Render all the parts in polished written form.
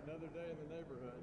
Another day in the neighborhood.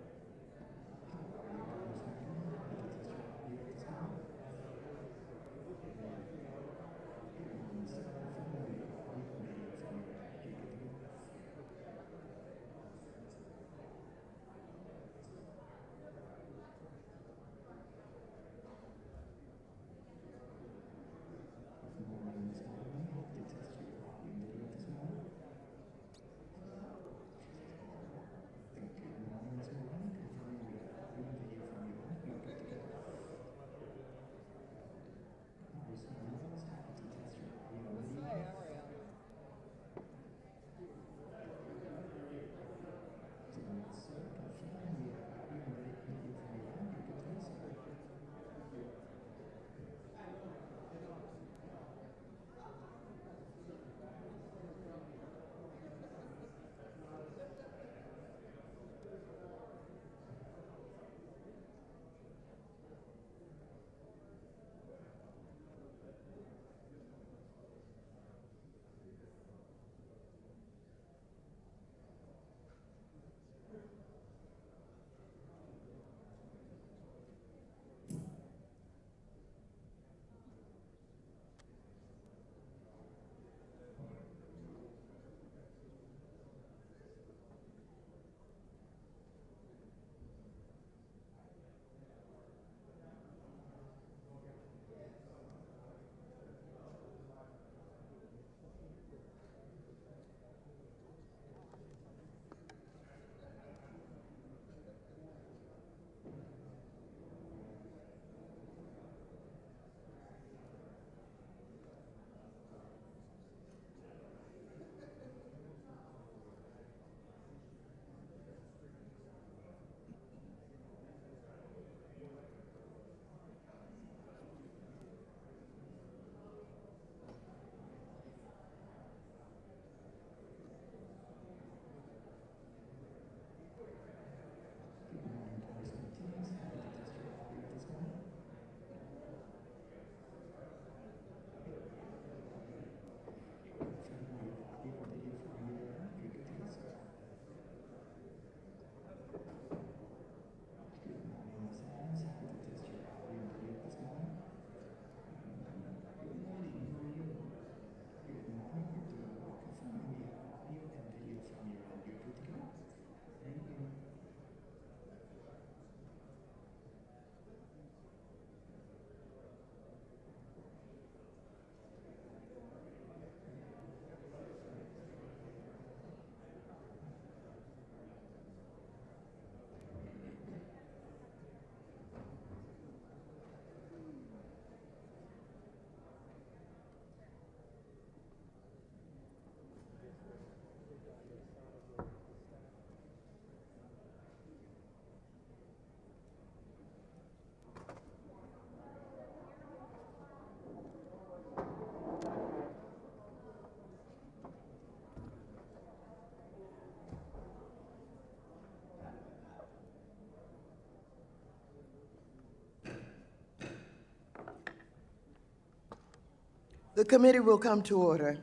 The committee will come to order.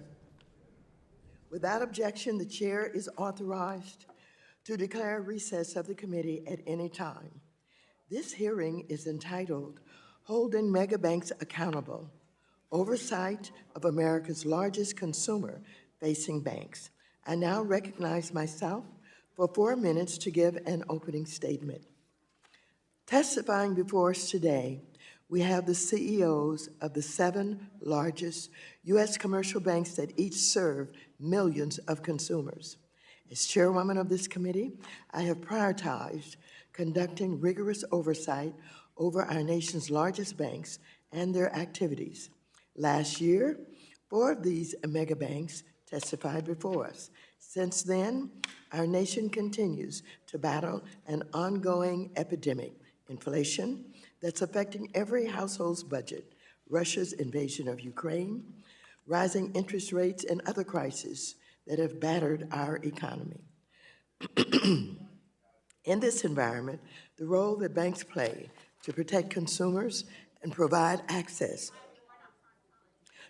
Without objection, the chair is authorized to declare recess of the committee at any time. This hearing is entitled Holding Megabanks Accountable: Oversight of America's Largest Consumer-Facing Banks. I now recognize myself for 4 minutes to give an opening statement. Testifying before us today, we have the CEOs of the 7 largest U.S. commercial banks that each serve millions of consumers. As chairwoman of this committee, I have prioritized conducting rigorous oversight over our nation's largest banks and their activities. Last year, 4 of these mega banks testified before us. Since then, our nation continues to battle an ongoing epidemic, inflation, that's affecting every household's budget, Russia's invasion of Ukraine, rising interest rates, and other crises that have battered our economy. In this environment, the role that banks play to protect consumers and provide access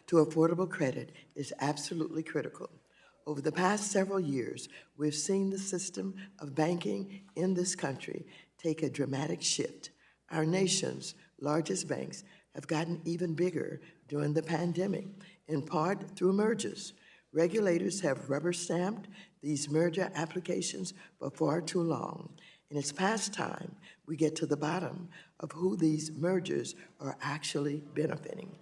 to affordable credit is absolutely critical. Over the past several years, we've seen the system of banking in this country take a dramatic shift. Our nation's largest banks have gotten even bigger during the pandemic, in part through mergers. Regulators have rubber-stamped these merger applications for far too long, and it's past time we get to the bottom of who these mergers are actually benefiting.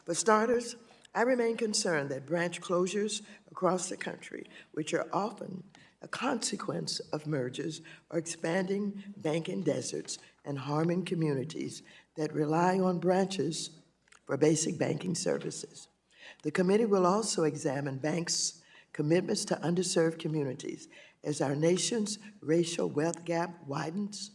For starters, I remain concerned that branch closures across the country, which are often a consequence of mergers, are expanding banking deserts and harming communities that rely on branches for basic banking services. The committee will also examine banks' commitments to underserved communities as our nation's racial wealth gap widens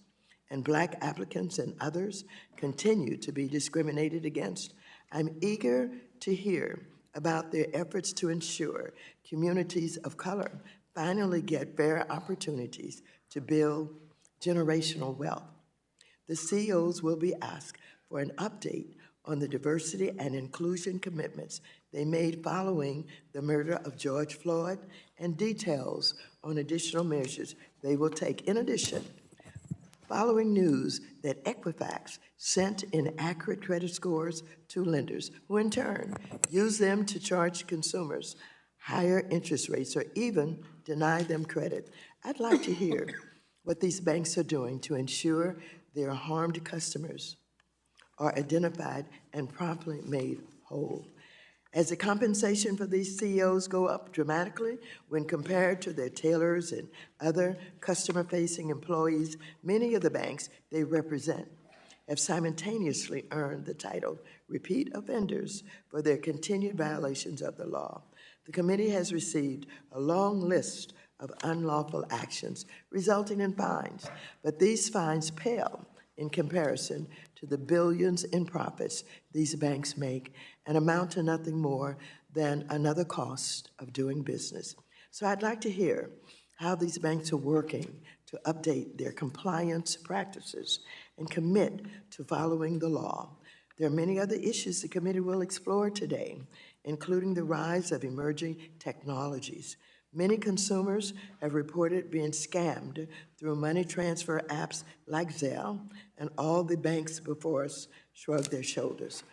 and Black applicants and others continue to be discriminated against. I'm eager to hear about their efforts to ensure communities of color finally get fair opportunities to build generational wealth. The CEOs will be asked for an update on the diversity and inclusion commitments they made following the murder of George Floyd and details on additional measures they will take. In addition, following news that Equifax sent inaccurate credit scores to lenders, who in turn use them to charge consumers higher interest rates or even deny them credit, I'd like to hear what these banks are doing to ensure their harmed customers are identified and promptly made whole. As the compensation for these CEOs go up dramatically when compared to their tailors and other customer-facing employees, many of the banks they represent have simultaneously earned the title repeat offenders for their continued violations of the law. The committee has received a long list of unlawful actions resulting in fines, but these fines pale in comparison to the billions in profits these banks make and amount to nothing more than another cost of doing business. So I'd like to hear how these banks are working to update their compliance practices and commit to following the law. There are many other issues the committee will explore today, including the rise of emerging technologies. Many consumers have reported being scammed through money transfer apps like Zelle, and all the banks before us shrug their shoulders.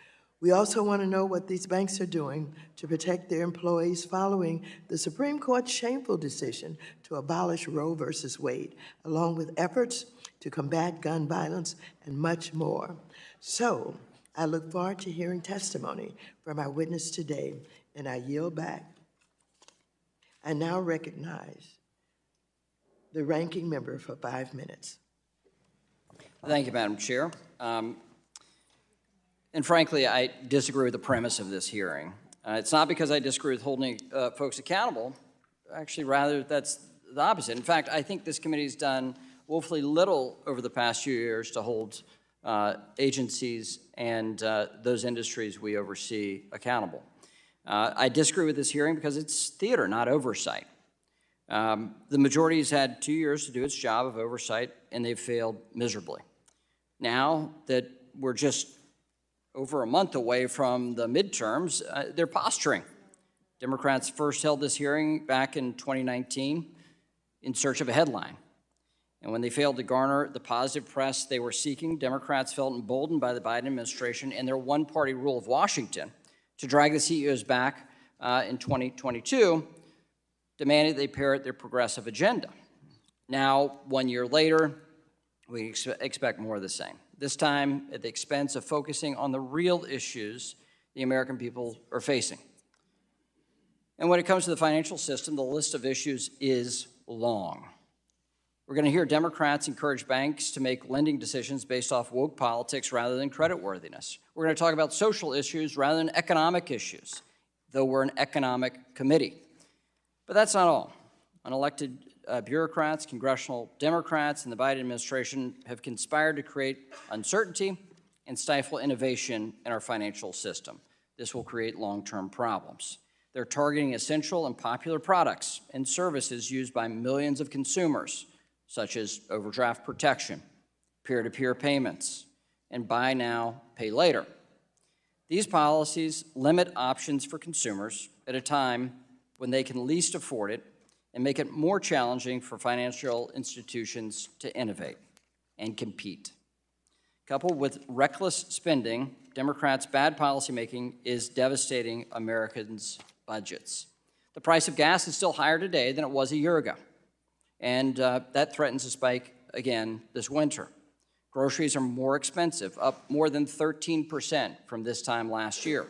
We also want to know what these banks are doing to protect their employees following the Supreme Court's shameful decision to abolish Roe versus Wade, along with efforts to combat gun violence and much more. So I look forward to hearing testimony from our witness today, and I yield back. I now recognize the ranking member for 5 minutes. Thank you, Madam Chair. And frankly, I disagree with the premise of this hearing. It's not because I disagree with holding folks accountable. Actually, rather, that's the opposite. In fact, I think this committee has done woefully little over the past few years to hold agencies and those industries we oversee accountable. I disagree with this hearing because it's theater, not oversight. The majority has had 2 years to do its job of oversight, and they've failed miserably. Now that we're just over a month away from the midterms, they're posturing. Democrats first held this hearing back in 2019 in search of a headline. And when they failed to garner the positive press they were seeking, Democrats felt emboldened by the Biden administration and their one-party rule of Washington to drag the CEOs back in 2022, demanded they parrot their progressive agenda. Now, 1 year later, we expect more of the same, this time at the expense of focusing on the real issues the American people are facing. And when it comes to the financial system, the list of issues is long. We're going to hear Democrats encourage banks to make lending decisions based off woke politics rather than creditworthiness. We're going to talk about social issues rather than economic issues, though we're an economic committee. But that's not all. Unelected bureaucrats, congressional Democrats, and the Biden administration have conspired to create uncertainty and stifle innovation in our financial system. This will create long-term problems. They're targeting essential and popular products and services used by millions of consumers, such as overdraft protection, peer-to-peer payments, and buy now, pay later. These policies limit options for consumers at a time when they can least afford it and make it more challenging for financial institutions to innovate and compete. Coupled with reckless spending, Democrats' bad policymaking is devastating Americans' budgets. The price of gas is still higher today than it was a year ago, and that threatens to spike again this winter. Groceries are more expensive, up more than 13% from this time last year.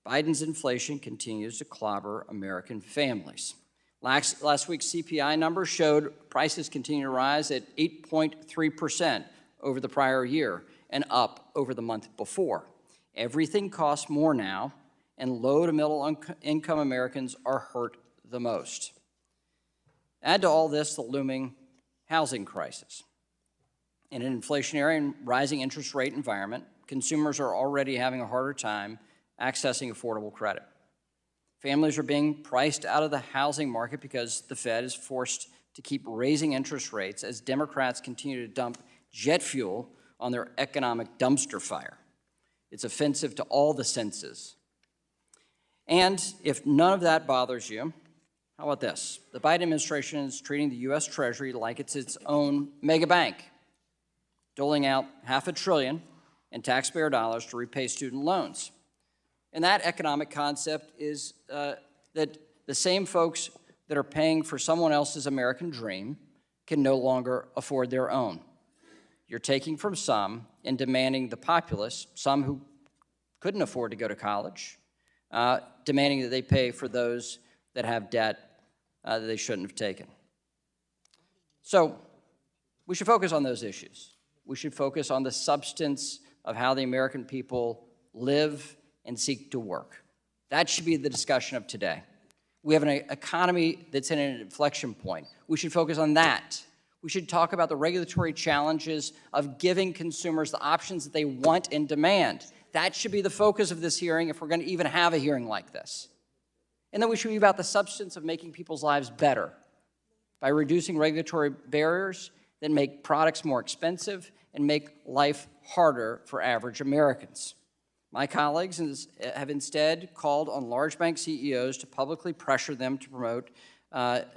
Biden's inflation continues to clobber American families. Last week's CPI numbers showed prices continue to rise at 8.3% over the prior year and up over the month before. Everything costs more now, and low to middle income Americans are hurt the most. Add to all this the looming housing crisis. In an inflationary and rising interest rate environment, consumers are already having a harder time accessing affordable credit. Families are being priced out of the housing market because the Fed is forced to keep raising interest rates as Democrats continue to dump jet fuel on their economic dumpster fire. It's offensive to all the senses. And if none of that bothers you, how about this? The Biden administration is treating the U.S. Treasury like it's its own mega bank, doling out $500 billion in taxpayer dollars to repay student loans. And that economic concept is that the same folks that are paying for someone else's American dream can no longer afford their own. You're taking from some and demanding the populace, some who couldn't afford to go to college, demanding that they pay for those that have debt that they shouldn't have taken. So we should focus on those issues. We should focus on the substance of how the American people live and seek to work. That should be the discussion of today. We have an economy that's in an inflection point. We should focus on that. We should talk about the regulatory challenges of giving consumers the options that they want and demand. That should be the focus of this hearing if we're going to even have a hearing like this. And then we should be about the substance of making people's lives better by reducing regulatory barriers that make products more expensive and make life harder for average Americans. My colleagues have instead called on large bank CEOs to publicly pressure them to promote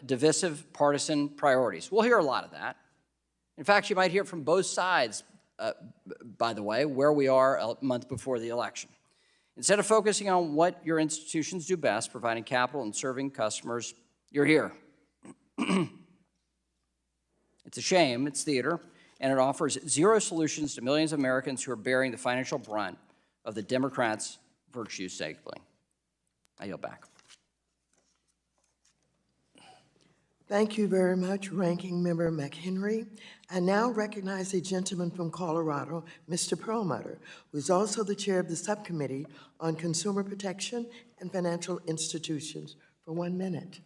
divisive partisan priorities. We'll hear a lot of that. In fact, you might hear from both sides, by the way, where we are a month before the election. Instead of focusing on what your institutions do best, providing capital and serving customers, you're here. It's a shame, it's theater, and it offers zero solutions to millions of Americans who are bearing the financial brunt of the Democrats' virtue signaling. I yield back. Thank you very much, Ranking Member McHenry. I now recognize the gentleman from Colorado, Mr. Perlmutter, who is also the chair of the Subcommittee on Consumer Protection and Financial Institutions, for 1 minute.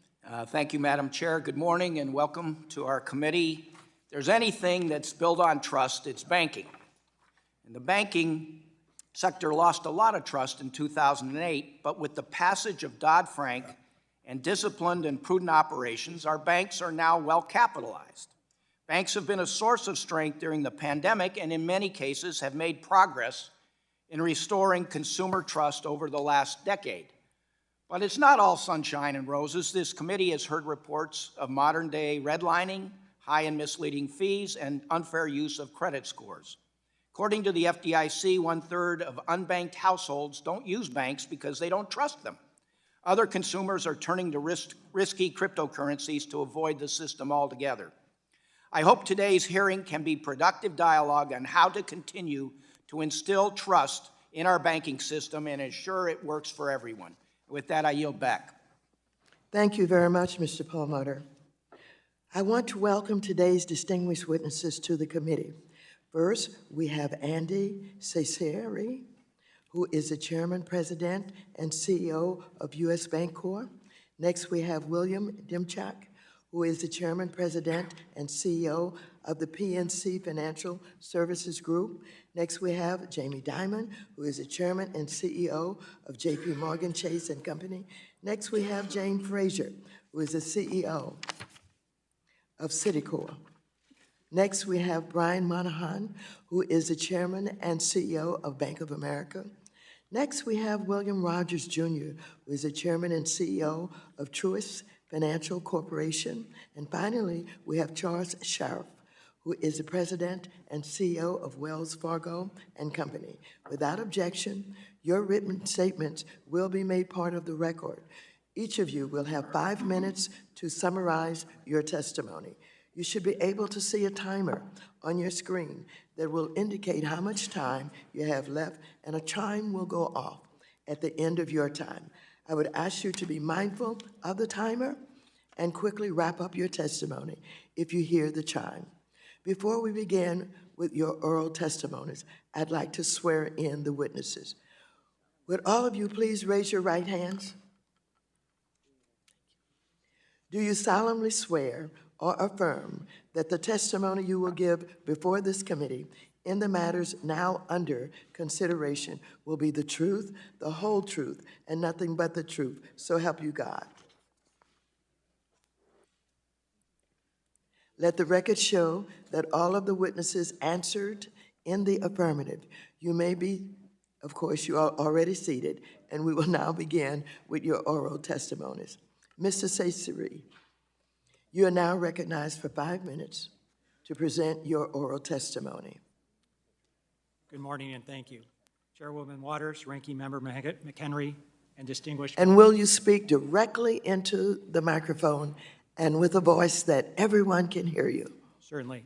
Thank you, Madam Chair. Good morning and welcome to our committee. If there's anything that's built on trust, it's banking. And the banking sector lost a lot of trust in 2008, but with the passage of Dodd-Frank and disciplined and prudent operations, our banks are now well capitalized. Banks have been a source of strength during the pandemic and in many cases have made progress in restoring consumer trust over the last decade. But it's not all sunshine and roses. This committee has heard reports of modern-day redlining, high and misleading fees, and unfair use of credit scores. According to the FDIC, 1/3 of unbanked households don't use banks because they don't trust them. Other consumers are turning to risky cryptocurrencies to avoid the system altogether. I hope today's hearing can be productive dialogue on how to continue to instill trust in our banking system and ensure it works for everyone. With that, I yield back. Thank you very much, Mr. Perlmutter. I want to welcome today's distinguished witnesses to the committee. First, we have Andy Cesari, who is the Chairman, President, and CEO of U.S. Bancorp. Next, we have William Dimchak, who is the Chairman, President, and CEO of the PNC Financial Services Group. Next, we have Jamie Dimon, who is the Chairman and CEO of J.P. Morgan Chase & Company. Next, we have Jane Frazier, who is the CEO of Citicorp. Next, we have Brian Monahan, who is the Chairman and CEO of Bank of America. Next, we have William Rogers Jr., who is the chairman and CEO of Truist Financial Corporation. And finally, we have Charles Sheriff, who is the president and CEO of Wells Fargo and Company. Without objection, your written statements will be made part of the record. Each of you will have 5 minutes to summarize your testimony. You should be able to see a timer on your screen that will indicate how much time you have left, and a chime will go off at the end of your time. I would ask you to be mindful of the timer and quickly wrap up your testimony if you hear the chime. Before we begin with your oral testimonies, I'd like to swear in the witnesses. Would all of you please raise your right hands? Do you solemnly swear or affirm that the testimony you will give before this committee in the matters now under consideration will be the truth, the whole truth, and nothing but the truth, so help you God? Let the record show that all of the witnesses answered in the affirmative. You may be, of course, you are already seated, and we will now begin with your oral testimonies. Mr. Sesiri, you are now recognized for 5 minutes to present your oral testimony. Good morning and thank you. Chairwoman Waters, Ranking Member McHenry, and distinguished... And will you speak directly into the microphone and with a voice that everyone can hear you? Certainly.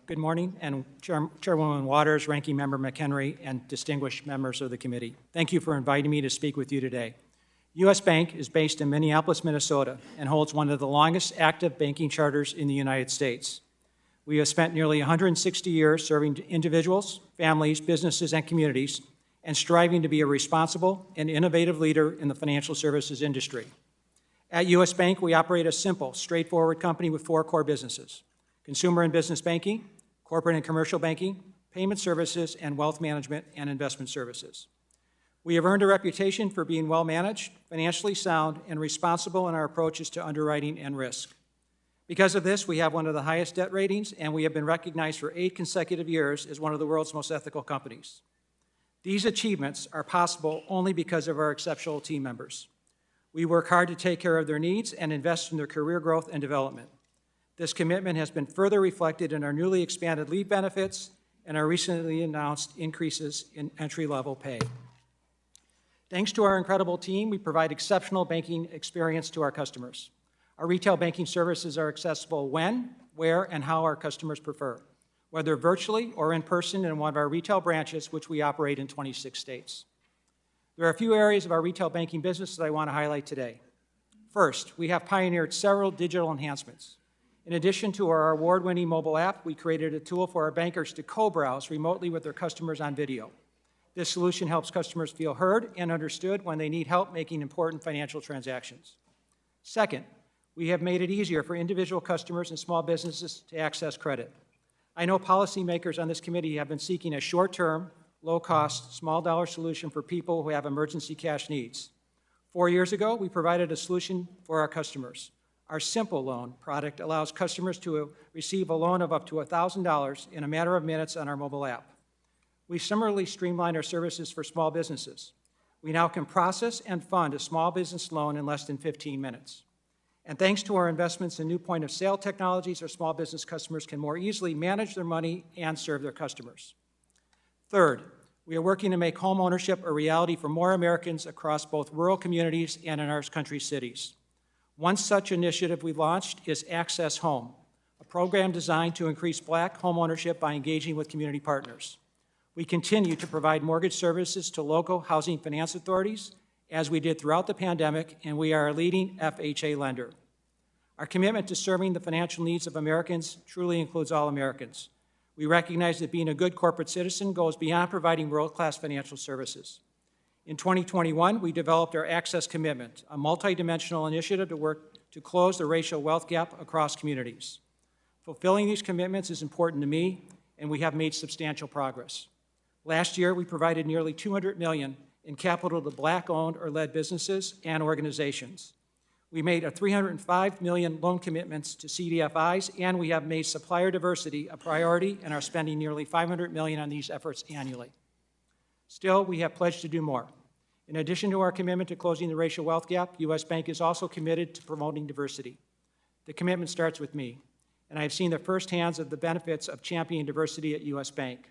Good morning, and Chairwoman Waters, Ranking Member McHenry, and distinguished members of the committee. Thank you for inviting me to speak with you today. U.S. Bank is based in Minneapolis, Minnesota, and holds one of the longest active banking charters in the United States. We have spent nearly 160 years serving individuals, families, businesses, and communities, and striving to be a responsible and innovative leader in the financial services industry. At U.S. Bank, we operate a simple, straightforward company with 4 core businesses: consumer and business banking, corporate and commercial banking, payment services, and wealth management and investment services. We have earned a reputation for being well-managed, financially sound, and responsible in our approaches to underwriting and risk. Because of this, we have one of the highest debt ratings, and we have been recognized for 8 consecutive years as one of the world's most ethical companies. These achievements are possible only because of our exceptional team members. We work hard to take care of their needs and invest in their career growth and development. This commitment has been further reflected in our newly expanded leave benefits and our recently announced increases in entry-level pay. Thanks to our incredible team, we provide exceptional banking experience to our customers. Our retail banking services are accessible when, where, and how our customers prefer, whether virtually or in person in one of our retail branches, which we operate in 26 states. There are a few areas of our retail banking business that I want to highlight today. First, we have pioneered several digital enhancements. In addition to our award-winning mobile app, we created a tool for our bankers to co-browse remotely with their customers on video. This solution helps customers feel heard and understood when they need help making important financial transactions. Second, we have made it easier for individual customers and small businesses to access credit. I know policymakers on this committee have been seeking a short-term, low-cost, small-dollar solution for people who have emergency cash needs. 4 years ago, we provided a solution for our customers. Our Simple Loan product allows customers to receive a loan of up to $1,000 in a matter of minutes on our mobile app. We similarly streamlined our services for small businesses. We now can process and fund a small business loan in less than 15 minutes. And thanks to our investments in new point-of-sale technologies, our small business customers can more easily manage their money and serve their customers. Third, we are working to make home ownership a reality for more Americans across both rural communities and in our country's cities. One such initiative we launched is Access Home, a program designed to increase Black home ownership by engaging with community partners. We continue to provide mortgage services to local housing finance authorities, as we did throughout the pandemic, and we are a leading FHA lender. Our commitment to serving the financial needs of Americans truly includes all Americans. We recognize that being a good corporate citizen goes beyond providing world-class financial services. In 2021, we developed our Access Commitment, a multidimensional initiative to work to close the racial wealth gap across communities. Fulfilling these commitments is important to me, and we have made substantial progress. Last year, we provided nearly $200 million in capital to Black-owned or led businesses and organizations. We made a $305 million loan commitments to CDFIs, and we have made supplier diversity a priority and are spending nearly $500 million on these efforts annually. Still, we have pledged to do more. In addition to our commitment to closing the racial wealth gap, U.S. Bank is also committed to promoting diversity. The commitment starts with me, and I have seen the firsthand of the benefits of championing diversity at U.S. Bank.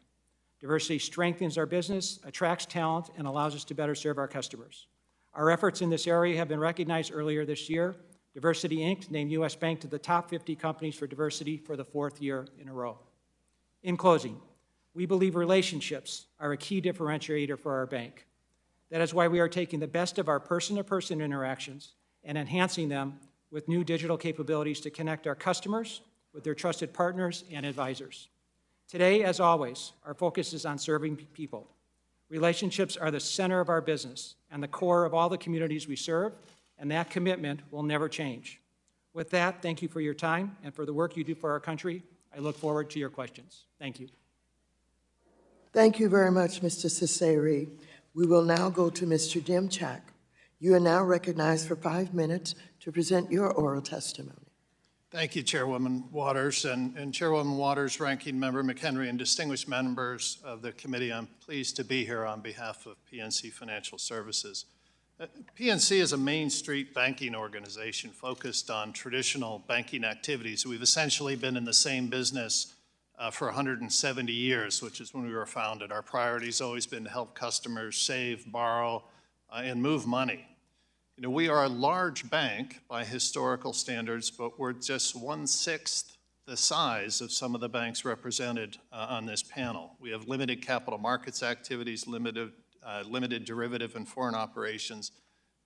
Diversity strengthens our business, attracts talent, and allows us to better serve our customers. Our efforts in this area have been recognized earlier this year. Diversity Inc. named U.S. Bank to the top 50 companies for diversity for the 4th year in a row. In closing, we believe relationships are a key differentiator for our bank. That is why we are taking the best of our person-to-person interactions and enhancing them with new digital capabilities to connect our customers with their trusted partners and advisors. Today, as always, our focus is on serving people. Relationships are the center of our business and the core of all the communities we serve, and that commitment will never change. With that, thank you for your time and for the work you do for our country. I look forward to your questions. Thank you. Thank you very much, Mr. Cesare. We will now go to Mr. Demchak. You are now recognized for 5 minutes to present your oral testimony. Thank you, Chairwoman Waters, and Chairwoman Waters, Ranking Member McHenry, and distinguished members of the committee. I'm pleased to be here on behalf of PNC Financial Services. PNC is a Main Street banking organization focused on traditional banking activities. We've essentially been in the same business for 170 years, which is when we were founded. Our priority's always been to help customers save, borrow, and move money. You know, we are a large bank by historical standards, but we're just 1/6 the size of some of the banks represented on this panel. We have limited capital markets activities, limited derivative and foreign operations.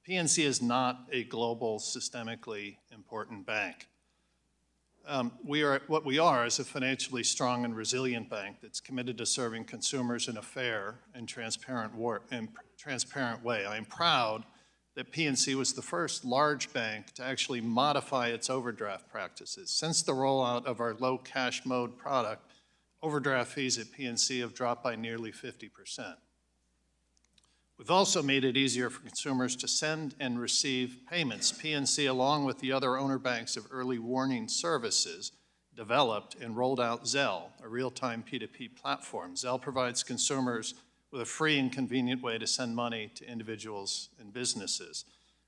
PNC is not a global, systemically important bank. What we are is a financially strong and resilient bank that's committed to serving consumers in a fair and transparent way. I am proud that PNC was the first large bank to actually modify its overdraft practices. Since the rollout of our low cash mode product, overdraft fees at PNC have dropped by nearly 50%. We've also made it easier for consumers to send and receive payments. PNC, along with the other owner banks of early warning services, developed and rolled out Zelle, a real-time P2P platform. Zelle provides consumers with a free and convenient way to send money to individuals and businesses.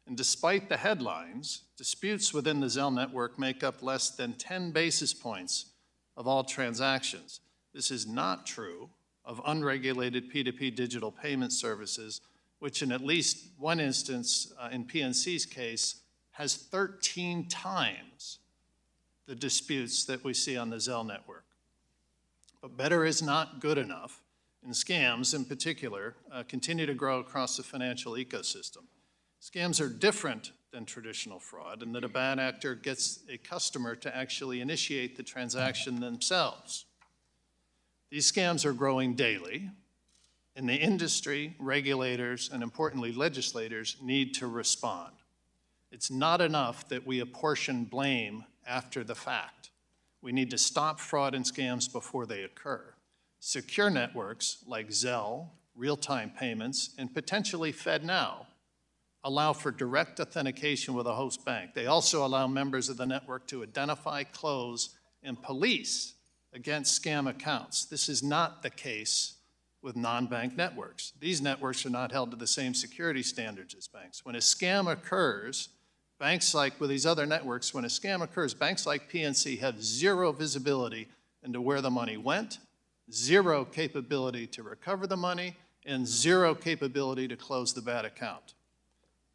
And despite the headlines, disputes within the Zelle network make up less than 10 basis points of all transactions. This is not true of unregulated P2P digital payment services, which in at least one instance, in PNC's case, has 13 times the disputes that we see on the Zelle network. But better is not good enough, and scams in particular continue to grow across the financial ecosystem. Scams are different than traditional fraud in that a bad actor gets a customer to actually initiate the transaction themselves. These scams are growing daily, and the industry, regulators, and importantly, legislators need to respond. It's not enough that we apportion blame after the fact. We need to stop fraud and scams before they occur. Secure networks like Zelle, real-time payments, and potentially FedNow allow for direct authentication with a host bank. They also allow members of the network to identify, close, and police against scam accounts. This is not the case with non-bank networks. These networks are not held to the same security standards as banks. When a scam occurs, banks like PNC have zero visibility into where the money went, zero capability to recover the money, and zero capability to close the bad account.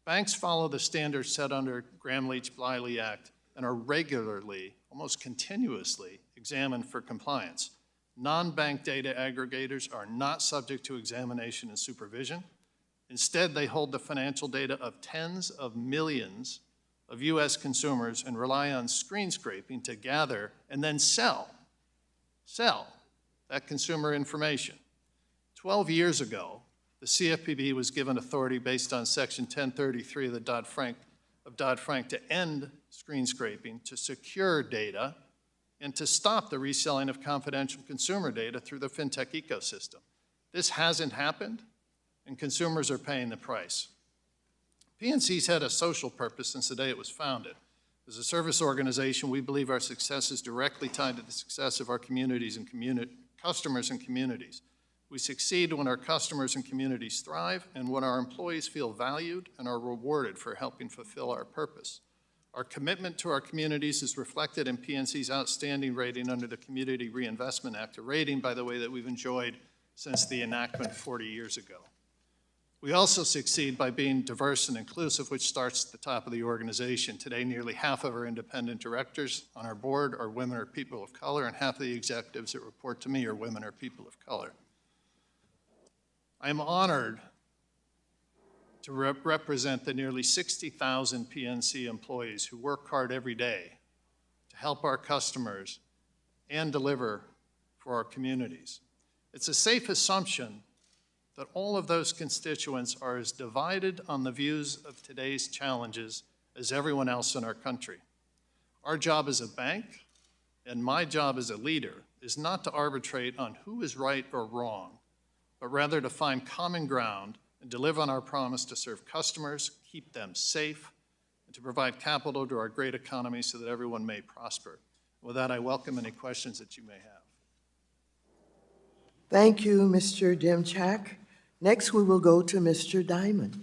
Banks follow the standards set under Gramm-Leach-Bliley Act and are regularly, almost continuously, examined for compliance. Non-bank data aggregators are not subject to examination and supervision. Instead, they hold the financial data of tens of millions of U.S. consumers and rely on screen scraping to gather and then sell that consumer information. 12 years ago, the CFPB was given authority based on Section 1033 of Dodd-Frank to end screen scraping, to secure data, and to stop the reselling of confidential consumer data through the fintech ecosystem. This hasn't happened, and consumers are paying the price. PNC's had a social purpose since the day it was founded. As a service organization, we believe our success is directly tied to the success of our communities and customers and communities. We succeed when our customers and communities thrive and when our employees feel valued and are rewarded for helping fulfill our purpose. Our commitment to our communities is reflected in PNC's outstanding rating under the Community Reinvestment Act, a rating, by the way, that we've enjoyed since the enactment 40 years ago. We also succeed by being diverse and inclusive, which starts at the top of the organization. Today, nearly half of our independent directors on our board are women or people of color, and half of the executives that report to me are women or people of color. I am honored to represent the nearly 60,000 PNC employees who work hard every day to help our customers and deliver for our communities. It's a safe assumption that all of those constituents are as divided on the views of today's challenges as everyone else in our country. Our job as a bank, and my job as a leader, is not to arbitrate on who is right or wrong, but rather to find common ground and deliver on our promise to serve customers, keep them safe, and to provide capital to our great economy so that everyone may prosper. With that, I welcome any questions that you may have. Thank you, Mr. Demchak. Next, we will go to Mr. Diamond.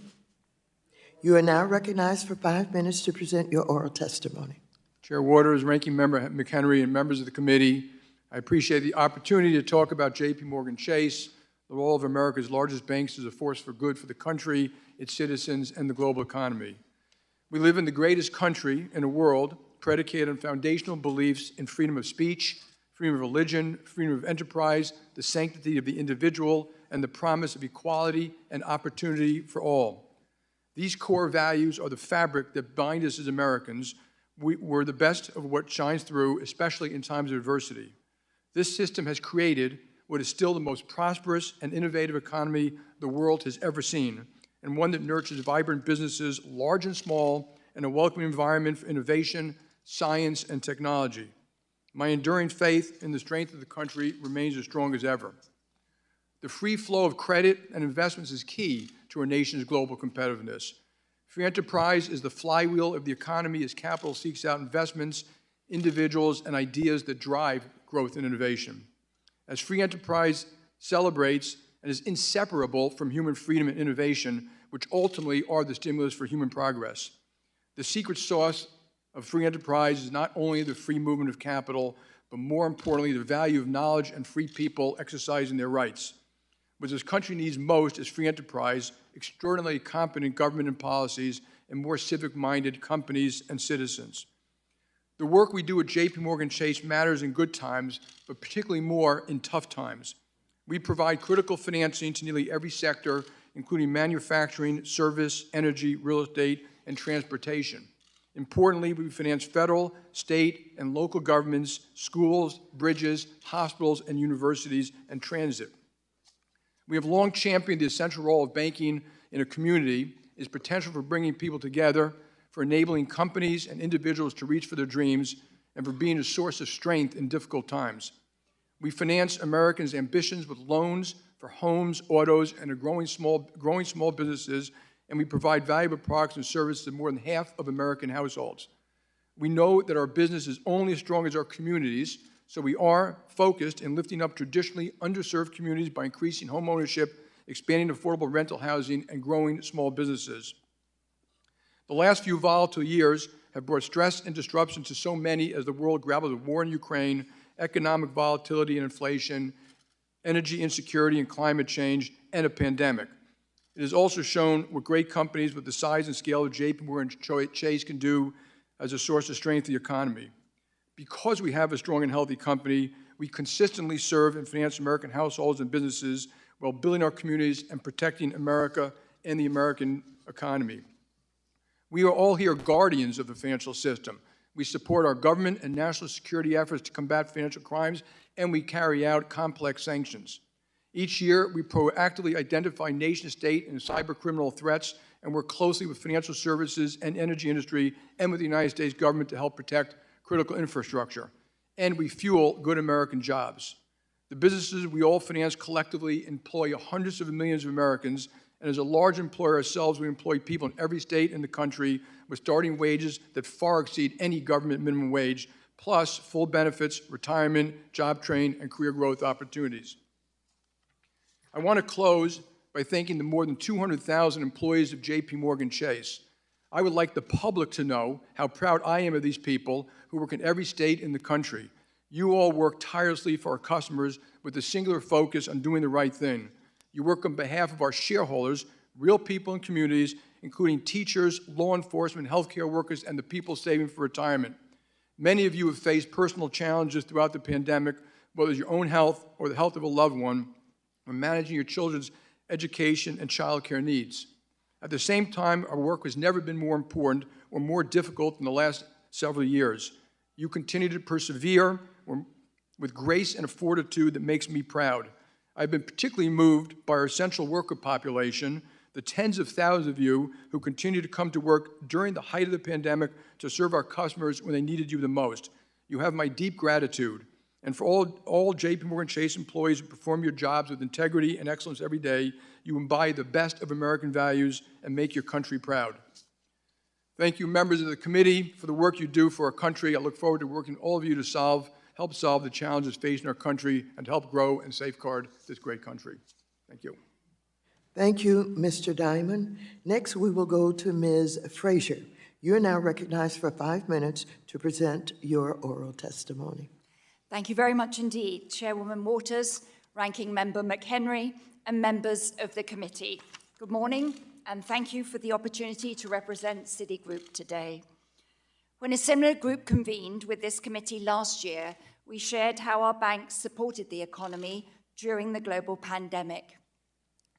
You are now recognized for 5 minutes to present your oral testimony. Chair Waters, Ranking Member McHenry, and members of the committee, I appreciate the opportunity to talk about JPMorgan Chase, the role of America's largest banks as a force for good for the country, its citizens, and the global economy. We live in the greatest country in the world, predicated on foundational beliefs in freedom of speech, freedom of religion, freedom of enterprise, the sanctity of the individual, and the promise of equality and opportunity for all. These core values are the fabric that bind us as Americans. We're the best of what shines through, especially in times of adversity. This system has created what is still the most prosperous and innovative economy the world has ever seen, and one that nurtures vibrant businesses, large and small, and a welcoming environment for innovation, science, and technology. My enduring faith in the strength of the country remains as strong as ever. The free flow of credit and investments is key to our nation's global competitiveness. Free enterprise is the flywheel of the economy as capital seeks out investments, individuals, and ideas that drive growth and innovation. As free enterprise celebrates and is inseparable from human freedom and innovation, which ultimately are the stimulus for human progress. The secret sauce of free enterprise is not only the free movement of capital, but more importantly, the value of knowledge and free people exercising their rights. What this country needs most is free enterprise, extraordinarily competent government and policies, and more civic-minded companies and citizens. The work we do at JPMorgan Chase matters in good times, but particularly more in tough times. We provide critical financing to nearly every sector, including manufacturing, service, energy, real estate, and transportation. Importantly, we finance federal, state, and local governments, schools, bridges, hospitals, and universities, and transit. We have long championed the essential role of banking in a community, its potential for bringing people together, for enabling companies and individuals to reach for their dreams, and for being a source of strength in difficult times. We finance Americans' ambitions with loans for homes, autos, and growing small businesses, and we provide valuable products and services to more than half of American households. We know that our business is only as strong as our communities, so we are focused in lifting up traditionally underserved communities by increasing home ownership, expanding affordable rental housing, and growing small businesses. The last few volatile years have brought stress and disruption to so many as the world grapples with war in Ukraine, economic volatility and inflation, energy insecurity and climate change, and a pandemic. It has also shown what great companies with the size and scale of JPMorgan Chase can do as a source of strength to the economy. Because we have a strong and healthy company, we consistently serve and finance American households and businesses while building our communities and protecting America and the American economy. We are all here guardians of the financial system. We support our government and national security efforts to combat financial crimes, and we carry out complex sanctions. Each year, we proactively identify nation-state and cyber-criminal threats and work closely with financial services and energy industry and with the United States government to help protect critical infrastructure. And we fuel good American jobs. The businesses we all finance collectively employ hundreds of millions of Americans, and as a large employer ourselves, we employ people in every state in the country with starting wages that far exceed any government minimum wage, plus full benefits, retirement, job training, and career growth opportunities. I want to close by thanking the more than 200,000 employees of J.P. Morgan Chase. I would like the public to know how proud I am of these people who work in every state in the country. You all work tirelessly for our customers with a singular focus on doing the right thing. You work on behalf of our shareholders, real people and communities, including teachers, law enforcement, healthcare workers, and the people saving for retirement. Many of you have faced personal challenges throughout the pandemic, whether it's your own health or the health of a loved one, or managing your children's education and child care needs. At the same time, our work has never been more important or more difficult in the last several years. You continue to persevere with grace and a fortitude that makes me proud. I've been particularly moved by our essential worker population, the tens of thousands of you who continue to come to work during the height of the pandemic to serve our customers when they needed you the most. You have my deep gratitude. And for all J.P. Morgan Chase employees who perform your jobs with integrity and excellence every day, you embody the best of American values and make your country proud. Thank you, members of the committee, for the work you do for our country. I look forward to working with all of you to help solve the challenges facing our country and to help grow and safeguard this great country. Thank you. Thank you, Mr. Diamond. Next, we will go to Ms. Frazier. You are now recognized for 5 minutes to present your oral testimony. Thank you very much indeed, Chairwoman Waters, Ranking Member McHenry, and members of the committee. Good morning, and thank you for the opportunity to represent Citigroup today. When a similar group convened with this committee last year, we shared how our banks supported the economy during the global pandemic.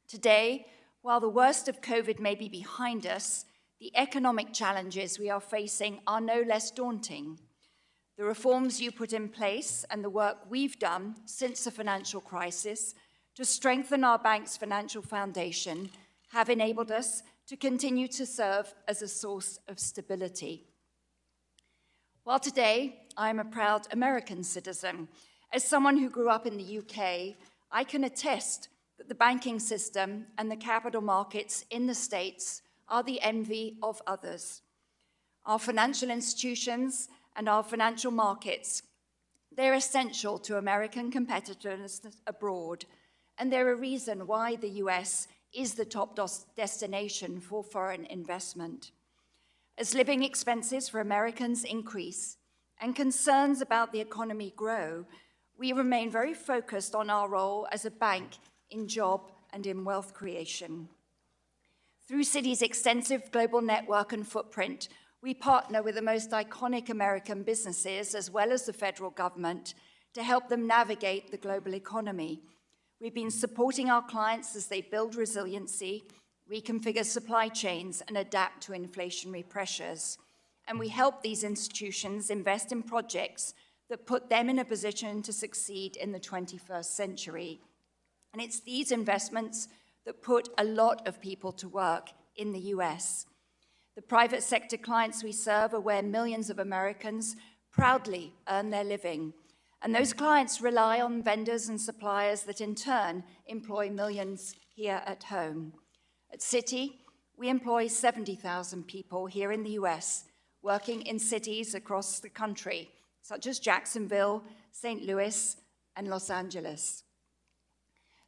Today, while the worst of COVID may be behind us, the economic challenges we are facing are no less daunting. The reforms you put in place and the work we've done since the financial crisis to strengthen our bank's financial foundation have enabled us to continue to serve as a source of stability. While today I am a proud American citizen, as someone who grew up in the UK, I can attest that the banking system and the capital markets in the States are the envy of others. Our financial institutions and our financial markets, they're essential to American competitors abroad, and they're a reason why the US is the top destination for foreign investment. As living expenses for Americans increase and concerns about the economy grow, we remain very focused on our role as a bank in job and in wealth creation. Through Citi's extensive global network and footprint, we partner with the most iconic American businesses, as well as the federal government, to help them navigate the global economy. We've been supporting our clients as they build resiliency, reconfigure supply chains, and adapt to inflationary pressures. And we help these institutions invest in projects that put them in a position to succeed in the 21st century. And it's these investments that put a lot of people to work in the US. The private sector clients we serve are where millions of Americans proudly earn their living. And those clients rely on vendors and suppliers that in turn employ millions here at home. At Citi, we employ 70,000 people here in the US, working in cities across the country, such as Jacksonville, St. Louis, and Los Angeles.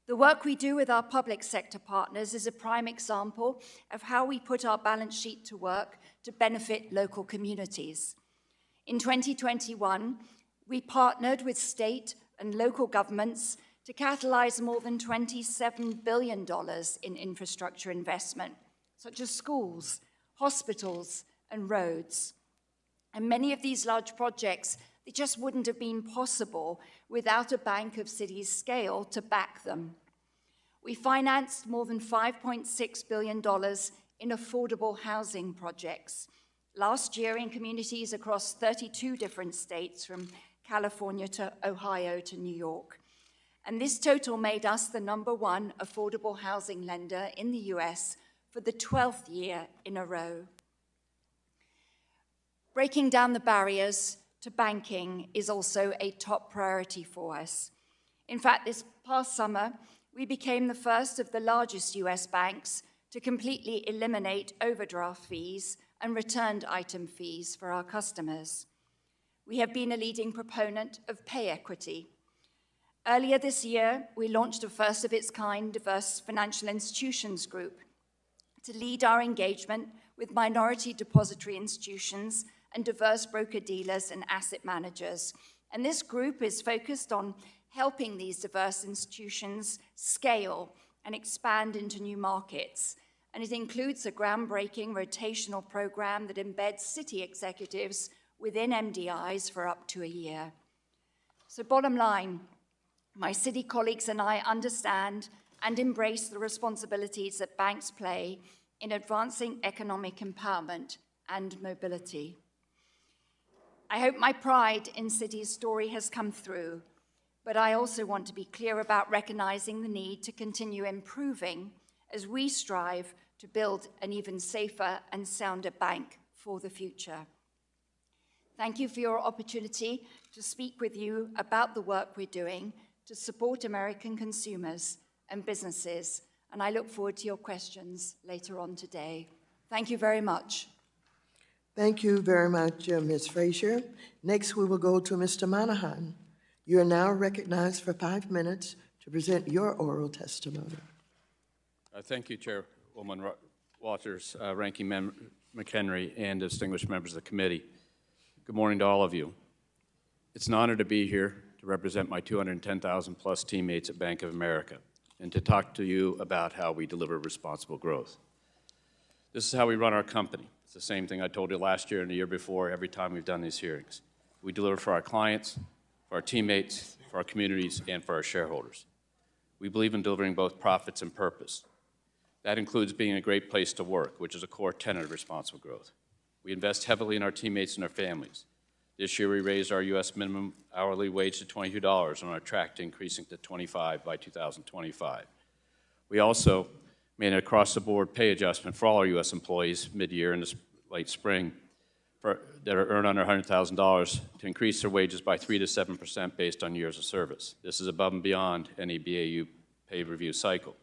The work we do with our public sector partners is a prime example of how we put our balance sheet to work to benefit local communities. In 2021, we partnered with state and local governments to catalyze more than $27 billion in infrastructure investment, such as schools, hospitals, and roads. And many of these large projects, they just wouldn't have been possible without a bank of Citi's scale to back them. We financed more than $5.6 billion in affordable housing projects, last year in communities across 32 different states, from California to Ohio to New York. And this total made us the #1 affordable housing lender in the US for the 12th year in a row. Breaking down the barriers to banking is also a top priority for us. In fact, this past summer, we became the first of the largest US banks to completely eliminate overdraft fees and returned item fees for our customers. We have been a leading proponent of pay equity. Earlier this year, we launched a first-of-its-kind diverse financial institutions group to lead our engagement with minority depository institutions and diverse broker-dealers and asset managers. And this group is focused on helping these diverse institutions scale and expand into new markets. And it includes a groundbreaking rotational program that embeds city executives within MDIs for up to a year. So bottom line, my city colleagues and I understand and embrace the responsibilities that banks play in advancing economic empowerment and mobility. I hope my pride in City's story has come through, but I also want to be clear about recognizing the need to continue improving as we strive to build an even safer and sounder bank for the future. Thank you for your opportunity to speak with you about the work we're doing to support American consumers and businesses, and I look forward to your questions later on today. Thank you very much. Thank you very much, Ms. Frazier. Next, we will go to Mr. Monahan. You are now recognized for 5 minutes to present your oral testimony. Thank you, Chairwoman Waters, Ranking Member McHenry, and distinguished members of the committee. Good morning to all of you. It's an honor to be here to represent my 210,000 plus teammates at Bank of America and to talk to you about how we deliver responsible growth. This is how we run our company. It's the same thing I told you last year and the year before every time we've done these hearings. We deliver for our clients, for our teammates, for our communities, and for our shareholders. We believe in delivering both profits and purpose. That includes being a great place to work, which is a core tenet of responsible growth. We invest heavily in our teammates and our families. This year, we raised our U.S. minimum hourly wage to $22 and are on track to increasing to $25 by 2025. We also made an across-the-board pay adjustment for all our U.S. employees mid-year in the late spring that are earned under $100,000 to increase their wages by 3 to 7% based on years of service. This is above and beyond any BAU pay review cycle.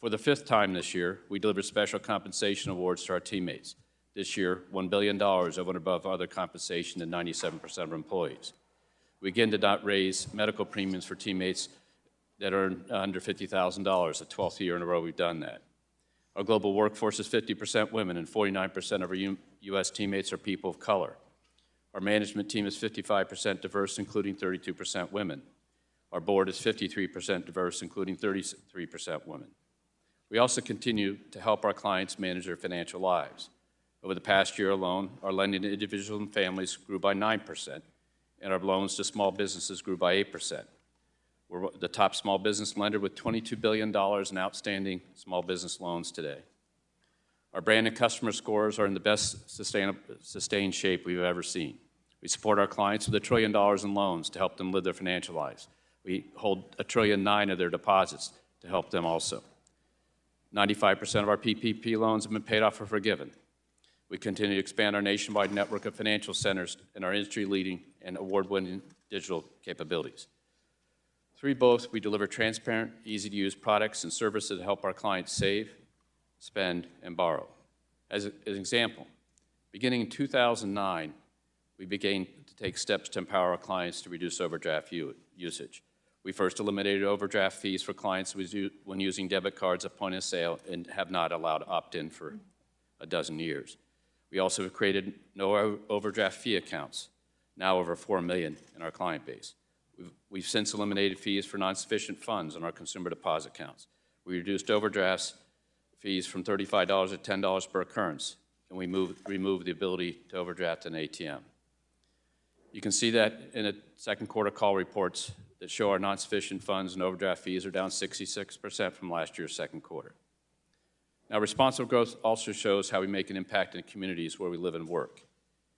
For the 5th time this year, we delivered special compensation awards to our teammates. This year, $1 billion over and above other compensation to 97% of employees. We again did not raise medical premiums for teammates that earn under $50,000, the 12th year in a row we've done that. Our global workforce is 50% women, and 49% of our U.S. teammates are people of color. Our management team is 55% diverse, including 32% women. Our board is 53% diverse, including 33% women. We also continue to help our clients manage their financial lives. Over the past year alone, our lending to individuals and families grew by 9%, and our loans to small businesses grew by 8%. We're the top small business lender with $22 billion in outstanding small business loans today. Our brand and customer scores are in the best sustained shape we've ever seen. We support our clients with $1 trillion in loans to help them live their financial lives. We hold $1.9 trillion of their deposits to help them also. 95% of our PPP loans have been paid off or forgiven. We continue to expand our nationwide network of financial centers and our industry-leading and award-winning digital capabilities. Through both, we deliver transparent, easy-to-use products and services that help our clients save, spend, and borrow. As an example, beginning in 2009, we began to take steps to empower our clients to reduce overdraft usage. We first eliminated overdraft fees for clients when using debit cards at point of sale and have not allowed opt-in for a dozen years. We also have created no overdraft fee accounts, now over 4 million in our client base. We've since eliminated fees for non-sufficient funds on our consumer deposit accounts. We reduced overdraft fees from $35 to $10 per occurrence, and we removed the ability to overdraft an ATM. You can see that in the second quarter call reports that show our non-sufficient funds and overdraft fees are down 66% from last year's second quarter. Now, responsible growth also shows how we make an impact in the communities where we live and work.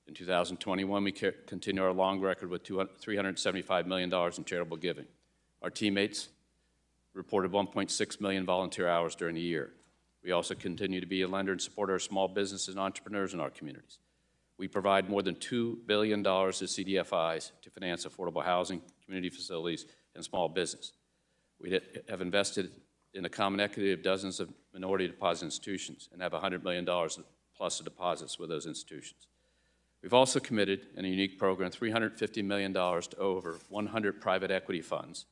In 2021, we continue our long record with $375 million in charitable giving. Our teammates reported 1.6 million volunteer hours during the year. We also continue to be a lender and support our small businesses and entrepreneurs in our communities. We provide more than $2 billion to CDFIs to finance affordable housing, community facilities, and small business. We have invested in the common equity of dozens of minority deposit institutions and have $100 million plus of deposits with those institutions. We've also committed in a unique program $350 million to over 100 private equity funds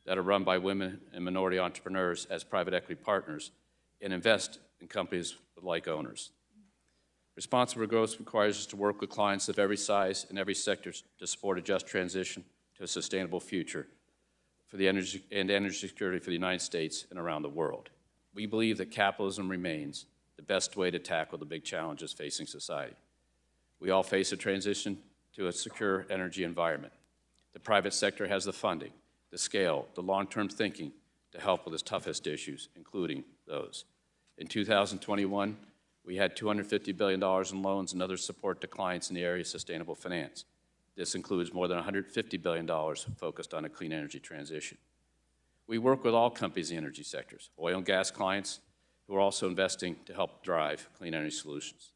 that are run by women and minority entrepreneurs as private equity partners and invest in companies with like owners. Responsible growth requires us to work with clients of every size and every sector to support a just transition to a sustainable future for the energy security for the United States and around the world. We believe that capitalism remains the best way to tackle the big challenges facing society. We all face a transition to a secure energy environment. The private sector has the funding, the scale, the long-term thinking to help with its toughest issues, including those. In 2021, we had $250 billion in loans and other support to clients in the area of sustainable finance. This includes more than $150 billion focused on a clean energy transition. We work with all companies in the energy sectors, oil and gas clients who are also investing to help drive clean energy solutions.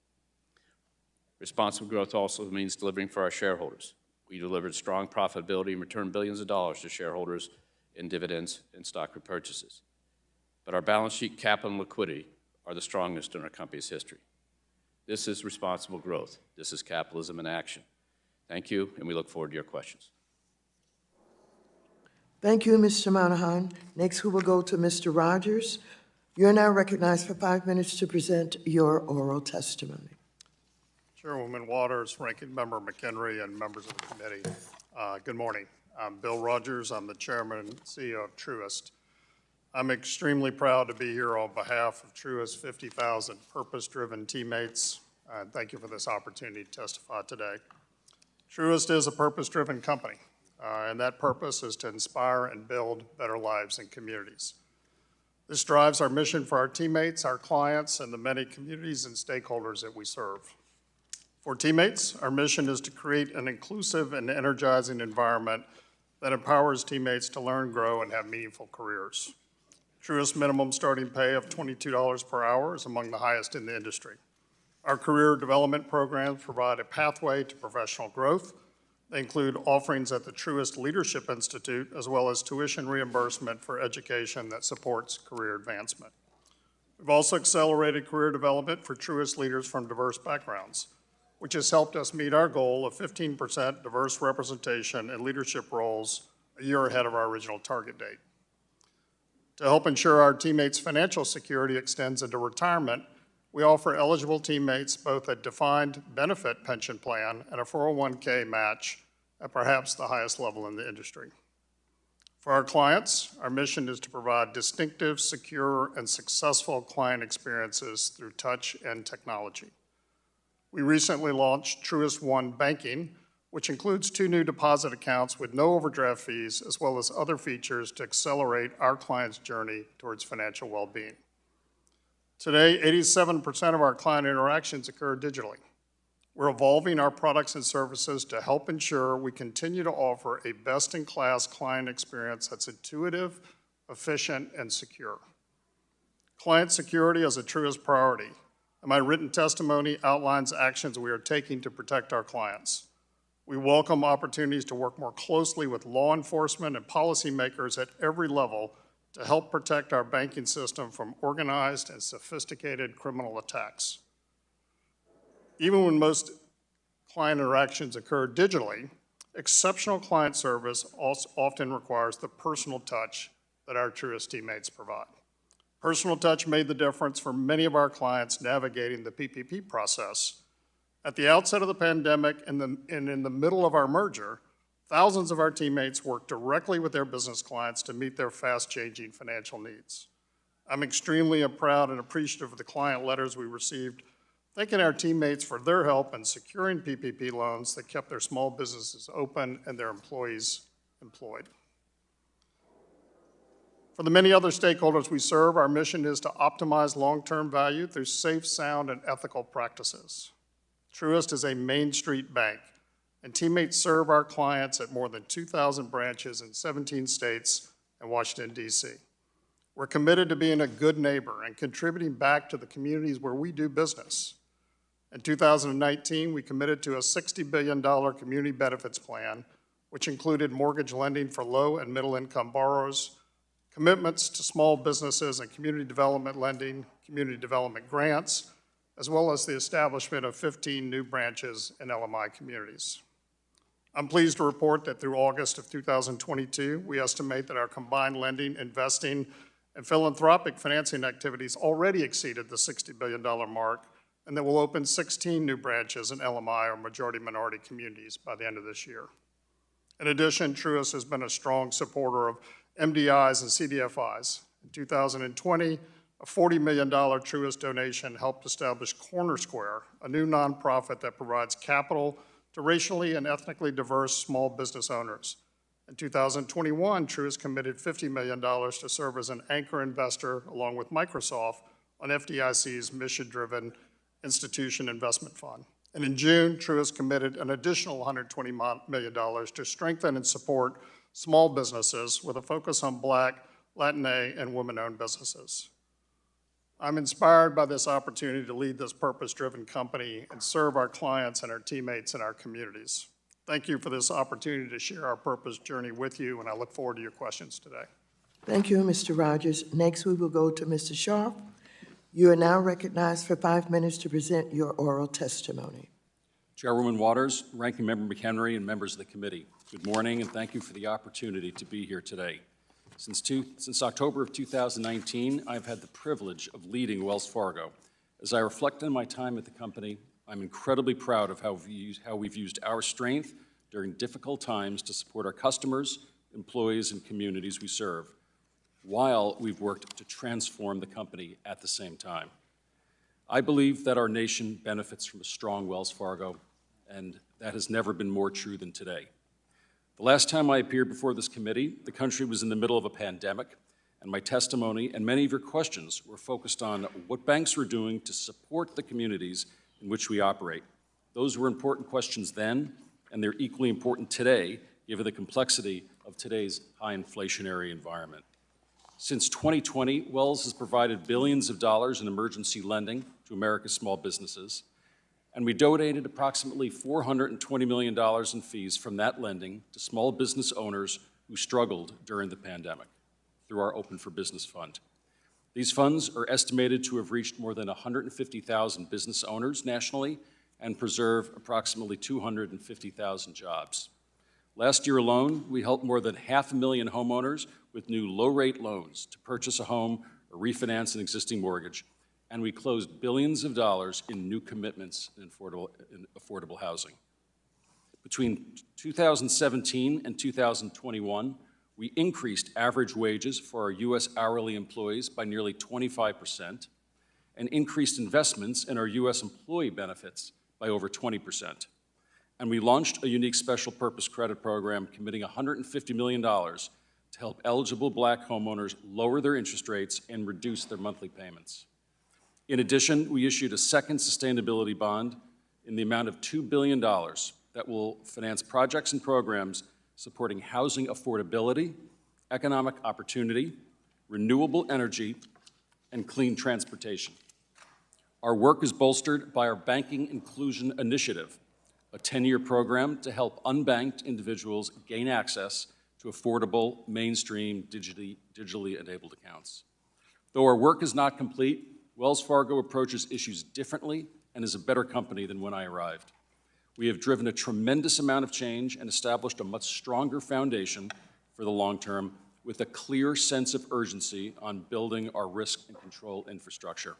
Responsible growth also means delivering for our shareholders. We delivered strong profitability and returned billions of dollars to shareholders in dividends and stock repurchases. But our balance sheet, capital, and liquidity are the strongest in our company's history. This is responsible growth. This is capitalism in action. Thank you, and we look forward to your questions. Thank you, Mr. Monahan. Next, we will go to Mr. Rogers. You're now recognized for 5 minutes to present your oral testimony. Chairwoman Waters, Ranking Member McHenry, and members of the committee, good morning. I'm Bill Rogers. I'm the Chairman and CEO of Truist. I'm extremely proud to be here on behalf of Truist's 50,000 purpose-driven teammates. Thank you for this opportunity to testify today. Truist is a purpose-driven company, and that purpose is to inspire and build better lives in communities. This drives our mission for our teammates, our clients, and the many communities and stakeholders that we serve. For teammates, our mission is to create an inclusive and energizing environment that empowers teammates to learn, grow, and have meaningful careers. Truist's minimum starting pay of $22 per hour is among the highest in the industry. Our career development programs provide a pathway to professional growth. They include offerings at the Truist Leadership Institute, as well as tuition reimbursement for education that supports career advancement. We've also accelerated career development for Truist leaders from diverse backgrounds, which has helped us meet our goal of 15% diverse representation in leadership roles a year ahead of our original target date. To help ensure our teammates' financial security extends into retirement, we offer eligible teammates both a defined benefit pension plan and a 401k match at perhaps the highest level in the industry. For our clients, our mission is to provide distinctive, secure, and successful client experiences through touch and technology. We recently launched Truist One Banking, which includes 2 new deposit accounts with no overdraft fees, as well as other features to accelerate our clients' journey towards financial well-being. Today, 87% of our client interactions occur digitally. We're evolving our products and services to help ensure we continue to offer a best-in-class client experience that's intuitive, efficient, and secure. Client security is a Truist priority, and my written testimony outlines actions we are taking to protect our clients. We welcome opportunities to work more closely with law enforcement and policymakers at every level to help protect our banking system from organized and sophisticated criminal attacks. Even when most client interactions occur digitally, exceptional client service also often requires the personal touch that our Truist teammates provide. Personal touch made the difference for many of our clients navigating the PPP process. At the outset of the pandemic and in the middle of our merger, thousands of our teammates worked directly with their business clients to meet their fast-changing financial needs. I'm extremely proud and appreciative of the client letters we received, thanking our teammates for their help in securing PPP loans that kept their small businesses open and their employees employed. For the many other stakeholders we serve, our mission is to optimize long-term value through safe, sound, and ethical practices. Truist is a Main Street bank, and teammates serve our clients at more than 2,000 branches in 17 states and Washington, D.C. We're committed to being a good neighbor and contributing back to the communities where we do business. In 2019, we committed to a $60 billion community benefits plan, which included mortgage lending for low and middle-income borrowers, commitments to small businesses and community development lending, community development grants, as well as the establishment of 15 new branches in LMI communities. I'm pleased to report that through August of 2022, we estimate that our combined lending, investing, and philanthropic financing activities already exceeded the $60 billion mark, and that we'll open 16 new branches in LMI, or majority minority communities, by the end of this year. In addition, Truist has been a strong supporter of MDIs and CDFIs. In 2020, a $40 million Truist donation helped establish Corner Square, a new nonprofit that provides capital to racially and ethnically diverse small business owners. In 2021, Truist committed $50 million to serve as an anchor investor, along with Microsoft, on FDIC's mission-driven institution investment fund. And in June, Truist committed an additional $120 million to strengthen and support small businesses with a focus on Black, Latina, and women-owned businesses. I'm inspired by this opportunity to lead this purpose-driven company and serve our clients and our teammates in our communities. Thank you for this opportunity to share our purpose journey with you, and I look forward to your questions today. Thank you, Mr. Rogers. Next, we will go to Mr. Sharp. You are now recognized for 5 minutes to present your oral testimony. Chairwoman Waters, Ranking Member McHenry, and members of the committee, good morning, and thank you for the opportunity to be here today. Since October of 2019, I've had the privilege of leading Wells Fargo. As I reflect on my time at the company, I'm incredibly proud of how we've used our strength during difficult times to support our customers, employees, and communities we serve, while we've worked to transform the company at the same time. I believe that our nation benefits from a strong Wells Fargo, and that has never been more true than today. The last time I appeared before this committee, the country was in the middle of a pandemic, and my testimony and many of your questions were focused on what banks were doing to support the communities in which we operate. Those were important questions then, and they're equally important today, given the complexity of today's high inflationary environment. Since 2020, Wells has provided billions of dollars in emergency lending to America's small businesses, and we donated approximately $420 million in fees from that lending to small business owners who struggled during the pandemic through our Open for Business Fund. These funds are estimated to have reached more than 150,000 business owners nationally and preserve approximately 250,000 jobs. Last year alone, we helped more than 500,000 homeowners with new low-rate loans to purchase a home or refinance an existing mortgage, and we closed billions of dollars in new commitments in affordable housing. Between 2017 and 2021, we increased average wages for our U.S. hourly employees by nearly 25% and increased investments in our U.S. employee benefits by over 20%. And we launched a unique special purpose credit program committing $150 million to help eligible Black homeowners lower their interest rates and reduce their monthly payments. In addition, we issued a second sustainability bond in the amount of $2 billion that will finance projects and programs supporting housing affordability, economic opportunity, renewable energy, and clean transportation. Our work is bolstered by our Banking Inclusion Initiative, a 10-year program to help unbanked individuals gain access to affordable, mainstream, digitally enabled accounts. Though our work is not complete, Wells Fargo approaches issues differently and is a better company than when I arrived. We have driven a tremendous amount of change and established a much stronger foundation for the long term with a clear sense of urgency on building our risk and control infrastructure.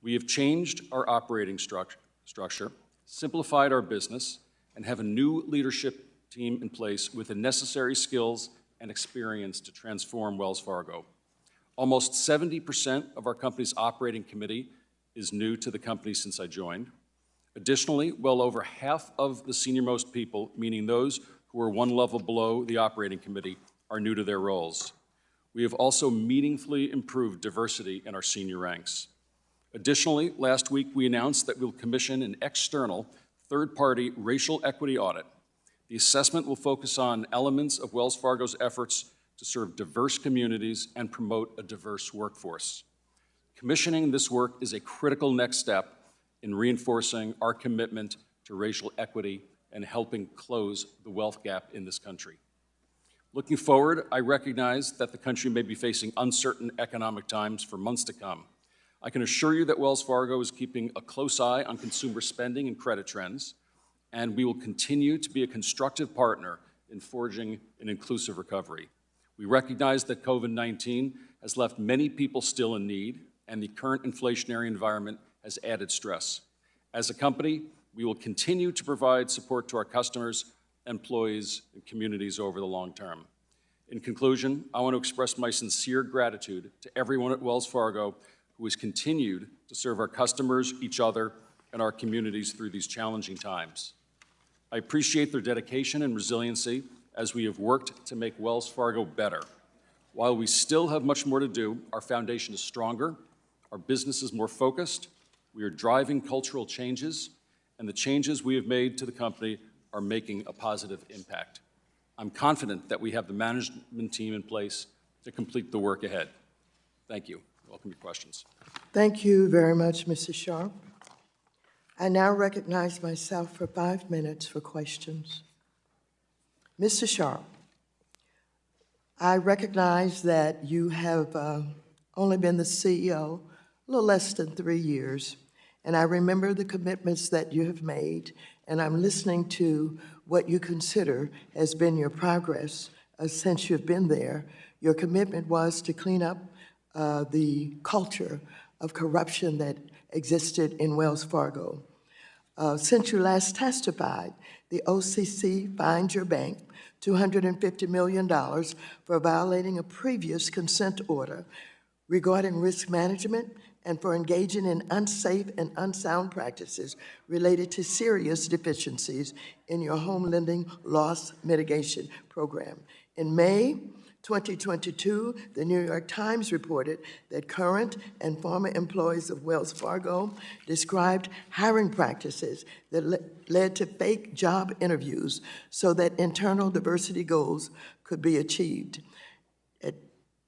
We have changed our operating structure, simplified our business, and have a new leadership team in place with the necessary skills and experience to transform Wells Fargo. Almost 70% of our company's operating committee is new to the company since I joined. Additionally, well over half of the senior-most people, meaning those who are one level below the operating committee, are new to their roles. We have also meaningfully improved diversity in our senior ranks. Additionally, last week we announced that we'll commission an external third-party racial equity audit. The assessment will focus on elements of Wells Fargo's efforts to serve diverse communities and promote a diverse workforce. Commissioning this work is a critical next step in reinforcing our commitment to racial equity and helping close the wealth gap in this country. Looking forward, I recognize that the country may be facing uncertain economic times for months to come. I can assure you that Wells Fargo is keeping a close eye on consumer spending and credit trends. and we will continue to be a constructive partner in forging an inclusive recovery. We recognize that COVID-19 has left many people still in need, and the current inflationary environment has added stress. As a company, we will continue to provide support to our customers, employees, and communities over the long term. In conclusion, I want to express my sincere gratitude to everyone at Wells Fargo who has continued to serve our customers, each other, and our communities through these challenging times. I appreciate their dedication and resiliency as we have worked to make Wells Fargo better. While we still have much more to do, our foundation is stronger, our business is more focused, we are driving cultural changes, and the changes we have made to the company are making a positive impact. I'm confident that we have the management team in place to complete the work ahead. Thank you. Welcome your questions. Thank you very much, Mr. Sharp. I now recognize myself for 5 minutes for questions. Mr. Sharp, I recognize that you have only been the CEO a little less than 3 years, and I remember the commitments that you have made, and I'm listening to what you consider has been your progress since you've been there. Your commitment was to clean up the culture of corruption that existed in Wells Fargo. Since you last testified, the OCC fined your bank $250 million for violating a previous consent order regarding risk management and for engaging in unsafe and unsound practices related to serious deficiencies in your home lending loss mitigation program. In May 2022, the New York Times reported that current and former employees of Wells Fargo described hiring practices that led to fake job interviews so that internal diversity goals could be achieved. A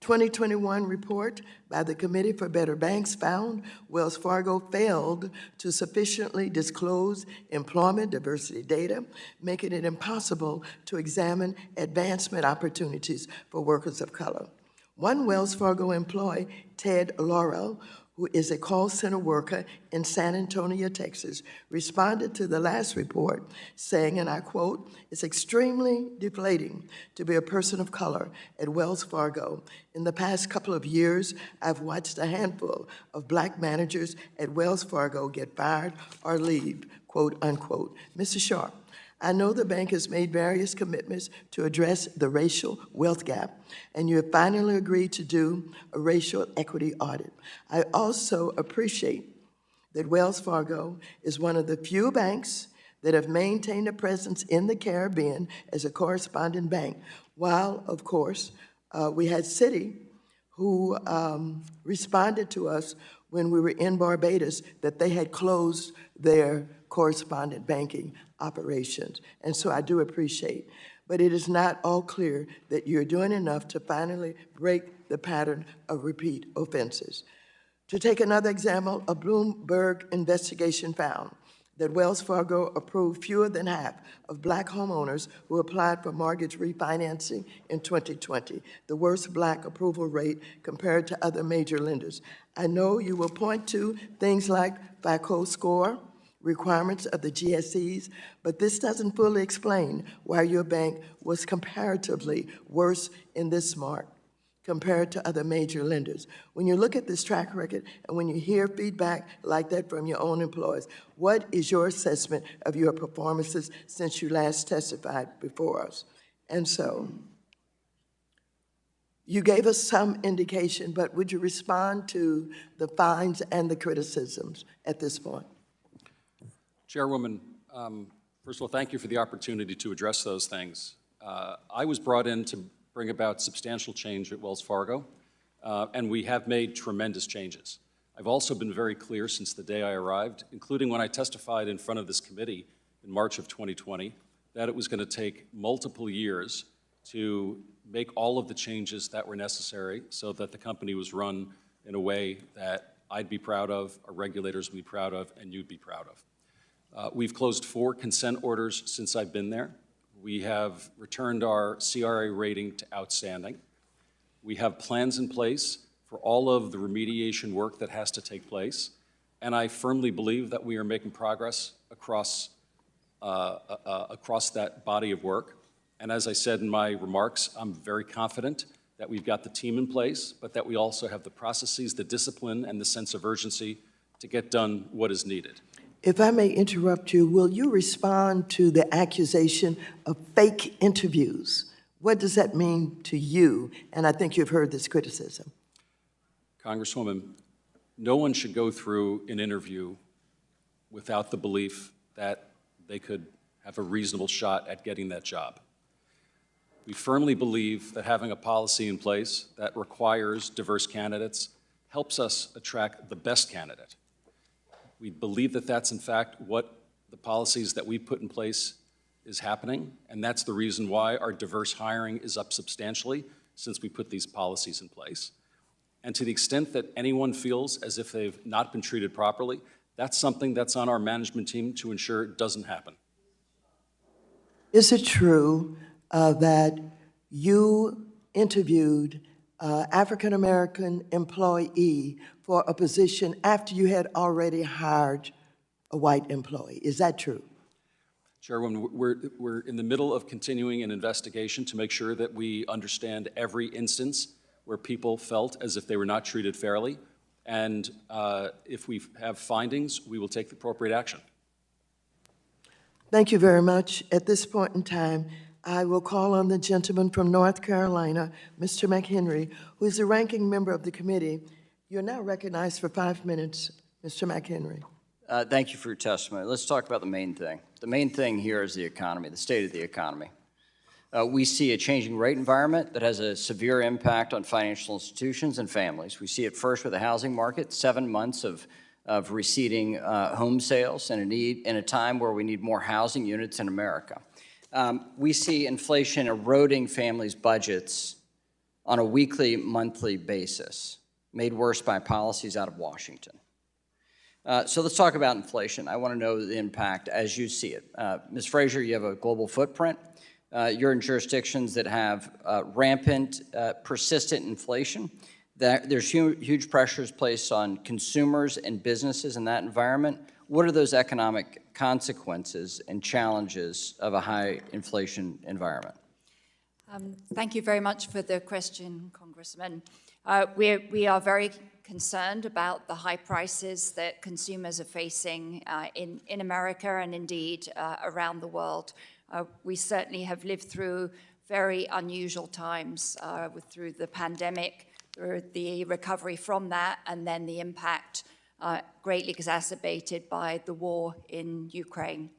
2021 report by the Committee for Better Banks found Wells Fargo failed to sufficiently disclose employment diversity data, making it impossible to examine advancement opportunities for workers of color. One Wells Fargo employee, Ted Laurel, who is a call center worker in San Antonio, Texas, responded to the last report saying, and I quote, "It's extremely deflating to be a person of color at Wells Fargo. In the past couple of years, I've watched a handful of Black managers at Wells Fargo get fired or leave," quote unquote. Mr. Sharp, I know the bank has made various commitments to address the racial wealth gap, and you have finally agreed to do a racial equity audit. I also appreciate that Wells Fargo is one of the few banks that have maintained a presence in the Caribbean as a correspondent bank, while, of course, we had Citi who responded to us when we were in Barbados that they had closed their correspondent banking operations. And so I do appreciate, but it is not all clear that you're doing enough to finally break the pattern of repeat offenses. To take another example, a Bloomberg investigation found that Wells Fargo approved fewer than half of Black homeowners who applied for mortgage refinancing in 2020, the worst Black approval rate compared to other major lenders. I know you will point to things like FICO score, requirements of the GSEs, but this doesn't fully explain why your bank was comparatively worse in this mark compared to other major lenders. When you look at this track record and when you hear feedback like that from your own employees, what is your assessment of your performances since you last testified before us? And so, you gave us some indication, but would you respond to the fines and the criticisms at this point? Chairwoman, first of all, thank you for the opportunity to address those things. I was brought in to bring about substantial change at Wells Fargo, and we have made tremendous changes. I've also been very clear since the day I arrived, including when I testified in front of this committee in March of 2020, that it was going to take multiple years to make all of the changes that were necessary so that the company was run in a way that I'd be proud of, our regulators would be proud of, and you'd be proud of. We've closed 4 consent orders since I've been there. We have returned our CRA rating to outstanding. We have plans in place for all of the remediation work that has to take place, and I firmly believe that we are making progress across across that body of work. And as I said in my remarks, I'm very confident that we've got the team in place, but that we also have the processes, the discipline, and the sense of urgency to get done what is needed. If I may interrupt you, will you respond to the accusation of fake interviews? What does that mean to you? And I think you've heard this criticism. Congresswoman, no one should go through an interview without the belief that they could have a reasonable shot at getting that job. We firmly believe that having a policy in place that requires diverse candidates helps us attract the best candidate. We believe that that's in fact what the policies that we put in place is happening, and that's the reason why our diverse hiring is up substantially since we put these policies in place. And to the extent that anyone feels as if they've not been treated properly, that's something that's on our management team to ensure it doesn't happen. Is it true that you interviewed African-American employee for a position after you had already hired a white employee? Is that true? Chairwoman, we're in the middle of continuing an investigation to make sure that we understand every instance where people felt as if they were not treated fairly. And if we have findings, we will take the appropriate action. Thank you very much. At this point in time, I will call on the gentleman from North Carolina, Mr. McHenry, who is the ranking member of the committee. You're now recognized for 5 minutes, Mr. McHenry. Thank you for your testimony. Let's talk about the main thing. The main thing here is the economy, the state of the economy. We see a changing rate environment that has a severe impact on financial institutions and families. We see it first with the housing market, 7 months of receding home sales and in a time where we need more housing units in America. We see inflation eroding families' budgets on a weekly, monthly basis, made worse by policies out of Washington. So let's talk about inflation. I want to know the impact as you see it. Ms. Frazier, you have a global footprint. You're in jurisdictions that have rampant, persistent inflation. There's huge pressures placed on consumers and businesses in that environment. What are those economic consequences and challenges of a high inflation environment? Thank you very much for the question, Congressman. We are very concerned about the high prices that consumers are facing in America and indeed around the world. We certainly have lived through very unusual times through the pandemic, through the recovery from that, and then the impact greatly exacerbated by the war in Ukraine.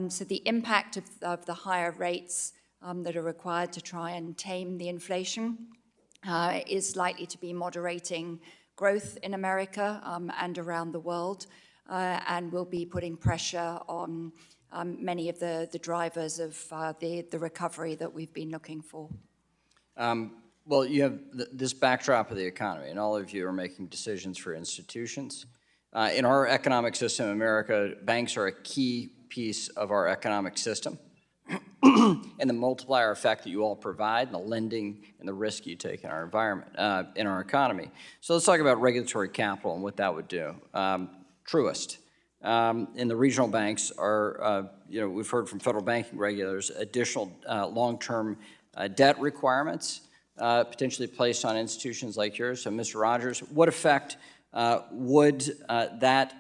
So the impact of the higher rates that are required to try and tame the inflation is likely to be moderating growth in America and around the world, and will be putting pressure on many of the drivers of the recovery that we've been looking for. Well, you have this backdrop of the economy, and all of you are making decisions for institutions. In our economic system in America, banks are a key piece of our economic system. And the multiplier effect that you all provide, and the lending and the risk you take in our environment, in our economy. So let's talk about regulatory capital and what that would do. Truist. And the regional banks are, we've heard from federal banking regulators, additional long-term debt requirements potentially placed on institutions like yours. So, Mr. Rogers, what effect would that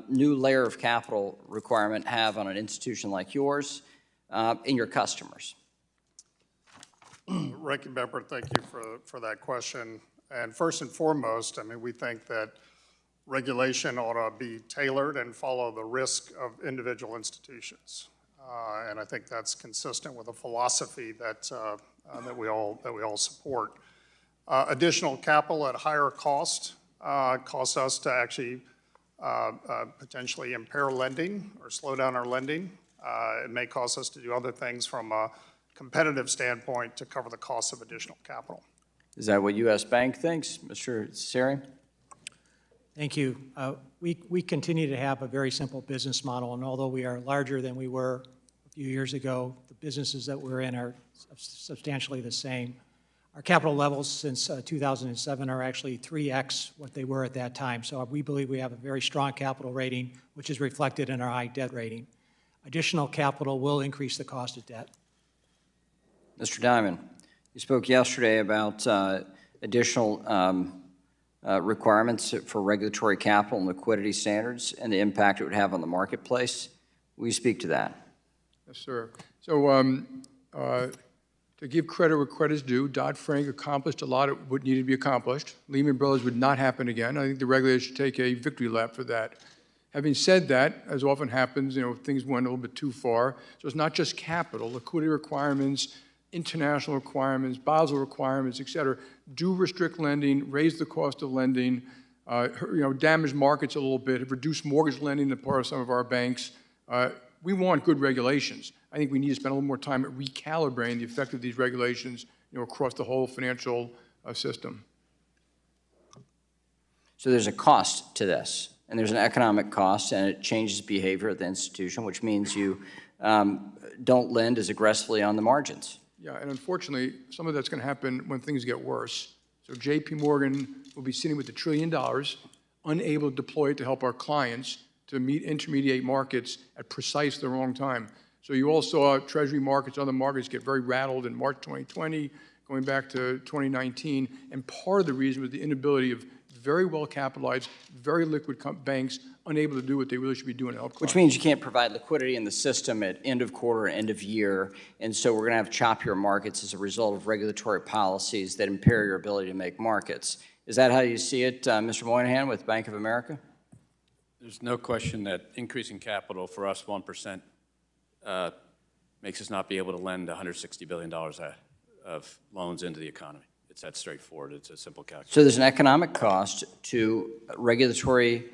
new layer of capital requirement have on an institution like yours and your customers? Ranking Member, thank you for that question. And first and foremost, I mean, we think that regulation ought to be tailored and follow the risk of individual institutions. And I think that's consistent with a philosophy that we all support. Additional capital at higher cost costs us to actually potentially impair lending or slow down our lending. It may cause us to do other things from a competitive standpoint to cover the cost of additional capital. Is that what U.S. Bank thinks, Mr. Seri? Thank you. We continue to have a very simple business model, and although we are larger than we were a few years ago, the businesses that we're in are substantially the same. Our capital levels since 2007 are actually 3x what they were at that time. So we believe we have a very strong capital rating, which is reflected in our high debt rating. Additional capital will increase the cost of debt. Mr. Diamond, you spoke yesterday about additional requirements for regulatory capital and liquidity standards and the impact it would have on the marketplace. Will you speak to that? Yes, sir. So to give credit where credit is due, Dodd-Frank accomplished a lot of what needed to be accomplished. Lehman Brothers would not happen again. I think the regulators should take a victory lap for that. Having said that, as often happens, things went a little bit too far. So it's not just capital, liquidity requirements, international requirements, Basel requirements, et cetera, do restrict lending, raise the cost of lending, damage markets a little bit, have reduced mortgage lending on the part of some of our banks. We want good regulations. I think we need to spend a little more time at recalibrating the effect of these regulations, across the whole financial system. So there's a cost to this, and there's an economic cost, and it changes behavior at the institution, which means you don't lend as aggressively on the margins. Yeah, and unfortunately, some of that's going to happen when things get worse. So J.P. Morgan will be sitting with $1 trillion, unable to deploy it to help our clients to intermediate markets at precisely the wrong time. So you all saw Treasury markets, other markets get very rattled in March 2020, going back to 2019, and part of the reason was the inability of very well-capitalized, very liquid banks unable to do what they really should be doing to help clients. Which means you can't provide liquidity in the system at end of quarter, end of year, and so we're going to have choppier markets as a result of regulatory policies that impair your ability to make markets. Is that how you see it, Mr. Moynihan, with Bank of America? There's no question that increasing capital for us 1% makes us not be able to lend $160 billion of loans into the economy. It's that straightforward. It's a simple calculation. So there's an economic cost to regulatory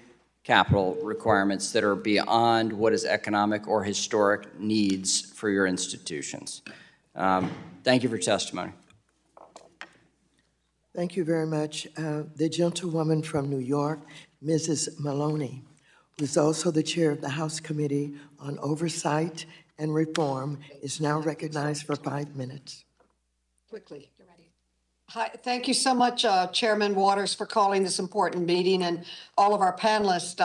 capital requirements that are beyond what is economic or historic needs for your institutions. Thank you for testimony. Thank you very much. The gentlewoman from New York, Mrs. Maloney, who is also the chair of the House Committee on Oversight and Reform, is now recognized for 5 minutes. Quickly. You're ready. Hi, thank you so much, Chairman Waters, for calling this important meeting, and all of our panelists.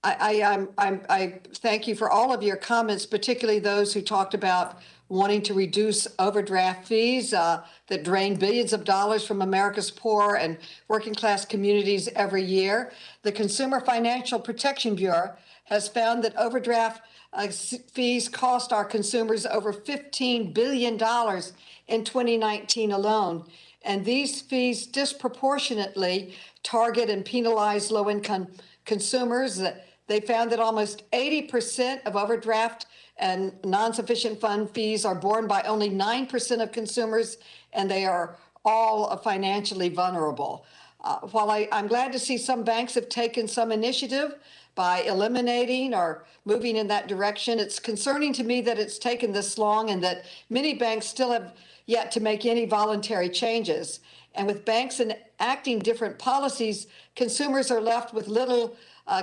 I thank you for all of your comments, particularly those who talked about wanting to reduce overdraft fees that drain billions of dollars from America's poor and working class communities every year. The Consumer Financial Protection Bureau has found that overdraft fees cost our consumers over $15 billion in 2019 alone. And these fees disproportionately target and penalize low-income consumers. They found that almost 80% of overdraft and non-sufficient fund fees are borne by only 9% of consumers, and they are all financially vulnerable. While I'm glad to see some banks have taken some initiative by eliminating or moving in that direction, it's concerning to me that it's taken this long and that many banks still have yet to make any voluntary changes. And with banks enacting different policies, consumers are left with little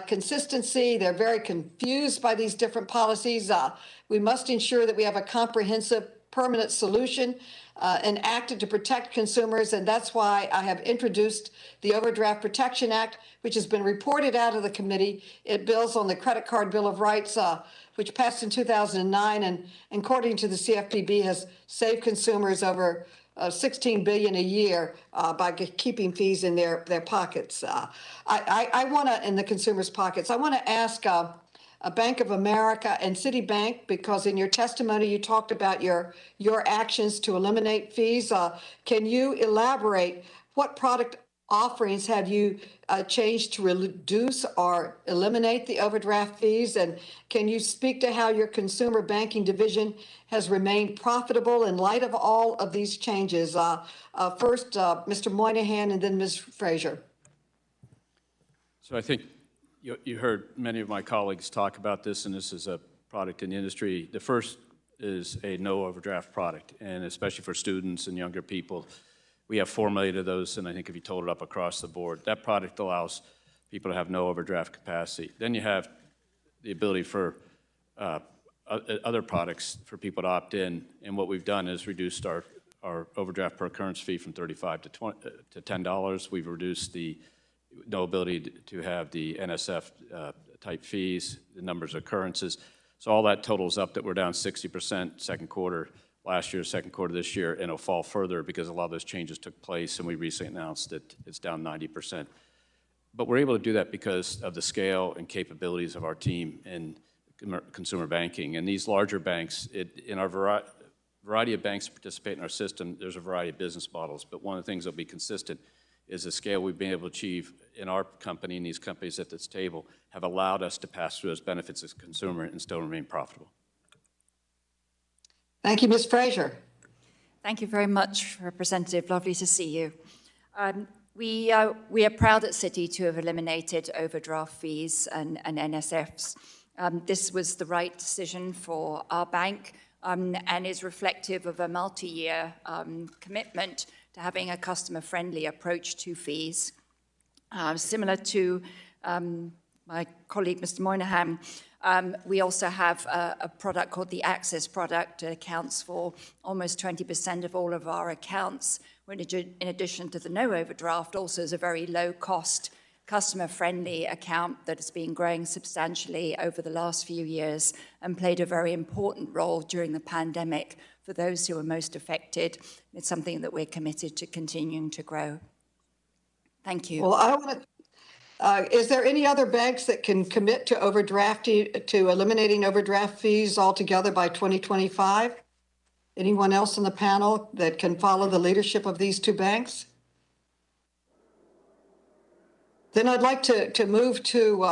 consistency. They're very confused by these different policies. We must ensure that we have a comprehensive, permanent solution enacted to protect consumers, and that's why I have introduced the Overdraft Protection Act, which has been reported out of the committee. It builds on the Credit Card Bill of Rights, which passed in 2009, and according to the CFPB, has saved consumers over $16 billion a year by keeping fees in their pockets. I want to, in the consumers' pockets, I want to ask Bank of America and Citibank, because in your testimony you talked about your actions to eliminate fees. Can you elaborate what product offerings have you changed to reduce or eliminate the overdraft fees? And can you speak to how your consumer banking division has remained profitable in light of all of these changes? First, Mr. Moynihan, and then Ms. Frazier. So I think you heard many of my colleagues talk about this, and this is a product in the industry. The first is a no overdraft product, and especially for students and younger people. We have 4 million of those, and I think if you total it up across the board, that product allows people to have no overdraft capacity. Then you have the ability for other products for people to opt in, and what we've done is reduced our overdraft per occurrence fee from $35 to $10. We've reduced the no ability to have the NSF type fees, the numbers of occurrences. So all that totals up that we're down 60% second quarter last year, second quarter this year, and it'll fall further because a lot of those changes took place, and we recently announced that it's down 90%. But we're able to do that because of the scale and capabilities of our team in consumer banking. And these larger banks, in our variety of banks that participate in our system, there's a variety of business models. But one of the things that will be consistent is the scale we've been able to achieve in our company and these companies at this table have allowed us to pass through those benefits as a consumer and still remain profitable. Thank you, Ms. Frazier. Thank you very much, Representative. Lovely to see you. We are proud at Citi to have eliminated overdraft fees and NSFs. This was the right decision for our bank and is reflective of a multi-year commitment to having a customer-friendly approach to fees. Similar to my colleague, Mr. Moynihan, we also have a product called the Access product. It accounts for almost 20% of all of our accounts, in addition to the no overdraft, also is a very low-cost, customer-friendly account that has been growing substantially over the last few years and played a very important role during the pandemic for those who were most affected. It's something that we're committed to continuing to grow. Thank you. Well, I want to, is there any other banks that can commit to eliminating overdraft fees altogether by 2025? Anyone else on the panel that can follow the leadership of these two banks? Then I'd like to move to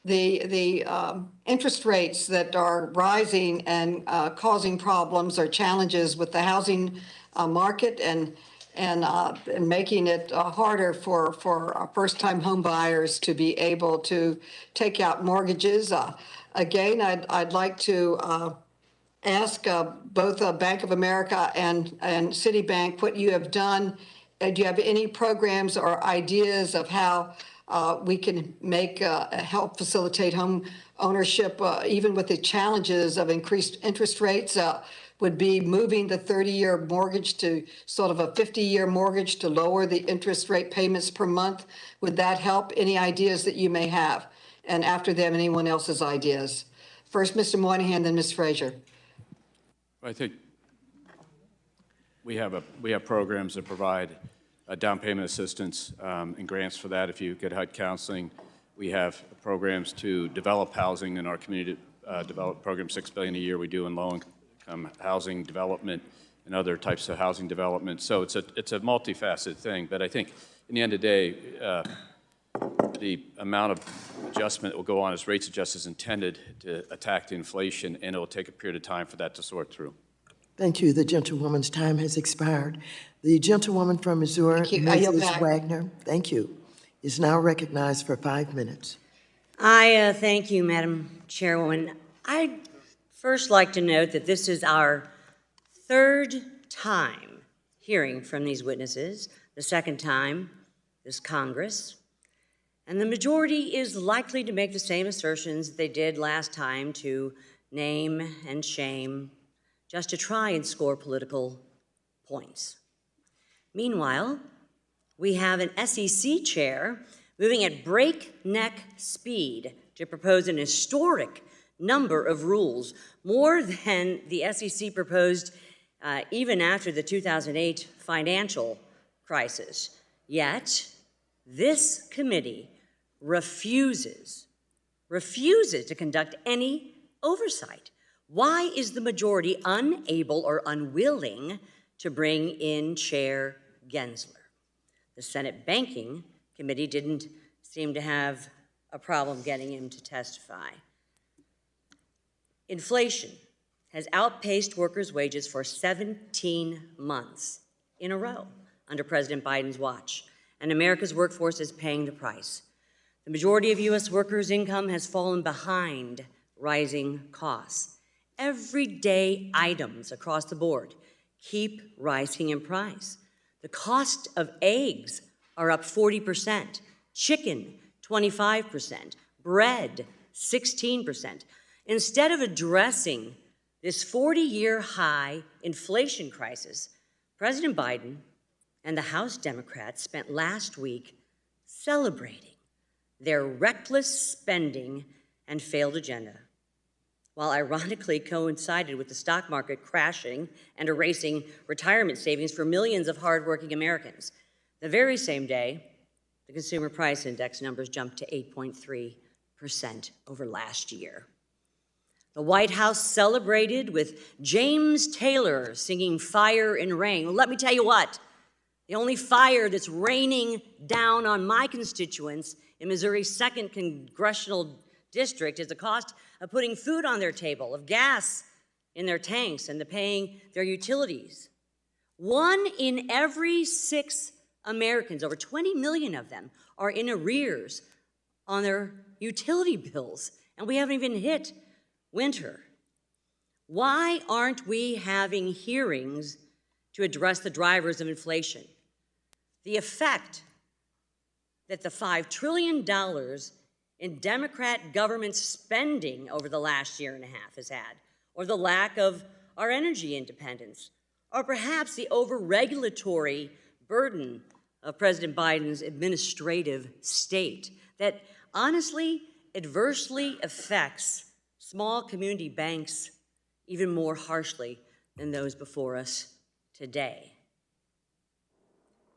the interest rates that are rising and causing problems or challenges with the housing market and making it harder for first-time home buyers to be able to take out mortgages. Again, I'd like to ask both Bank of America and Citibank what you have done. Do you have any programs or ideas of how we can help facilitate home ownership, even with the challenges of increased interest rates? Would be moving the 30-year mortgage to sort of a 50-year mortgage to lower the interest rate payments per month. Would that help? Any ideas that you may have? And after them, anyone else's ideas? First, Mr. Moynihan, then Ms. Frazier. I think we have programs that provide down payment assistance and grants for that if you get HUD counseling. We have programs to develop housing in our community, develop program $6 billion a year we do in low-income housing development and other types of housing development. So it's a multifaceted thing, but I think in the end of the day, the amount of adjustment that will go on as rates adjust is intended to attack the inflation, and it will take a period of time for that to sort through. Thank you. The gentlewoman's time has expired. The gentlewoman from Missouri, Mrs. Wagner, thank you, is now recognized for 5 minutes. I thank you, Madam Chairwoman. I'd first like to note that this is our third time hearing from these witnesses, the second time this Congress, and the majority is likely to make the same assertions they did last time to name and shame, just to try and score political points. Meanwhile, we have an SEC chair moving at breakneck speed to propose an historic number of rules, more than the SEC proposed even after the 2008 financial crisis. Yet, this committee refuses to conduct any oversight. Why is the majority unable or unwilling to bring in Chair Gensler? The Senate Banking Committee didn't seem to have a problem getting him to testify. Inflation has outpaced workers' wages for 17 months in a row under President Biden's watch, and America's workforce is paying the price. The majority of U.S. workers' income has fallen behind rising costs. Everyday items across the board keep rising in price. The cost of eggs are up 40%, chicken 25%, bread 16%. Instead of addressing this 40-year high inflation crisis, President Biden and the House Democrats spent last week celebrating their reckless spending and failed agenda. while ironically coincided with the stock market crashing and erasing retirement savings for millions of hardworking Americans. The very same day, the Consumer Price Index numbers jumped to 8.3% over last year. The White House celebrated with James Taylor singing Fire and Rain. Well, let me tell you what, the only fire that's raining down on my constituents in Missouri's 2nd Congressional District is the cost of putting food on their table, of gas in their tanks, and to paying their utilities. 1 in every 6 Americans, over 20 million of them, are in arrears on their utility bills, and we haven't even hit winter. Why aren't we having hearings to address the drivers of inflation? The effect that the $5 trillion in Democrat government spending over the last year and a half has had, or the lack of our energy independence, or perhaps the over-regulatory burden of President Biden's administrative state that honestly adversely affects small community banks even more harshly than those before us today.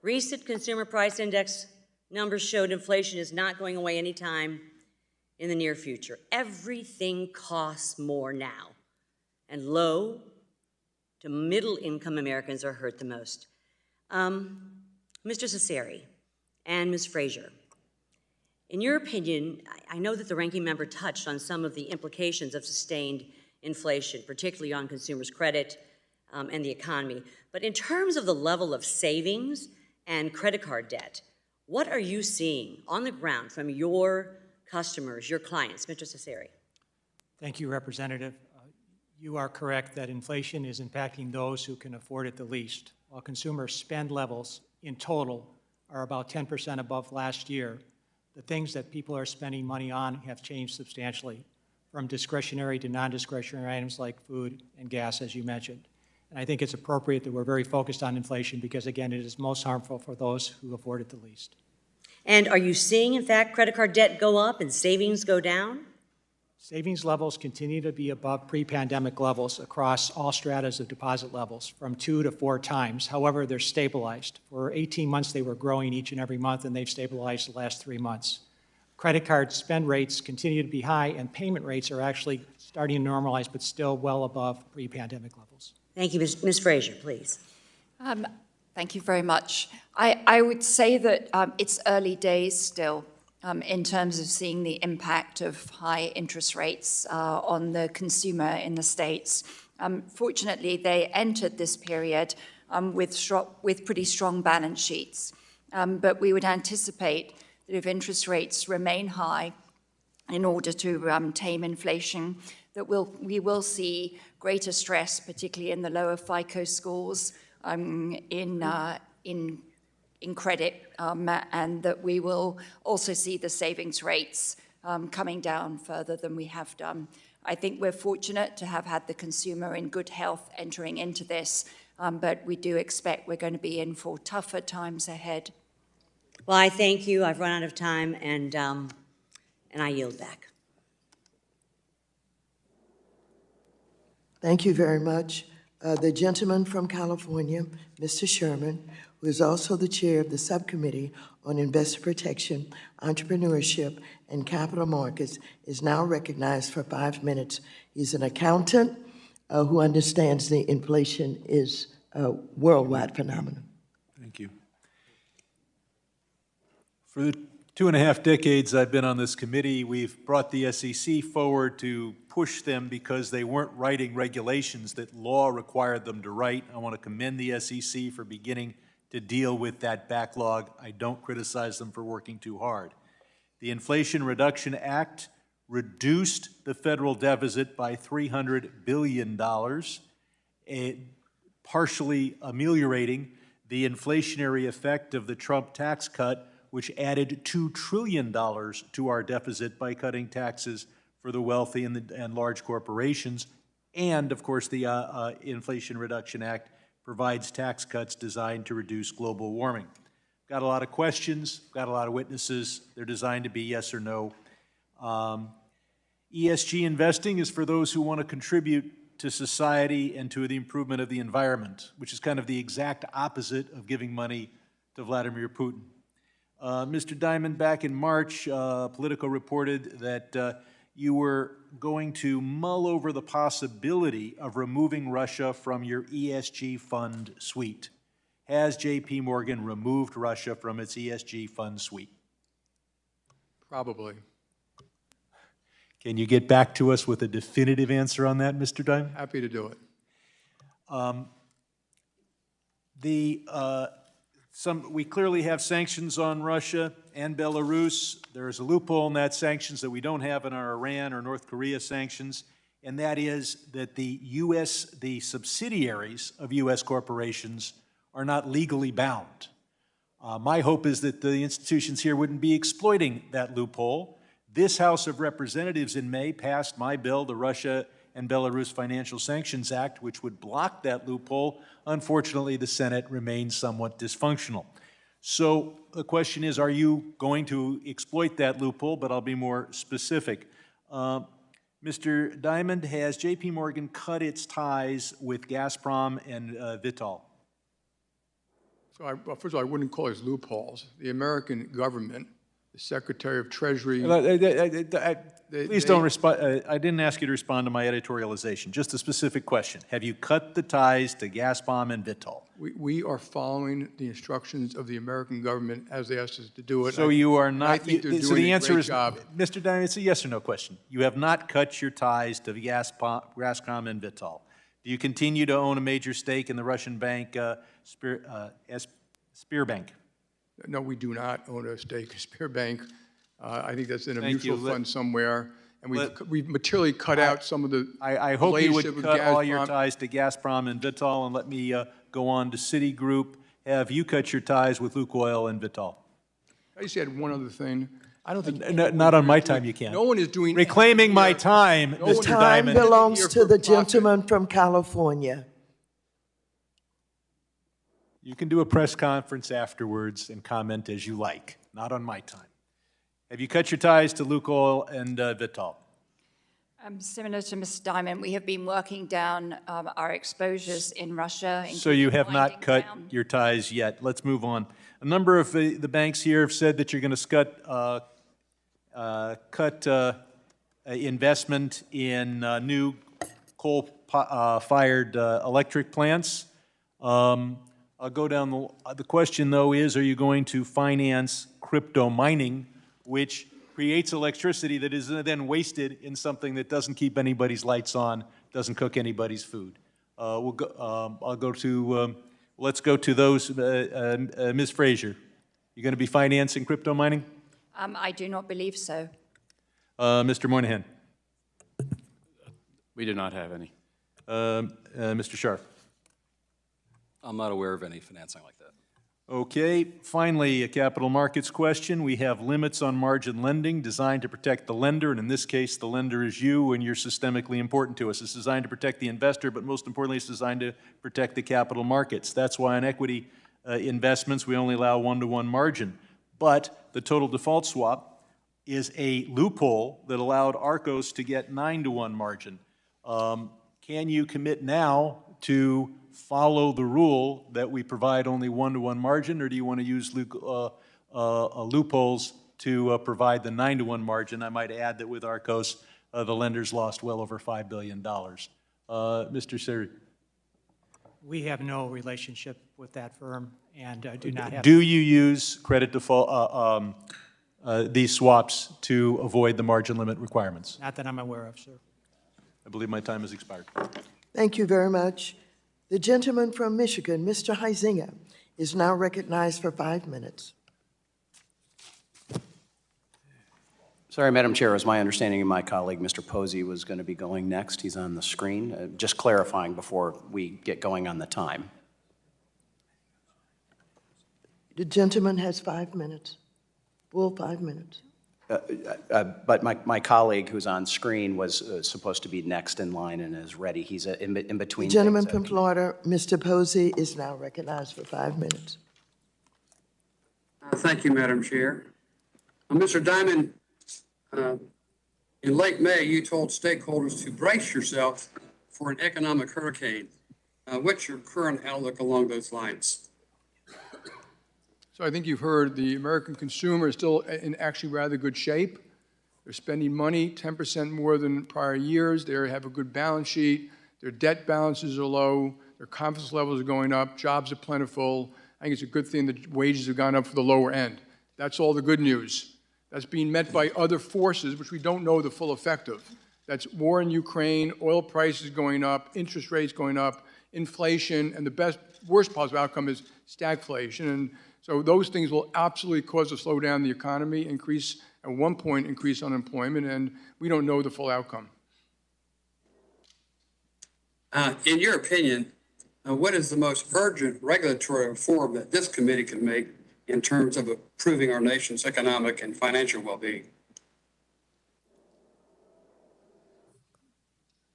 Recent Consumer Price Index numbers showed inflation is not going away anytime in the near future. Everything costs more now, and low to middle-income Americans are hurt the most. Mr. Cesari and Ms. Frazier, in your opinion, I know that the ranking member touched on some of the implications of sustained inflation, particularly on consumers' credit and the economy, but in terms of the level of savings and credit card debt, what are you seeing on the ground from your customers, your clients? Mr. Cesari. Thank you, Representative. You are correct that inflation is impacting those who can afford it the least. While consumer spend levels in total are about 10% above last year, the things that people are spending money on have changed substantially, from discretionary to non-discretionary items like food and gas, as you mentioned. And I think it's appropriate that we're very focused on inflation because, again, it is most harmful for those who afford it the least. And are you seeing, in fact, credit card debt go up and savings go down? Savings levels continue to be above pre-pandemic levels across all stratas of deposit levels, from 2 to 4 times. However, they're stabilized. For 18 months, they were growing each and every month, and they've stabilized the last 3 months. Credit card spend rates continue to be high, and payment rates are actually starting to normalize, but still well above pre-pandemic levels. Thank you. Ms. Frazier, please. Thank you very much. I would say that it's early days still in terms of seeing the impact of high interest rates on the consumer in the States. Fortunately, they entered this period with pretty strong balance sheets. But we would anticipate that if interest rates remain high in order to tame inflation, that we will see greater stress, particularly in the lower FICO scores, in credit, and that we will also see the savings rates coming down further than we have done. I think we're fortunate to have had the consumer in good health entering into this, but we do expect we're going to be in for tougher times ahead. Well, I thank you. I've run out of time, and I yield back. Thank you very much. The gentleman from California, Mr. Sherman, who is also the chair of the Subcommittee on Investor Protection, Entrepreneurship, and Capital Markets, is now recognized for 5 minutes. He's an accountant who understands the inflation is a worldwide phenomenon. Thank you. For the 2.5 decades I've been on this committee, we've brought the SEC forward to push them because they weren't writing regulations that law required them to write. I want to commend the SEC for beginning to deal with that backlog. I don't criticize them for working too hard. The Inflation Reduction Act reduced the federal deficit by $300 billion, partially ameliorating the inflationary effect of the Trump tax cut, which added $2 trillion to our deficit by cutting taxes for the wealthy and large corporations. And, of course, the Inflation Reduction Act provides tax cuts designed to reduce global warming. Got a lot of questions, got a lot of witnesses. They're designed to be yes or no. ESG investing is for those who want to contribute to society and to the improvement of the environment, which is kind of the exact opposite of giving money to Vladimir Putin. Mr. Diamond, back in March, Politico reported that you were going to mull over the possibility of removing Russia from your ESG fund suite. Has J.P. Morgan removed Russia from its ESG fund suite? Probably. Can you get back to us with a definitive answer on that, Mr. Diamond? Happy to do it. We clearly have sanctions on Russia and Belarus. There is a loophole in that sanctions that we don't have in our Iran or North Korea sanctions, and that is that the subsidiaries of U.S. corporations are not legally bound. My hope is that the institutions here wouldn't be exploiting that loophole. This House of Representatives in May passed my bill, the Russia and Belarus Financial Sanctions Act, which would block that loophole. Unfortunately, the Senate remains somewhat dysfunctional. So the question is, are you going to exploit that loophole? But I'll be more specific. Mr. Diamond, has J.P. Morgan cut its ties with Gazprom and Vitol? So, first of all, I wouldn't call these loopholes. The American government, the Secretary of Treasury. Please don't respond. I didn't ask you to respond to my editorialization. Just a specific question. Have you cut the ties to Gazprom and Vitol? We are following the instructions of the American government as they asked us to do it. So you are not. I think they're doing so the a answer great is, job. Mr. Diamond, it's a yes or no question. You have not cut your ties to Gazprom and Vitol. Do you continue to own a major stake in the Russian bank Sberbank? No, we do not own a stake in Sberbank. I think that's in a Thank mutual you. fund somewhere. And we've materially cut out some of the I hope you would relationship with cut all your Gazprom. ties to Gazprom and Vitol, and let me go on to Citigroup. Have you cut your ties with Lukoil and Vitol? I just had one other thing. I don't think Not on my time, you can't. No one is doing Reclaiming my anything time, No Mr. one- Time Diamond. belongs Here to for the profit. gentleman from California. You can do a press conference afterwards and comment as you like, not on my time. Have you cut your ties to Lukoil and Vitol? Similar to Mr. Diamond, we have been working down our exposures in Russia. So you have including not winding cut down. your ties yet. Let's move on. A number of the banks here have said that you're going to cut investment in new coal-fired electric plants. I'll go down the question, though, is, are you going to finance crypto mining, which creates electricity that is then wasted in something that doesn't keep anybody's lights on, doesn't cook anybody's food? Let's go to those. Ms. Frazier, you going to be financing crypto mining? I do not believe so. Mr. Moynihan? We do not have any. Mr. Sharp? I'm not aware of any financing like that. Okay, finally, a capital markets question. We have limits on margin lending designed to protect the lender, and in this case, the lender is you, and you're systemically important to us. It's designed to protect the investor, but most importantly, it's designed to protect the capital markets. That's why on equity investments, we only allow one-to-one margin. But the total default swap is a loophole that allowed ARCOS to get 9-to-1 margin. Can you commit now to follow the rule that we provide only one-to-one margin, or do you want to use loopholes to provide the 9-to-1 margin? I might add that with ARCOS, the lenders lost well over $5 billion. Mr. Siri. We have no relationship with that firm and do not have. Do you use credit default, these swaps to avoid the margin limit requirements? Not that I'm aware of, sir. I believe my time has expired. Thank you very much. The gentleman from Michigan, Mr. Huizinga, is now recognized for 5 minutes. Sorry, Madam Chair, it was my understanding my colleague, Mr. Posey, was going to be going next. He's on the screen. Just clarifying before we get going on the time. The gentleman has 5 minutes, full 5 minutes. But my colleague who's on screen was supposed to be next in line and is ready. He's in between. The gentleman things. from Florida, Mr. Posey, is now recognized for 5 minutes. Thank you, Madam Chair. Mr. Diamond, In late May, you told stakeholders to brace yourself for an economic hurricane. What's your current outlook along those lines? So I think you've heard the American consumer is still in actually rather good shape. They're spending money 10% more than prior years. They have a good balance sheet. Their debt balances are low. Their confidence levels are going up. Jobs are plentiful. I think it's a good thing that wages have gone up for the lower end. That's all the good news. That's being met by other forces, which we don't know the full effect of. That's war in Ukraine, oil prices going up, interest rates going up, inflation, and the worst possible outcome is stagflation. And so those things will absolutely cause a slowdown in the economy, at one point increase unemployment, and we don't know the full outcome. In your opinion, what is the most urgent regulatory reform that this committee can make in terms of improving our nation's economic and financial well-being?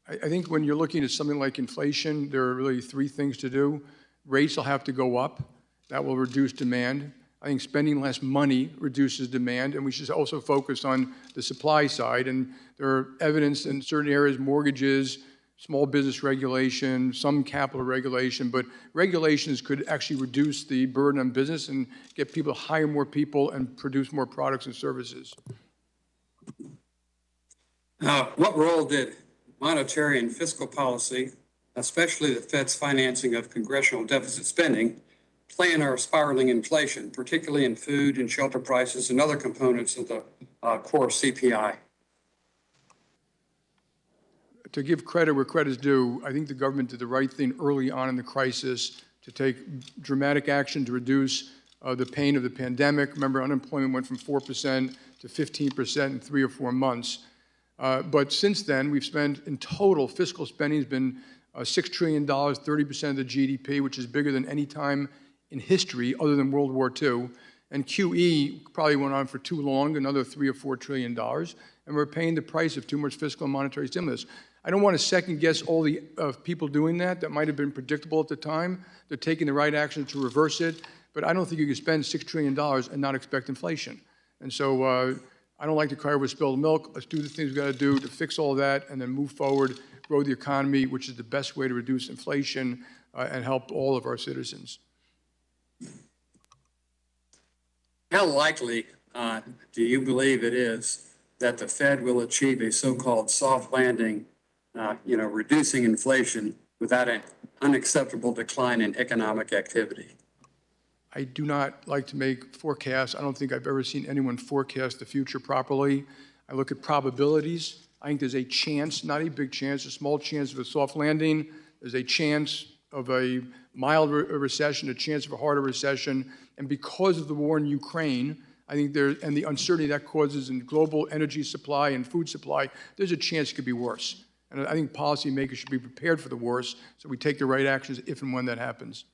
I think when you're looking at something like inflation, there are really three things to do. Rates will have to go up. That will reduce demand. I think spending less money reduces demand, and we should also focus on the supply side. And there are evidence in certain areas, mortgages, small business regulation, some capital regulation, but regulations could actually reduce the burden on business and get people to hire more people and produce more products and services. What role did monetary and fiscal policy, especially the Fed's financing of congressional deficit spending, play in our spiraling inflation, particularly in food and shelter prices and other components of the core CPI? To give credit where credit is due, I think the government did the right thing early on in the crisis to take dramatic action to reduce the pain of the pandemic. Remember, unemployment went from 4% to 15% in 3 or 4 months. But since then, we've spent, in total, fiscal spending has been $6 trillion, 30% of the GDP, which is bigger than any time in history other than World War II. And QE probably went on for too long, another $3 or $4 trillion. And we're paying the price of too much fiscal and monetary stimulus. I don't want to second guess all the people doing that. That might have been predictable at the time. They're taking the right action to reverse it. But I don't think you can spend $6 trillion and not expect inflation. And so I don't like to cry over spilled milk. Let's do the things we've got to do to fix all that and then move forward, grow the economy, which is the best way to reduce inflation and help all of our citizens. How likely do you believe it is that the Fed will achieve a so-called soft landing, reducing inflation without an unacceptable decline in economic activity? I do not like to make forecasts. I don't think I've ever seen anyone forecast the future properly. I look at probabilities. I think there's a chance, not a big chance, a small chance of a soft landing. There's a chance of a mild recession, a chance of a harder recession. And because of the war in Ukraine, I think and the uncertainty that causes in global energy supply and food supply, there's a chance it could be worse. And I think policymakers should be prepared for the worst so we take the right actions if and when that happens.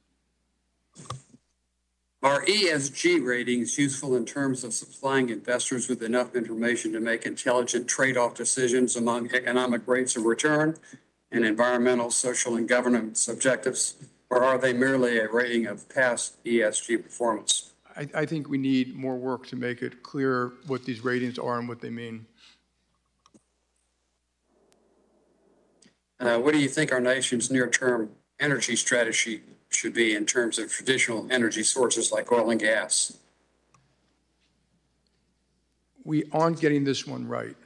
Are ESG ratings useful in terms of supplying investors with enough information to make intelligent trade-off decisions among economic rates of return and environmental, social, and governance objectives? Or are they merely a rating of past ESG performance? I think we need more work to make it clear what these ratings are and what they mean. What do you think our nation's near-term energy strategy should be in terms of traditional energy sources like oil and gas? We aren't getting this one right.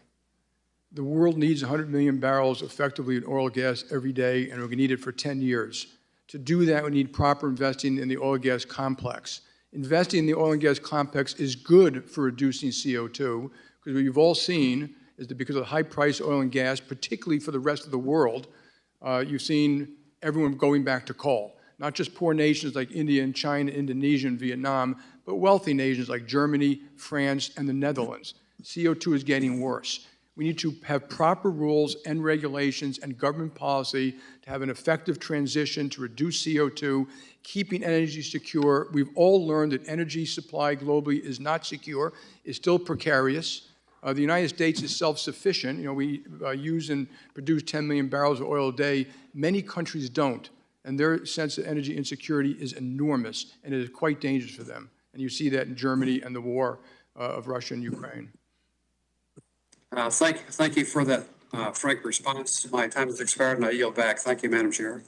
The world needs 100 million barrels effectively in oil and gas every day, and we're going to need it for 10 years. To do that, we need proper investing in the oil and gas complex. Investing in the oil and gas complex is good for reducing CO2, because what you've all seen is that because of the high price of oil and gas, particularly for the rest of the world, you've seen everyone going back to coal. Not just poor nations like India and China, Indonesia and Vietnam, but wealthy nations like Germany, France, and the Netherlands. CO2 is getting worse. We need to have proper rules and regulations and government policy to have an effective transition to reduce CO2, keeping energy secure. We've all learned that energy supply globally is not secure, is still precarious. The United States is self-sufficient. We use and produce 10 million barrels of oil a day. Many countries don't, and their sense of energy insecurity is enormous, and it is quite dangerous for them. And you see that in Germany and the war of Russia and Ukraine. Thank you for that frank response. My time has expired and I yield back. Thank you, Madam Chair.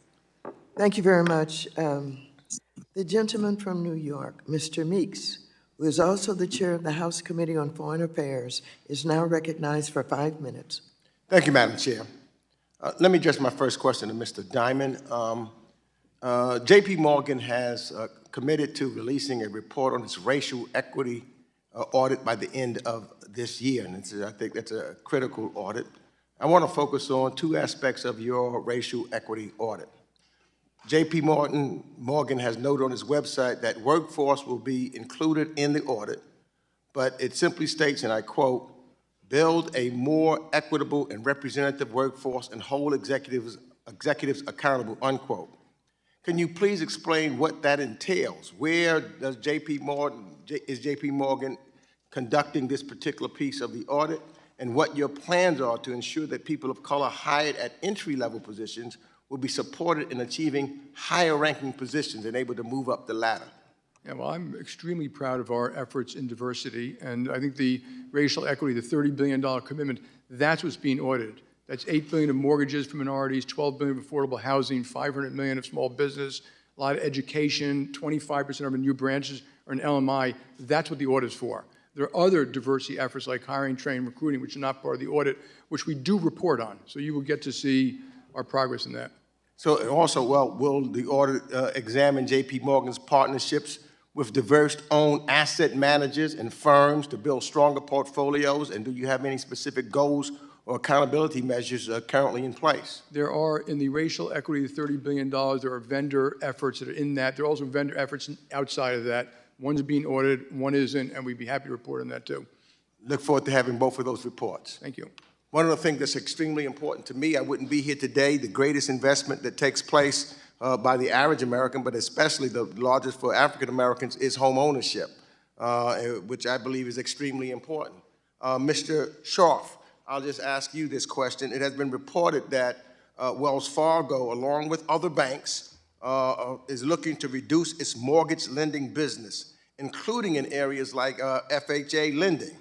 Thank you very much. The gentleman from New York, Mr. Meeks, who is also the chair of the House Committee on Foreign Affairs, is now recognized for 5 minutes. Thank you, Madam Chair. Let me address my first question to Mr. Diamond. J.P. Morgan has committed to releasing a report on its racial equity audit by the end of this year, and I think that's a critical audit. I want to focus on two aspects of your racial equity audit. J.P. Morgan has noted on its website that workforce will be included in the audit, but it simply states, and I quote, "Build a more equitable and representative workforce and hold executives accountable," unquote. Can you please explain what that entails? Where does is J.P. Morgan conducting this particular piece of the audit, and what your plans are to ensure that people of color hired at entry-level positions will be supported in achieving higher-ranking positions and able to move up the ladder? Yeah, well, I'm extremely proud of our efforts in diversity, and I think the racial equity, the $30 billion commitment, that's what's being audited. That's $8 billion of mortgages for minorities, $12 billion of affordable housing, $500 million of small business, a lot of education, 25% of our new branches are in LMI. That's what the audit's for. There are other diversity efforts like hiring, training, recruiting, which are not part of the audit, which we do report on. So you will get to see our progress in that. So also, well, will the audit examine J.P. Morgan's partnerships with diverse-owned asset managers and firms to build stronger portfolios? And do you have any specific goals or accountability measures currently in place? There are, in the racial equity, the $30 billion, there are vendor efforts that are in that. There are also vendor efforts outside of that. One's being audited, one isn't, and we'd be happy to report on that too. Look forward to having both of those reports. Thank you. One of the things that's extremely important to me, I wouldn't be here today, the greatest investment that takes place by the average American, but especially the largest for African Americans, is home ownership, which I believe is extremely important. Mr. Scharf, I'll just ask you this question. It has been reported that Wells Fargo, along with other banks, is looking to reduce its mortgage lending business, including in areas like FHA lending.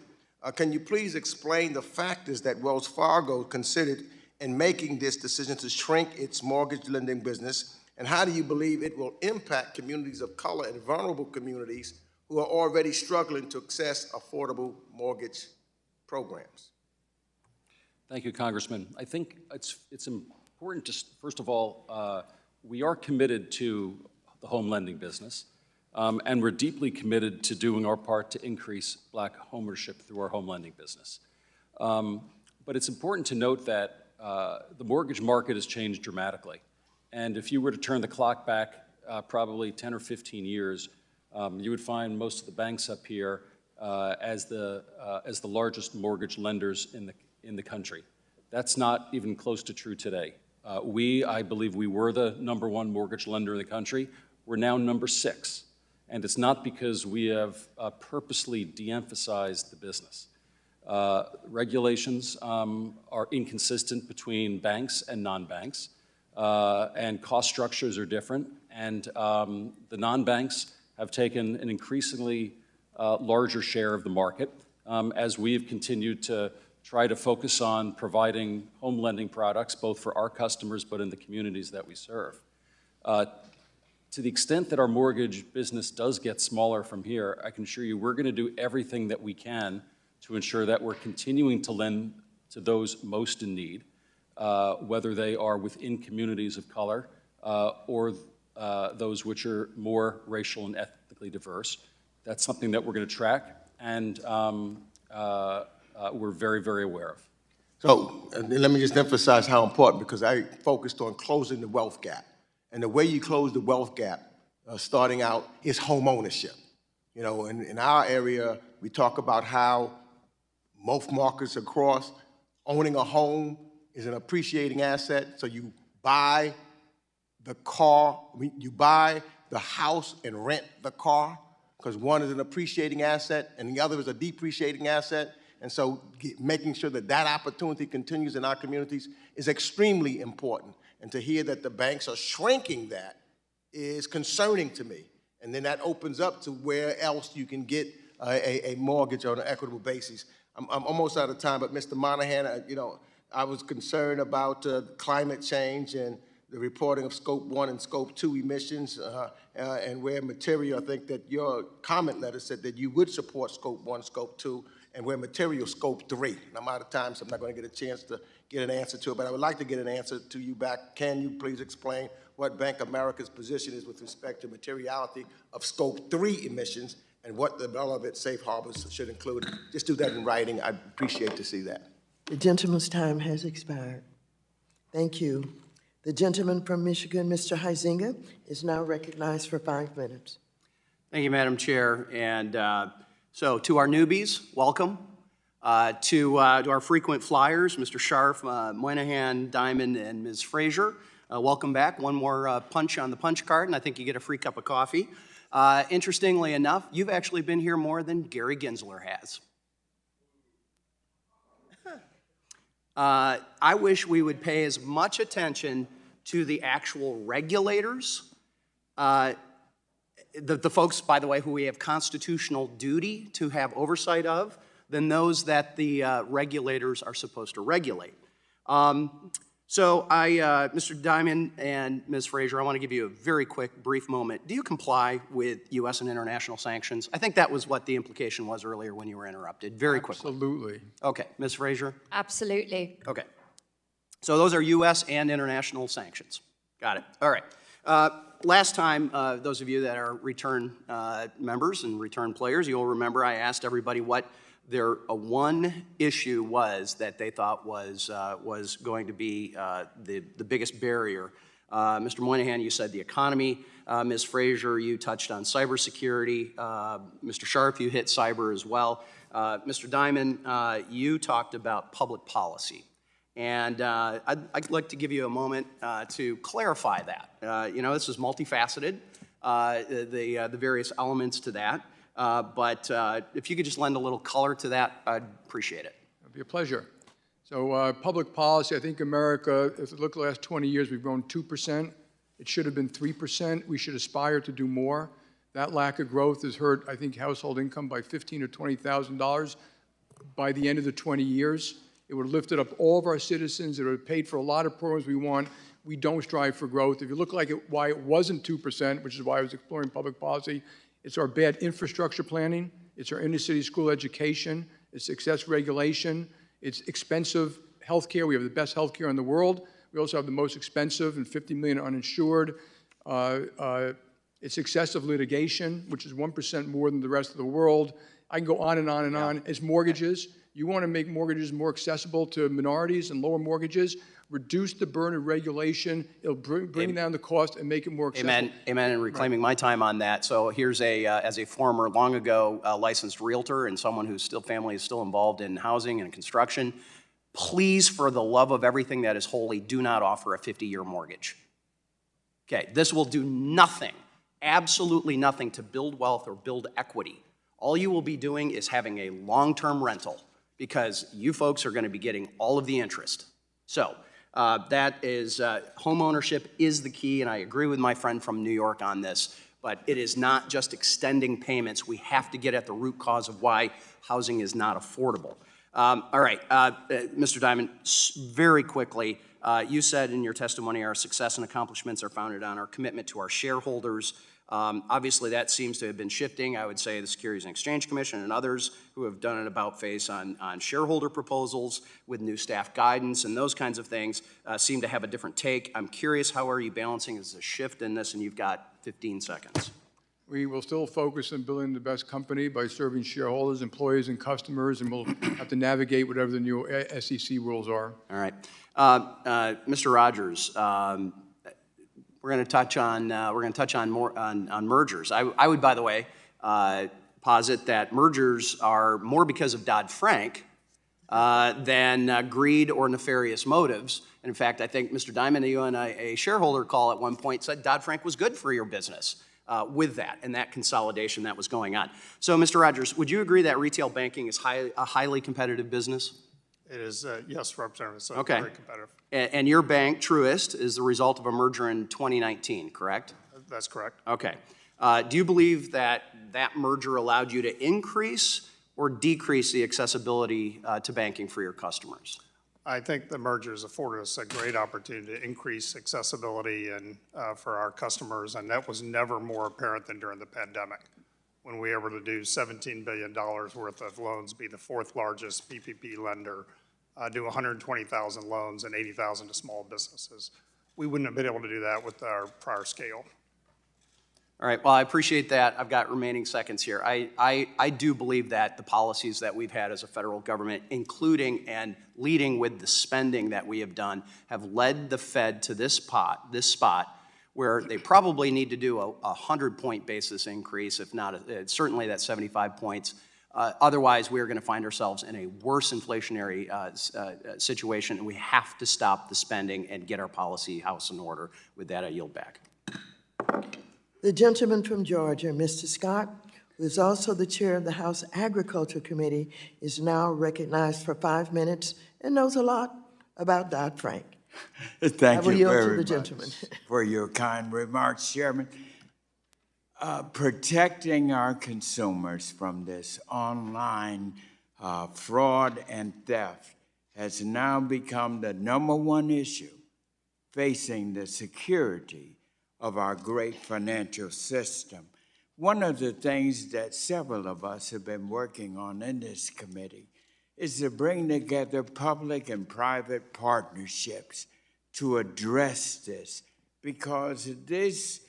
Can you please explain the factors that Wells Fargo considered in making this decision to shrink its mortgage lending business, and how do you believe it will impact communities of color and vulnerable communities who are already struggling to access affordable mortgage programs? Thank you, Congressman. I think it's important to, first of all, we are committed to the home lending business, and we're deeply committed to doing our part to increase black homeownership through our home lending business. But it's important to note that the mortgage market has changed dramatically. And if you were to turn the clock back probably 10 or 15 years, you would find most of the banks up here as the largest mortgage lenders in the country. That's not even close to true today. I believe we were the #1 mortgage lender in the country. We're now #6. And it's not because we have purposely de-emphasized the business. Regulations are inconsistent between banks and non-banks, and cost structures are different. And the non-banks have taken an increasingly larger share of the market as we have continued to try to focus on providing home lending products, both for our customers but in the communities that we serve. To the extent that our mortgage business does get smaller from here, I can assure you we're going to do everything that we can to ensure that we're continuing to lend to those most in need, whether they are within communities of color or those which are more racial and ethnically diverse. That's something that we're going to track, and we're very, very aware of. So let me just emphasize how important, because I focused on closing the wealth gap. And the way you close the wealth gap, starting out, is home ownership. You know, in our area, we talk about how most markets across, owning a home is an appreciating asset. So you buy the car, you buy the house and rent the car, because one is an appreciating asset and the other is a depreciating asset. And so making sure that that opportunity continues in our communities is extremely important. And to hear that the banks are shrinking that is concerning to me. And then that opens up to where else you can get a mortgage on an equitable basis. I'm almost out of time, but Mr. Monahan, I was concerned about climate change and the reporting of Scope 1 and Scope 2 emissions, and where material, I think that your comment letter said that you would support Scope 1, Scope 2, and where material Scope 3. And I'm out of time, so I'm not going to get a chance to get an answer to it, but I would like to get an answer to you back. Can you please explain what Bank of America's position is with respect to materiality of Scope 3 emissions and what the relevant safe harbors should include? Just do that in writing. I'd appreciate to see that. The gentleman's time has expired. Thank you. The gentleman from Michigan, Mr. Huizinga, is now recognized for 5 minutes. Thank you, Madam Chair. And so to our newbies, welcome. To our frequent flyers, Mr. Scharf, Moynihan, Diamond, and Ms. Frazier, welcome back. One more punch on the punch card, and I think you get a free cup of coffee. Interestingly enough, you've actually been here more than Gary Gensler has. I wish we would pay as much attention to the actual regulators, the folks, by the way, who we have constitutional duty to have oversight of, than those that the regulators are supposed to regulate. Mr. Diamond and Ms. Frazier, I want to give you a very quick, brief moment. Do you comply with U.S. and international sanctions? I think that was what the implication was earlier when you were interrupted. Very quickly. Absolutely. Okay, Ms. Frazier? Absolutely. Okay. So those are U.S. and international sanctions. Got it. All right. Last time, those of you that are return members and return players, you'll remember I asked everybody what their one issue was that they thought was going to be the biggest barrier. Mr. Moynihan, you said the economy. Ms. Frazier, you touched on cybersecurity. Mr. Scharf, you hit cyber as well. Mr. Diamond, you talked about public policy. And I'd like to give you a moment to clarify that. This is multifaceted, the various elements to that. But if you could just lend a little color to that, I'd appreciate it. It'd be a pleasure. So public policy, I think America, if you look at the last 20 years, we've grown 2%. It should have been 3%. We should aspire to do more. That lack of growth has hurt, I think, household income by $15,000 or $20,000 by the end of the 20 years. It would have lifted up all of our citizens. It would have paid for a lot of programs we want. We don't strive for growth. If you look like why it wasn't 2%, which is why I was exploring public policy, it's our bad infrastructure planning. It's our inner-city school education. It's excess regulation. It's expensive health care. We have the best health care in the world. We also have the most expensive and 50 million uninsured. It's excessive litigation, which is 1% more than the rest of the world. I can go on and on and on. It's mortgages. You want to make mortgages more accessible to minorities and lower mortgages, reduce the burden of regulation. It'll bring down the cost and make it more accessible. Amen, amen, and reclaiming my time on that. So here's as a former, long ago licensed realtor and someone whose family is still involved in housing and construction, please, for the love of everything that is holy, do not offer a 50-year mortgage. Okay, this will do nothing, absolutely nothing to build wealth or build equity. All you will be doing is having a long-term rental because you folks are going to be getting all of the interest. So that is, home ownership is the key, and I agree with my friend from New York on this, but it is not just extending payments. We have to get at the root cause of why housing is not affordable. All right, Mr. Diamond, very quickly, you said in your testimony our success and accomplishments are founded on our commitment to our shareholders. Obviously, that seems to have been shifting. I would say the Securities and Exchange Commission and others who have done an about-face on shareholder proposals with new staff guidance and those kinds of things seem to have a different take. I'm curious, how are you balancing as a shift in this? And you've got 15 seconds. We will still focus on building the best company by serving shareholders, employees, and customers, and we'll have to navigate whatever the new SEC rules are. All right. Mr. Rogers, we're going to touch on more on mergers. I would, by the way, posit that mergers are more because of Dodd-Frank than greed or nefarious motives. And in fact, I think Mr. Diamond, you on a shareholder call at one point said Dodd-Frank was good for your business with that and that consolidation that was going on. So, Mr. Rogers, would you agree that retail banking is a highly competitive business? It is, yes, Representative, so okay. Very competitive. And your bank, Truist, is the result of a merger in 2019, correct? That's correct. Okay. Do you believe that that merger allowed you to increase or decrease the accessibility to banking for your customers? I think the merger has afforded us a great opportunity to increase accessibility and for our customers, and that was never more apparent than during the pandemic, when we were able to do $17 billion worth of loans, be the fourth largest PPP lender, do 120,000 loans and 80,000 to small businesses. We wouldn't have been able to do that with our prior scale. All right, well, I appreciate that. I've got remaining seconds here. I do believe that the policies that we've had as a federal government, including and leading with the spending that we have done, have led the Fed to this spot where they probably need to do a 100-point basis increase, if not, certainly that 75 points. Otherwise, we're going to find ourselves in a worse inflationary situation, and we have to stop the spending and get our policy house in order. With that, I yield back. The gentleman from Georgia, Mr. Scott, who is also the chair of the House Agriculture Committee, is now recognized for 5 minutes and knows a lot about Dodd-Frank. Thank you very much gentleman. for your kind remarks, Chairman. Protecting our consumers from this online fraud and theft has now become the #1 issue facing the security of our great financial system. One of the things that several of us have been working on in this committee is to bring together public and private partnerships to address this, because this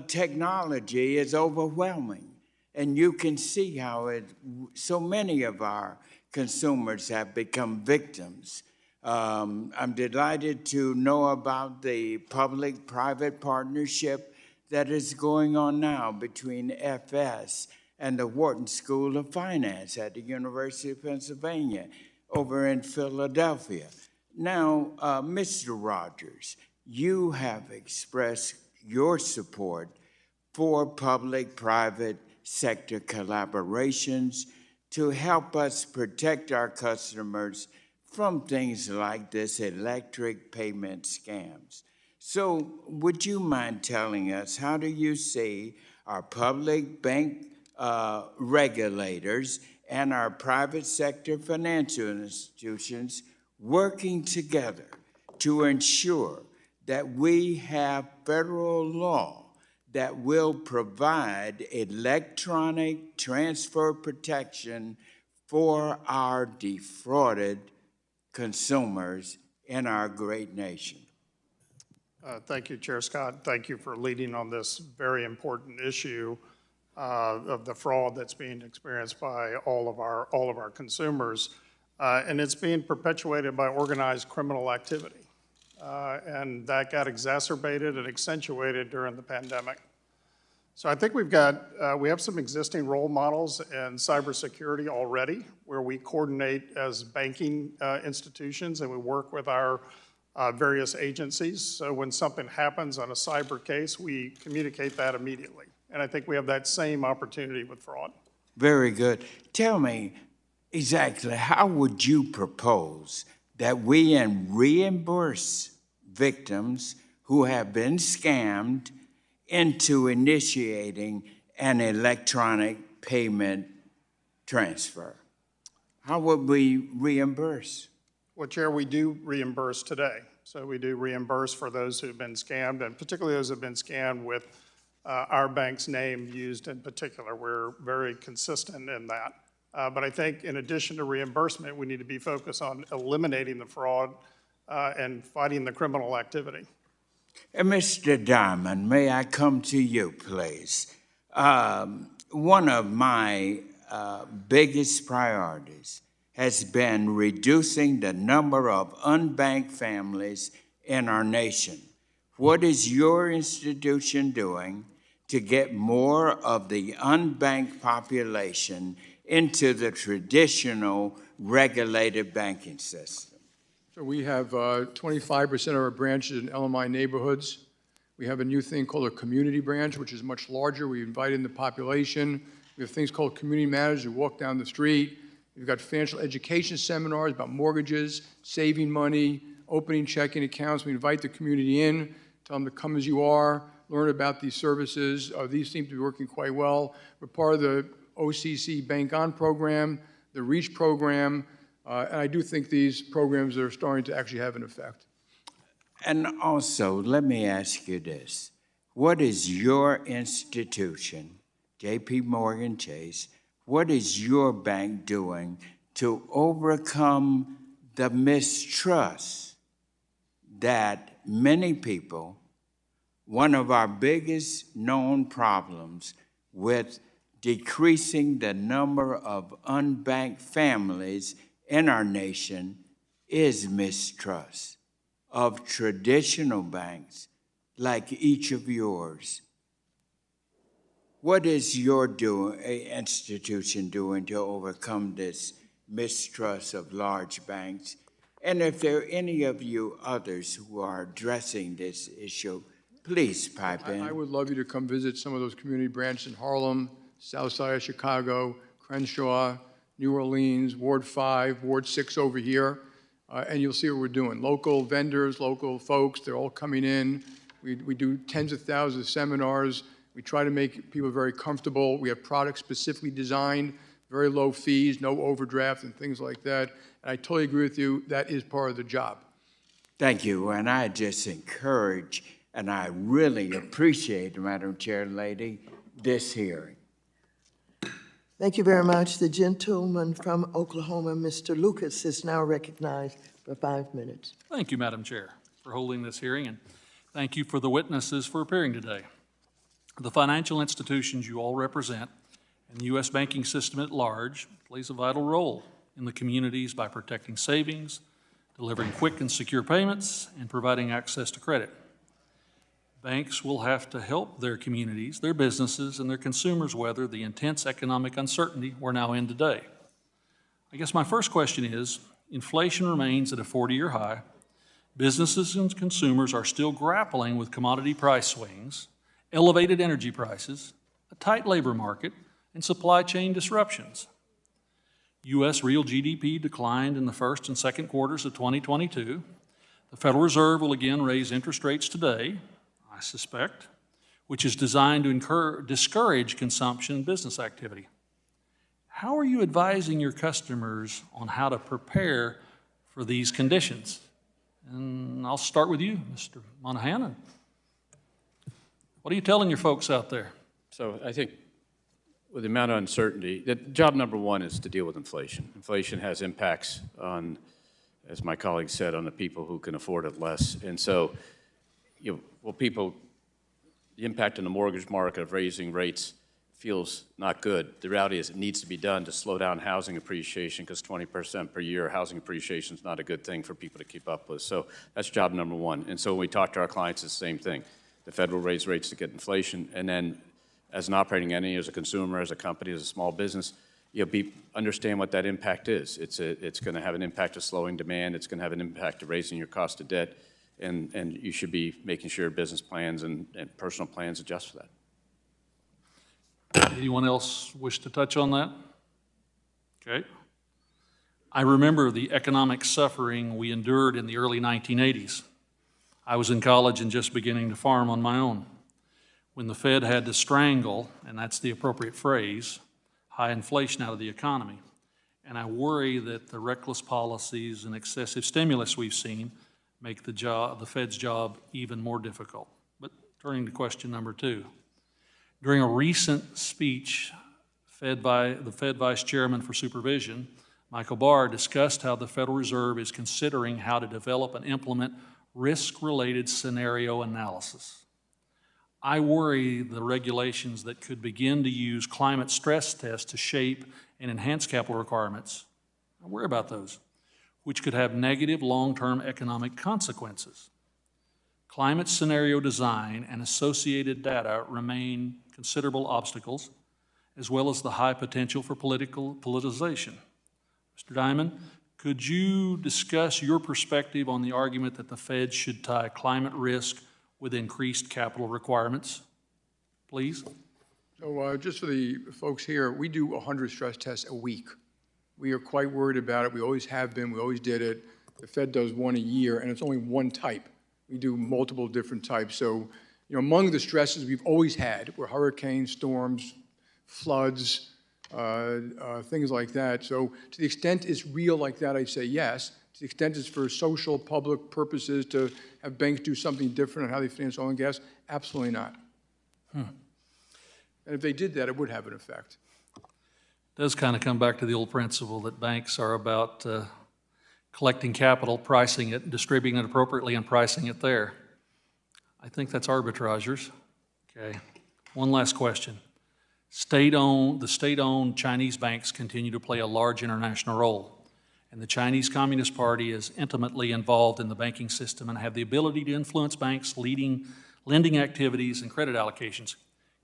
technology is overwhelming, and you can see how so many of our consumers have become victims. I'm delighted to know about the public-private partnership that is going on now between FS and the Wharton School of Finance at the University of Pennsylvania over in Philadelphia. Now, Mr. Rogers, you have expressed your support for public-private sector collaborations to help us protect our customers from things like this electric payment scams. So would you mind telling us, how do you see our public bank regulators and our private sector financial institutions working together to ensure that we have federal law that will provide electronic transfer protection for our defrauded consumers in our great nation? Thank you, Chair Scott. Thank you for leading on this very important issue of the fraud that's being experienced by all of our consumers, and it's being perpetuated by organized criminal activity, and that got exacerbated and accentuated during the pandemic. So I think we have some existing role models in cybersecurity already, where we coordinate as banking institutions and we work with our various agencies. So when something happens on a cyber case, we communicate that immediately. And I think we have that same opportunity with fraud. Very good. Tell me exactly, how would you propose that we reimburse victims who have been scammed into initiating an electronic payment transfer? How would we reimburse? Well, Chair, we do reimburse today. So we do reimburse for those who've been scammed, and particularly those who've been scammed with our bank's name used in particular. We're very consistent in that. But I think in addition to reimbursement, we need to be focused on eliminating the fraud and fighting the criminal activity. Mr. Diamond, may I come to you, please? One of my biggest priorities has been reducing the number of unbanked families in our nation. What is your institution doing to get more of the unbanked population into the traditional regulated banking system? So we have 25% of our branches in LMI neighborhoods. We have a new thing called a community branch, which is much larger. We invite in the population. We have things called community managers who walk down the street. We've got financial education seminars about mortgages, saving money, opening checking accounts. We invite the community in, tell them to come as you are, learn about these services. These seem to be working quite well. We're part of the OCC Bank On program, the REACH program, and I do think these programs are starting to actually have an effect. And also, let me ask you this. What is your institution, J.P. Morgan Chase, what is your bank doing to overcome the mistrust that many people, one of our biggest known problems with decreasing the number of unbanked families in our nation is mistrust of traditional banks like each of yours? What is your institution doing to overcome this mistrust of large banks? And if there are any of you others who are addressing this issue, please pipe in. I would love you to come visit some of those community branches in Harlem, South Side of Chicago, Crenshaw, New Orleans, Ward 5, Ward 6 over here, and you'll see what we're doing. Local vendors, local folks, they're all coming in. We do tens of thousands of seminars. We try to make people very comfortable. We have products specifically designed, very low fees, no overdraft and things like that. And I totally agree with you, that is part of the job. Thank you, and I just encourage, and I really appreciate, Madam Chair Lady, this hearing. Thank you very much. The gentleman from Oklahoma, Mr. Lucas, is now recognized for 5 minutes. Thank you, Madam Chair, for holding this hearing, and thank you for the witnesses for appearing today. The financial institutions you all represent and the U.S. banking system at large plays a vital role in the communities by protecting savings, delivering quick and secure payments, and providing access to credit. Banks will have to help their communities, their businesses, and their consumers weather the intense economic uncertainty we're now in today. I guess my first question is, inflation remains at a 40-year high. Businesses and consumers are still grappling with commodity price swings, elevated energy prices, a tight labor market, and supply chain disruptions. U.S. real GDP declined in the first and second quarters of 2022. The Federal Reserve will again raise interest rates today, I suspect, which is designed to discourage consumption and business activity. How are you advising your customers on how to prepare for these conditions? And I'll start with you, Mr. Monahan. What are you telling your folks out there? So I think with the amount of uncertainty, job number one is to deal with inflation. Inflation has impacts on, as my colleague said, on the people who can afford it less. And so, the impact on the mortgage market of raising rates feels not good. The reality is it needs to be done to slow down housing appreciation, because 20% per year housing appreciation is not a good thing for people to keep up with. So that's job number one. And so when we talk to our clients, it's the same thing. The Fed will raise rates to get inflation, and then as an operating entity, as a consumer, as a company, as a small business, understand what that impact is. It's going to have an impact of slowing demand. It's going to have an impact of raising your cost of debt, and you should be making sure business plans and personal plans adjust for that. Anyone else wish to touch on that? Okay. I remember the economic suffering we endured in the early 1980s. I was in college and just beginning to farm on my own, when the Fed had to strangle, and that's the appropriate phrase, high inflation out of the economy. And I worry that the reckless policies and excessive stimulus we've seen make the Fed's job even more difficult. But turning to question number two. During a recent speech, the Fed Vice Chairman for Supervision, Michael Barr, discussed how the Federal Reserve is considering how to develop and implement risk-related scenario analysis. I worry the regulations that could begin to use climate stress tests to shape and enhance capital requirements, I worry about those, which could have negative long-term economic consequences. Climate scenario design and associated data remain considerable obstacles, as well as the high potential for politicization. Mr. Diamond, could you discuss your perspective on the argument that the Fed should tie climate risk with increased capital requirements, please? So just for the folks here, we do 100 stress tests a week. We are quite worried about it. We always have been. We always did it. The Fed does one a year, and it's only one type. We do multiple different types. So, among the stresses we've always had were hurricanes, storms, floods, things like that. So to the extent it's real like that, I'd say yes. To the extent it's for social, public purposes, to have banks do something different on how they finance oil and gas, absolutely not. And if they did that, it would have an effect. Does kind of come back to the old principle that banks are about collecting capital, pricing it, distributing it appropriately, and pricing it there. I think that's arbitragers. Okay. One last question. The state-owned Chinese banks continue to play a large international role, and the Chinese Communist Party is intimately involved in the banking system and have the ability to influence banks' lending activities and credit allocations.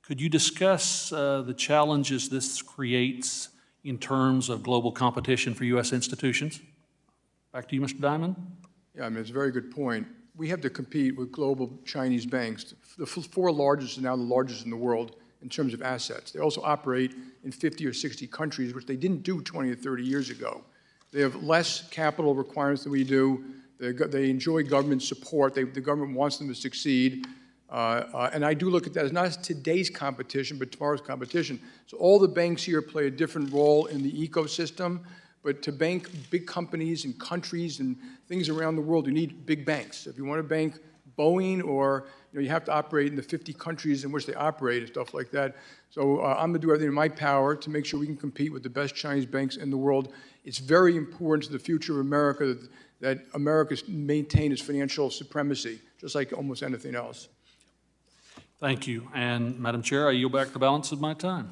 Could you discuss the challenges this creates in terms of global competition for U.S. institutions? Back to you, Mr. Diamond. Yeah, I mean, it's a very good point. We have to compete with global Chinese banks. The four largest are now the largest in the world in terms of assets. They also operate in 50 or 60 countries, which they didn't do 20 or 30 years ago. They have less capital requirements than we do. They enjoy government support. The government wants them to succeed. And I do look at that as not as today's competition, but tomorrow's competition. So all the banks here play a different role in the ecosystem. But to bank big companies and countries and things around the world, you need big banks. If you want to bank Boeing, or you have to operate in the 50 countries in which they operate and stuff like that. So I'm going to do everything in my power to make sure we can compete with the best Chinese banks in the world. It's very important to the future of America that America maintain its financial supremacy, just like almost anything else. Thank you. And Madam Chair, I yield back the balance of my time.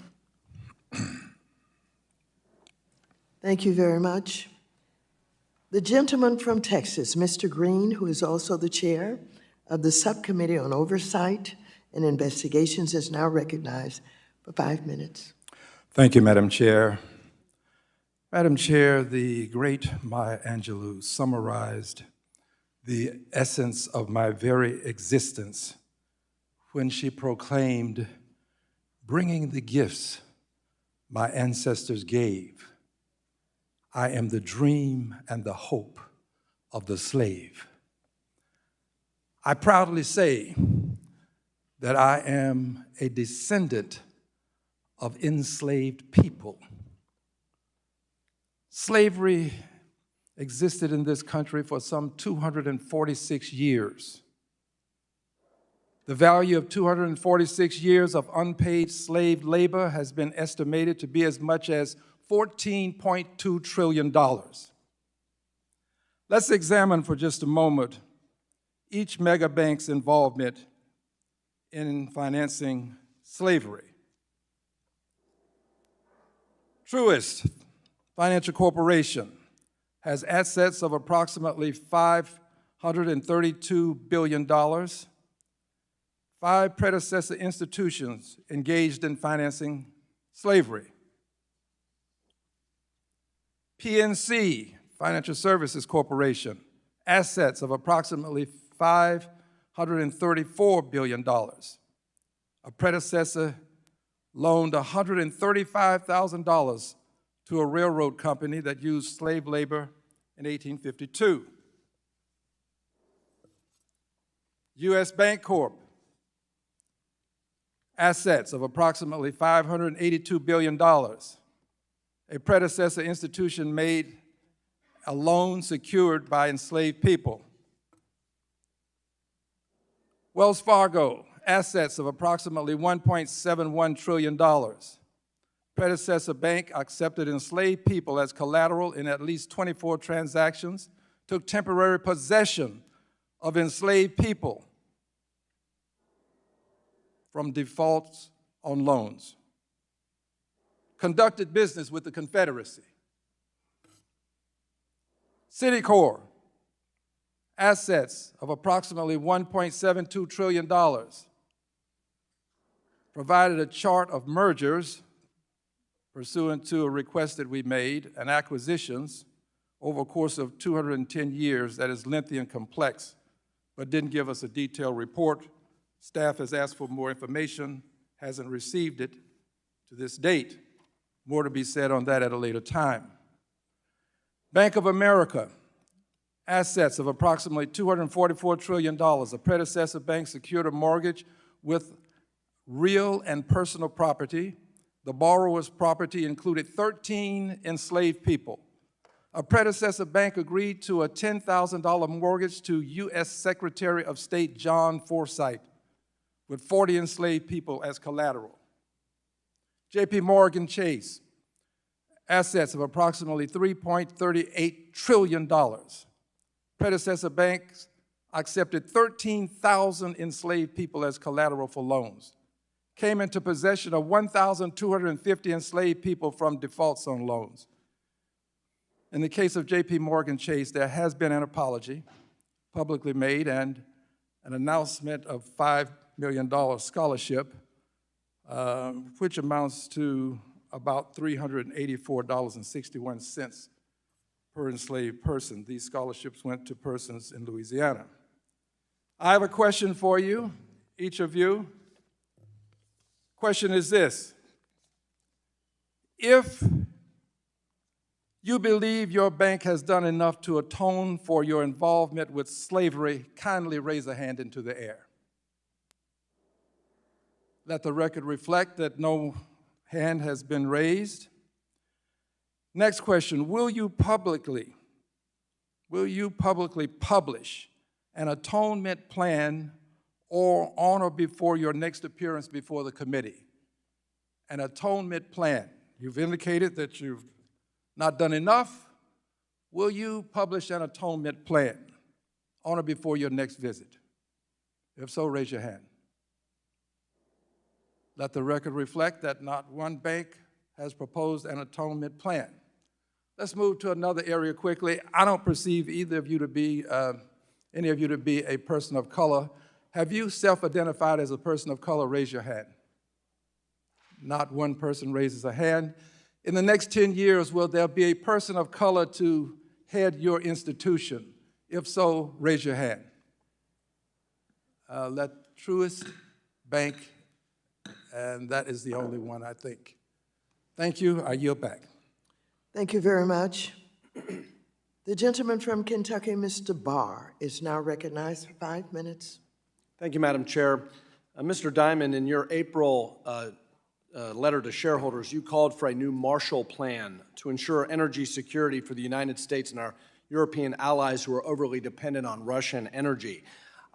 Thank you very much. The gentleman from Texas, Mr. Green, who is also the chair of the Subcommittee on Oversight and Investigations, is now recognized for 5 minutes. Thank you, Madam Chair. Madam Chair, the great Maya Angelou summarized the essence of my very existence when she proclaimed, "Bringing the gifts my ancestors gave, I am the dream and the hope of the slave." I proudly say that I am a descendant of enslaved people. Slavery existed in this country for some 246 years. The value of 246 years of unpaid slave labor has been estimated to be as much as $14.2 trillion. Let's examine for just a moment each mega bank's involvement in financing slavery. Truist Financial Corporation has assets of approximately $532 billion. 5 predecessor institutions engaged in financing slavery. PNC, Financial Services Corporation, assets of approximately $534 billion. A predecessor loaned $135,000 to a railroad company that used slave labor in 1852. U.S. Bank Corp, assets of approximately $582 billion. A predecessor institution made a loan secured by enslaved people. Wells Fargo, assets of approximately $1.71 trillion. Predecessor bank accepted enslaved people as collateral in at least 24 transactions, took temporary possession of enslaved people from defaults on loans. Conducted business with the Confederacy. Citicorp, assets of approximately $1.72 trillion. Provided a chart of mergers pursuant to a request that we made and acquisitions over a course of 210 years that is lengthy and complex, but didn't give us a detailed report. Staff has asked for more information, hasn't received it to this date. More to be said on that at a later time. Bank of America, assets of approximately $244 trillion. A predecessor bank secured a mortgage with real and personal property. The borrower's property included 13 enslaved people. A predecessor bank agreed to a $10,000 mortgage to U.S. Secretary of State John Forsyth with 40 enslaved people as collateral. J.P. Morgan Chase, assets of approximately $3.38 trillion. Predecessor banks accepted 13,000 enslaved people as collateral for loans, came into possession of 1,250 enslaved people from defaults on loans. In the case of J.P. Morgan Chase, there has been an apology publicly made and an announcement of $5 million scholarship, which amounts to about $384.61 per enslaved person. These scholarships went to persons in Louisiana. I have a question for you, each of you. Question is this: if you believe your bank has done enough to atone for your involvement with slavery, kindly raise a hand into the air. Let the record reflect that no hand has been raised. Next question: will you publicly publish an atonement plan or on or before your next appearance before the committee? An atonement plan. You've indicated that you've not done enough. Will you publish an atonement plan on or before your next visit? If so, raise your hand. Let the record reflect that not one bank has proposed an atonement plan. Let's move to another area quickly. I don't perceive either of you to be, any of you to be a person of color. Have you self-identified as a person of color? Raise your hand. Not one person raises a hand. In the next 10 years, will there be a person of color to head your institution? If so, raise your hand. Let Truist Bank, and that is the only one, I think. Thank you. I yield back. Thank you very much. The gentleman from Kentucky, Mr. Barr, is now recognized for 5 minutes. Thank you, Madam Chair. Mr. Diamond, in your April letter to shareholders, you called for a new Marshall Plan to ensure energy security for the United States and our European allies who are overly dependent on Russian energy.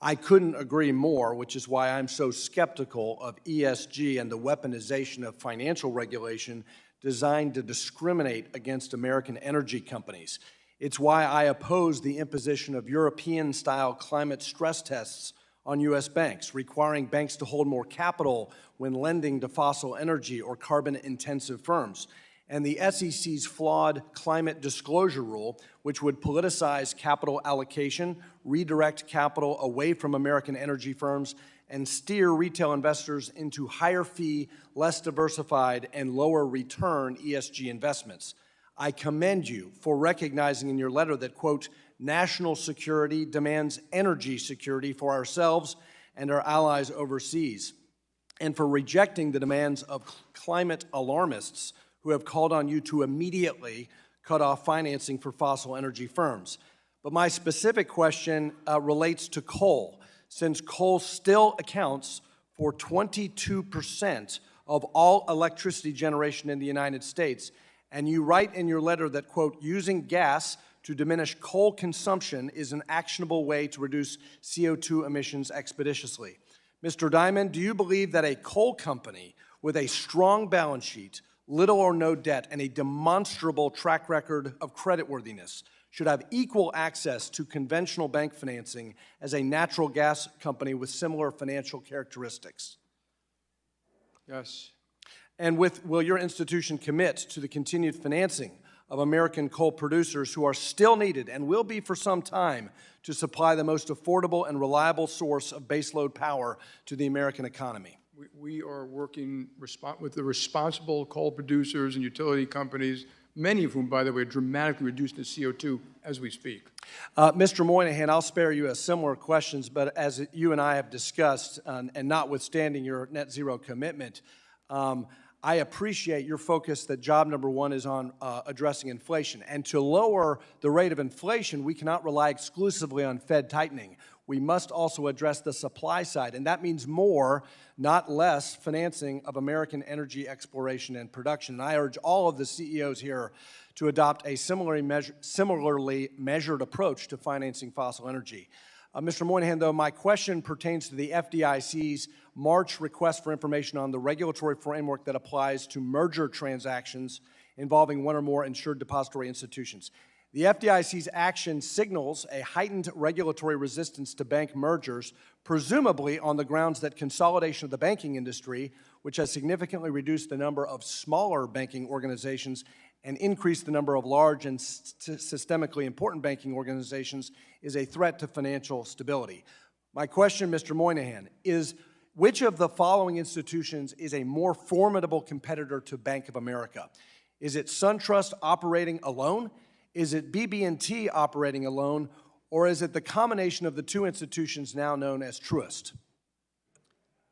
I couldn't agree more, which is why I'm so skeptical of ESG and the weaponization of financial regulation designed to discriminate against American energy companies. It's why I oppose the imposition of European-style climate stress tests on U.S. banks, requiring banks to hold more capital when lending to fossil energy or carbon-intensive firms, and the SEC's flawed climate disclosure rule, which would politicize capital allocation, redirect capital away from American energy firms, and steer retail investors into higher fee, less diversified, and lower return ESG investments. I commend you for recognizing in your letter that, quote, national security demands energy security for ourselves and our allies overseas, and for rejecting the demands of climate alarmists who have called on you to immediately cut off financing for fossil energy firms. But my specific question relates to coal, since coal still accounts for 22% of all electricity generation in the United States. And you write in your letter that, quote, using gas to diminish coal consumption is an actionable way to reduce CO2 emissions expeditiously. Mr. Diamond, do you believe that a coal company with a strong balance sheet, little or no debt, and a demonstrable track record of creditworthiness should have equal access to conventional bank financing as a natural gas company with similar financial characteristics? Yes. And will your institution commit to the continued financing of American coal producers who are still needed and will be for some time to supply the most affordable and reliable source of baseload power to the American economy? We are working with the responsible coal producers and utility companies, many of whom, by the way, are dramatically reducing the CO2 as we speak. Mr. Moynihan, I'll spare you a similar questions, but as you and I have discussed, and notwithstanding your net zero commitment, I appreciate your focus that job number one is on addressing inflation. And to lower the rate of inflation, we cannot rely exclusively on Fed tightening. we must also address the supply side, and that means more, not less, financing of American energy exploration and production. And I urge all of the CEOs here to adopt a similarly measured approach to financing fossil energy. Mr. Moynihan, though, my question pertains to the FDIC's March request for information on the regulatory framework that applies to merger transactions involving one or more insured depository institutions. The FDIC's action signals a heightened regulatory resistance to bank mergers, presumably on the grounds that consolidation of the banking industry, which has significantly reduced the number of smaller banking organizations and increased the number of large and systemically important banking organizations, is a threat to financial stability. My question, Mr. Moynihan, is which of the following institutions is a more formidable competitor to Bank of America? Is it SunTrust operating alone? Is it BB&T operating alone? Or is it the combination of the two institutions now known as Truist?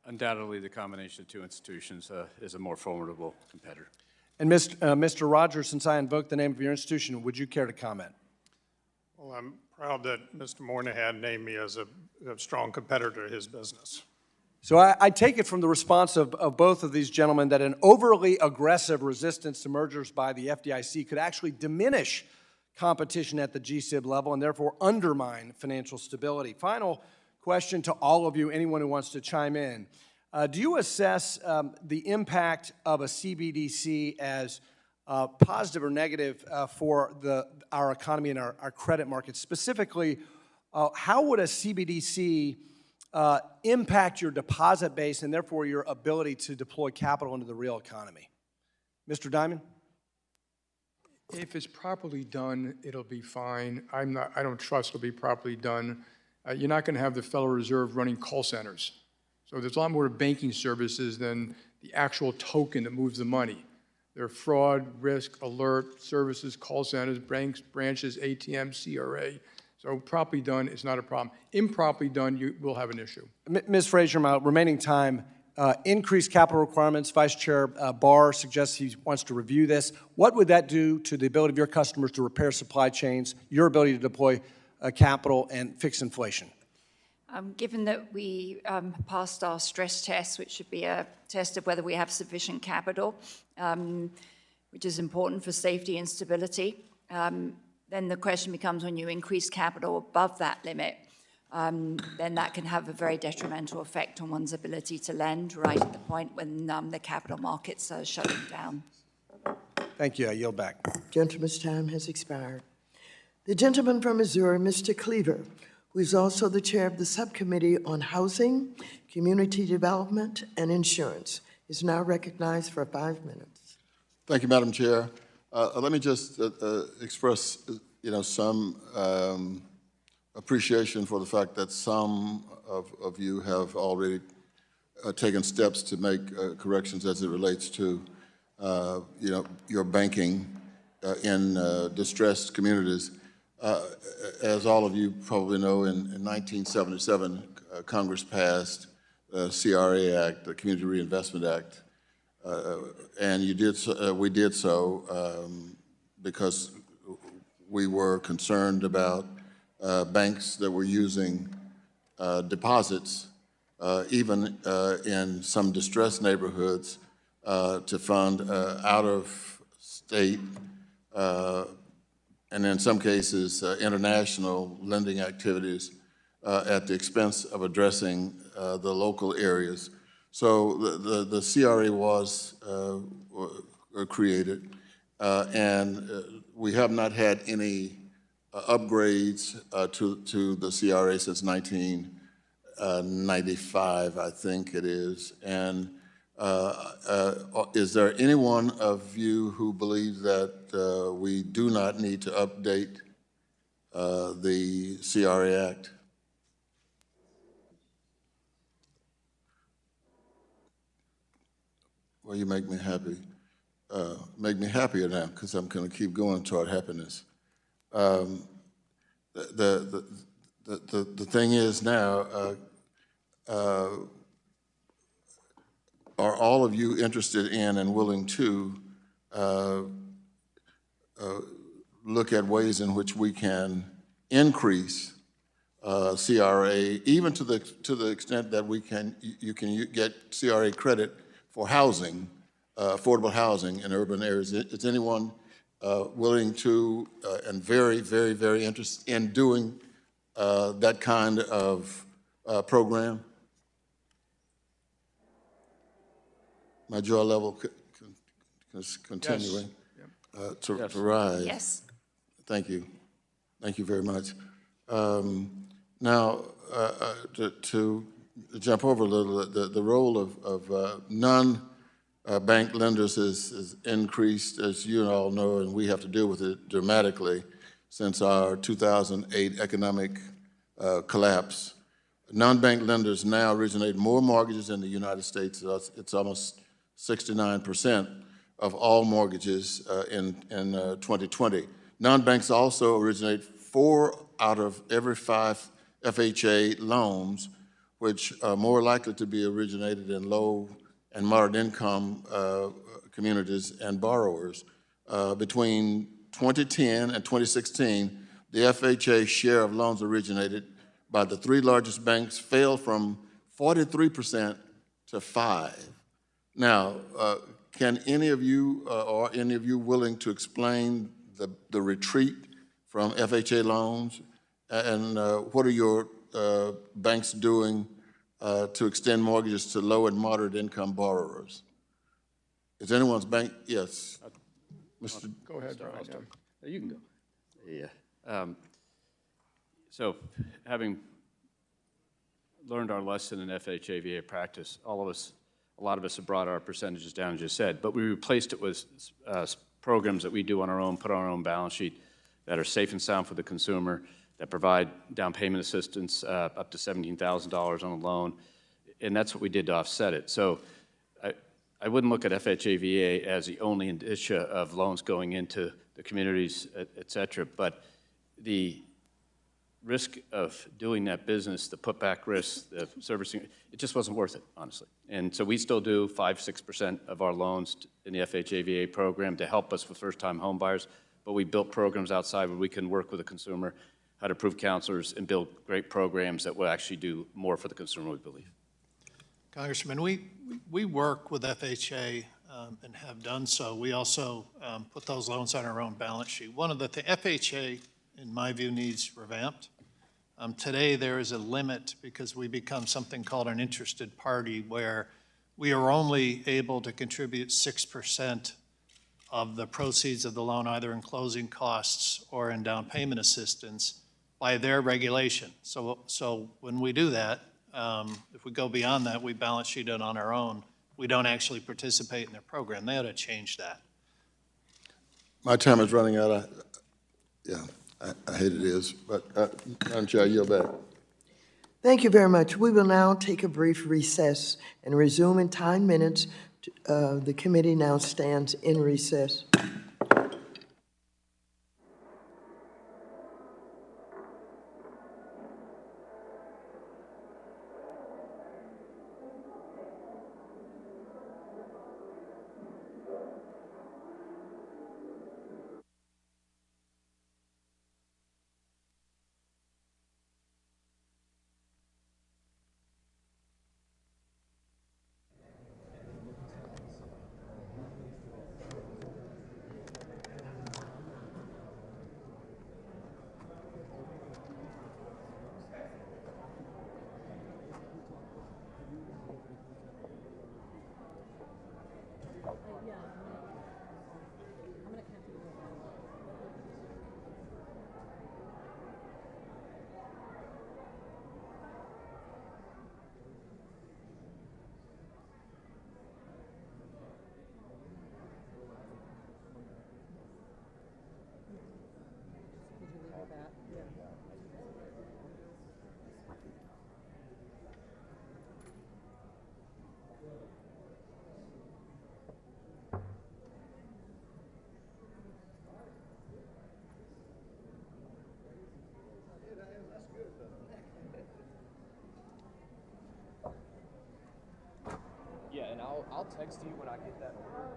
Undoubtedly, the combination of two institutions is a more formidable competitor. And Mr. Rogers, since I invoked the name of your institution, would you care to comment? Well, I'm proud that Mr. Moynihan named me as a strong competitor to his business. So I take it from the response of both of these gentlemen that an overly aggressive resistance to mergers by the FDIC could actually diminish competition at the GSIB level and therefore undermine financial stability. Final question to all of you, anyone who wants to chime in. Do you assess the impact of a CBDC as positive or negative for our economy and our credit markets? Specifically, how would a CBDC impact your deposit base and therefore your ability to deploy capital into the real economy? Mr. Diamond? If it's properly done, it'll be fine. I don't trust it'll be properly done. You're not going to have the Federal Reserve running call centers. So there's a lot more banking services than the actual token that moves the money. There are fraud, risk, alert, services, call centers, banks, branches, ATMs, CRA. So properly done is not a problem. Improperly done, you will have an issue. Ms. Frazier, my remaining time, increased capital requirements. Vice Chair Barr suggests he wants to review this. What would that do to the ability of your customers to repair supply chains, your ability to deploy capital and fix inflation? Given that we passed our stress test, which should be a test of whether we have sufficient capital, which is important for safety and stability, then the question becomes when you increase capital above that limit, then that can have a very detrimental effect on one's ability to lend right at the point when the capital markets are shutting down. Thank you. I yield back. Gentleman's time has expired. The gentleman from Missouri, Mr. Cleaver, who is also the chair of the Subcommittee on Housing, Community Development, and Insurance, is now recognized for 5 minutes. Thank you, Madam Chair. Let me just express, some appreciation for the fact that some of you have already taken steps to make corrections as it relates to, your banking in distressed communities. As all of you probably know, in 1977, Congress passed the CRA Act, the Community Reinvestment Act, and we did so because we were concerned about banks that were using deposits, even in some distressed neighborhoods, to fund out-of-state and in some cases international lending activities at the expense of addressing the local areas. So the CRA was created, and we have not had any upgrades to the CRA since 1995, I think it is. And is there anyone of you who believes that we do not need to update the CRA Act? Well, you make me happy. Make me happier now, because I'm going to keep going toward happiness. The thing is now, are all of you interested in and willing to look at ways in which we can increase CRA, even to the extent that you can get CRA credit for housing, affordable housing in urban areas. Is anyone willing to and very, very, very interested in doing that kind of program? My jaw level is continuing to rise. Yes. Thank you. Thank you very much. Now, to jump over a little, the role of non-bank lenders is increased, as you all know, and we have to deal with it dramatically since our 2008 economic collapse. Non-bank lenders now originate more mortgages in the United States. It's almost 69% of all mortgages in 2020. Non-banks also originate 4 out of every 5 FHA loans, which are more likely to be originated in low and moderate income communities and borrowers. Between 2010 and 2016, the FHA share of loans originated by the 3 largest banks fell from 43% to 5%. Now, can any of you or any of you willing to explain the retreat from FHA loans, and what are your banks doing to extend mortgages to low and moderate income borrowers? Is anyone's bank? Yes. Mr. Go ahead, Brian. You can go. Yeah. So having learned our lesson in FHA VA practice, a lot of us have brought our percentages down, as you said, but we replaced it with programs that we do on our own, put on our own balance sheet, that are safe and sound for the consumer, that provide down payment assistance up to $17,000 on a loan, and that's what we did to offset it. So I wouldn't look at FHA VA as the only indicia of loans going into the communities, et cetera, but the risk of doing that business, the putback risk, the servicing, it just wasn't worth it, honestly. And so we still do 5-6% of our loans in the FHA VA program to help us with first-time home buyers, but we built programs outside where we can work with the consumer, how to approve counselors, and build great programs that will actually do more for the consumer, we believe. Congressman, we work with FHA and have done so. We also put those loans on our own balance sheet. One of the FHA, in my view, needs revamped. Today, there is a limit because we become something called an interested party, where we are only able to contribute 6% of the proceeds of the loan, either in closing costs or in down payment assistance, by their regulation. So when we do that, if we go beyond that, we balance sheet it on our own. We don't actually participate in their program. They ought to change that. My time is running out. I hate it is, but Madam Chair, I yield back. Thank you very much. We will now take a brief recess and resume in 10 minutes. The committee now stands in recess. Yeah, and I'll text you when I get that order.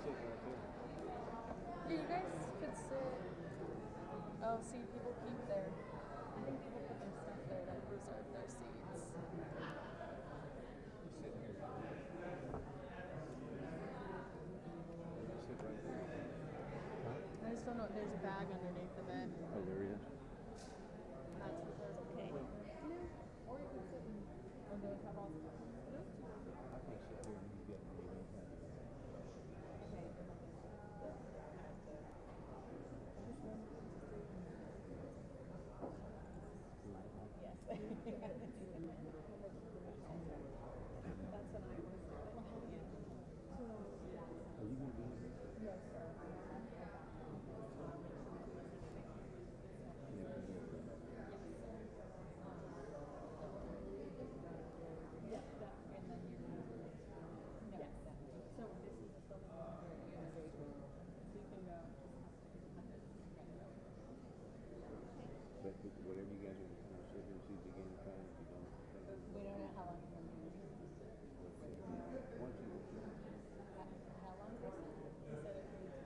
Yeah, you guys could sit. Oh, see, people keep their. I think people put their stuff there to reserve their seats. I just don't know. There's a bag underneath the bed. Oh, there he is. That's reserved. Okay. Yeah. Or you could sit and. Or those have all. I can sit here and you get me. Whatever you guys are going to sit here and see if you can find if you don't. We don't know how long it's going to be. How long is it? He said it could be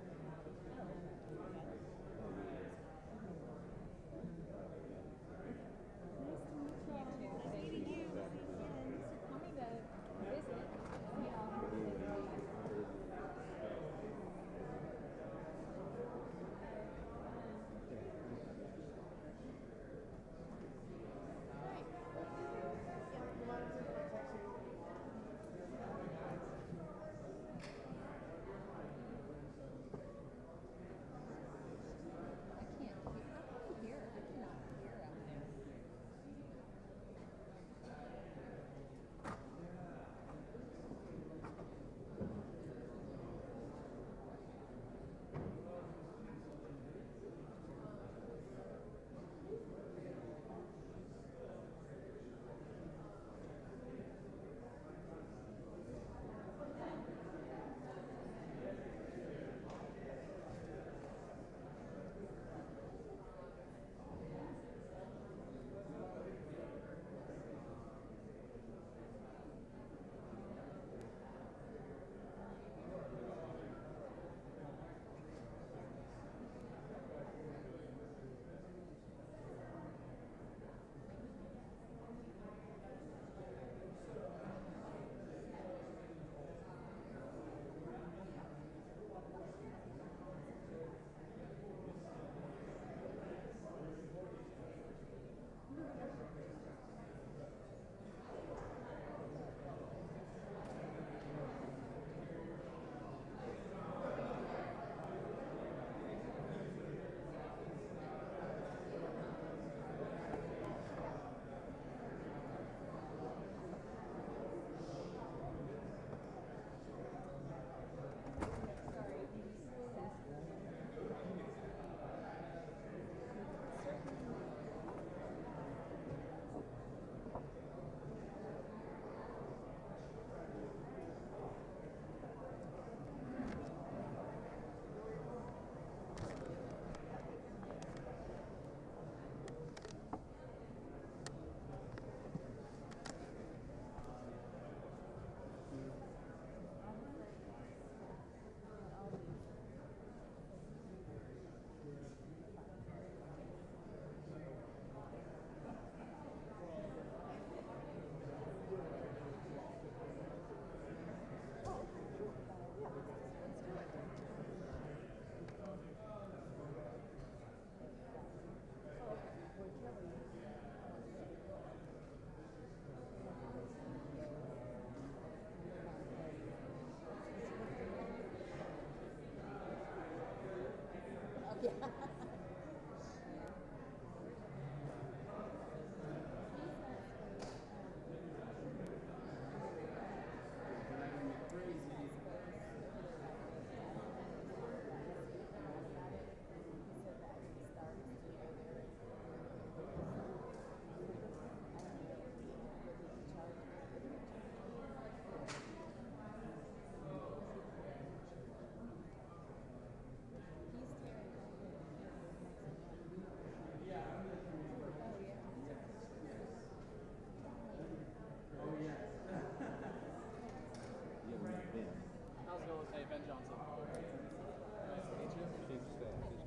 'Hey, Ben Johnson.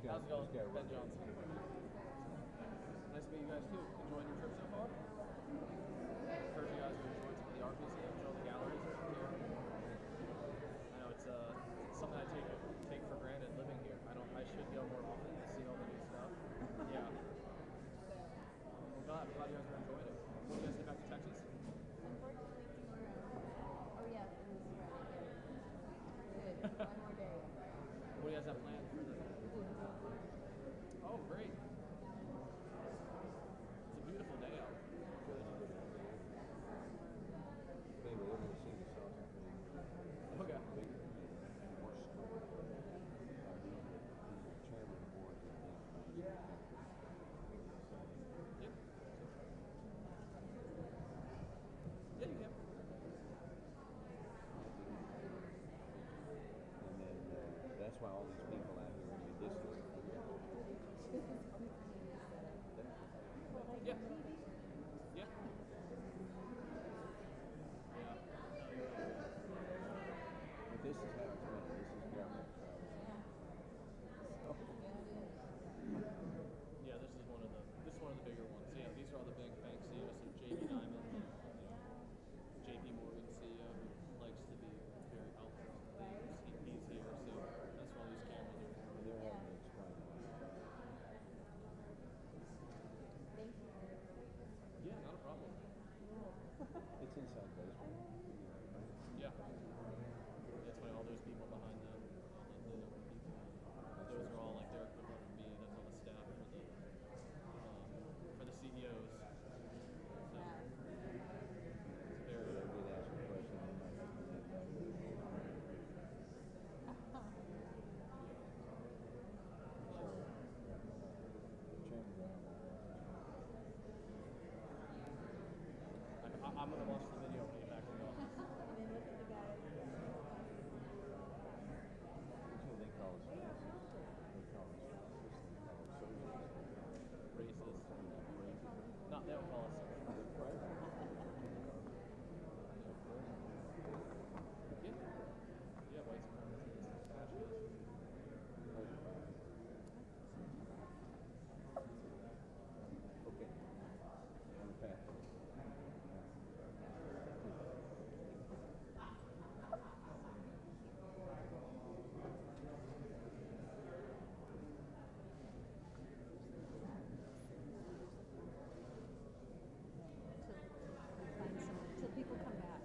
How's it going? Ben Johnson. Nice to meet you guys too. Enjoying your trip so far? Heard you guys are enjoying some of the art museums or the galleries around here. I know it's something I take for granted living here. I should go more often to see all the new stuff. Yeah. I'm glad you guys are enjoying it. When you guys get back to Texas? Unfortunately, tomorrow. Oh yeah, it was right. Yeah. Good. One more day. What do you guys have planned for the? Oh, great. It's a beautiful day out. Okay. Yeah, you can. That's why all these people out here in your district. Yeah. Yeah. But this is how it's run. This is government. Yeah, this is one of the bigger ones. Yeah, these are all the big bank CEOs. So J.B. Diamond, J.P. Morgan CEO, who likes to be very helpful. He's here, so that's why these cameras are. They're having to explain why. Thank you. Yeah, not a problem. It's inside baseball. Yeah. That's why all those people behind them, all the different people, those are all like their equivalent of me. That's on the staff for the CEOs. So it's very. They did ask a question. They might have to take that. I'm gonna watch the video when I get back to the office. And then look at the guy. That's what they call us. They call us Racist. Not they don't call us. Yeah. Yeah, white supremacists. Okay. On the path. Till people come back.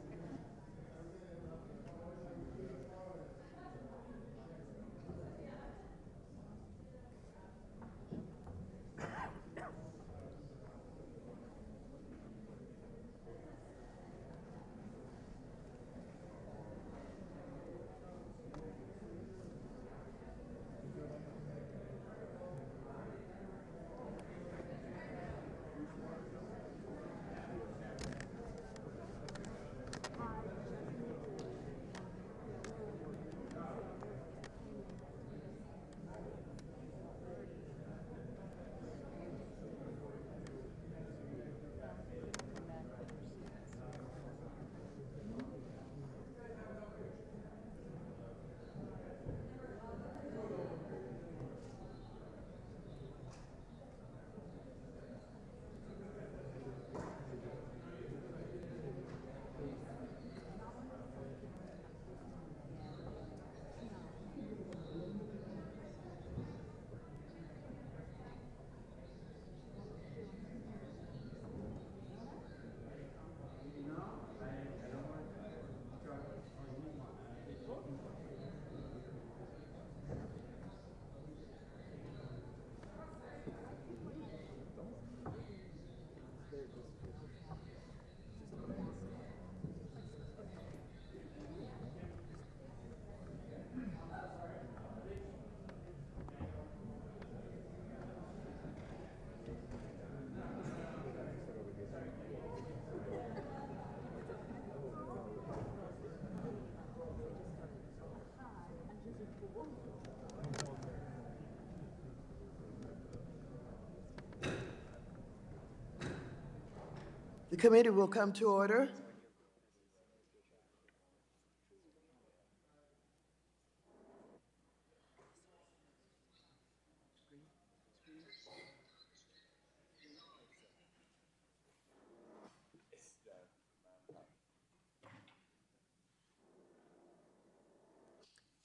The committee will come to order.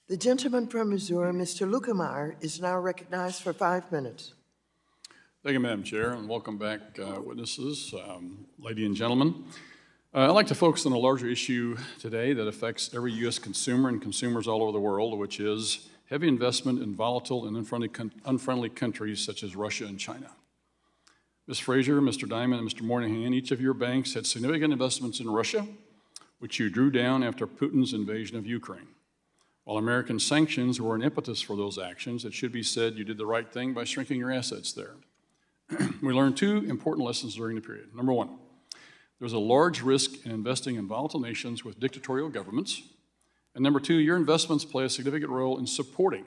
The gentleman from Missouri, Mr. Lukemeyer, is now recognized for 5 minutes. Thank you, Madam Chair, and welcome back, witnesses, ladies and gentlemen. I'd like to focus on a larger issue today that affects every U.S. consumer and consumers all over the world, which is heavy investment in volatile and unfriendly countries such as Russia and China. Ms. Frazier, Mr. Diamond, and Mr. Moynihan, each of your banks had significant investments in Russia, which you drew down after Putin's invasion of Ukraine. While American sanctions were an impetus for those actions, it should be said you did the right thing by shrinking your assets there. We learned two important lessons during the period. Number one, there's a large risk in investing in volatile nations with dictatorial governments. And number two, your investments play a significant role in supporting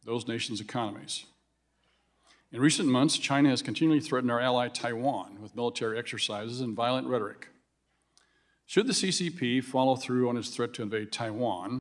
those nations' economies. In recent months, China has continually threatened our ally Taiwan with military exercises and violent rhetoric. Should the CCP follow through on its threat to invade Taiwan,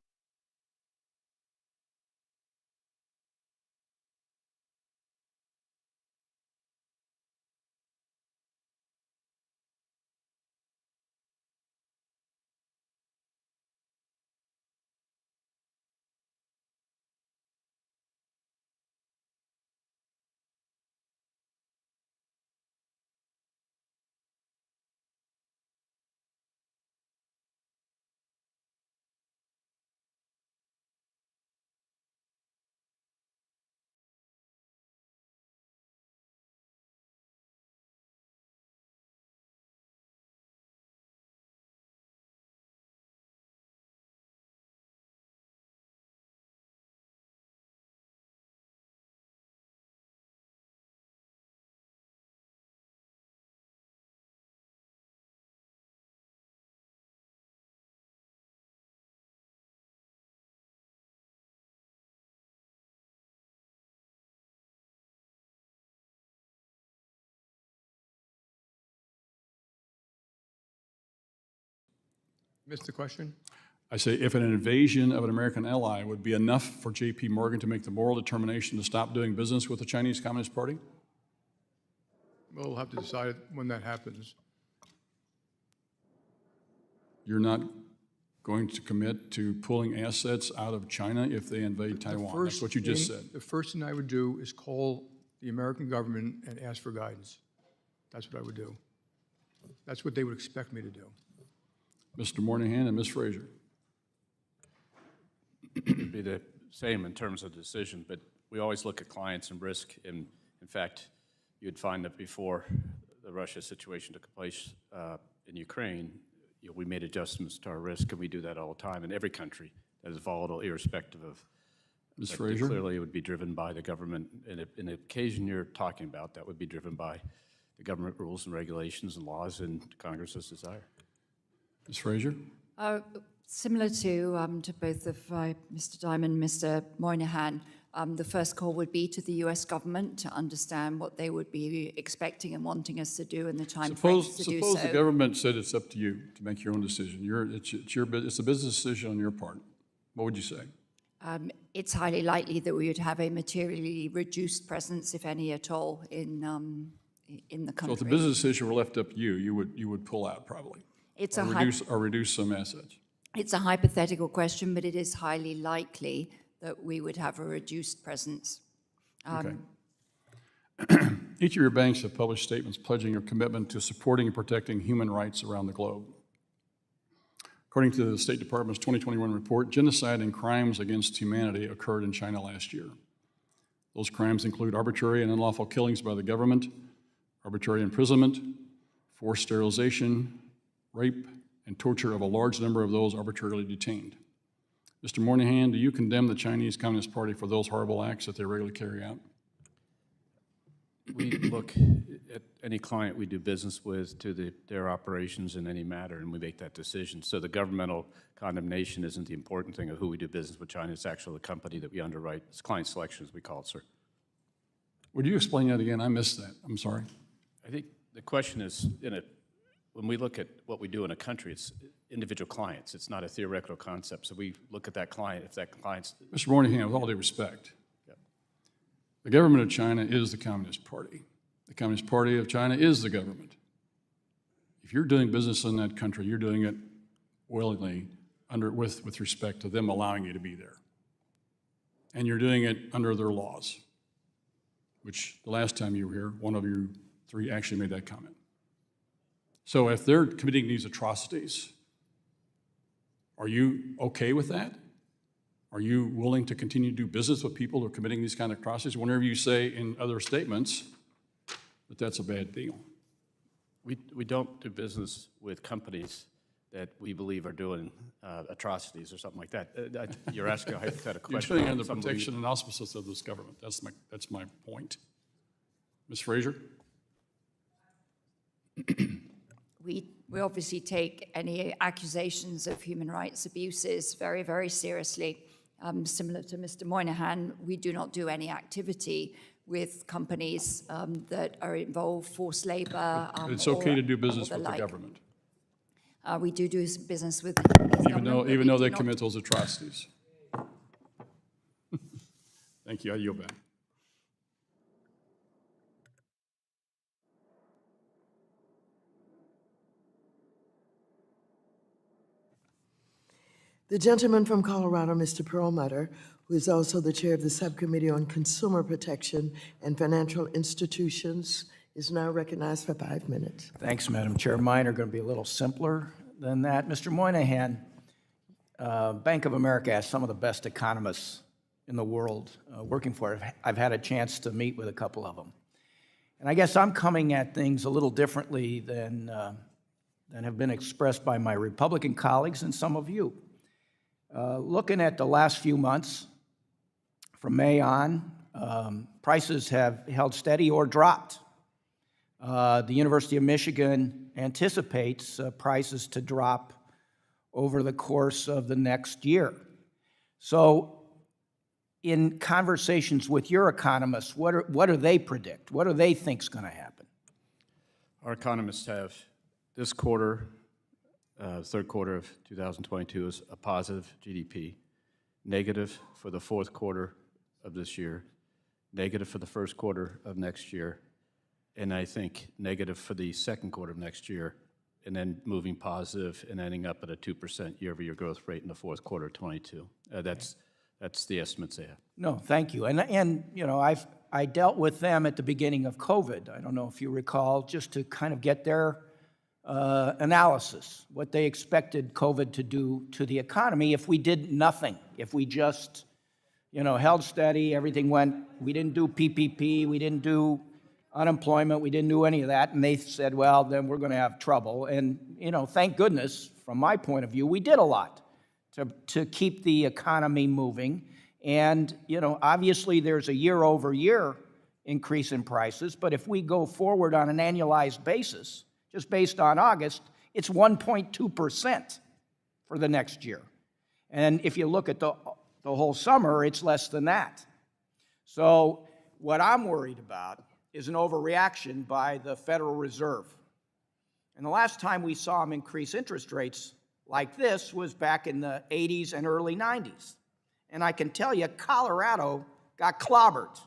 Missed the question? I say if an invasion of an American ally would be enough for J.P. Morgan to make the moral determination to stop doing business with the Chinese Communist Party? We'll have to decide when that happens. You're not going to commit to pulling assets out of China if they invade Taiwan? That's what you just said. The first thing I would do is call the American government and ask for guidance. That's what I would do. That's what they would expect me to do. Mr. Moynihan and Ms. Frazier. It'd be the same in terms of decision, but we always look at clients and risk. And in fact, you'd find that before the Russia situation took place in Ukraine, we made adjustments to our risk, and we do that all the time in every country that is volatile, irrespective of. Ms. Frazier? Clearly, it would be driven by the government. And in the occasion you're talking about, that would be driven by the government rules and regulations and laws and Congress's desire. Ms. Frazier? Similar to both of Mr. Diamond and Mr. Moynihan, the first call would be to the U.S. government to understand what they would be expecting and wanting us to do and the time frames to do so. Suppose the government said it's up to you to make your own decision. It's a business decision on your part. What would you say? It's highly likely that we would have a materially reduced presence, if any at all, in the country. So if the business decision were left up to you, you would pull out probably. It's or reduce some assets. It's a hypothetical question, but it is highly likely that we would have a reduced presence. Okay. Each of your banks have published statements pledging your commitment to supporting and protecting human rights around the globe. According to the State Department's 2021 report, genocide and crimes against humanity occurred in China last year. Those crimes include arbitrary and unlawful killings by the government, arbitrary imprisonment, forced sterilization, rape, and torture of a large number of those arbitrarily detained. Mr. Moynihan, do you condemn the Chinese Communist Party for those horrible acts that they regularly carry out? We look at any client we do business with to their operations in any matter, and we make that decision. So the governmental condemnation isn't the important thing of who we do business with China. It's actually the company that we underwrite. It's client selection, as we call it, sir. Would you explain that again? I missed that. I'm sorry. I think the question is, when we look at what we do in a country, it's individual clients. It's not a theoretical concept. So we look at that client, if that client's... Mr. Moynihan, with all due respect, the government of China is the Communist Party. The Communist Party of China is the government. If you're doing business in that country, you're doing it willingly with respect to them allowing you to be there. and you're doing it under their laws, which the last time you were here, one of you three actually made that comment. So if they're committing these atrocities, are you okay with that? Are you willing to continue to do business with people who are committing these kind of atrocities? Whenever you say in other statements that that's a bad deal. We don't do business with companies that we believe are doing atrocities or something like that. You're asking a hypothetical question. You're doing under the protection and auspices of this government. That's my point. Ms. Frazier? We obviously take any accusations of human rights abuses very, very seriously. Similar to Mr. Moynihan, we do not do any activity with companies that are involved, forced labor. It's okay to do business with the like. government. We do business with Even though they commit those atrocities. Thank you. I yield back. The gentleman from Colorado, Mr. Perlmutter, who is also the chair of the Subcommittee on Consumer Protection and Financial Institutions, is now recognized for 5 minutes. Thanks, Madam Chair. Mine are going to be a little simpler than that. Mr. Moynihan, Bank of America has some of the best economists in the world working for it. I've had a chance to meet with a couple of them. And I guess I'm coming at things a little differently than have been expressed by my Republican colleagues and some of you. Looking at the last few months, from May on, prices have held steady or dropped. The University of Michigan anticipates prices to drop over the course of the next year. So in conversations with your economists, what do they predict? What do they think is going to happen? Our economists have this quarter, third quarter of 2022 is a positive GDP, negative for the fourth quarter of this year, negative for the first quarter of next year, and I think negative for the second quarter of next year, and then moving positive and ending up at a 2% year-over-year growth rate in the fourth quarter of 22. That's the estimates they have. No, thank you. And you know, I dealt with them at the beginning of COVID. I don't know if you recall, just to kind of get their analysis, what they expected COVID to do to the economy if we did nothing, if we just, you know, held steady, everything went, we didn't do PPP, we didn't do unemployment, we didn't do any of that, and they said, well, then we're going to have trouble. And, you know, thank goodness, from my point of view, we did a lot to keep the economy moving. And, you know, obviously there's a year-over-year increase in prices, but if we go forward on an annualized basis, just based on August, it's 1.2% for the next year. And if you look at the whole summer, it's less than that. So what I'm worried about is an overreaction by the Federal Reserve. And the last time we saw them increase interest rates like this was back in the 80s and early 90s. And I can tell you, Colorado got clobbered.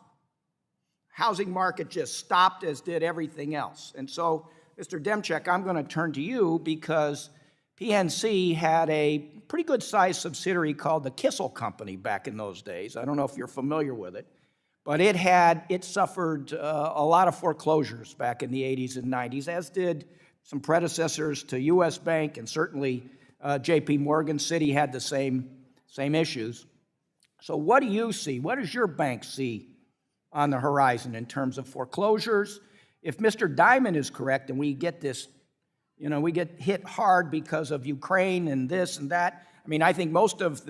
Housing market just stopped, as did everything else. And so, Mr. Demchak, I'm going to turn to you because PNC had a pretty good-sized subsidiary called the Kissel Company back in those days. I don't know if you're familiar with it, but it suffered a lot of foreclosures back in the 80s and 90s, as did some predecessors to U.S. Bank, and certainly J.P. Morgan. Citi had the same issues. So what do you see? What does your bank see on the horizon in terms of foreclosures? If Mr. Diamond is correct and we get this, you know, we get hit hard because of Ukraine and this and that, I mean, I think most of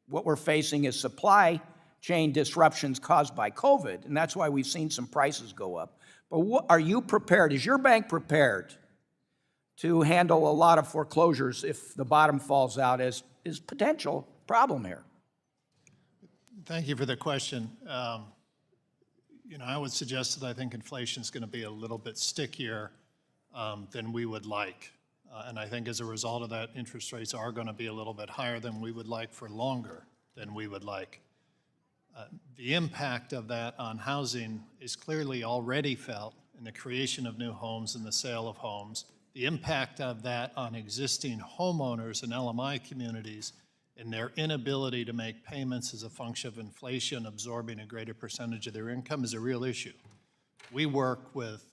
what we're facing is supply chain disruptions caused by COVID, and that's why we've seen some prices go up. But what, are you prepared? Is your bank prepared to handle a lot of foreclosures if the bottom falls out as is potential problem here? Thank you for the question. You know, I would suggest that I think inflation is going to be a little bit stickier than we would like. And I think as a result of that, interest rates are going to be a little bit higher than we would like for longer than we would like. The impact of that on housing is clearly already felt in the creation of new homes and the sale of homes. The impact of that on existing homeowners and LMI communities and their inability to make payments as a function of inflation absorbing a greater percentage of their income is a real issue. We work with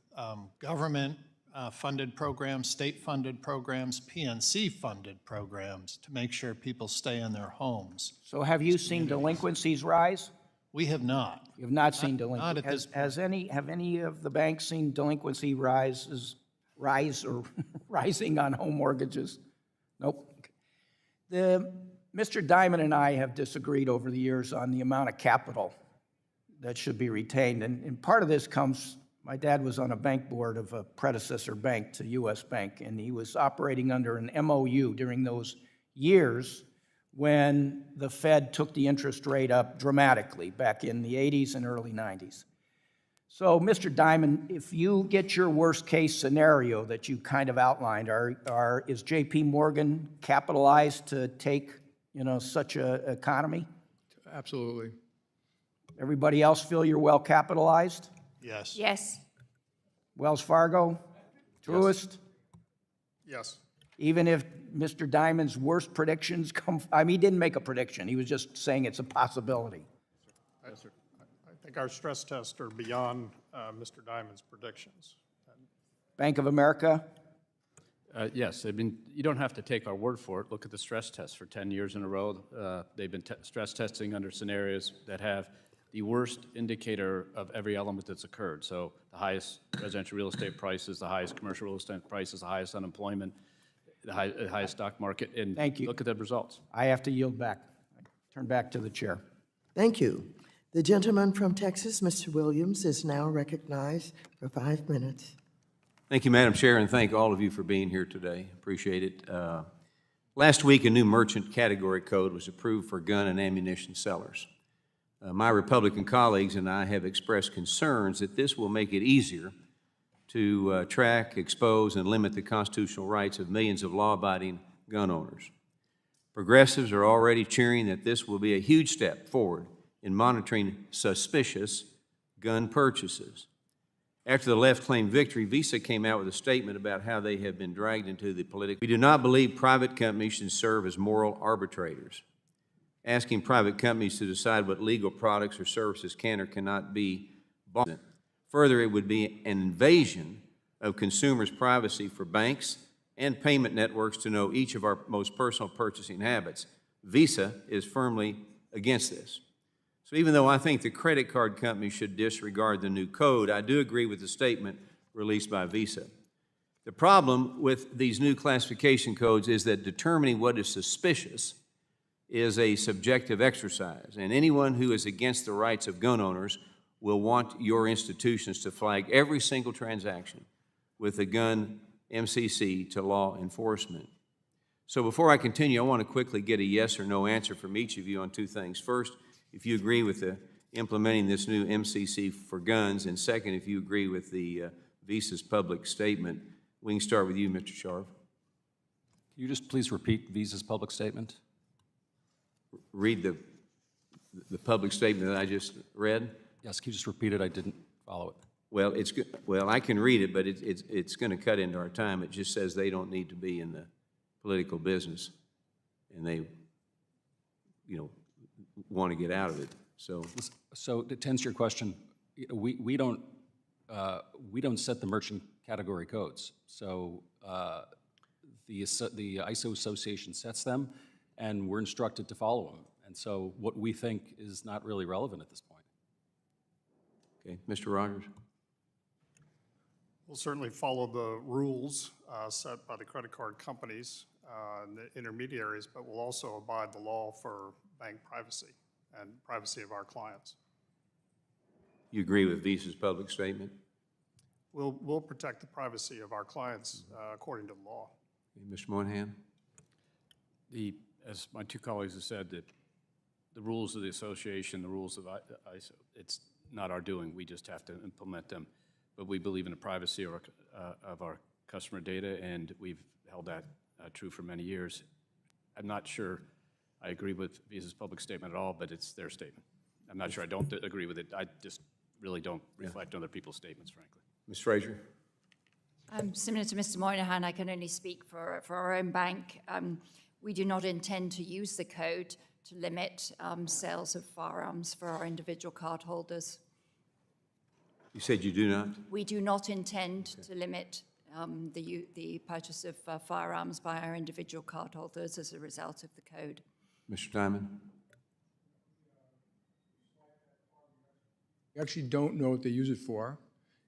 government-funded programs, state-funded programs, PNC-funded programs to make sure people stay in their homes. So have you seen delinquencies rise? We have not. You have not seen Not at this delinquency. Have any of the banks seen delinquency rise or rising on home mortgages? Nope. Mr. Diamond and I have disagreed over the years on the amount of capital that should be retained. And part of this comes, my dad was on a bank board of a predecessor bank to U.S. Bank, and he was operating under an MOU during those years when the Fed took the interest rate up dramatically back in the 80s and early 90s. So, Mr. Diamond, if you get your worst case scenario that you kind of outlined, is J.P. Morgan capitalized to take, such an economy? Absolutely. Everybody else feel you're well capitalized? Yes. Yes. Wells Fargo? Truist? Yes. Even if Mr. Diamond's worst predictions come, he didn't make a prediction. He was just saying it's a possibility. Yes, sir. I think our stress tests are beyond Mr. Diamond's predictions. Bank of America? Yes, you don't have to take our word for it. Look at the stress tests for 10 years in a row. They've been stress testing under scenarios that have the worst indicator of every element that's occurred. So the highest residential real estate prices, the highest commercial real estate prices, the highest unemployment, the highest stock market, and Thank you. Look at the results. I have to yield back. Turn back to the chair. Thank you. The gentleman from Texas, Mr. Williams, is now recognized for 5 minutes. Thank you, Madam Chair, and thank all of you for being here today. Appreciate it. Last week, a new merchant category code was approved for gun and ammunition sellers. My Republican colleagues and I have expressed concerns that this will make it easier to track, expose, and limit the constitutional rights of millions of law-abiding gun owners. Progressives are already cheering that this will be a huge step forward in monitoring suspicious gun purchases. After the left claimed victory, Visa came out with a statement about how they have been dragged into the political. We do not believe private companies should serve as moral arbitrators. Asking private companies to decide what legal products or services can or cannot be bought. Further, it would be an invasion of consumers' privacy for banks and payment networks to know each of our most personal purchasing habits. Visa is firmly against this. So even though I think the credit card companies should disregard the new code, I do agree with the statement released by Visa. The problem with these new classification codes is that determining what is suspicious is a subjective exercise, and anyone who is against the rights of gun owners will want your institutions to flag every single transaction with the gun MCC to law enforcement. So before I continue, I want to quickly get a yes or no answer from each of you on two things. First, if you agree with implementing this new MCC for guns, and second, if you agree with the Visa's public statement. We can start with you, Mr. Sharp. Can you just please repeat Visa's public statement? Read the public statement that I just read? Yes, can you just repeat it? I didn't follow it. Well, I can read it, but it's going to cut into our time. It just says they don't need to be in the political business, and they, want to get out of it. So to answer your question, we don't set the merchant category codes. So the ISO Association sets them, and we're instructed to follow them. And so what we think is not really relevant at this point. Okay, Mr. Rogers. We'll certainly follow the rules set by the credit card companies and the intermediaries, but we'll also abide the law for bank privacy and privacy of our clients. You agree with Visa's public statement? We'll protect the privacy of our clients according to the law. Mr. Moynihan? As my two colleagues have said, that the rules of the association, the rules of ISO, it's not our doing. We just have to implement them. But we believe in the privacy of our customer data, and we've held that true for many years. I'm not sure I agree with Visa's public statement at all, but it's their statement. I'm not sure I don't agree with it. I just really don't reflect on other people's statements, frankly. Ms. Frazier? Similar to Mr. Moynihan, I can only speak for our own bank. We do not intend to use the code to limit sales of firearms for our individual cardholders. You said you do not? We do not intend to limit the purchase of firearms by our individual cardholders as a result of the code. Mr. Diamond? We actually don't know what they use it for,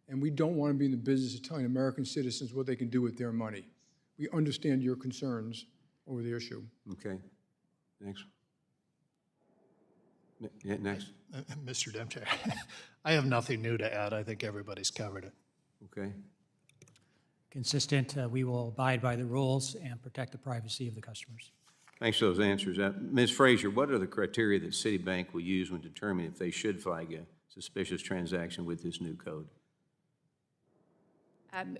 and we don't want to be in the business of telling American citizens what they can do with their money. We understand your concerns over the issue. Okay. Next. Yeah, next. Mr. Demchair, I have nothing new to add. I think everybody's covered it. Okay. Consistent, we will abide by the rules and protect the privacy of the customers. Thanks for those answers. Ms. Frazier, what are the criteria that Citibank will use when determining if they should flag a suspicious transaction with this new code?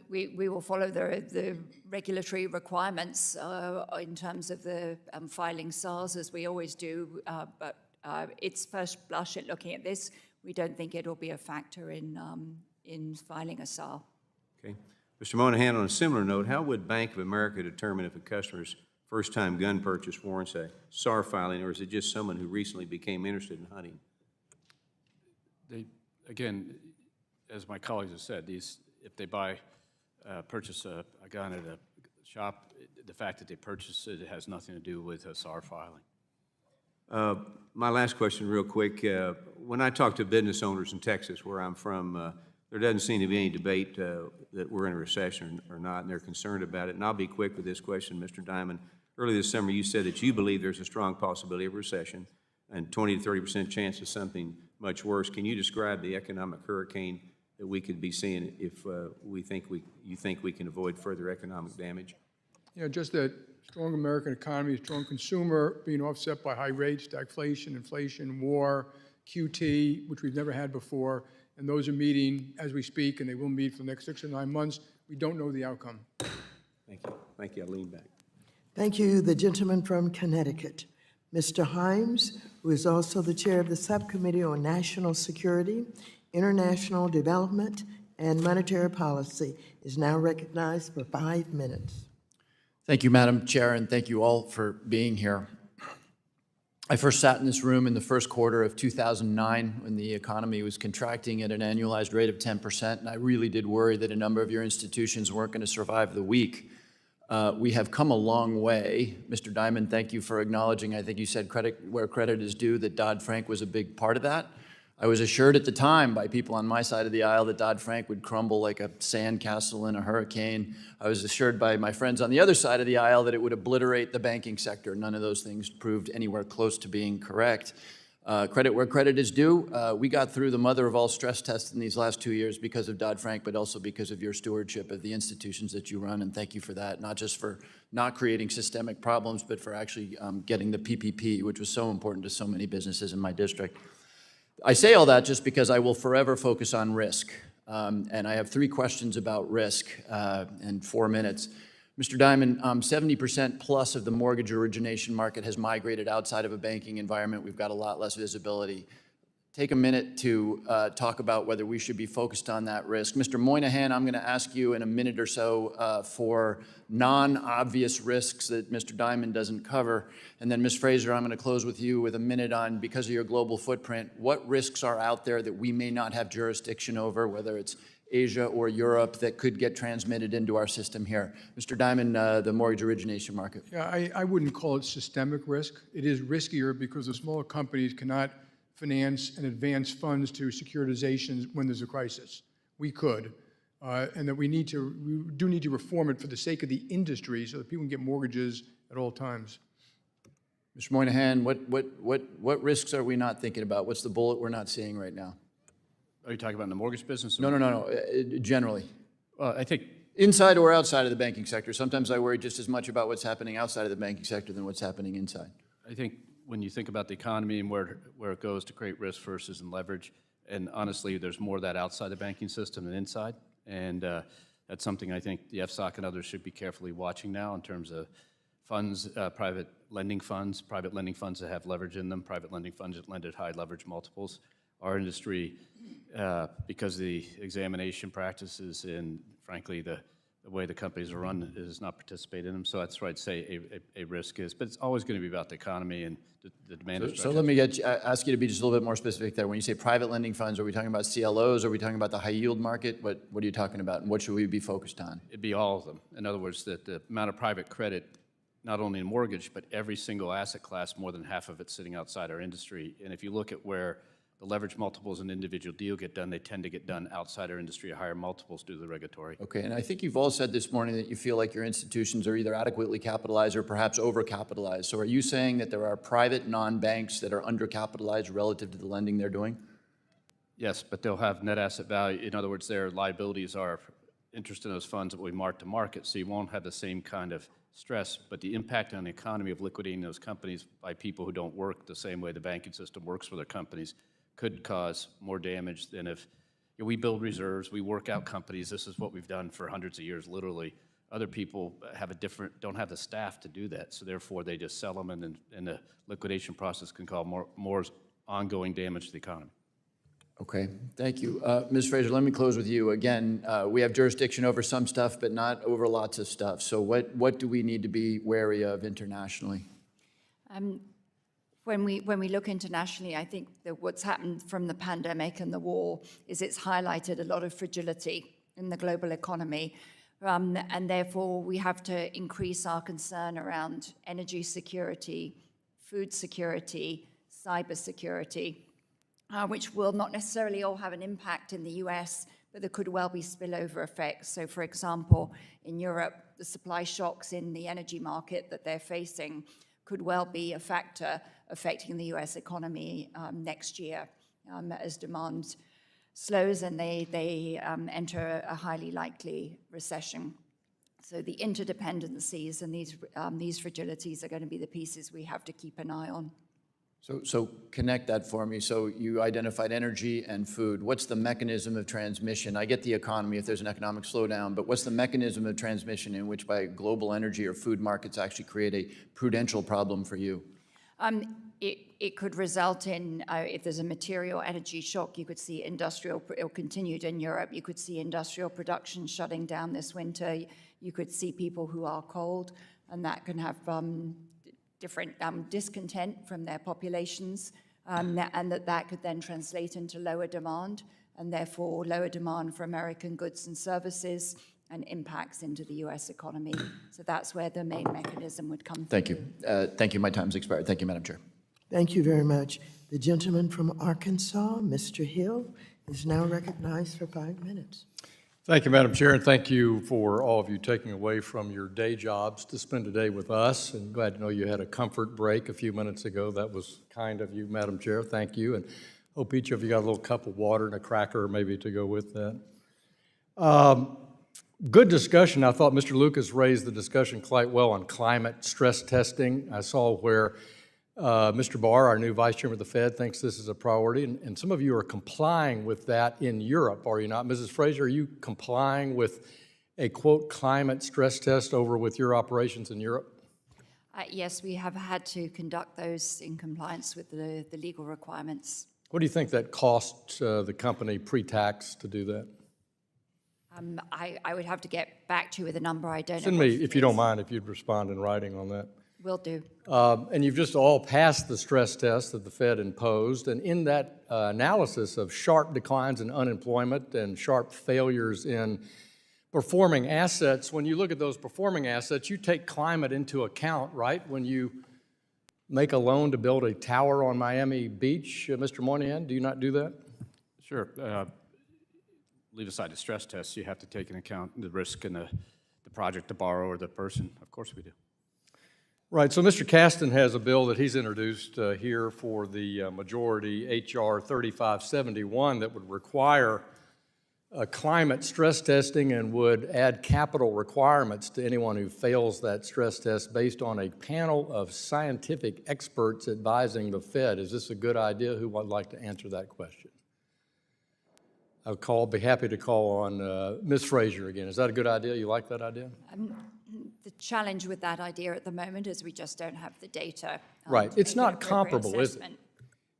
We will follow the regulatory requirements in terms of the filing SARs, as we always do, but it's first blush at looking at this. We don't think it'll be a factor in filing a SAR. Okay. Mr. Monahan, on a similar note, how would Bank of America determine if a customer's first-time gun purchase warrants a SAR filing, or is it just someone who recently became interested in hunting? Again, as my colleagues have said, if they purchase a gun at a shop, the fact that they purchase it has nothing to do with a SAR filing. My last question real quick. When I talk to business owners in Texas, where I'm from, there doesn't seem to be any debate that we're in a recession or not, and they're concerned about it. And I'll be quick with this question, Mr. Diamond. Earlier this summer, you said that you believe there's a strong possibility of recession and 20 to 30% chance of something much worse. Can you describe the economic hurricane that we could be seeing if you think we can avoid further economic damage? You know, just that strong American economy, strong consumer being offset by high rates, stagflation, inflation, war, QT, which we've never had before, and those are meeting as we speak, and they will meet for the next 6 or 9 months. We don't know the outcome. Thank you. Thank you. I'll lean back. Thank you. The gentleman from Connecticut, Mr. Himes, who is also the chair of the Subcommittee on National Security, International Development, and Monetary Policy, is now recognized for 5 minutes. Thank you, Madam Chair, and thank you all for being here. I first sat in this room in the first quarter of 2009 when the economy was contracting at an annualized rate of 10%, and I really did worry that a number of your institutions weren't going to survive the week. We have come a long way. Mr. Diamond, thank you for acknowledging, I think you said credit where credit is due, that Dodd-Frank was a big part of that. I was assured at the time by people on my side of the aisle that Dodd-Frank would crumble like a sandcastle in a hurricane. I was assured by my friends on the other side of the aisle that it would obliterate the banking sector. None of those things proved anywhere close to being correct. Credit where credit is due. We got through the mother of all stress tests in these last 2 years because of Dodd-Frank, but also because of your stewardship of the institutions that you run, and thank you for that, not just for not creating systemic problems, but for actually getting the PPP, which was so important to so many businesses in my district. I say all that just because I will forever focus on risk, and I have 3 questions about risk in 4 minutes. Mr. Diamond, 70% plus of the mortgage origination market has migrated outside of a banking environment. We've got a lot less visibility. Take a minute to talk about whether we should be focused on that risk. Mr. Moynihan, I'm going to ask you in a minute or so for non-obvious risks that Mr. Diamond doesn't cover. And then Ms. Fraser, I'm going to close with you with a minute on, because of your global footprint, what risks are out there that we may not have jurisdiction over, whether it's Asia or Europe, that could get transmitted into our system here. Mr. Diamond, the mortgage origination market. Yeah, I wouldn't call it systemic risk. It is riskier because the smaller companies cannot finance and advance funds to securitizations when there's a crisis. We could, and that we do need to reform it for the sake of the industry so that people can get mortgages at all times. Mr. Moynihan, what risks are we not thinking about? What's the bullet we're not seeing right now? Are you talking about in the mortgage business? No. Generally. I think inside or outside of the banking sector. Sometimes I worry just as much about what's happening outside of the banking sector than what's happening inside. I think when you think about the economy and where it goes to create risk versus in leverage, and honestly, there's more of that outside the banking system than inside, and that's something I think the FSOC and others should be carefully watching now in terms of funds, private lending funds that have leverage in them, private lending funds that lend at high leverage multiples. Our industry, because of the examination practices and frankly the the way the companies are run is not participate in them. So that's where I'd say a risk is. But it's always going to be about the economy and the demand. So let me ask you to be just a little bit more specific there. When you say private lending funds, are we talking about CLOs? Are we talking about the high yield market? What are you talking about, and what should we be focused on? It'd be all of them. In other words, that the amount of private credit, not only in mortgage, but every single asset class, more than half of it sitting outside our industry. And if you look at where the leverage multiples in an individual deal get done, they tend to get done outside our industry at higher multiples due to the regulatory. Okay, and I think you've all said this morning that you feel like your institutions are either adequately capitalized or perhaps overcapitalized. So are you saying that there are private non-banks that are undercapitalized relative to the lending they're doing? Yes, but they'll have net asset value. In other words, their liabilities are interest in those funds that we mark to market, so you won't have the same kind of stress, but the impact on the economy of liquidating those companies by people who don't work the same way the banking system works for their companies could cause more damage than if we build reserves, we work out companies. This is what we've done for hundreds of years, literally. Other people don't have the staff to do that, so therefore they just sell them, and the liquidation process can cause more ongoing damage to the economy. Okay, thank you. Ms. Fraser, let me close with you. Again, we have jurisdiction over some stuff, but not over lots of stuff. So what do we need to be wary of internationally? When we look internationally, I think that what's happened from the pandemic and the war is it's highlighted a lot of fragility in the global economy. And therefore, we have to increase our concern around energy security, food security, cyber security, which will not necessarily all have an impact in the US, but there could well be spillover effects. So for example, in Europe, the supply shocks in the energy market that they're facing could well be a factor affecting the US economy next year as demand slows and they enter a highly likely recession. So the interdependencies and these fragilities are going to be the pieces we have to keep an eye on. So connect that for me. So you identified energy and food. What's the mechanism of transmission? I get the economy if there's an economic slowdown, but what's the mechanism of transmission in which by global energy or food markets actually create a prudential problem for you? It could result in, if there's a material energy shock, you could see it continued in Europe, you could see industrial production shutting down this winter, you could see people who are cold, and that can have different discontent from their populations, and that could then translate into lower demand, and therefore lower demand for American goods and services, and impacts into the US economy. So that's where the main mechanism would come Thank through. you. Thank you. My time's expired. Thank you, Madam Chair. Thank you very much. The gentleman from Arkansas, Mr. Hill, is now recognized for 5 minutes. Thank you, Madam Chair, and thank you for all of you taking away from your day jobs to spend today with us. And glad to know you had a comfort break a few minutes ago. That was kind of you, Madam Chair. Thank you. And hope each of you got a little cup of water and a cracker maybe to go with that. Good discussion. I thought Mr. Lucas raised the discussion quite well on climate stress testing. I saw where Mr. Barr, our new Vice Chairman of the Fed, thinks this is a priority, and some of you are complying with that in Europe, are you not? Mrs. Fraser, are you complying with a, quote, climate stress test over with your operations in Europe? Yes, we have had to conduct those in compliance with the legal requirements. What do you think that costs the company pre-tax to do that? I would have to get back to you with a number. I don't know. Send me, if you don't mind, if you'd respond in writing on that. Will do. And you've just all passed the stress test that the Fed imposed, and in that analysis of sharp declines in unemployment and sharp failures in performing assets, when you look at those performing assets, you take climate into account, right? When you make a loan to build a tower on Miami Beach, Mr. Moynihan, do you not do that? Sure. Leave aside the stress tests, you have to take into account the risk in the project, the borrower, the person. Of course we do. Right, so Mr. Caston has a bill that he's introduced here for the majority, H.R. 3571, that would require climate stress testing and would add capital requirements to anyone who fails that stress test based on a panel of scientific experts advising the Fed. Is this a good idea? Who would like to answer that question? I'll be happy to call on Ms. Fraser again. Is that a good idea? You like that idea? The challenge with that idea at the moment is we just don't have the data. Right. It's not comparable, is it?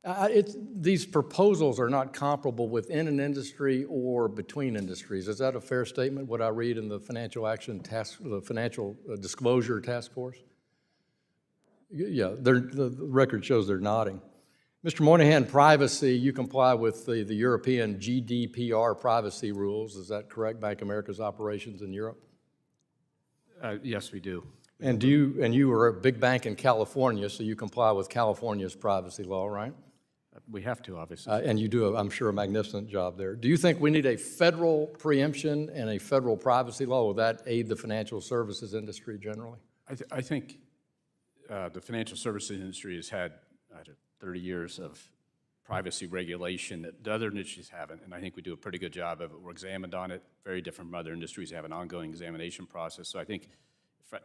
These proposals are not comparable within an industry or between industries. Is that a fair statement, what I read in the Financial Disclosure Task Force? Yeah, the record shows they're nodding. Mr. Moynihan, privacy, you comply with the European GDPR privacy rules. Is that correct? Bank of America's operations in Europe? Yes, we do. And you are a big bank in California, so you comply with California's privacy law, right? We have to, obviously. And you do, I'm sure, a magnificent job there. Do you think we need a federal preemption and a federal privacy law? Will that aid the financial services industry generally? I think the financial services industry has had 30 years of privacy regulation that the other industries haven't, and I think we do a pretty good job of it. We're examined on it, very different from other industries. They have an ongoing examination process. So I think,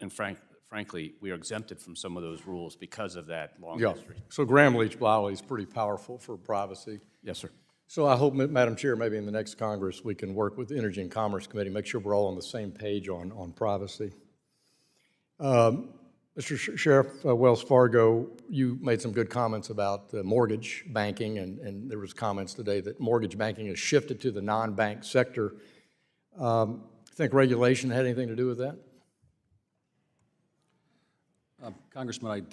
and frankly, we are exempted from some of those rules because of that long history. So Gramm-Leach-Bliley is pretty powerful for privacy. Yes, sir. So I hope, Madam Chair, maybe in the next Congress, we can work with the Energy and Commerce Committee, make sure we're all on the same page on privacy. Mr. Sheriff, Wells Fargo, you made some good comments about mortgage banking, and there was comments today that mortgage banking has shifted to the non-bank sector. Think regulation had anything to do with that? Congressman,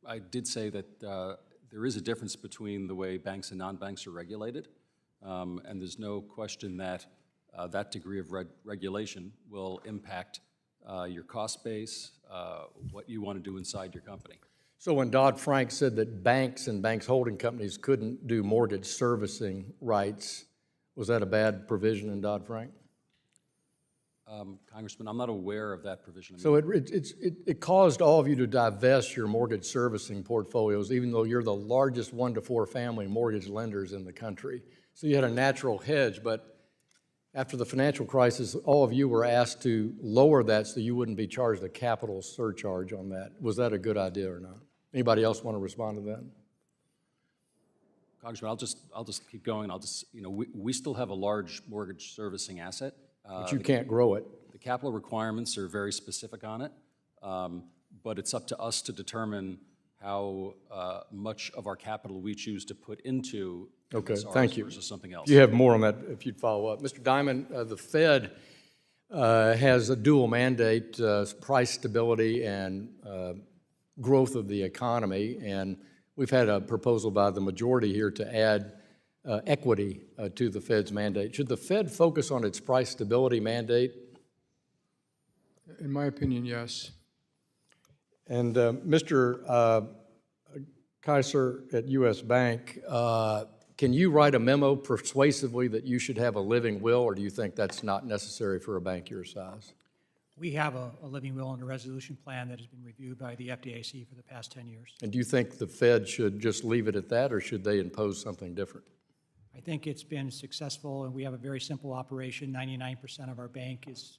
I did say that there is a difference between the way banks and non-banks are regulated, and there's no question that that degree of regulation will impact your cost base, what you want to do inside your company. So when Dodd-Frank said that banks and banks holding companies couldn't do mortgage servicing rights, was that a bad provision in Dodd-Frank? Congressman, I'm not aware of that provision. So it caused all of you to divest your mortgage servicing portfolios, even though you're the largest 1 to 4 family mortgage lenders in the country. So you had a natural hedge, but after the financial crisis, all of you were asked to lower that so you wouldn't be charged a capital surcharge on that. Was that a good idea or not? Anybody else want to respond to that? Congressman, I'll just keep going. We still have a large mortgage servicing asset. But you can't grow it. The capital requirements are very specific on it, but it's up to us to determine how much of our capital we choose to put into thank you. versus something else. You have more on that if you'd follow up. Mr. Diamond, the Fed has a dual mandate, price stability and growth of the economy, and we've had a proposal by the majority here to add equity to the Fed's mandate. Should the Fed focus on its price stability mandate? In my opinion, yes. And Mr. Kaiser at U.S. Bank, can you write a memo persuasively that you should have a living will, or do you think that's not necessary for a bank your size? We have a living will and a resolution plan that has been reviewed by the FDIC for the past 10 years. And do you think the Fed should just leave it at that, or should they impose something different? I think it's been successful, and we have a very simple operation. 99% of our bank is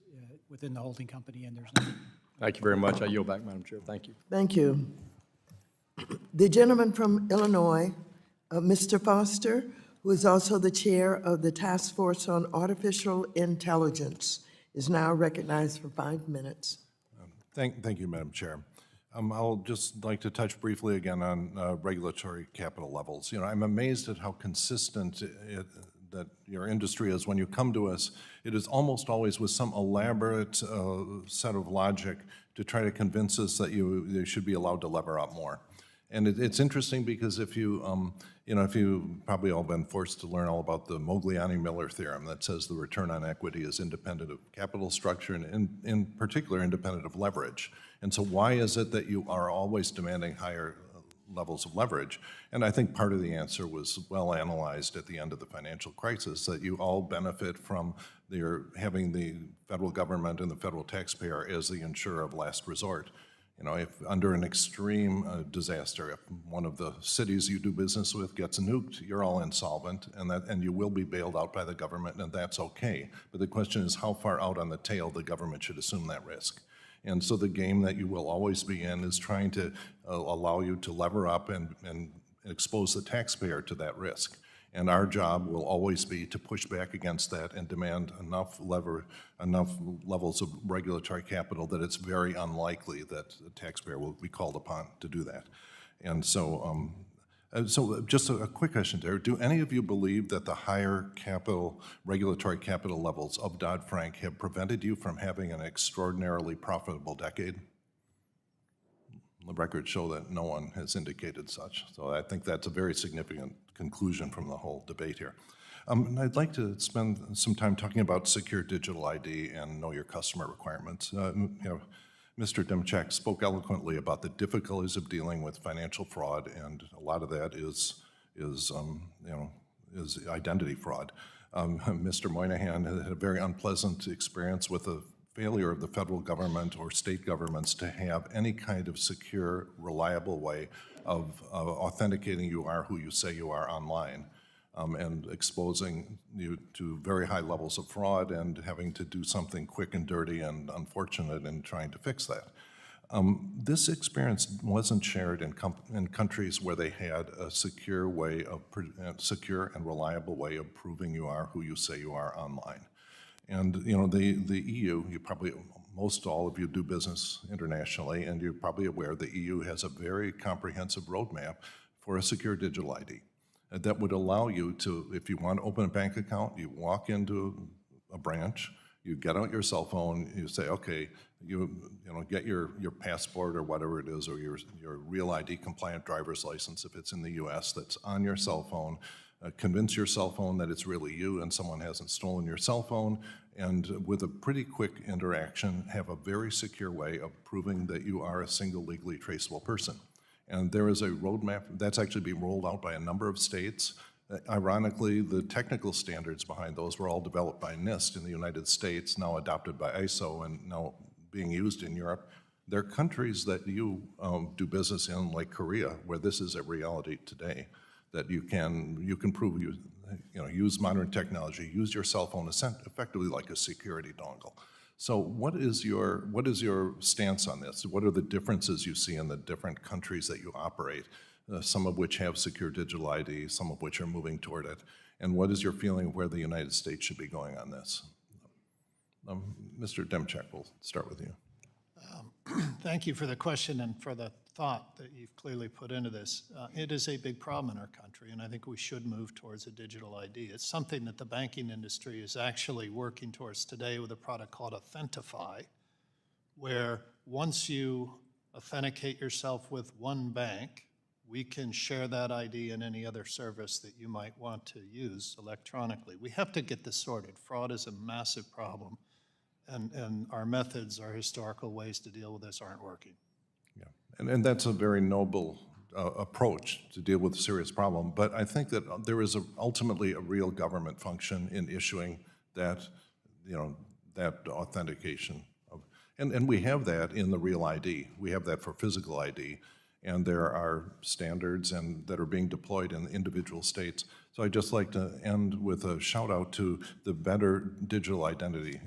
within the holding company, and there's nothing. Thank you very much. I yield back, Madam Chair. Thank you. Thank you. The gentleman from Illinois, Mr. Foster, who is also the chair of the Task Force on Artificial Intelligence, is now recognized for 5 minutes. Thank you, Madam Chair. I'll just like to touch briefly again on regulatory capital levels. I'm amazed at how consistent that your industry is. When you come to us, it is almost always with some elaborate set of logic to try to convince us that you should be allowed to lever up more. And it's interesting because if you probably all been forced to learn all about the Mogliani-Miller theorem that says the return on equity is independent of capital structure and in particular independent of leverage. And so why is it that you are always demanding higher levels of leverage? And I think part of the answer was well analyzed at the end of the financial crisis, that you all benefit from having the federal government and the federal taxpayer as the insurer of last resort. If under an extreme disaster, if one of the cities you do business with gets nuked, you're all insolvent, and you will be bailed out by the government, and that's okay. But the question is how far out on the tail the government should assume that risk. And so the game that you will always be in is trying to allow you to lever up and expose the taxpayer to that risk. And our job will always be to push back against that and demand enough levels of regulatory capital that it's very unlikely that the taxpayer will be called upon to do that. And so So just a quick question there. Do any of you believe that the higher regulatory capital levels of Dodd-Frank have prevented you from having an extraordinarily profitable decade? The records show that no one has indicated such. So I think that's a very significant conclusion from the whole debate here. And I'd like to spend some time talking about secure digital ID and know your customer requirements. Mr. Demchak spoke eloquently about the difficulties of dealing with financial fraud, and a lot of that is identity fraud. Mr. Moynihan had a very unpleasant experience with the failure of the federal government or state governments to have any kind of secure, reliable way of authenticating you are who you say you are online, and exposing you to very high levels of fraud and having to do something quick and dirty and unfortunate in trying to fix that. This experience wasn't shared in countries where they had a secure and reliable way of proving you are who you say you are online. And the EU, most all of you do business internationally, and you're probably aware the EU has a very comprehensive roadmap for a secure digital ID that would allow you to, if you want to open a bank account, you walk into a branch, you get out your cell phone, you say, okay, you get your passport or whatever it is, or your Real ID compliant driver's license if it's in the US that's on your cell phone. Convince your cell phone that it's really you and someone hasn't stolen your cell phone, and with a pretty quick interaction, have a very secure way of proving that you are a single legally traceable person. And there is a roadmap that's actually being rolled out by a number of states. Ironically, the technical standards behind those were all developed by NIST in the United States, now adopted by ISO and now being used in Europe. There are countries that you do business in, like Korea, where this is a reality today, that you can prove use modern technology, use your cell phone effectively like a security dongle. So what is your stance on this? What are the differences you see in the different countries that you operate, some of which have secure digital ID, some of which are moving toward it? And what is your feeling of where the United States should be going on this? Mr. Demchak, we'll start with you. Thank you for the question and for the thought that you've clearly put into this. It is a big problem in our country, and I think we should move towards a digital ID. It's something that the banking industry is actually working towards today with a product called Testify, where once you authenticate yourself with one bank, we can share that ID in any other service that you might want to use electronically. We have to get this sorted. Fraud is a massive problem. And our methods, our historical ways to deal with this aren't working. Yeah, and that's a very noble approach to deal with a serious problem. But I think that there is ultimately a real government function in issuing that, that authentication. And we have that in the Real ID. We have that for physical ID. And there are standards that are being deployed in individual states. So I'd just like to end with a shout out to the Better Digital Identity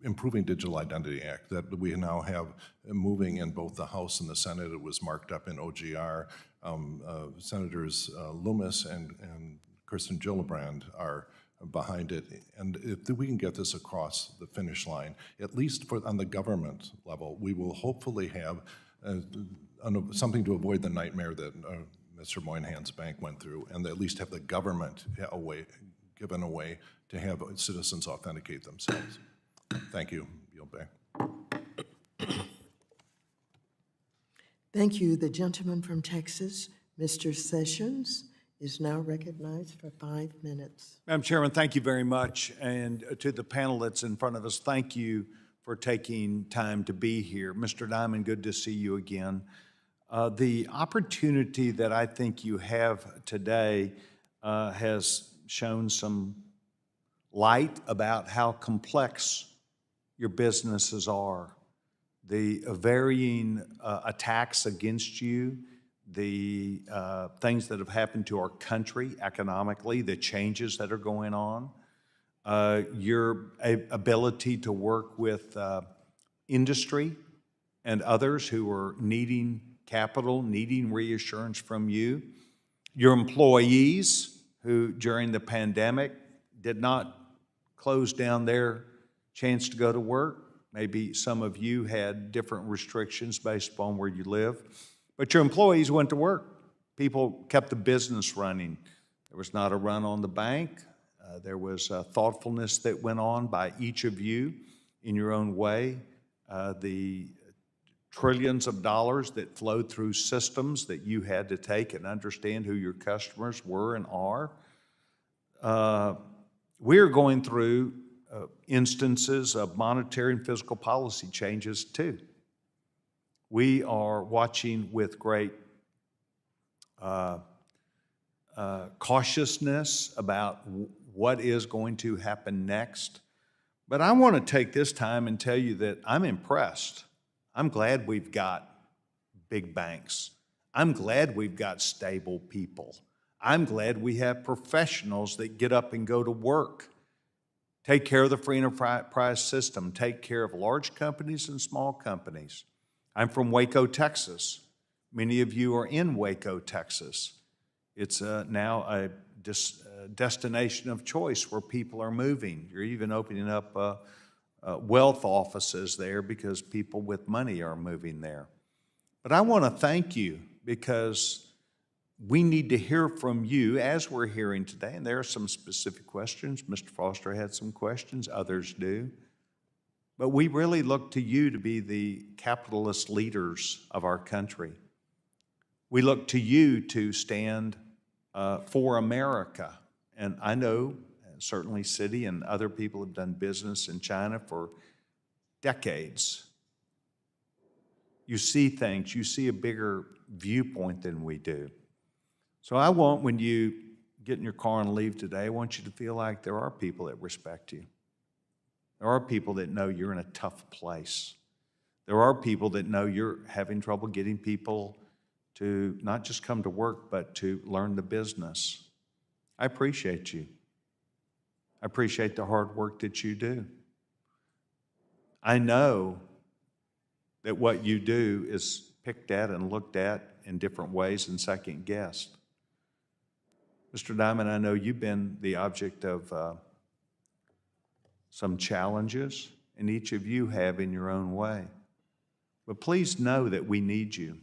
Improving Digital Identity Act that we now have moving in both the House and the Senate. It was marked up in OGR. Senators Loomis and Kirsten Gillibrand are behind it. And if we can get this across the finish line, at least on the government level, we will hopefully have something to avoid the nightmare that Mr. Moynihan's bank went through, and at least have the government given a way to have citizens authenticate themselves. Thank you. Yield back. Thank you. The gentleman from Texas, Mr. Sessions, is now recognized for 5 minutes. Madam Chairman, thank you very much. And to the panel that's in front of us, thank you for taking time to be here. Mr. Diamond, good to see you again. The opportunity that I think you have today has shown some light about how complex your businesses are. The varying attacks against you, the things that have happened to our country economically, the changes that are going on, your ability to work with industry and others who are needing capital, needing reassurance from you, your employees who during the pandemic did not close down their chance to go to work. Maybe some of you had different restrictions based upon where you live, but your employees went to work. People kept the business running. There was not a run on the bank. There was thoughtfulness that went on by each of you in your own way. The trillions of dollars that flowed through systems that you had to take and understand who your customers were and are. We're going through instances of monetary and fiscal policy changes too. We are watching with great cautiousness about what is going to happen next. But I want to take this time and tell you that I'm impressed. I'm glad we've got big banks. I'm glad we've got stable people. I'm glad we have professionals that get up and go to work, take care of the free enterprise system, take care of large companies and small companies. I'm from Waco, Texas. Many of you are in Waco, Texas. It's now a destination of choice where people are moving. You're even opening up wealth offices there because people with money are moving there. But I want to thank you because we need to hear from you as we're hearing today, and there are some specific questions. Mr. Foster had some questions, others do. But we really look to you to be the capitalist leaders of our country. We look to you to stand for America. And I know certainly Citi and other people have done business in China for decades. You see things, you see a bigger viewpoint than we do. So I want, when you get in your car and leave today, I want you to feel like there are people that respect you. There are people that know you're in a tough place. There are people that know you're having trouble getting people to not just come to work, but to learn the business. I appreciate you. I appreciate the hard work that you do. I know that what you do is picked at and looked at in different ways and second guessed. Mr. Diamond, I know you've been the object of some challenges, and each of you have in your own way. But please know that we need you,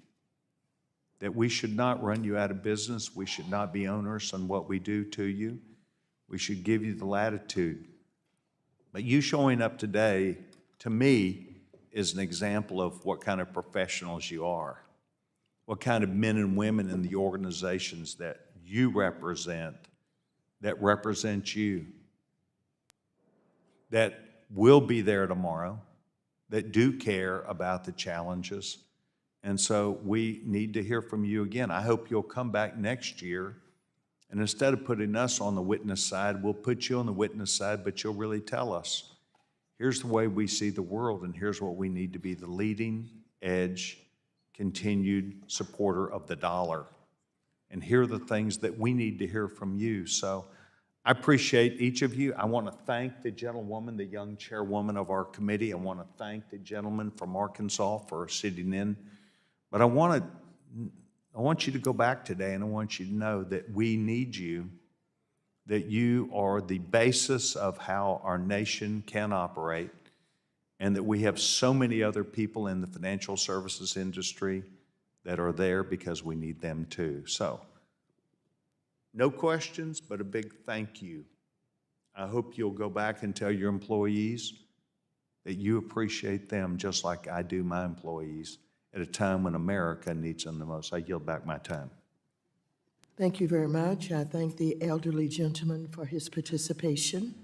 that we should not run you out of business. We should not be onerous on what we do to you. We should give you the latitude. But you showing up today, to me, is an example of what kind of professionals you are, what kind of men and women in the organizations that you represent, that represent you, that will be there tomorrow, that do care about the challenges. And so we need to hear from you again. I hope you'll come back next year, and instead of putting us on the witness side, we'll put you on the witness side, but you'll really tell us, here's the way we see the world, and here's what we need to be the leading edge, continued supporter of the dollar. And here are the things that we need to hear from you. So I appreciate each of you. I want to thank the gentlewoman, the young chairwoman of our committee. I want to thank the gentleman from Arkansas for sitting in. But I want you to go back today, and I want you to know that we need you, that you are the basis of how our nation can operate, and that we have so many other people in the financial services industry that are there because we need them too. So, no questions, but a big thank you. I hope you'll go back and tell your employees that you appreciate them just like I do my employees at a time when America needs them the most. I yield back my time. Thank you very much. I thank the elderly gentleman for his participation.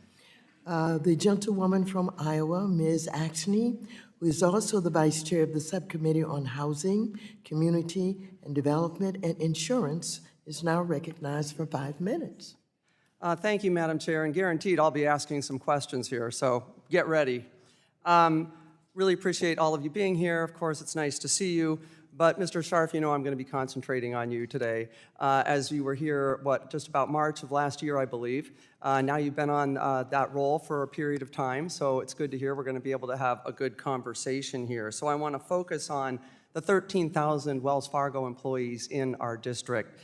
The gentlewoman from Iowa, Ms. Axney, who is also the Vice Chair of the Subcommittee on Housing, Community and Development and Insurance, is now recognized for 5 minutes. Thank you, Madam Chair, and guaranteed I'll be asking some questions here, so get ready. Really appreciate all of you being here. Of course, it's nice to see you. But Mr. Scharf, you know I'm going to be concentrating on you today. As you were here, just about March of last year, I believe. Now you've been on that role for a period of time, so it's good to hear. We're going to be able to have a good conversation here. So I want to focus on the 13,000 Wells Fargo employees in our district.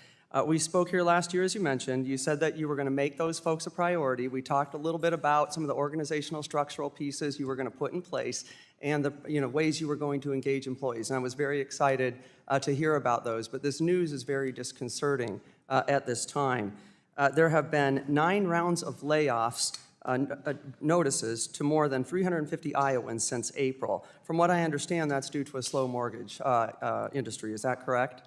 We spoke here last year, as you mentioned. You said that you were going to make those folks a priority. We talked a little bit about some of the organizational structural pieces you were going to put in place. and the ways you were going to engage employees. And I was very excited to hear about those. But this news is very disconcerting at this time. There have been 9 rounds of layoffs notices to more than 350 Iowans since April. From what I understand, that's due to a slow mortgage industry. Is that correct?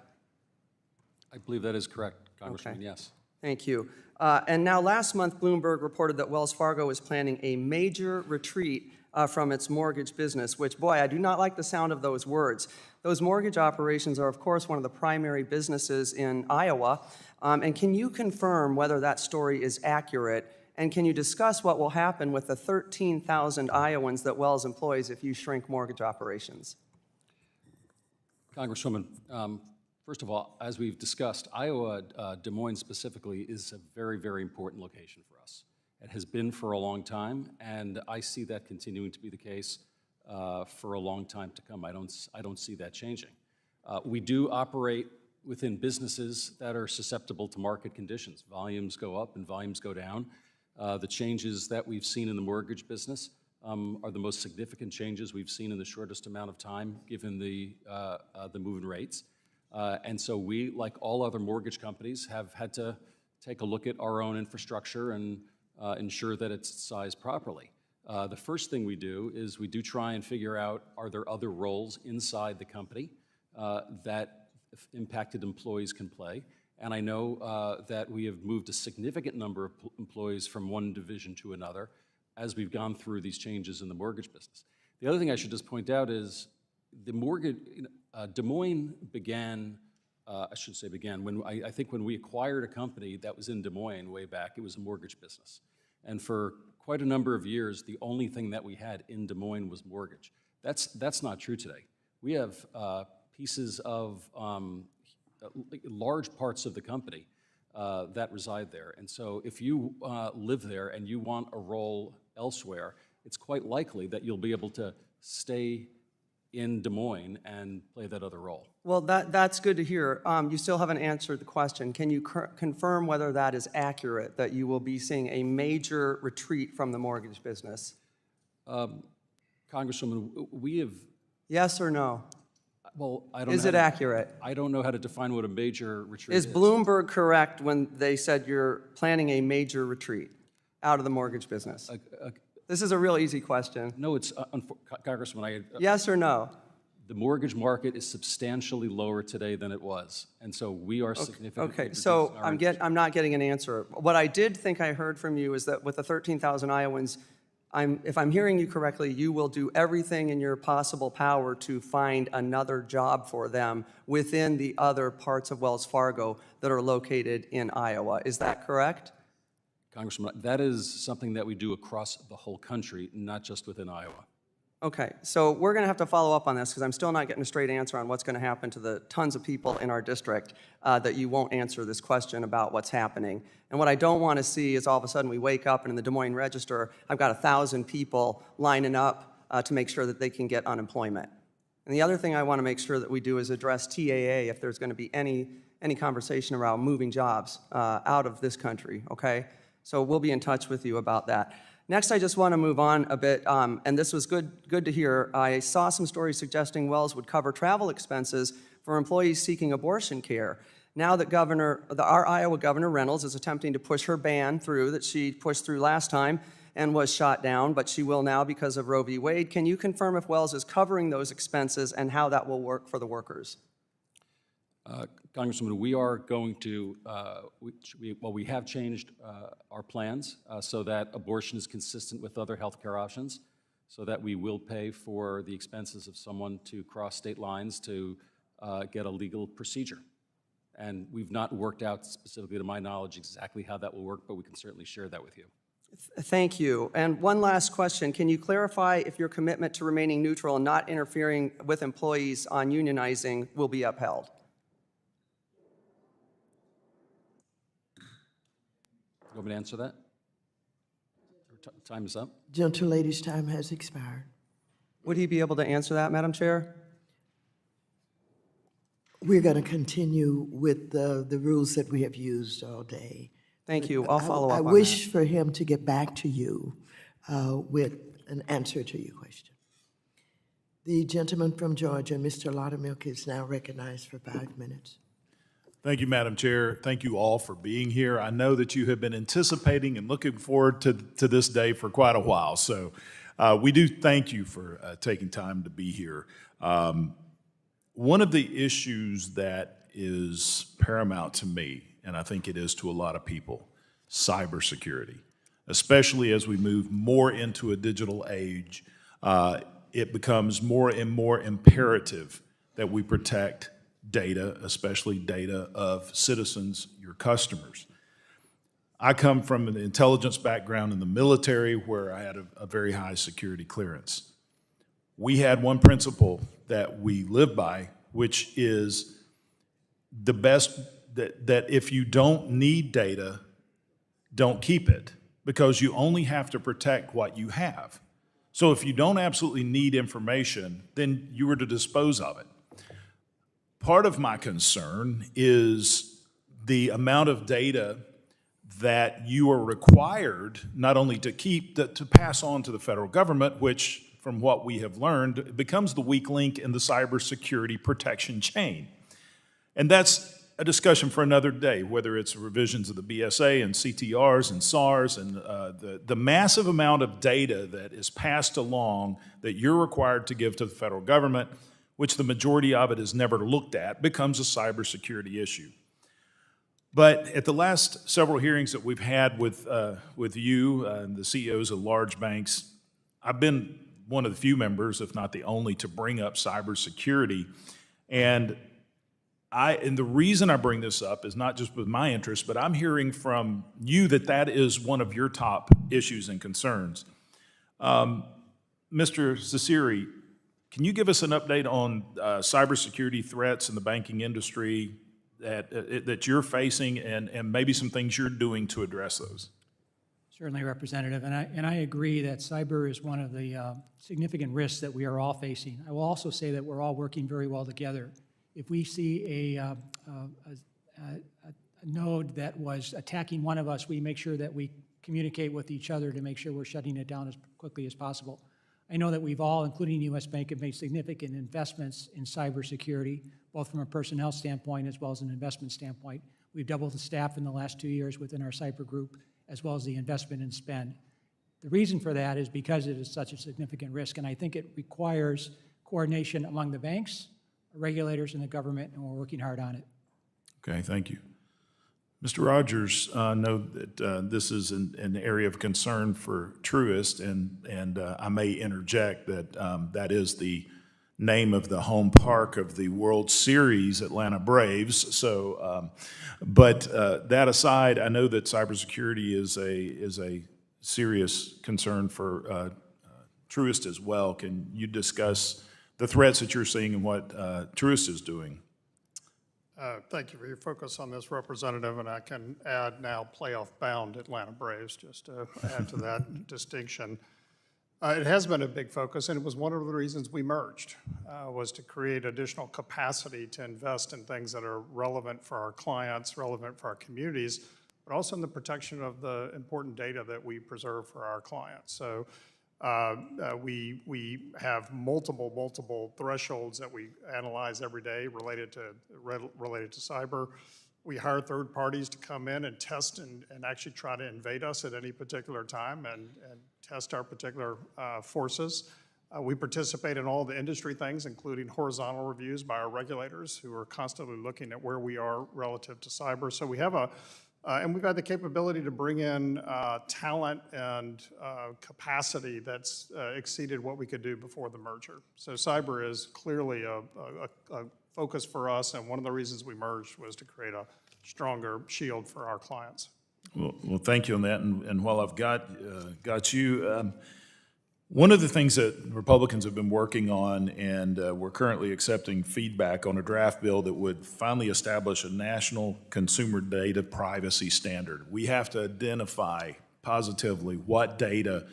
I believe that is correct, Congressman, Okay. yes. Thank you. And now last month, Bloomberg reported that Wells Fargo is planning a major retreat from its mortgage business, which, boy, I do not like the sound of those words. Those mortgage operations are, of course, one of the primary businesses in Iowa. And can you confirm whether that story is accurate? And can you discuss what will happen with the 13,000 Iowans that Wells employs if you shrink mortgage operations? Congresswoman, first of all, as we've discussed, Iowa, Des Moines specifically, is a very, very important location for us. It has been for a long time, and I see that continuing to be the case for a long time to come. I don't see that changing. We do operate within businesses that are susceptible to market conditions. Volumes go up and volumes go down. The changes that we've seen in the mortgage business are the most significant changes we've seen in the shortest amount of time, given the move in rates. And so we, like all other mortgage companies, have had to take a look at our own infrastructure and ensure that it's sized properly. The first thing we do is we do try and figure out, are there other roles inside the company that impacted employees can play? And I know that we have moved a significant number of employees from one division to another as we've gone through these changes in the mortgage business. The other thing I should just point out is the mortgage, Des Moines began, I should say began, when I think when we acquired a company that was in Des Moines way back, it was a mortgage business. And for quite a number of years, the only thing that we had in Des Moines was mortgage. That's not true today. We have pieces of large parts of the company that reside there. And so if you live there and you want a role elsewhere, it's quite likely that you'll be able to stay in Des Moines and play that other role. Well, that's good to hear. You still haven't answered the question. Can you confirm whether that is accurate, that you will be seeing a major retreat from the mortgage business? Congresswoman, we have... Yes or no? Well, I don't Is know it accurate? I don't know how to define what a major retreat is. Is Bloomberg correct when they said you're planning a major retreat out of the mortgage business? This is a real easy question. No, it's, Congressman, Yes or no? The mortgage market is substantially lower today than it was, and so we are significantly Okay, so reducing our I'm not getting an answer. What I did think I heard from you is that with the 13,000 Iowans, if I'm hearing you correctly, you will do everything in your possible power to find another job for them within the other parts of Wells Fargo that are located in Iowa. Is that correct? Congressman, that is something that we do across the whole country, not just within Iowa. Okay, so we're going to have to follow up on this because I'm still not getting a straight answer on what's going to happen to the tons of people in our district that you won't answer this question about what's happening. And what I don't want to see is all of a sudden we wake up and in the Des Moines Register, I've got 1,000 people lining up to make sure that they can get unemployment. And the other thing I want to make sure that we do is address TAA if there's going to be any conversation around moving jobs out of this country, okay? So we'll be in touch with you about that. Next, I just want to move on a bit, and this was good to hear. I saw some stories suggesting Wells would cover travel expenses for employees seeking abortion care. Now that our Iowa Governor Reynolds is attempting to push her ban through that she pushed through last time and was shot down, but she will now because of Roe v. Wade, can you confirm if Wells is covering those expenses and how that will work for the workers? Congresswoman, we are going to, we have changed our plans so that abortion is consistent with other healthcare options, so that we will pay for the expenses of someone to cross state lines to get a legal procedure. And we've not worked out specifically, to my knowledge, exactly how that will work, but we can certainly share that with you. Thank you. And one last question. Can you clarify if your commitment to remaining neutral and not interfering with employees on unionizing will be upheld? You want me to answer that? Time is up. Gentleman's time has expired. Would he be able to answer that, Madam Chair? We're going to continue with the rules that we have used all day. Thank you. I'll follow up on that. I wish for him to get back to you with an answer to your question. The gentleman from Georgia, Mr. Laudermilk, is now recognized for 5 minutes. Thank you, Madam Chair. Thank you all for being here. I know that you have been anticipating and looking forward to this day for quite a while, so we do thank you for taking time to be here. One of the issues that is paramount to me, and I think it is to a lot of people, cybersecurity, especially as we move more into a digital age. It becomes more and more imperative that we protect data, especially data of citizens, your customers. I come from an intelligence background in the military where I had a very high security clearance. We had one principle that we live by, which is the best, that if you don't need data, don't keep it, because you only have to protect what you have. So if you don't absolutely need information, then you were to dispose of it. Part of my concern is the amount of data that you are required not only to keep, to pass on to the federal government, which, from what we have learned, becomes the weak link in the cybersecurity protection chain. And that's a discussion for another day, whether it's revisions of the BSA and CTRs and SARs and the massive amount of data that is passed along that you're required to give to the federal government, which the majority of it is never looked at, becomes a cybersecurity issue. But at the last several hearings that we've had with you and the CEOs of large banks, I've been one of the few members, if not the only, to bring up cybersecurity. And the reason I bring this up is not just with my interest, but I'm hearing from you that that is one of your top issues and concerns. Mr. Cesiri, can you give us an update on cybersecurity threats in the banking industry that you're facing and maybe some things you're doing to address those? Certainly, Representative, and I agree that cyber is one of the significant risks that we are all facing. I will also say that we're all working very well together. If we see a node that was attacking one of us, we make sure that we communicate with each other to make sure we're shutting it down as quickly as possible. I know that we've all, including the U.S. Bank, have made significant investments in cybersecurity, both from a personnel standpoint as well as an investment standpoint. We've doubled the staff in the last 2 years within our cyber group, as well as the investment and spend. The reason for that is because it is such a significant risk, and I think it requires coordination among the banks, regulators, and the government, and we're working hard on it. Okay, thank you. Mr. Rogers, I know that this is an area of concern for Truist, and I may interject that that is the name of the home park of the World Series, Atlanta Braves. So, but that aside, I know that cybersecurity is a serious concern for Truist as well. Can you discuss the threats that you're seeing and what Truist is doing? Thank you for your focus on this, Representative, and I can add now playoff-bound Atlanta Braves, just to add to that distinction. It has been a big focus, and it was one of the reasons we merged, was to create additional capacity to invest in things that are relevant for our clients, relevant for our communities, but also in the protection of the important data that we preserve for our clients. So we have multiple thresholds that we analyze every day related to cyber. We hire third parties to come in and test and actually try to invade us at any particular time and test our particular forces. We participate in all the industry things, including horizontal reviews by our regulators who are constantly looking at where we are relative to cyber. So we have and we've had the capability to bring in talent and capacity that's exceeded what we could do before the merger. So cyber is clearly a focus for us, and one of the reasons we merged was to create a stronger shield for our clients. Well, thank you on that. And while I've got you, one of the things that Republicans have been working on, and we're currently accepting feedback on a draft bill that would finally establish a national consumer data privacy standard. We have to identify positively what data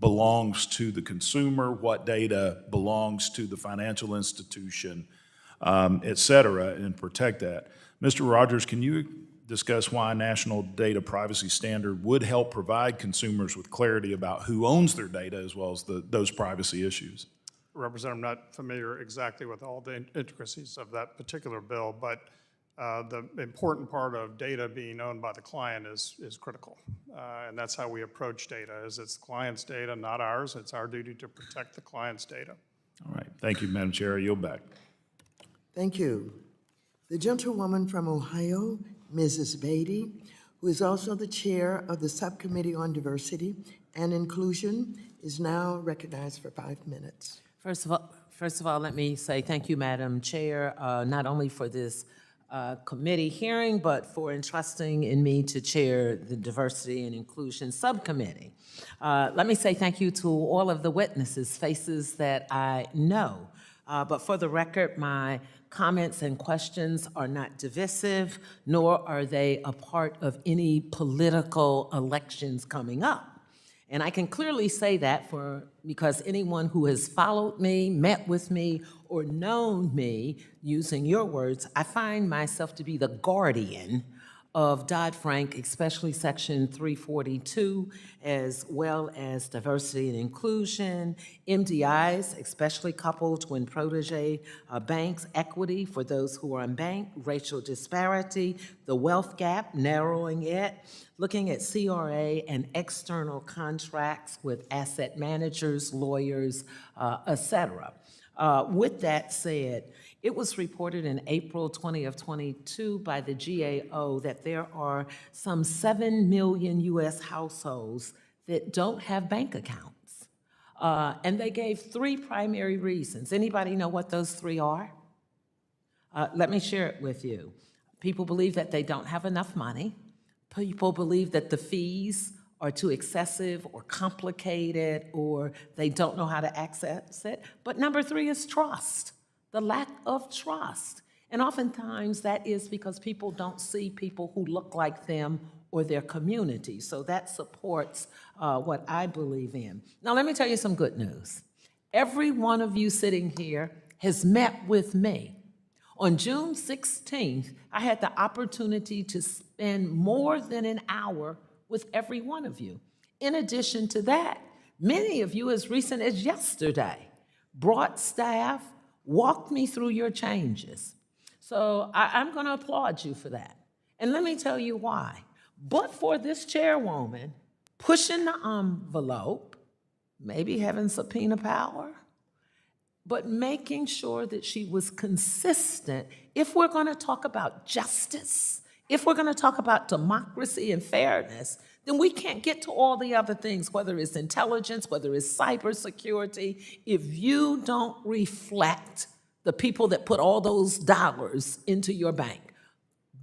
belongs to the consumer, what data belongs to the financial institution, et cetera, and protect that. Mr. Rogers, can you discuss why a national data privacy standard would help provide consumers with clarity about who owns their data as well as those privacy issues? Representative, I'm not familiar exactly with all the intricacies of that particular bill, but the important part of data being owned by the client is critical. And that's how we approach data, is it's the client's data, not ours. It's our duty to protect the client's data. All right, thank you, Madam Chair. I yield back. Thank you. The gentlewoman from Ohio, Mrs. Beatty, who is also the chair of the Subcommittee on Diversity and Inclusion, is now recognized for 5 minutes. First of all, let me say thank you, Madam Chair, not only for this committee hearing, but for entrusting in me to chair the Diversity and Inclusion Subcommittee. Let me say thank you to all of the witnesses, faces that I know. But for the record, my comments and questions are not divisive, nor are they a part of any political elections coming up. And I can clearly say that because anyone who has followed me, met with me, or known me, using your words, I find myself to be the guardian of Dodd-Frank, especially Section 342, as well as diversity and inclusion, MDIs, especially coupled twin protege banks, equity for those who are unbanked, racial disparity, the wealth gap, narrowing it, looking at CRA and external contracts with asset managers, lawyers, et cetera. With that said, it was reported in April 2022 by the GAO that there are some 7 million U.S. households that don't have bank accounts. And they gave 3 primary reasons. Anybody know what those 3 are? Let me share it with you. People believe that they don't have enough money. People believe that the fees are too excessive or complicated, or they don't know how to access it. But number 3 is trust, the lack of trust. And oftentimes that is because people don't see people who look like them or their community. So that supports what I believe in. Now let me tell you some good news. Every one of you sitting here has met with me. On June 16th, I had the opportunity to spend more than an hour with every one of you. In addition to that, many of you, as recent as yesterday, brought staff, walked me through your changes. So I'm going to applaud you for that. And let me tell you why. But for this chairwoman pushing the envelope, maybe having subpoena power, but making sure that she was consistent. If we're going to talk about justice, if we're going to talk about democracy and fairness, then we can't get to all the other things, whether it's intelligence, whether it's cybersecurity, if you don't reflect the people that put all those dollars into your bank,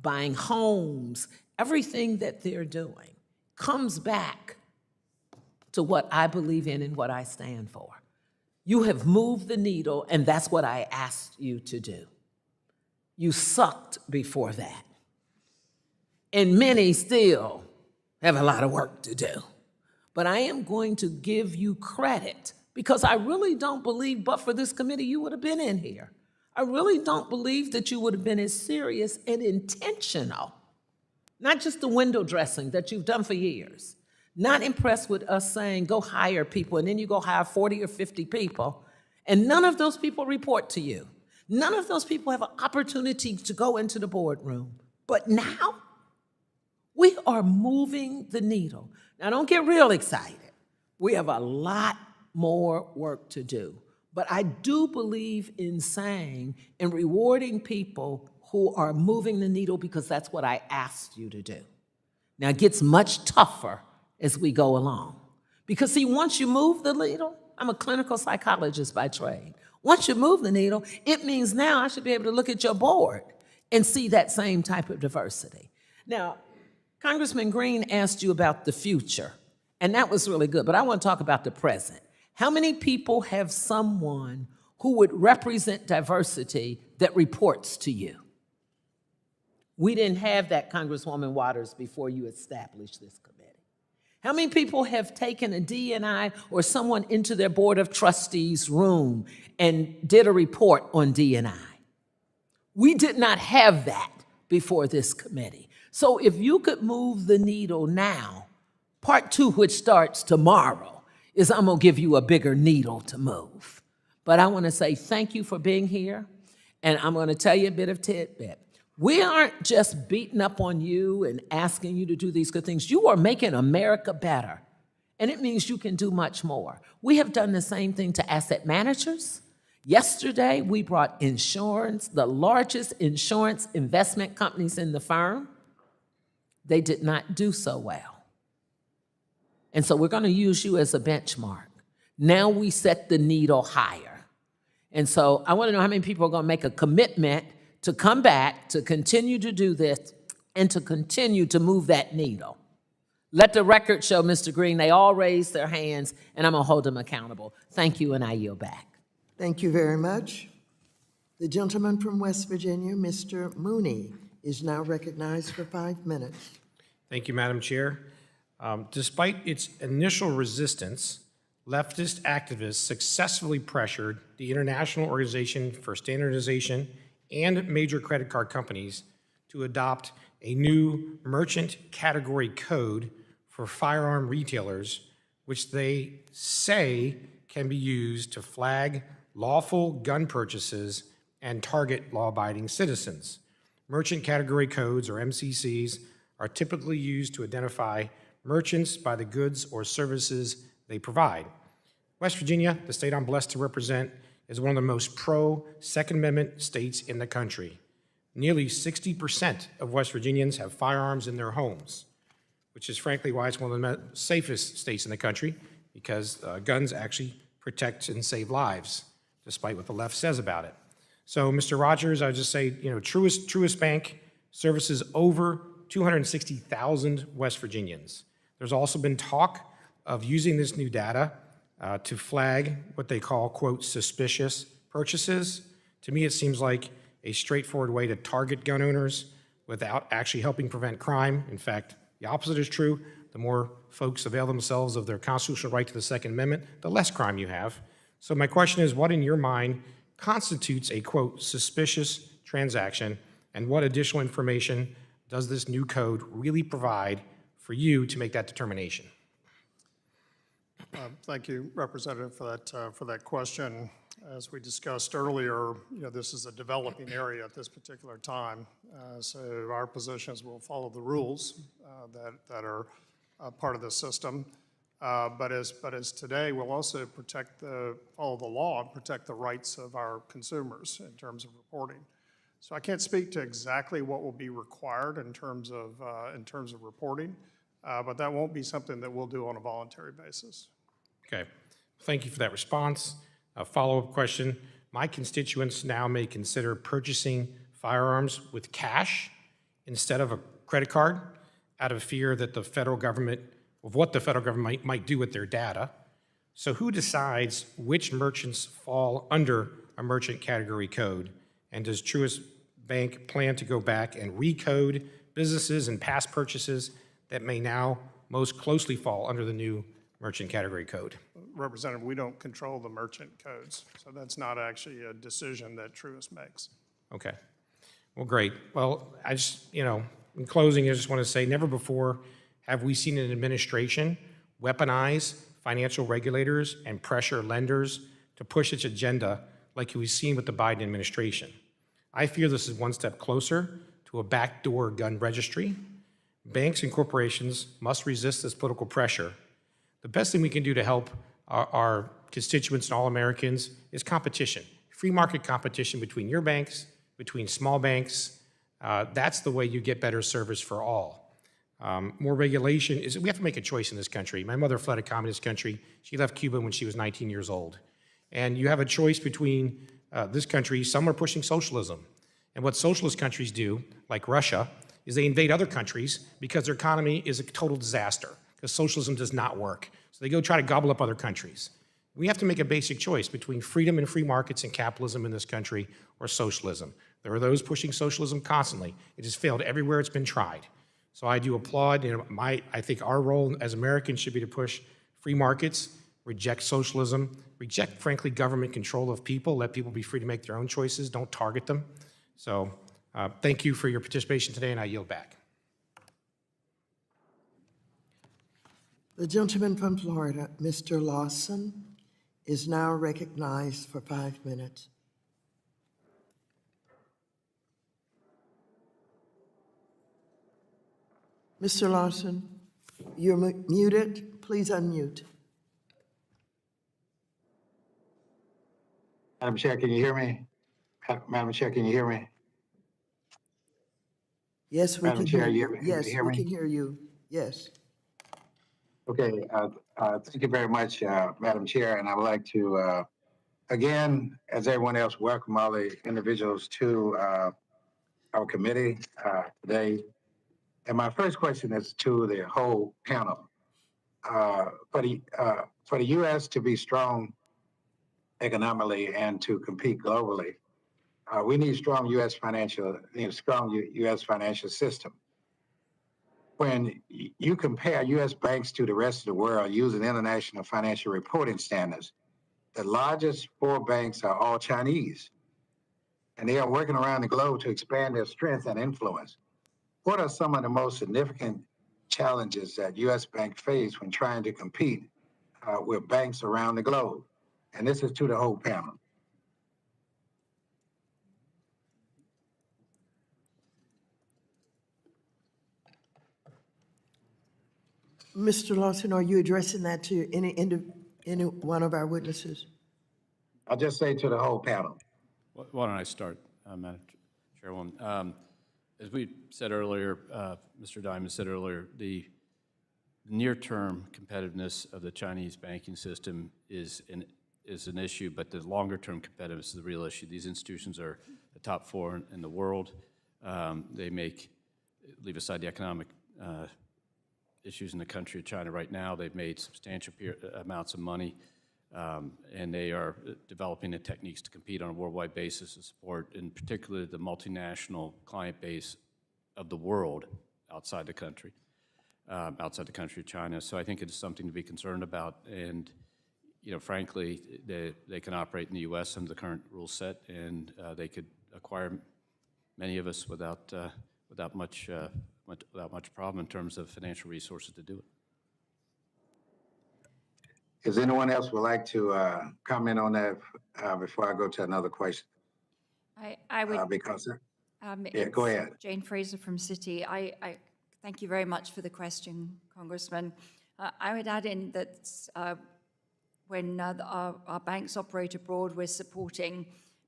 buying homes, everything that they're doing comes back to what I believe in and what I stand for. You have moved the needle, and that's what I asked you to do. You sucked before that. And many still have a lot of work to do. But I am going to give you credit because I really don't believe, but for this committee, you would have been in here. I really don't believe that you would have been as serious and intentional, not just the window dressing that you've done for years. Not impressed with us saying, go hire people, and then you go hire 40 or 50 people, and none of those people report to you. None of those people have an opportunity to go into the boardroom. But now, we are moving the needle. Now, don't get real excited. We have a lot more work to do. But I do believe in saying and rewarding people who are moving the needle because that's what I asked you to do. Now, it gets much tougher as we go along. Because see, once you move the needle, I'm a clinical psychologist by trade. Once you move the needle, it means now I should be able to look at your board and see that same type of diversity. Now, Congressman Green asked you about the future, and that was really good, but I want to talk about the present. How many people have someone who would represent diversity that reports to you? We didn't have that, Congresswoman Waters, before you established this committee. How many people have taken a D&I or someone into their board of trustees room and did a report on D&I? We did not have that before this committee. So if you could move the needle now, part 2, which starts tomorrow, is I'm gonna give you a bigger needle to move. but I want to say thank you for being here, and I'm going to tell you a bit of tidbit. We aren't just beating up on you and asking you to do these good things. You are making America better, and it means you can do much more. We have done the same thing to asset managers. Yesterday, we brought insurance, the largest insurance investment companies in the firm. They did not do so well. And so we're going to use you as a benchmark. Now we set the needle higher. And so I want to know how many people are going to make a commitment to come back, to continue to do this, and to continue to move that needle. Let the record show, Mr. Green, they all raised their hands, and I'm going to hold them accountable. Thank you, and I yield back. Thank you very much. The gentleman from West Virginia, Mr. Mooney, is now recognized for 5 minutes. Thank you, Madam Chair. Despite its initial resistance, leftist activists successfully pressured the International Organization for Standardization and major credit card companies to adopt a new merchant category code for firearm retailers, which they say can be used to flag lawful gun purchases and target law-abiding citizens. Merchant category codes, or MCCs, are typically used to identify merchants by the goods or services they provide. West Virginia, the state I'm blessed to represent, is one of the most pro-Second Amendment states in the country. Nearly 60% of West Virginians have firearms in their homes, which is frankly why it's one of the safest states in the country, because guns actually protect and save lives, despite what the left says about it. So, Mr. Rogers, I would just say, Truist Bank services over 260,000 West Virginians. There's also been talk of using this new data to flag what they call, quote, suspicious purchases. To me, it seems like a straightforward way to target gun owners without actually helping prevent crime. In fact, the opposite is true. The more folks avail themselves of their constitutional right to the Second Amendment, the less crime you have. So my question is, what in your mind constitutes a, quote, suspicious transaction, and what additional information does this new code really provide for you to make that determination? Thank you, Representative, for that question. As we discussed earlier, this is a developing area at this particular time. So our positions will follow the rules that are part of the system. But as today, we'll also follow the law and protect the rights of our consumers in terms of reporting. So I can't speak to exactly what will be required in terms of reporting, but that won't be something that we'll do on a voluntary basis. Okay, thank you for that response. A follow-up question. My constituents now may consider purchasing firearms with cash instead of a credit card out of fear that the federal government, of what the federal government might do with their data. So who decides which merchants fall under a merchant category code? And does Truist Bank plan to go back and recode businesses and past purchases that may now most closely fall under the new merchant category code? Representative, we don't control the merchant codes, so that's not actually a decision that Truist makes. Okay. Well, great. Well, I just, in closing, I just want to say never before have we seen an administration weaponize financial regulators and pressure lenders to push its agenda like we've seen with the Biden administration. I fear this is one step closer to a backdoor gun registry. Banks and corporations must resist this political pressure. The best thing we can do to help our constituents and all Americans is competition. Free market competition between your banks, between small banks. That's the way you get better service for all. More regulation we have to make a choice in this country. My mother fled a communist country. She left Cuba when she was 19 years old. And you have a choice between this country. Some are pushing socialism. And what socialist countries do, like Russia, is they invade other countries because their economy is a total disaster, because socialism does not work. So they go try to gobble up other countries. We have to make a basic choice between freedom and free markets and capitalism in this country or socialism. There are those pushing socialism constantly. It has failed everywhere it's been tried. So I do applaud, I think our role as Americans should be to push free markets, reject socialism, reject, frankly, government control of people, let people be free to make their own choices, don't target them. So thank you for your participation today, and I yield back. The gentleman from Florida, Mr. Lawson, is now recognized for 5 minutes. Mr. Lawson, you're muted. Please unmute. Madam Chair, can you hear me? Madam Chair, can you hear me? Yes, we Madam can Chair, hear you you. hear Yes, we me? can hear you. Yes. Okay, thank you very much, Madam Chair, and I would like to, again, as everyone else, welcome all the individuals to our committee today. And my first question is to the whole panel. For the U.S. to be strong economically and to compete globally, we need strong U.S. U.S. financial system. When you compare U.S. banks to the rest of the world using international financial reporting standards, the largest 4 banks are all Chinese, and they are working around the globe to expand their strength and influence. What are some of the most significant challenges that U.S. banks face when trying to compete with banks around the globe? And this is to the whole panel. Mr. Lawson, are you addressing that to any one of our witnesses? I'll just say to the whole panel. Why don't I start, Madam Chairwoman? As we said earlier, Mr. Diamond said earlier, the near-term competitiveness of the Chinese banking system is an issue, but the longer-term competitiveness is the real issue. These institutions are the top 4 in the world. They leave aside the economic issues in the country of China right now. They've made substantial amounts of money, and they are developing the techniques to compete on a worldwide basis to support, in particular, the multinational client base of the world outside the country of China. So I think it is something to be concerned about. And, frankly, they can operate in the U.S. under the current rule set, and they could acquire many of us without much problem in terms of financial resources to do it. Is anyone else would like to comment on that before I go to another question? I would. Yeah, go ahead. Jane Fraser from Citi. I thank you very much for the question, Congressman. I would add in that when our banks operate abroad,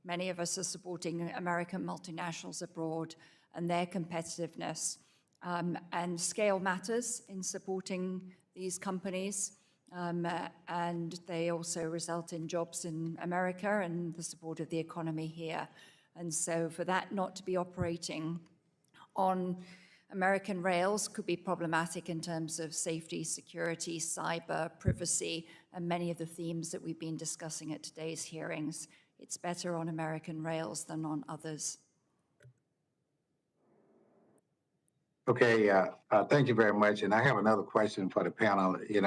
many of us are supporting American multinationals abroad and their competitiveness. And scale matters in supporting these companies. And they also result in jobs in America and the support of the economy here. And so for that not to be operating on American rails could be problematic in terms of safety, security, cyber, privacy, and many of the themes that we've been discussing at today's hearings. It's better on American rails than on others. Okay, thank you very much. And I have another question for the panel. In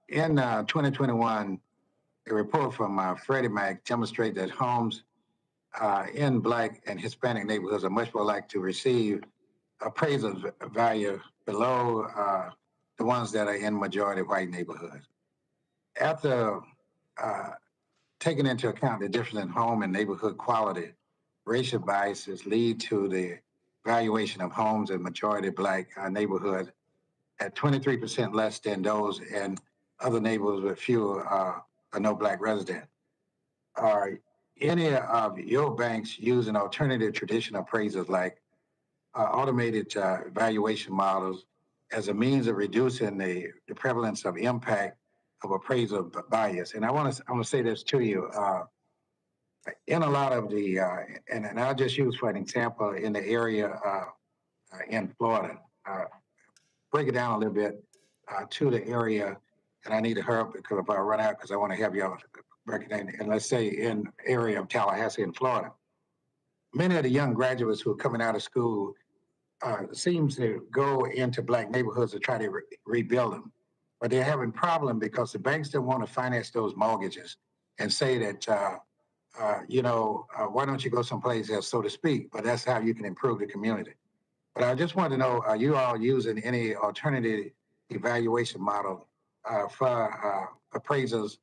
2021, a report from Freddie Mac demonstrated that homes in Black and Hispanic neighborhoods are much more likely to receive appraisal value below the ones that are in majority white neighborhoods. After taking into account the difference in home and neighborhood quality, racial biases lead to the valuation of homes in majority Black neighborhoods at 23% less than those in other neighborhoods with fewer or no Black residents. Are any of your banks using alternative traditional appraisals like automated valuation models as a means of reducing the prevalence of impact of appraisal bias? And I want to say this to you. In a lot of the, and I'll just use for an example, in the area in Florida, break it down a little bit to the area, and I need to hurry up because if I run out, because I want to have y'all break it down. And let's say in area of Tallahassee in Florida, many of the young graduates who are coming out of school seems to go into Black neighborhoods to try to rebuild them. But they're having problem because the banks don't want to finance those mortgages and say that, why don't you go someplace else, so to speak, but that's how you can improve the community. But I just want to know, are you all using any alternative evaluation model for appraisals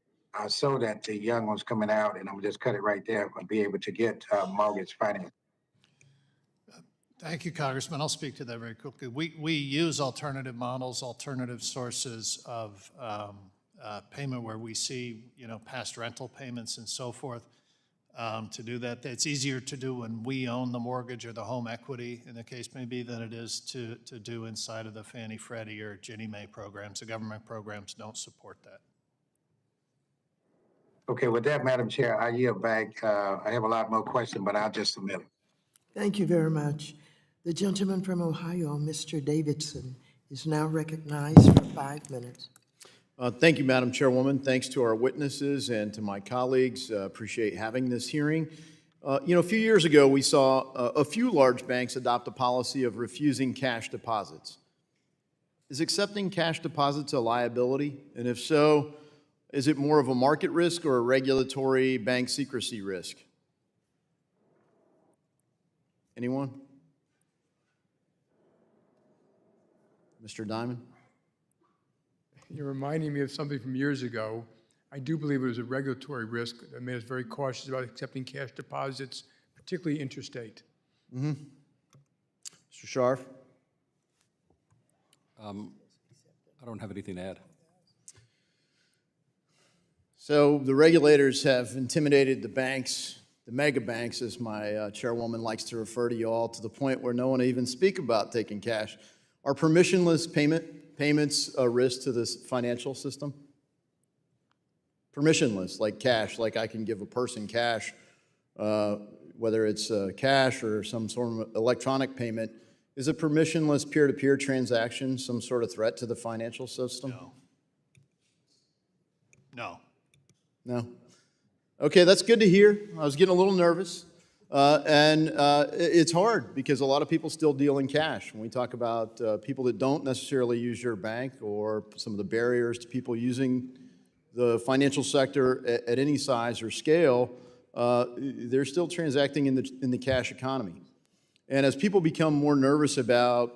so that the young ones coming out, and I'm gonna just cut it right there, will be able to get mortgage finance? Thank you, Congressman. I'll speak to that very quickly. We use alternative models, alternative sources of payment where we see, past rental payments and so forth to do that. It's easier to do when we own the mortgage or the home equity, in the case may be, than it is to do inside of the Fannie, Freddie, or Ginnie Mae programs. The government programs don't support that. Okay, with that, Madam Chair, I yield back. I have a lot more questions, but I'll just submit them. Thank you very much. The gentleman from Ohio, Mr. Davidson, is now recognized for 5 minutes. Thank you, Madam Chairwoman. Thanks to our witnesses and to my colleagues. Appreciate having this hearing. A few years ago, we saw a few large banks adopt a policy of refusing cash deposits. Is accepting cash deposits a liability? And if so, is it more of a market risk or a regulatory bank secrecy risk? Anyone? Mr. Diamond? You're reminding me of something from years ago. I do believe it was a regulatory risk that made us very cautious about accepting cash deposits, particularly interstate. Mm-hmm. Mr. Scharf? I don't have anything to add. So the regulators have intimidated the banks, the mega banks, as my chairwoman likes to refer to you all, to the point where no one even speak about taking cash. Are permissionless payments a risk to this financial system? Permissionless, like cash, like I can give a person cash, whether it's cash or some sort of electronic payment. Is a permissionless peer-to-peer transaction some sort of threat to the financial system? No. No? Okay, that's good to hear. I was getting a little nervous. It's hard because a lot of people still deal in cash. When we talk about people that don't necessarily use your bank or some of the barriers to people using the financial sector at any size or scale, they're still transacting in the cash economy. And as people become more nervous about,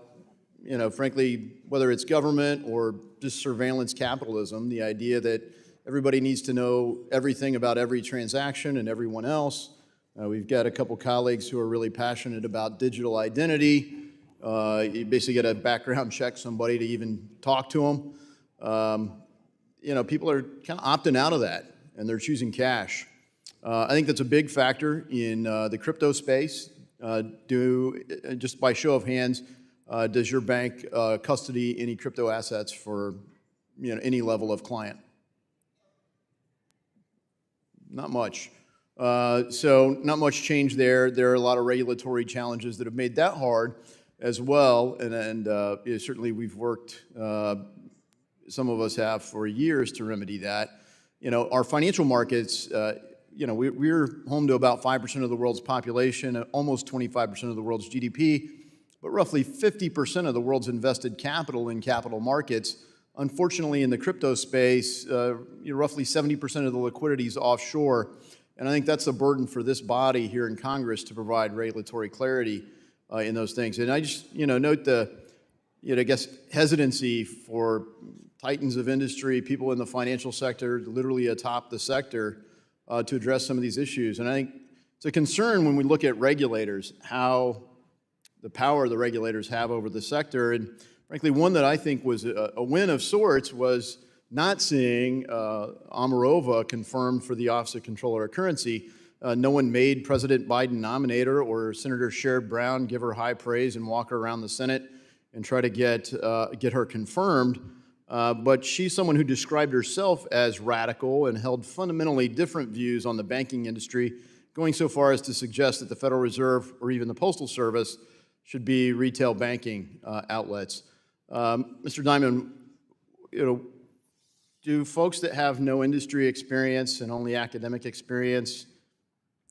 frankly, whether it's government or just surveillance capitalism, the idea that everybody needs to know everything about every transaction and everyone else. We've got a couple colleagues who are really passionate about digital identity. You basically got to background check somebody to even talk to them. People are kind of opting out of that, and they're choosing cash. I think that's a big factor in the crypto space. Just by show of hands, does your bank custody any crypto assets for any level of client? Not much. So not much change there. There are a lot of regulatory challenges that have made that hard as well. And certainly we've worked, some of us have for years to remedy that. Our financial markets, we're home to about 5% of the world's population, almost 25% of the world's GDP, but roughly 50% of the world's invested capital in capital markets. Unfortunately, in the crypto space, roughly 70% of the liquidity is offshore. And I think that's a burden for this body here in Congress to provide regulatory clarity in those things. And I just, note the, hesitancy for titans of industry, people in the financial sector, literally atop the sector, to address some of these issues. And I think it's a concern when we look at regulators, how the power the regulators have over the sector. And frankly, one that I think was a win of sorts was not seeing Omarova confirmed for the Office of Comptroller of Currency. No one made President Biden nominate her or Senator Sherrod Brown give her high praise and walk her around the Senate and try to get her confirmed. But she's someone who described herself as radical and held fundamentally different views on the banking industry, going so far as to suggest that the Federal Reserve or even the Postal Service should be retail banking outlets. Mr. Diamond, do folks that have no industry experience and only academic experience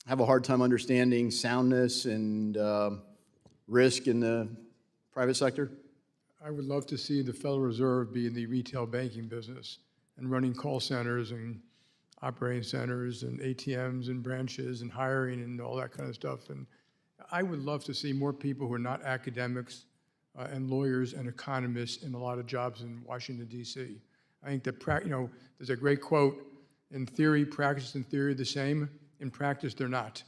have a hard time understanding soundness and risk in the private sector? I would love to see the Federal Reserve be in the retail banking business and running call centers and operating centers and ATMs and branches and hiring and all that kind of stuff. And I would love to see more people who are not academics and lawyers and economists in a lot of jobs in Washington, D.C. I think that, there's a great quote In theory, practice and theory are the same. In practice, they're not.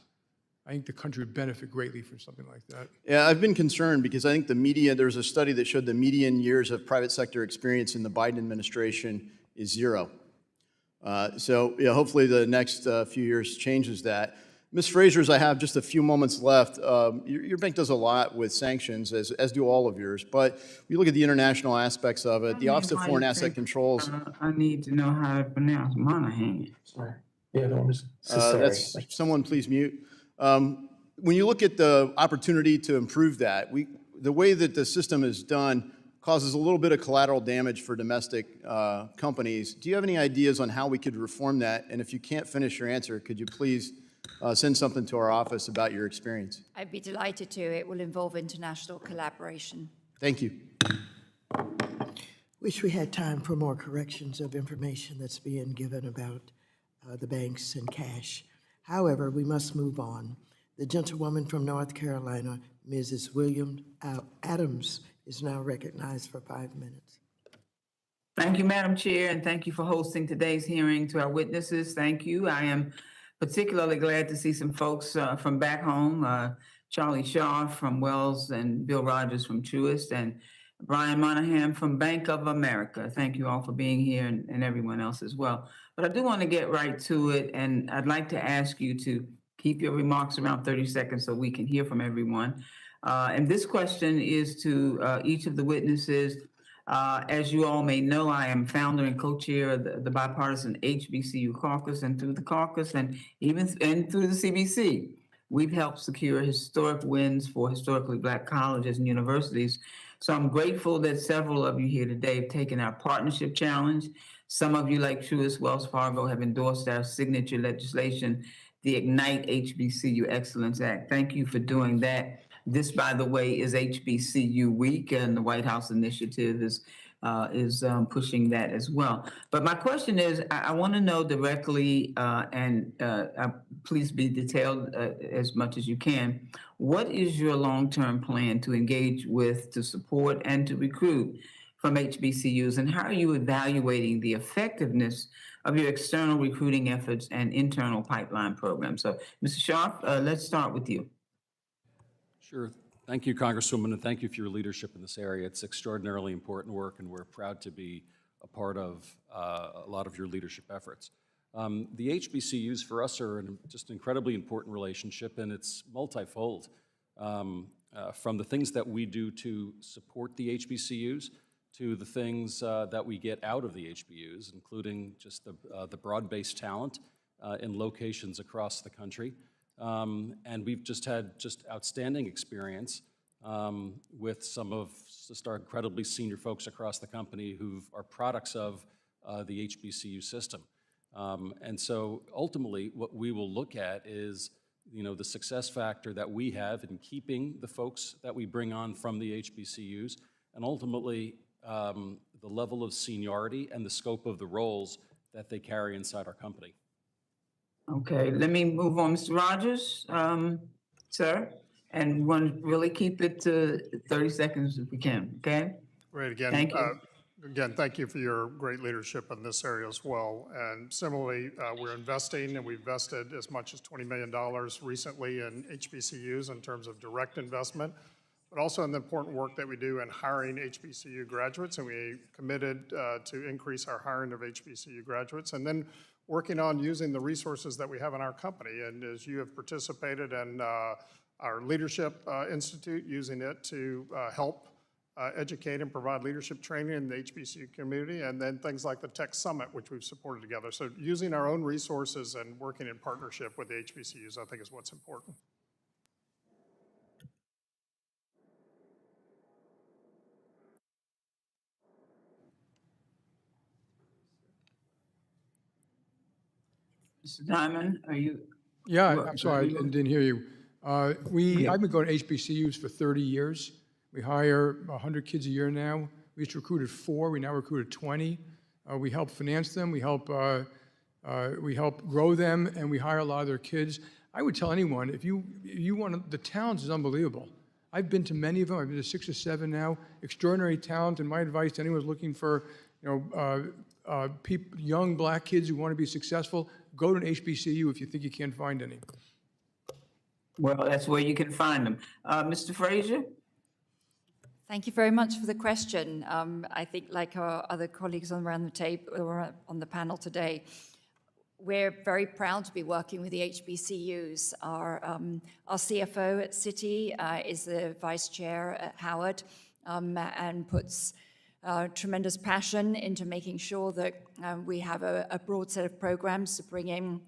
I think the country would benefit greatly from something like that. Yeah, I've been concerned because I think the media, there was a study that showed the median years of private sector experience in the Biden administration is 0. So yeah, hopefully the next few years changes that. Ms. Fraser, I have just a few moments left. Your bank does a lot with sanctions, as do all of yours, but we look at the international aspects of it. The Office of Foreign Asset Controls. I need to know how to pronounce Monahan. Sorry. Yeah, That's someone please mute. When you look at the opportunity to improve that, the way that the system is done causes a little bit of collateral damage for domestic companies. Do you have any ideas on how we could reform that? And if you can't finish your answer, could you please send something to our office about your experience? I'd be delighted to. It will involve international collaboration. Thank you. Wish we had time for more corrections of information that's being given about the banks and cash. However, we must move on. The gentlewoman from North Carolina, Mrs. William Adams, is now recognized for 5 minutes. Thank you, Madam Chair, and thank you for hosting today's hearing. To our witnesses, thank you. I am particularly glad to see some folks from back home, Charlie Shaw from Wells and Bill Rogers from Truist, and Brian Monahan from Bank of America. Thank you all for being here, and everyone else as well. But I do want to get right to it, and I'd like to ask you to keep your remarks around 30 seconds so we can hear from everyone. And this question is to each of the witnesses. As you all may know, I am founder and co-chair of the bipartisan HBCU caucus, and through the caucus and through the CBC, we've helped secure historic wins for historically Black colleges and universities. So I'm grateful that several of you here today have taken our partnership challenge. Some of you, like Truist, Wells Fargo, have endorsed our signature legislation, the Ignite HBCU Excellence Act. Thank you for doing that. This, by the way, is HBCU Week, and the White House initiative is pushing that as well. But my question is, I want to know directly, and please be detailed as much as you can, what is your long-term plan to engage with, to support, and to recruit from HBCUs, and how are you evaluating the effectiveness of your external recruiting efforts and internal pipeline programs? So, Mr. Sharp, let's start with you. Sure. Thank you, Congresswoman, and thank you for your leadership in this area. It's extraordinarily important work, and we're proud to be a part of a lot of your leadership efforts. The HBCUs for us are just an incredibly important relationship, and it's multifold. From the things that we do to support the HBCUs to the things that we get out of the HBCUs, including just the broad-based talent in locations across the country. And we've just had outstanding experience with some of our incredibly senior folks across the company who are products of the HBCU system. And so ultimately, what we will look at is, the success factor that we have in keeping the folks that we bring on from the HBCUs, and ultimately the level of seniority and the scope of the roles that they carry inside our company. Okay, let me move on, Mr. Rogers, sir, and want to really keep it to 30 seconds if we can, okay? Great, again, Thank you. Again, thank you for your great leadership in this area as well. And similarly, we're investing, and we've invested as much as $20 million recently in HBCUs in terms of direct investment, but also in the important work that we do in hiring HBCU graduates, and we committed to increase our hiring of HBCU graduates, and then working on using the resources that we have in our company. And as you have participated in our Leadership Institute, using it to help educate and provide leadership training in the HBCU community, and then things like the Tech Summit, which we've supported together. So using our own resources and working in partnership with the HBCUs, I think, is what's important. Mr. Diamond, are you? Yeah, I'm sorry, I didn't hear you. I've been going to HBCUs for 30 years. We hire 100 kids a year now. We just recruited 4. We now recruited 20. We help finance them. We help grow them, and we hire a lot of their kids. I would tell anyone, if you want, the talent is unbelievable. I've been to many of them. I've been to 6 or 7 now. Extraordinary talent, and my advice to anyone who's looking for, young black kids who want to be successful, go to an HBCU if you think you can't find any. Well, that's where you can find them. Mr. Frazier? Thank you very much for the question. I think like our other colleagues around the table or on the panel today, we're very proud to be working with the HBCUs. Our CFO at Citi is the vice chair at Howard and puts tremendous passion into making sure that we have a broad set of programs to bring in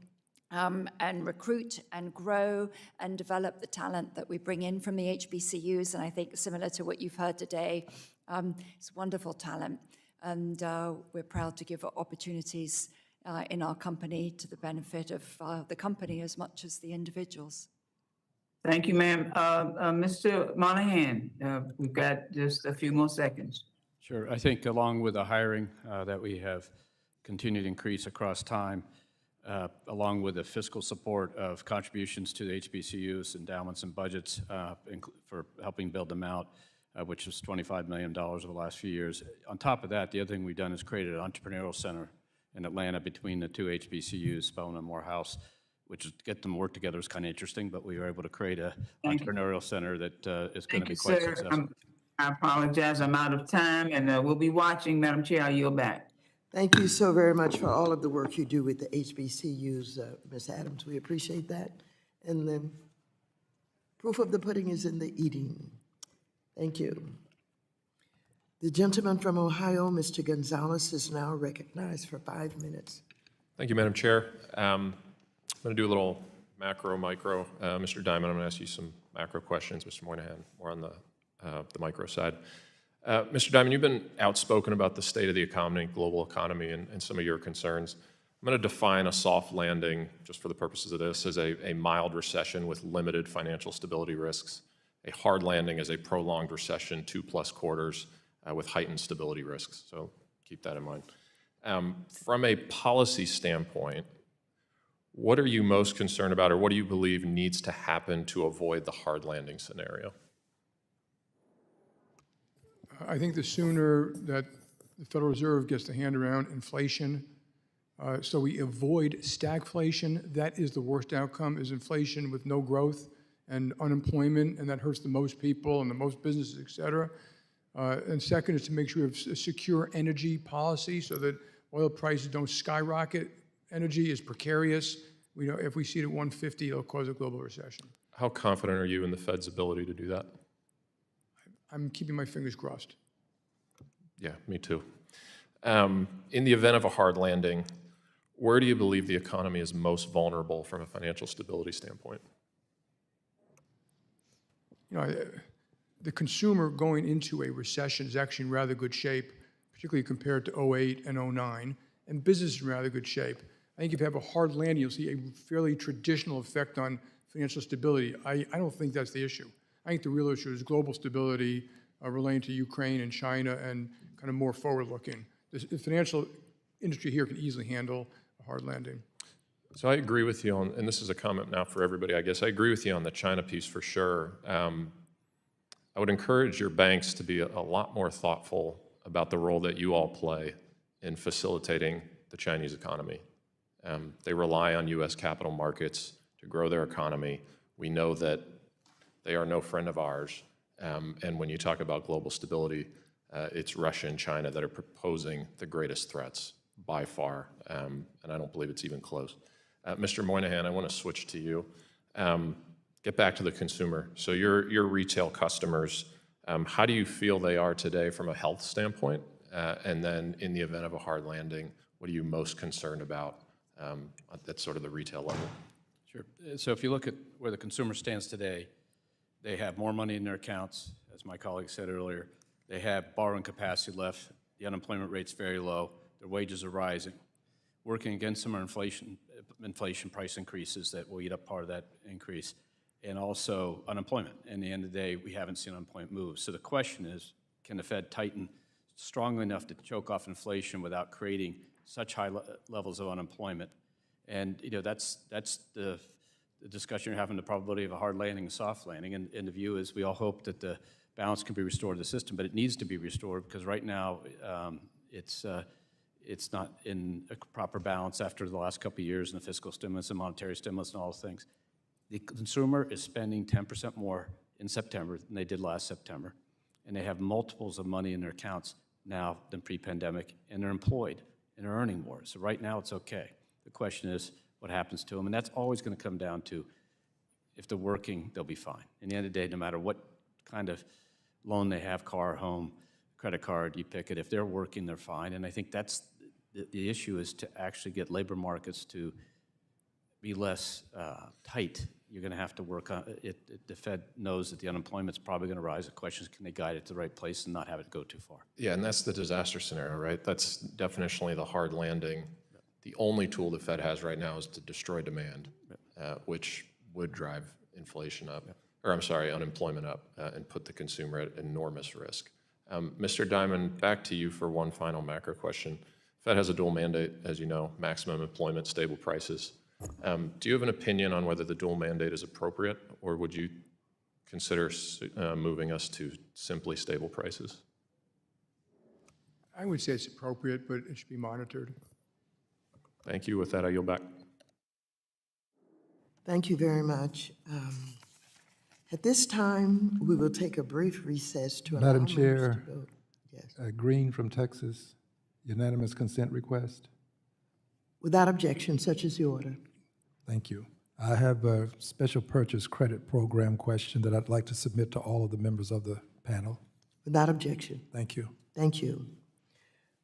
and recruit and grow and develop the talent that we bring in from the HBCUs. And I think similar to what you've heard today, it's wonderful talent. And we're proud to give opportunities in our company to the benefit of the company as much as the individuals. Thank you, ma'am. Mr. Monahan, we've got just a few more seconds. Sure. I think along with the hiring that we have continued to increase across time, along with the fiscal support of contributions to the HBCUs, endowments and budgets for helping build them out, which was $25 million over the last few years. On top of that, the other thing we've done is created an entrepreneurial center in Atlanta between the two HBCUs, Spelman and Morehouse, which is to get them to work together is kind of interesting, but we were able to create an entrepreneurial center that is going to be quite successful. I apologize, I'm out of time, and we'll be watching. Madam Chair, I yield back. Thank you so very much for all of the work you do with the HBCUs, Ms. Adams. We appreciate that. And the proof of the pudding is in the eating. Thank you. The gentleman from Ohio, Mr. Gonzalez, is now recognized for 5 minutes. Thank you, Madam Chair. I'm going to do a little macro, micro. Mr. Diamond, I'm going to ask you some macro questions. Mr. Moynihan, more on the micro side. Mr. Diamond, you've been outspoken about the state of the economy, global economy, and some of your concerns. I'm going to define a soft landing, just for the purposes of this, as a mild recession with limited financial stability risks. A hard landing as a prolonged recession, 2+ quarters, with heightened stability risks. So keep that in mind. From a policy standpoint, what are you most concerned about, or what do you believe needs to happen to avoid the hard landing scenario? I think the sooner that the Federal Reserve gets the hand around inflation, so we avoid stagflation, that is the worst outcome, is inflation with no growth and unemployment, and that hurts the most people and the most businesses, et cetera. And second is to make sure we have a secure energy policy so that oil prices don't skyrocket. Energy is precarious. We know if we see it at 150, it'll cause a global recession. How confident are you in the Fed's ability to do that? I'm keeping my fingers crossed. Yeah, me too. In the event of a hard landing, where do you believe the economy is most vulnerable from a financial stability standpoint? You know, the consumer going into a recession is actually in rather good shape, particularly compared to 08 and 09, and business is in rather good shape. I think if you have a hard landing, you'll see a fairly traditional effect on financial stability. I don't think that's the issue. I think the real issue is global stability relating to Ukraine and China and kind of more forward-looking. The financial industry here can easily handle a hard landing. So I agree with you on, and this is a comment now for everybody, I guess. I agree with you on the China piece for sure. I would encourage your banks to be a lot more thoughtful about the role that you all play in facilitating the Chinese economy. They rely on U.S. capital markets to grow their economy. We know that they are no friend of ours. And when you talk about global stability, it's Russia and China that are proposing the greatest threats by far. And I don't believe it's even close. Mr. Moynihan, I want to switch to you. Get back to the consumer. So your retail customers, how do you feel they are today from a health standpoint? And then in the event of a hard landing, what are you most concerned about at sort of the retail level? Sure. So if you look at where the consumer stands today, they have more money in their accounts, as my colleague said earlier. They have borrowing capacity left. The unemployment rate's very low. Their wages are rising. Working against them are inflation price increases that will eat up part of that increase, and also unemployment. In the end of the day, we haven't seen unemployment move. So the question is, can the Fed tighten strongly enough to choke off inflation without creating such high levels of unemployment? And you know, that's the discussion you're having, the probability of a hard landing, a soft landing. And the view is we all hope that the balance can be restored to the system, but it needs to be restored because right now it's it's not in a proper balance after the last couple of years and the fiscal stimulus and monetary stimulus and all those things. The consumer is spending 10% more in September than they did last September, and they have multiples of money in their accounts now than pre-pandemic, and they're employed, and they're earning more. So right now, it's okay. The question is what happens to them, and that's always going to come down to if they're working, they'll be fine. In the end of the day, no matter what kind of loan they have, car, home, credit card, you pick it, if they're working, they're fine. And I think that's the issue, is to actually get labor markets to be less tight. You're going to have to work on it. The Fed knows that the unemployment's probably going to rise. The question is, can they guide it to the right place and not have it go too far? Yeah, and that's the disaster scenario, right? That's definitionally the hard landing. The only tool the Fed has right now is to destroy demand, which would drive inflation up, or I'm sorry, unemployment up, and put the consumer at enormous risk. Mr. Diamond, back to you for one final macro question. Fed has a dual mandate, as you know, maximum employment, stable prices. Do you have an opinion on whether the dual mandate is appropriate, or would you consider moving us to simply stable prices? I would say it's appropriate, but it should be monitored. Thank you. With that, I yield back. Thank you very much. At this time, we will take a brief recess to allow Madam members Chair, to vote. Yes. Green from Texas, unanimous consent request. Without objection, such is the order. Thank you. I have a special purchase credit program question that I'd like to submit to all of the members of the panel. Without objection. Thank you. Thank you.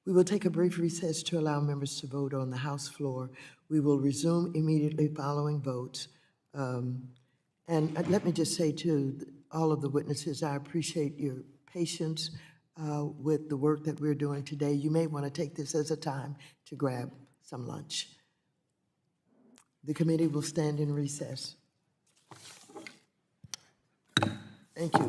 We will take a brief recess to allow members to vote on the House floor. We will resume immediately following votes. And let me just say to all of the witnesses, I appreciate your patience with the work that we're doing today. You may want to take this as a time to grab some lunch. The committee will stand in recess. Thank you.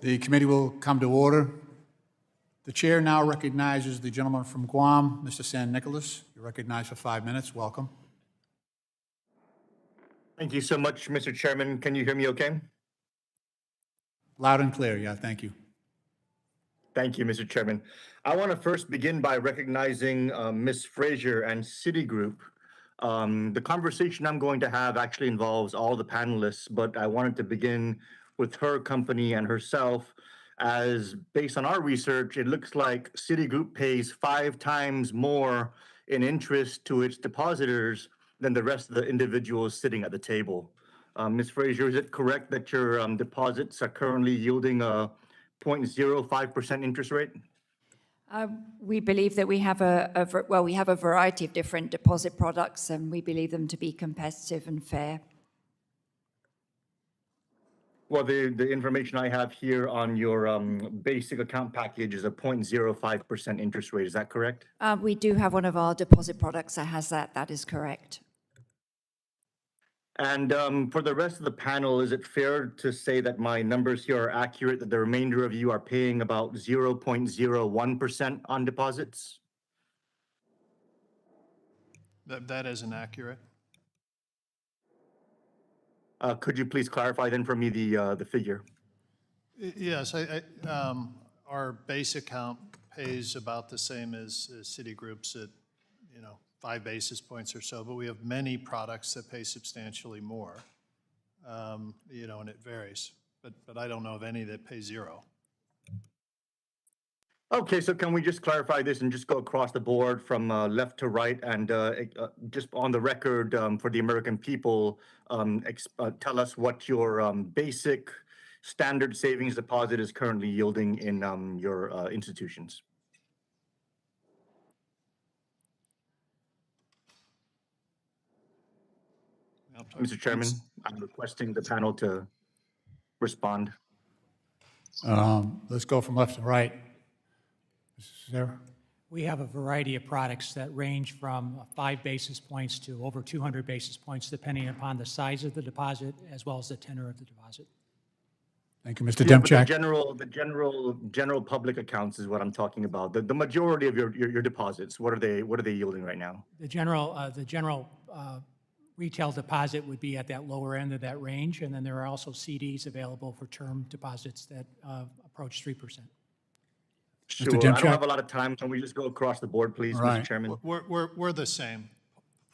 The committee will come to order. The chair now recognizes the gentleman from Guam, Mr. San Nicolas. You're recognized for 5 minutes. Welcome. Thank you so much, Mr. Chairman. Can you hear me okay? Loud and clear, yeah, thank you. Thank you, Mr. Chairman. I want to first begin by recognizing Ms. Frazier and Citigroup. The conversation I'm going to have actually involves all the panelists, but I wanted to begin with her company and herself, as based on our research, it looks like Citigroup pays 5 times more in interest to its depositors than the rest of the individuals sitting at the table. Ms. Frazier, is it correct that your deposits are currently yielding a 0.05% interest rate? We believe that we have we have a variety of different deposit products, and we believe them to be competitive and fair. Well, the information I have here on your basic account package is a 0.05% interest rate. Is that correct? We do have one of our deposit products that has that. That is correct. And for the rest of the panel, is it fair to say that my numbers here are accurate, that the remainder of you are paying about 0.01% on deposits? That isn't accurate. Could you please clarify then for me the figure? Yes, our base account pays about the same as Citigroup's at, 5 basis points or so, but we have many products that pay substantially more, and it varies. But I don't know of any that pay 0. Okay, so can we just clarify this and just go across the board from left to right and just on the record for the American people, tell us what your basic standard savings deposit is currently yielding in your institutions. Mr. Chairman, I'm requesting the panel to respond. Let's go from left to right. Sarah? We have a variety of products that range from 5 basis points to over 200 basis points, depending upon the size of the deposit as well as the tenor of the deposit. Thank you, Mr. Yeah, but Demchak. the general public accounts is what I'm talking about. The majority of your deposits, what are they yielding right now? The general retail deposit would be at that lower end of that range, and then there are also CDs available for term deposits that approach 3%. Sure. I don't have a lot of time. Can we just go across the board, please, Mr. Chairman? We're the same.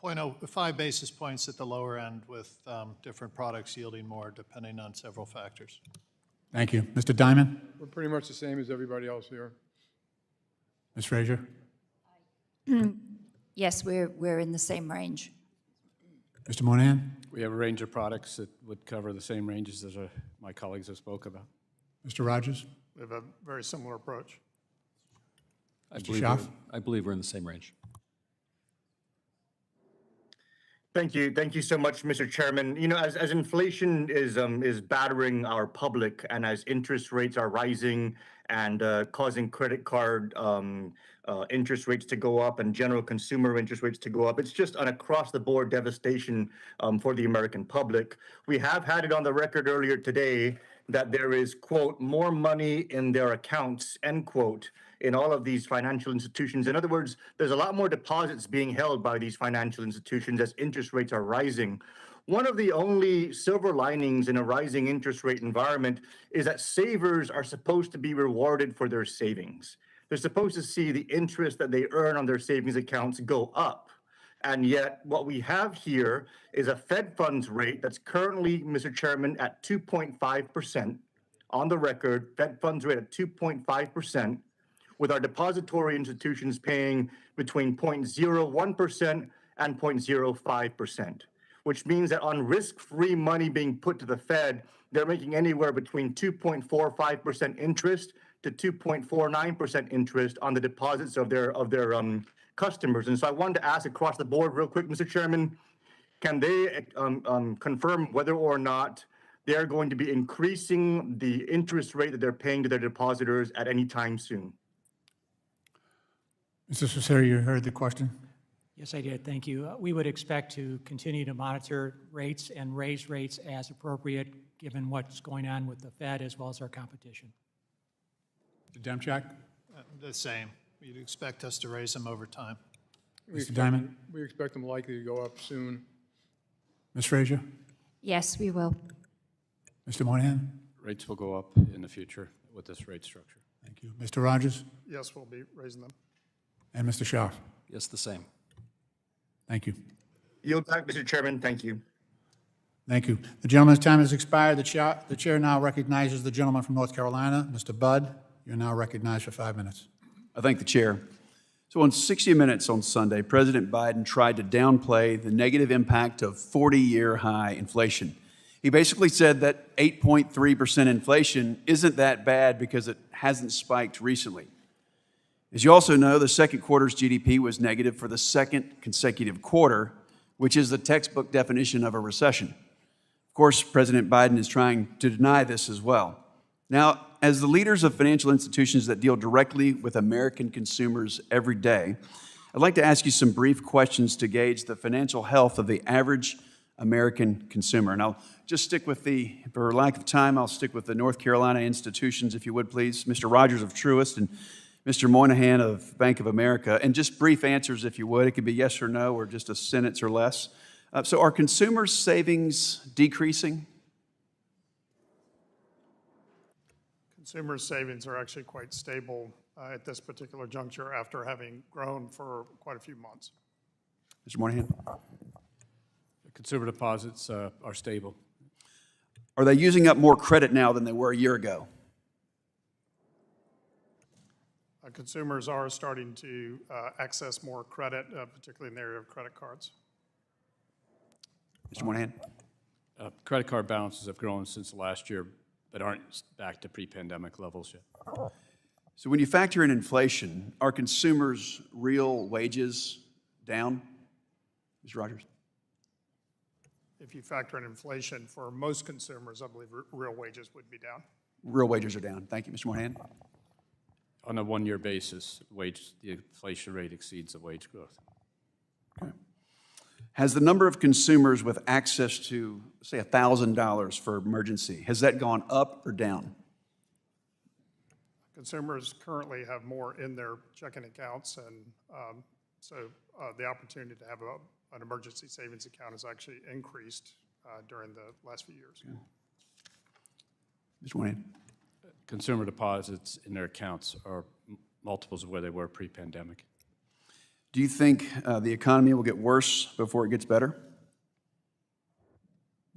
5 basis points at the lower end with different products yielding more depending on several factors. Thank you. Mr. Diamond? We're pretty much the same as everybody else here. Ms. Frazier? Yes, we're in the same range. Mr. Moynihan? We have a range of products that would cover the same ranges as my colleagues have spoke about. Mr. Rogers? We have a very similar approach. I believe we're in the same range. Thank you so much, Mr. Chairman. As inflation is battering our public, and as interest rates are rising and causing credit card interest rates to go up and general consumer interest rates to go up, it's just an across-the-board devastation for the American public. We have had it on the record earlier today that there is, quote, more money in their accounts, end quote, in all of these financial institutions. In other words, there's a lot more deposits being held by these financial institutions as interest rates are rising. One of the only silver linings in a rising interest rate environment is that savers are supposed to be rewarded for their savings. They're supposed to see the interest that they earn on their savings accounts go up. And yet what we have here is a Fed funds rate that's currently, Mr. Chairman, at 2.5%. On the record, Fed funds rate at 2.5%, with our depository institutions paying between 0.01% and 0.05%, which means that on risk-free money being put to the Fed, they're making anywhere between 2.45% interest to 2.49% interest on the deposits of their customers. And so I wanted to ask across the board real quick, Mr. Chairman, can they confirm whether or not they're going to be increasing the interest rate that they're paying to their depositors at any time soon? Mr. Cicero, you heard the question? Yes, I did. Thank you. We would expect to continue to monitor rates and raise rates as appropriate, given what's going on with the Fed as well as our competition. Mr. Demchak? The same. You'd expect us to raise them over time. Mr. Diamond? We expect them likely to go up soon. Ms. Frazier? Yes, we will. Mr. Moynihan? Rates will go up in the future with this rate structure. Thank you. Mr. Rogers? Yes, we'll be raising them. And Mr. Scharf? Yes, the same. Thank you. Yield back, Mr. Chairman. Thank you. Thank you. The gentleman's time has expired. The chair now recognizes the gentleman from North Carolina, Mr. Budd. You're now recognized for 5 minutes. I thank the chair. So on 60 Minutes on Sunday, President Biden tried to downplay the negative impact of 40-year high inflation. He basically said that 8.3% inflation isn't that bad because it hasn't spiked recently. As you also know, the second quarter's GDP was negative for the second consecutive quarter, which is the textbook definition of a recession. Of course, President Biden is trying to deny this as well. Now, as the leaders of financial institutions that deal directly with American consumers every day, I'd like to ask you some brief questions to gauge the financial health of the average American consumer. And I'll just stick with for lack of time, I'll stick with the North Carolina institutions, if you would, please. Mr. Rogers of Truist and Mr. Moynihan of Bank of America, and just brief answers, if you would. It could be yes or no, or just a sentence or less. So are consumers' savings decreasing? Consumer savings are actually quite stable at this particular juncture after having grown for quite a few months. Mr. Moynihan? Consumer deposits are stable. Are they using up more credit now than they were a year ago? Consumers are starting to access more credit, particularly in the area of credit cards. Mr. Moynihan? Credit card balances have grown since last year, but aren't back to pre-pandemic levels yet. So when you factor in inflation, are consumers' real wages down? Mr. Rogers? If you factor in inflation, for most consumers, I believe real wages would be down. Real wages are down. Thank you, Mr. Moynihan. On a one-year basis, the inflation rate exceeds the wage growth. Okay. Has the number of consumers with access to, say, $1,000 for emergency, has that gone up or down? Consumers currently have more in their checking accounts, and so the opportunity to have an emergency savings account has actually increased during the last few years. Okay. Mr. Moynihan? Consumer deposits in their accounts are multiples of where they were pre-pandemic. Do you think the economy will get worse before it gets better?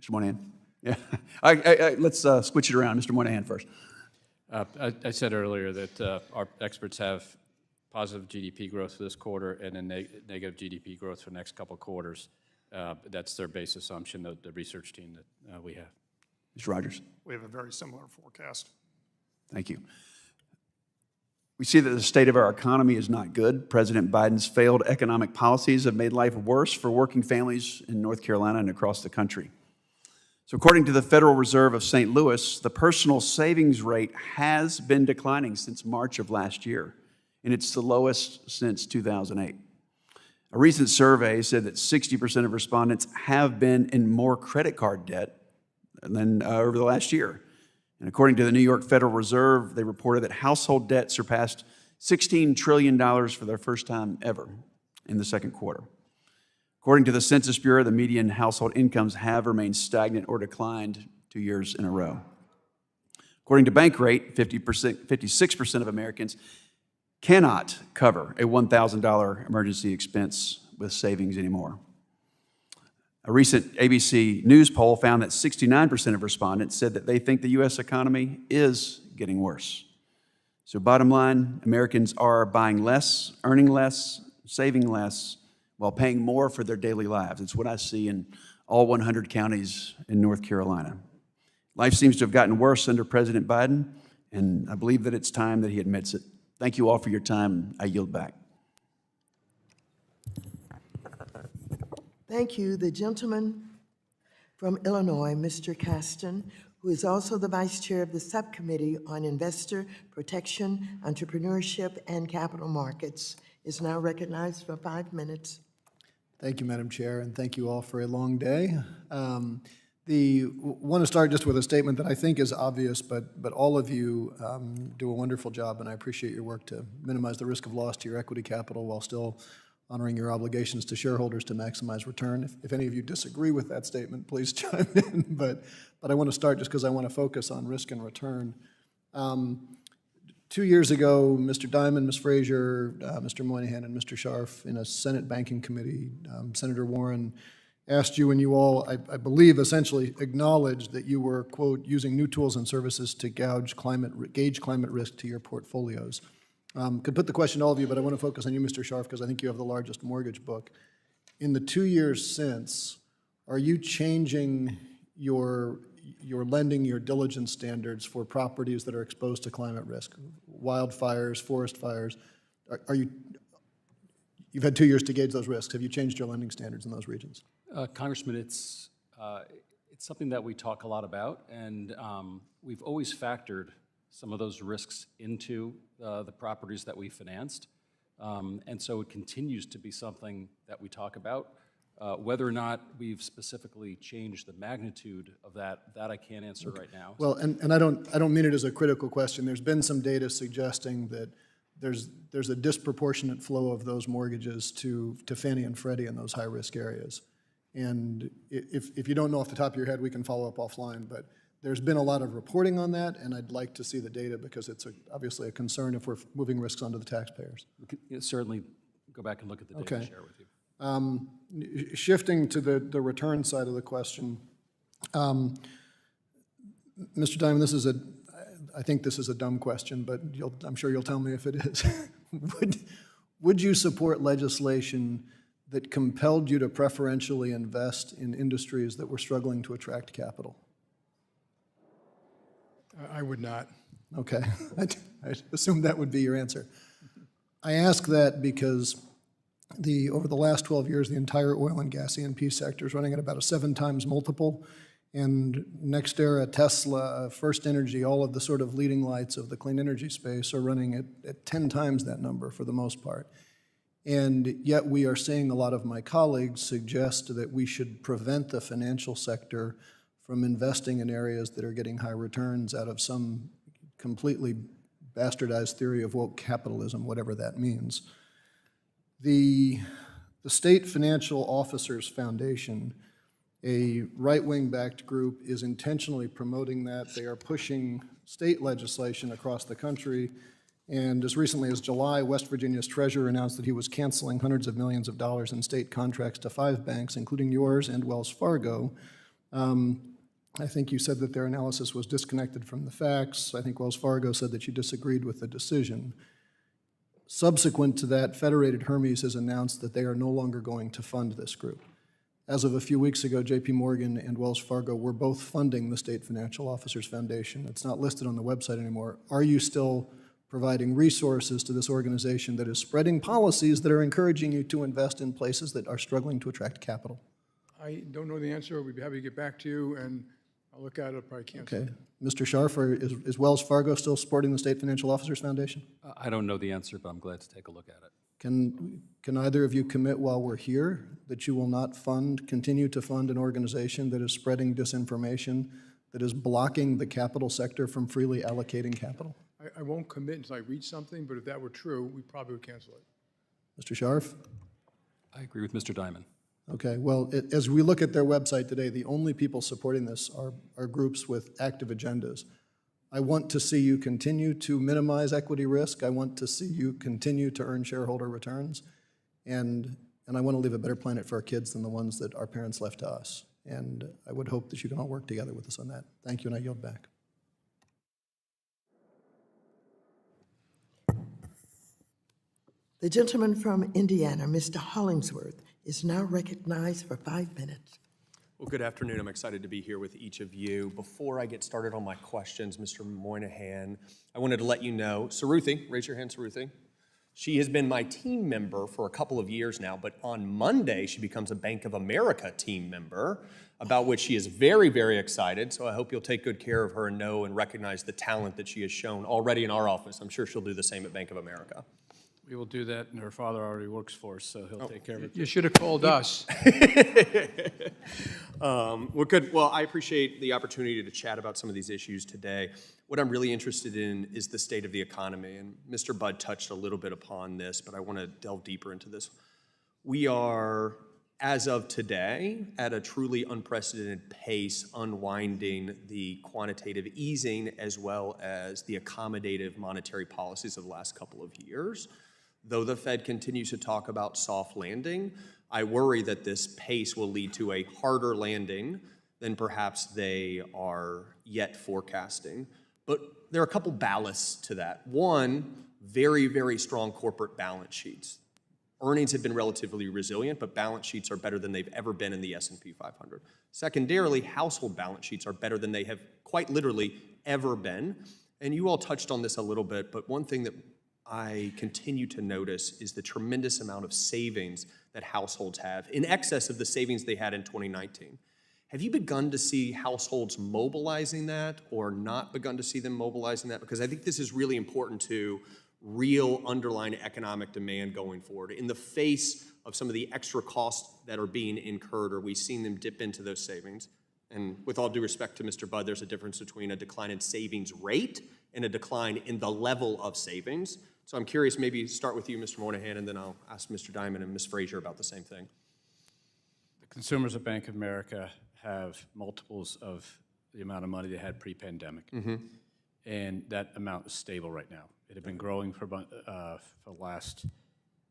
Mr. Moynihan? Yeah. Let's switch it around. Mr. Moynihan first. I said earlier that our experts have positive GDP growth for this quarter and a negative GDP growth for the next couple of quarters. That's their base assumption, the research team that we have. Mr. Rogers? We have a very similar forecast. Thank you. We see that the state of our economy is not good. President Biden's failed economic policies have made life worse for working families in North Carolina and across the country. So according to the Federal Reserve of St. Louis, the personal savings rate has been declining since March of last year, and it's the lowest since 2008. A recent survey said that 60% of respondents have been in more credit card debt than over the last year. And according to the New York Federal Reserve, they reported that household debt surpassed $16 trillion for the first time ever in the second quarter. According to the Census Bureau, the median household incomes have remained stagnant or declined 2 years in a row. According to Bankrate, 56% of Americans cannot cover a $1,000 emergency expense with savings anymore. A recent ABC News poll found that 69% of respondents said that they think the U.S. economy is getting worse. So bottom line, Americans are buying less, earning less, saving less, while paying more for their daily lives. It's what I see in all 100 counties in North Carolina. Life seems to have gotten worse under President Biden, and I believe that it's time that he admits it. Thank you all for your time. I yield back. Thank you. The gentleman from Illinois, Mr. Caston, who is also the Vice Chair of the Subcommittee on Investor Protection, Entrepreneurship, and Capital Markets, is now recognized for 5 minutes. Thank you, Madam Chair, and thank you all for a long day. Want to start just with a statement that I think is obvious, but all of you do a wonderful job, and I appreciate your work to minimize the risk of loss to your equity capital while still honoring your obligations to shareholders to maximize return. If any of you disagree with that statement, please chime in. But I want to start just because I want to focus on risk and return. 2 years ago, Mr. Diamond, Ms. Frazier, Mr. Moynihan, and Mr. Scharf in a Senate Banking Committee, Senator Warren asked you, and you all, I believe, essentially acknowledged that you were, quote, using new tools and services to gauge climate risk to your portfolios. Could put the question to all of you, but I want to focus on you, Mr. Scharf, because I think you have the largest mortgage book. In the 2 years since, are you changing your lending, your diligence standards for properties that are exposed to climate risk, wildfires, forest fires? You've had 2 years to gauge those risks. Have you changed your lending standards in those regions? Congressman, it's something that we talk a lot about, and we've always factored some of those risks into the properties that we financed. And so it continues to be something that we talk about. Whether or not we've specifically changed the magnitude of that I can't answer right now. Well, and I don't mean it as a critical question. There's been some data suggesting that there's a disproportionate flow of those mortgages to Fannie and Freddie in those high-risk areas. And if you don't know off the top of your head, we can follow up offline, but there's been a lot of reporting on that, and I'd like to see the data because it's obviously a concern if we're moving risks onto the taxpayers. We could certainly go back and look at the data and share with you. Shifting to the return side of the question, Mr. Diamond, I think this is a dumb question, but I'm sure you'll tell me if it is. Would you support legislation that compelled you to preferentially invest in industries that were struggling to attract capital? I would not. Okay, I assumed that would be your answer. I ask that because over the last 12 years, the entire oil and gas E&P sector is running at about a 7 times multiple, and NextEra, Tesla, First Energy, all of the sort of leading lights of the clean energy space are running at 10 times that number for the most part. And yet we are seeing a lot of my colleagues suggest that we should prevent the financial sector from investing in areas that are getting high returns out of some completely bastardized theory of woke capitalism, whatever that means. The State Financial Officers Foundation, a right-wing backed group, is intentionally promoting that. They are pushing state legislation across the country. And as recently as July, West Virginia's treasurer announced that he was canceling hundreds of millions of dollars in state contracts to 5 banks, including yours and Wells Fargo. I think you said that their analysis was disconnected from the facts. I think Wells Fargo said that you disagreed with the decision. Subsequent to that, Federated Hermes has announced that they are no longer going to fund this group. As of a few weeks ago, JP Morgan and Wells Fargo were both funding the State Financial Officers Foundation. It's not listed on the website anymore. Are you still providing resources to this organization that is spreading policies that are encouraging you to invest in places that are struggling to attract capital? I don't know the answer. We'd be happy to get back to you, and I'll look at it if I can't. Okay. Mr. Scharf, is Wells Fargo still supporting the State Financial Officers Foundation? I don't know the answer, but I'm glad to take a look at it. Can either of you commit while we're here that you will not continue to fund an organization that is spreading disinformation, that is blocking the capital sector from freely allocating capital? I won't commit until I read something, but if that were true, we probably would cancel it. Mr. Scharf? I agree with Mr. Diamond. Okay, well, as we look at their website today, the only people supporting this are groups with active agendas. I want to see you continue to minimize equity risk. I want to see you continue to earn shareholder returns. And I want to leave a better planet for our kids than the ones that our parents left to us. And I would hope that you can all work together with us on that. Thank you, and I yield back. The gentleman from Indiana, Mr. Hollingsworth, is now recognized for 5 minutes. Well, good afternoon. I'm excited to be here with each of you. Before I get started on my questions, Mr. Moynihan, I wanted to let you know, Saruthi, raise your hand, Saruthi. She has been my team member for a couple of years now, but on Monday, she becomes a Bank of America team member, about which she is very, very excited. So I hope you'll take good care of her and know and recognize the talent that she has shown already in our office. I'm sure she'll do the same at Bank of America. We will do that, and her father already works for us, so he'll take care of it. You should have called us. Well, good. Well, I appreciate the opportunity to chat about some of these issues today. What I'm really interested in is the state of the economy, and Mr. Budd touched a little bit upon this, but I want to delve deeper into this. We are, as of today, at a truly unprecedented pace, unwinding the quantitative easing as well as the accommodative monetary policies of the last couple of years. Though the Fed continues to talk about soft landing, I worry that this pace will lead to a harder landing than perhaps they are yet forecasting. But there are a couple ballasts to that. One, very, very strong corporate balance sheets. Earnings have been relatively resilient, but balance sheets are better than they've ever been in the S&P 500. Secondarily, household balance sheets are better than they have quite literally ever been. And you all touched on this a little bit, but one thing that I continue to notice is the tremendous amount of savings that households have, in excess of the savings they had in 2019. Have you begun to see households mobilizing that or not begun to see them mobilizing that? Because I think this is really important to real underlying economic demand going forward. In the face of some of the extra costs that are being incurred, are we seeing them dip into those savings? And with all due respect to Mr. Budd, there's a difference between a decline in savings rate and a decline in the level of savings. So I'm curious, maybe start with you, Mr. Moynihan, and then I'll ask Mr. Diamond and Ms. Frazier about the same thing. The consumers of Bank of America have multiples of the amount of money they had pre-pandemic. And that amount is stable right now. It had been growing for the last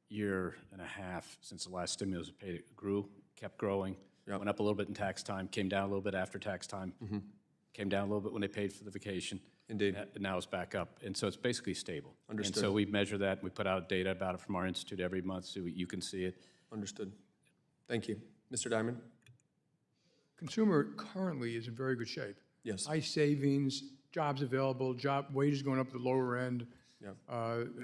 year and a half since the last stimulus was paid. It grew, kept growing, went up a little bit in tax time, came down a little bit after tax time, came down a little bit when they paid for the vacation. Indeed. And now it's back up. And so it's basically stable. Understood. And so we measure that. We put out data about it from our institute every month so you can see it. Understood. Thank you. Mr. Diamond? Consumer currently is in very good shape. Yes. High savings, jobs available, wages going up at the lower end.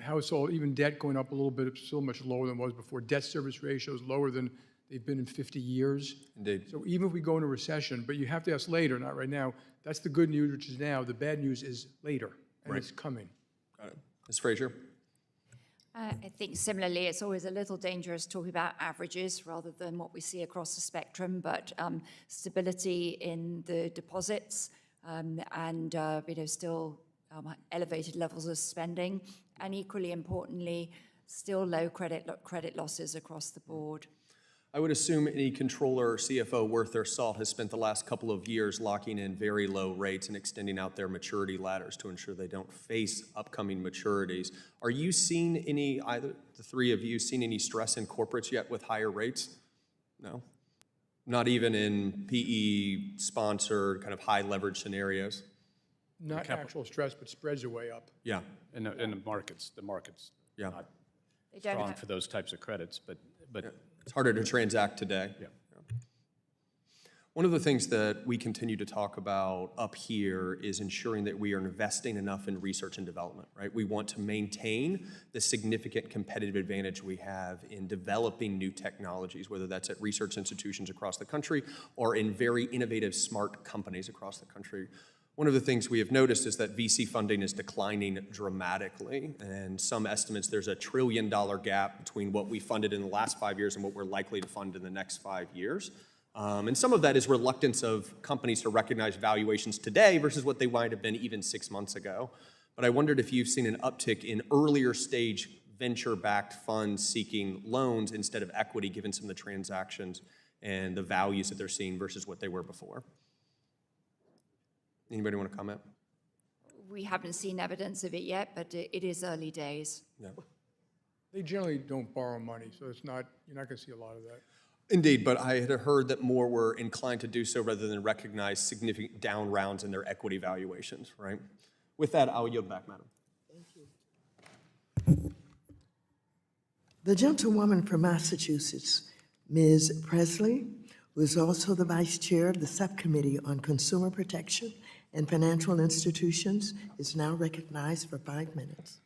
Household, even debt going up a little bit, it's still much lower than it was before. Debt service ratio is lower than they've been in 50 years. Indeed. So even if we go into recession, but you have to ask later, not right now, that's the good news, which is now. The bad news is later, and it's coming. Got it. Ms. Frazier? I think similarly, it's always a little dangerous talking about averages rather than what we see across the spectrum, but stability in the deposits and still elevated levels of spending, and equally importantly, still low credit losses across the board. I would assume any controller or CFO worth their salt has spent the last couple of years locking in very low rates and extending out their maturity ladders to ensure they don't face upcoming maturities. Are you seeing any, either the three of you, seen any stress in corporates yet with higher rates? No? Not even in PE-sponsored kind of high leverage scenarios? Not actual stress, but spreads are way up. Yeah. And the markets yeah. not strong for those types of credits, but it's harder to transact today. Yeah. One of the things that we continue to talk about up here is ensuring that we are investing enough in research and development, right? We want to maintain the significant competitive advantage we have in developing new technologies, whether that's at research institutions across the country or in very innovative, smart companies across the country. One of the things we have noticed is that VC funding is declining dramatically, and some estimates there's a $1 trillion gap between what we funded in the last 5 years and what we're likely to fund in the next 5 years. And some of that is reluctance of companies to recognize valuations today versus what they might have been even 6 months ago. But I wondered if you've seen an uptick in earlier stage venture-backed funds seeking loans instead of equity, given some of the transactions and the values that they're seeing versus what they were before. Anybody want to comment? We haven't seen evidence of it yet, but it is early days. Yeah. They generally don't borrow money, so it's not, you're not going to see a lot of that. Indeed, but I had heard that more were inclined to do so rather than recognize significant down rounds in their equity valuations, right? With that, I'll yield back, Madam. Thank you. The gentlewoman from Massachusetts, Ms. Presley, who is also the Vice Chair of the Subcommittee on Consumer Protection and Financial Institutions, is now recognized for 5 minutes.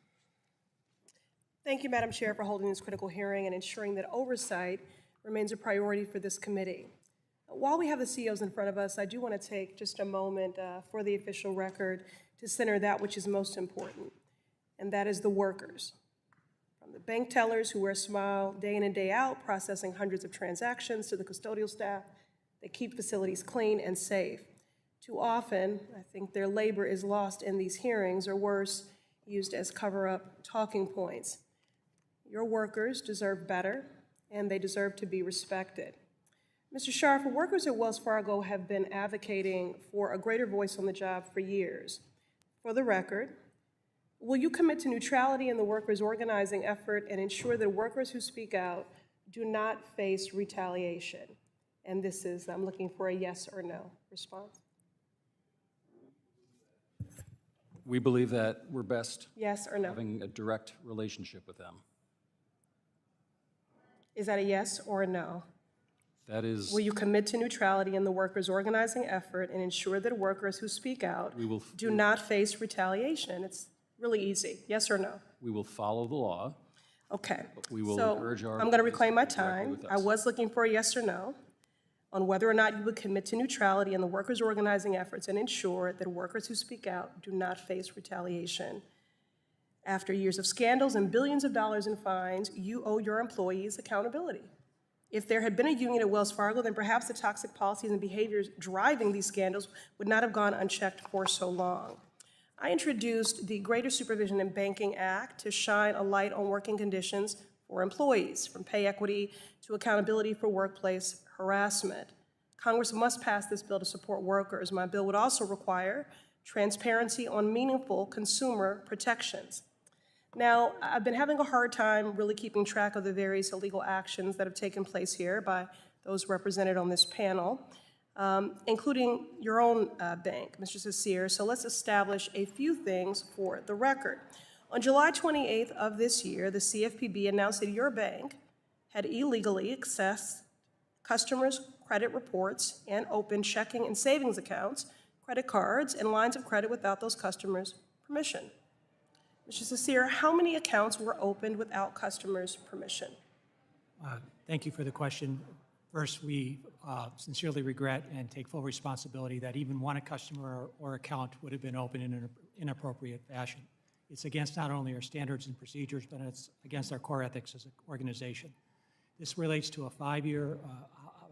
Thank you, Madam Chair, for holding this critical hearing and ensuring that oversight remains a priority for this committee. While we have the CEOs in front of us, I do want to take just a moment for the official record to center that which is most important, and that is the workers. From the bank tellers who wear a smile day in and day out, processing hundreds of transactions, to the custodial staff that keep facilities clean and safe. Too often, I think their labor is lost in these hearings, or worse, used as cover-up talking points. Your workers deserve better, and they deserve to be respected. Mr. Scharf, workers at Wells Fargo have been advocating for a greater voice on the job for years. For the record, will you commit to neutrality in the workers' organizing effort and ensure that workers who speak out do not face retaliation? And this is, I'm looking for a yes or no response. We believe that we're best Yes or no? having a direct relationship with them. Is that a yes or a no? That is, Will you commit to neutrality in the workers' organizing effort and ensure that workers who speak out do not face retaliation? It's really easy. Yes or no? we will follow the law. Okay. We will So encourage our I'm going to employees reclaim my to work directly time. with I us. was looking for a yes or no on whether or not you would commit to neutrality in the workers' organizing efforts and ensure that workers who speak out do not face retaliation. After years of scandals and billions of dollars in fines, you owe your employees accountability. If there had been a union at Wells Fargo, then perhaps the toxic policies and behaviors driving these scandals would not have gone unchecked for so long. I introduced the Greater Supervision and Banking Act to shine a light on working conditions for employees, from pay equity to accountability for workplace harassment. Congress must pass this bill to support workers. My bill would also require transparency on meaningful consumer protections. Now, I've been having a hard time really keeping track of the various illegal actions that have taken place here by those represented on this panel, including your own bank, Mr. Cecere. So let's establish a few things for the record. On July 28th of this year, the CFPB announced that your bank had illegally accessed customers' credit reports and opened checking and savings accounts, credit cards, and lines of credit without those customers' permission. Mr. Cecere, how many accounts were opened without customers' permission? Thank you for the question. First, we sincerely regret and take full responsibility that even one customer or account would have been opened in an inappropriate fashion. It's against not only our standards and procedures, but it's against our core ethics as an organization. This relates to a 5-year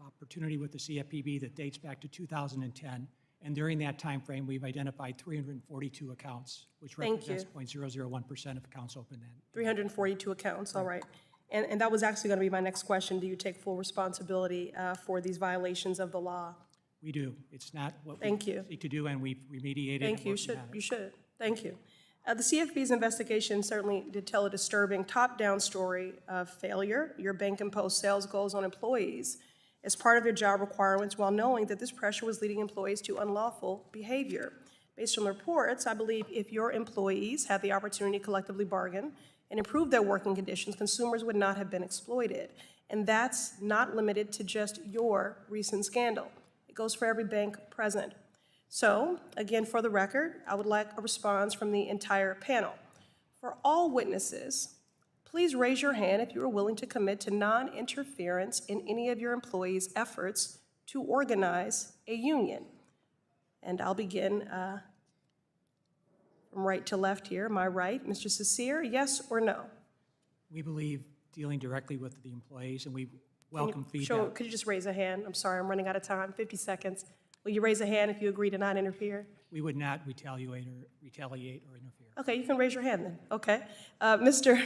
opportunity with the CFPB that dates back to 2010. And during that time frame, we've identified 342 accounts, which represents 0.001% of accounts opened then. 342 accounts, all right. And that was actually going to be my next question. Do you take full responsibility for these violations of the law? We do. It's not what Thank we you. seek to do, and we've remediated. Thank you. You should. Thank you. The CFPB's investigation certainly did tell a disturbing top-down story of failure. Your bank imposed sales goals on employees as part of their job requirements, while knowing that this pressure was leading employees to unlawful behavior. Based on the reports, I believe if your employees had the opportunity to collectively bargain and improve their working conditions, consumers would not have been exploited. And that's not limited to just your recent scandal. It goes for every bank present. So, again, for the record, I would like a response from the entire panel. For all witnesses, please raise your hand if you are willing to commit to non-interference in any of your employees' efforts to organize a union. And I'll begin from right to left here. My right, Mr. Cecere, yes or no? We believe dealing directly with the employees, and we welcome feedback. Could you just raise a hand? I'm sorry, I'm running out of time, 50 seconds. Will you raise a hand if you agree to not interfere? We would not retaliate or interfere. Okay, you can raise your hand then. Okay. Mr.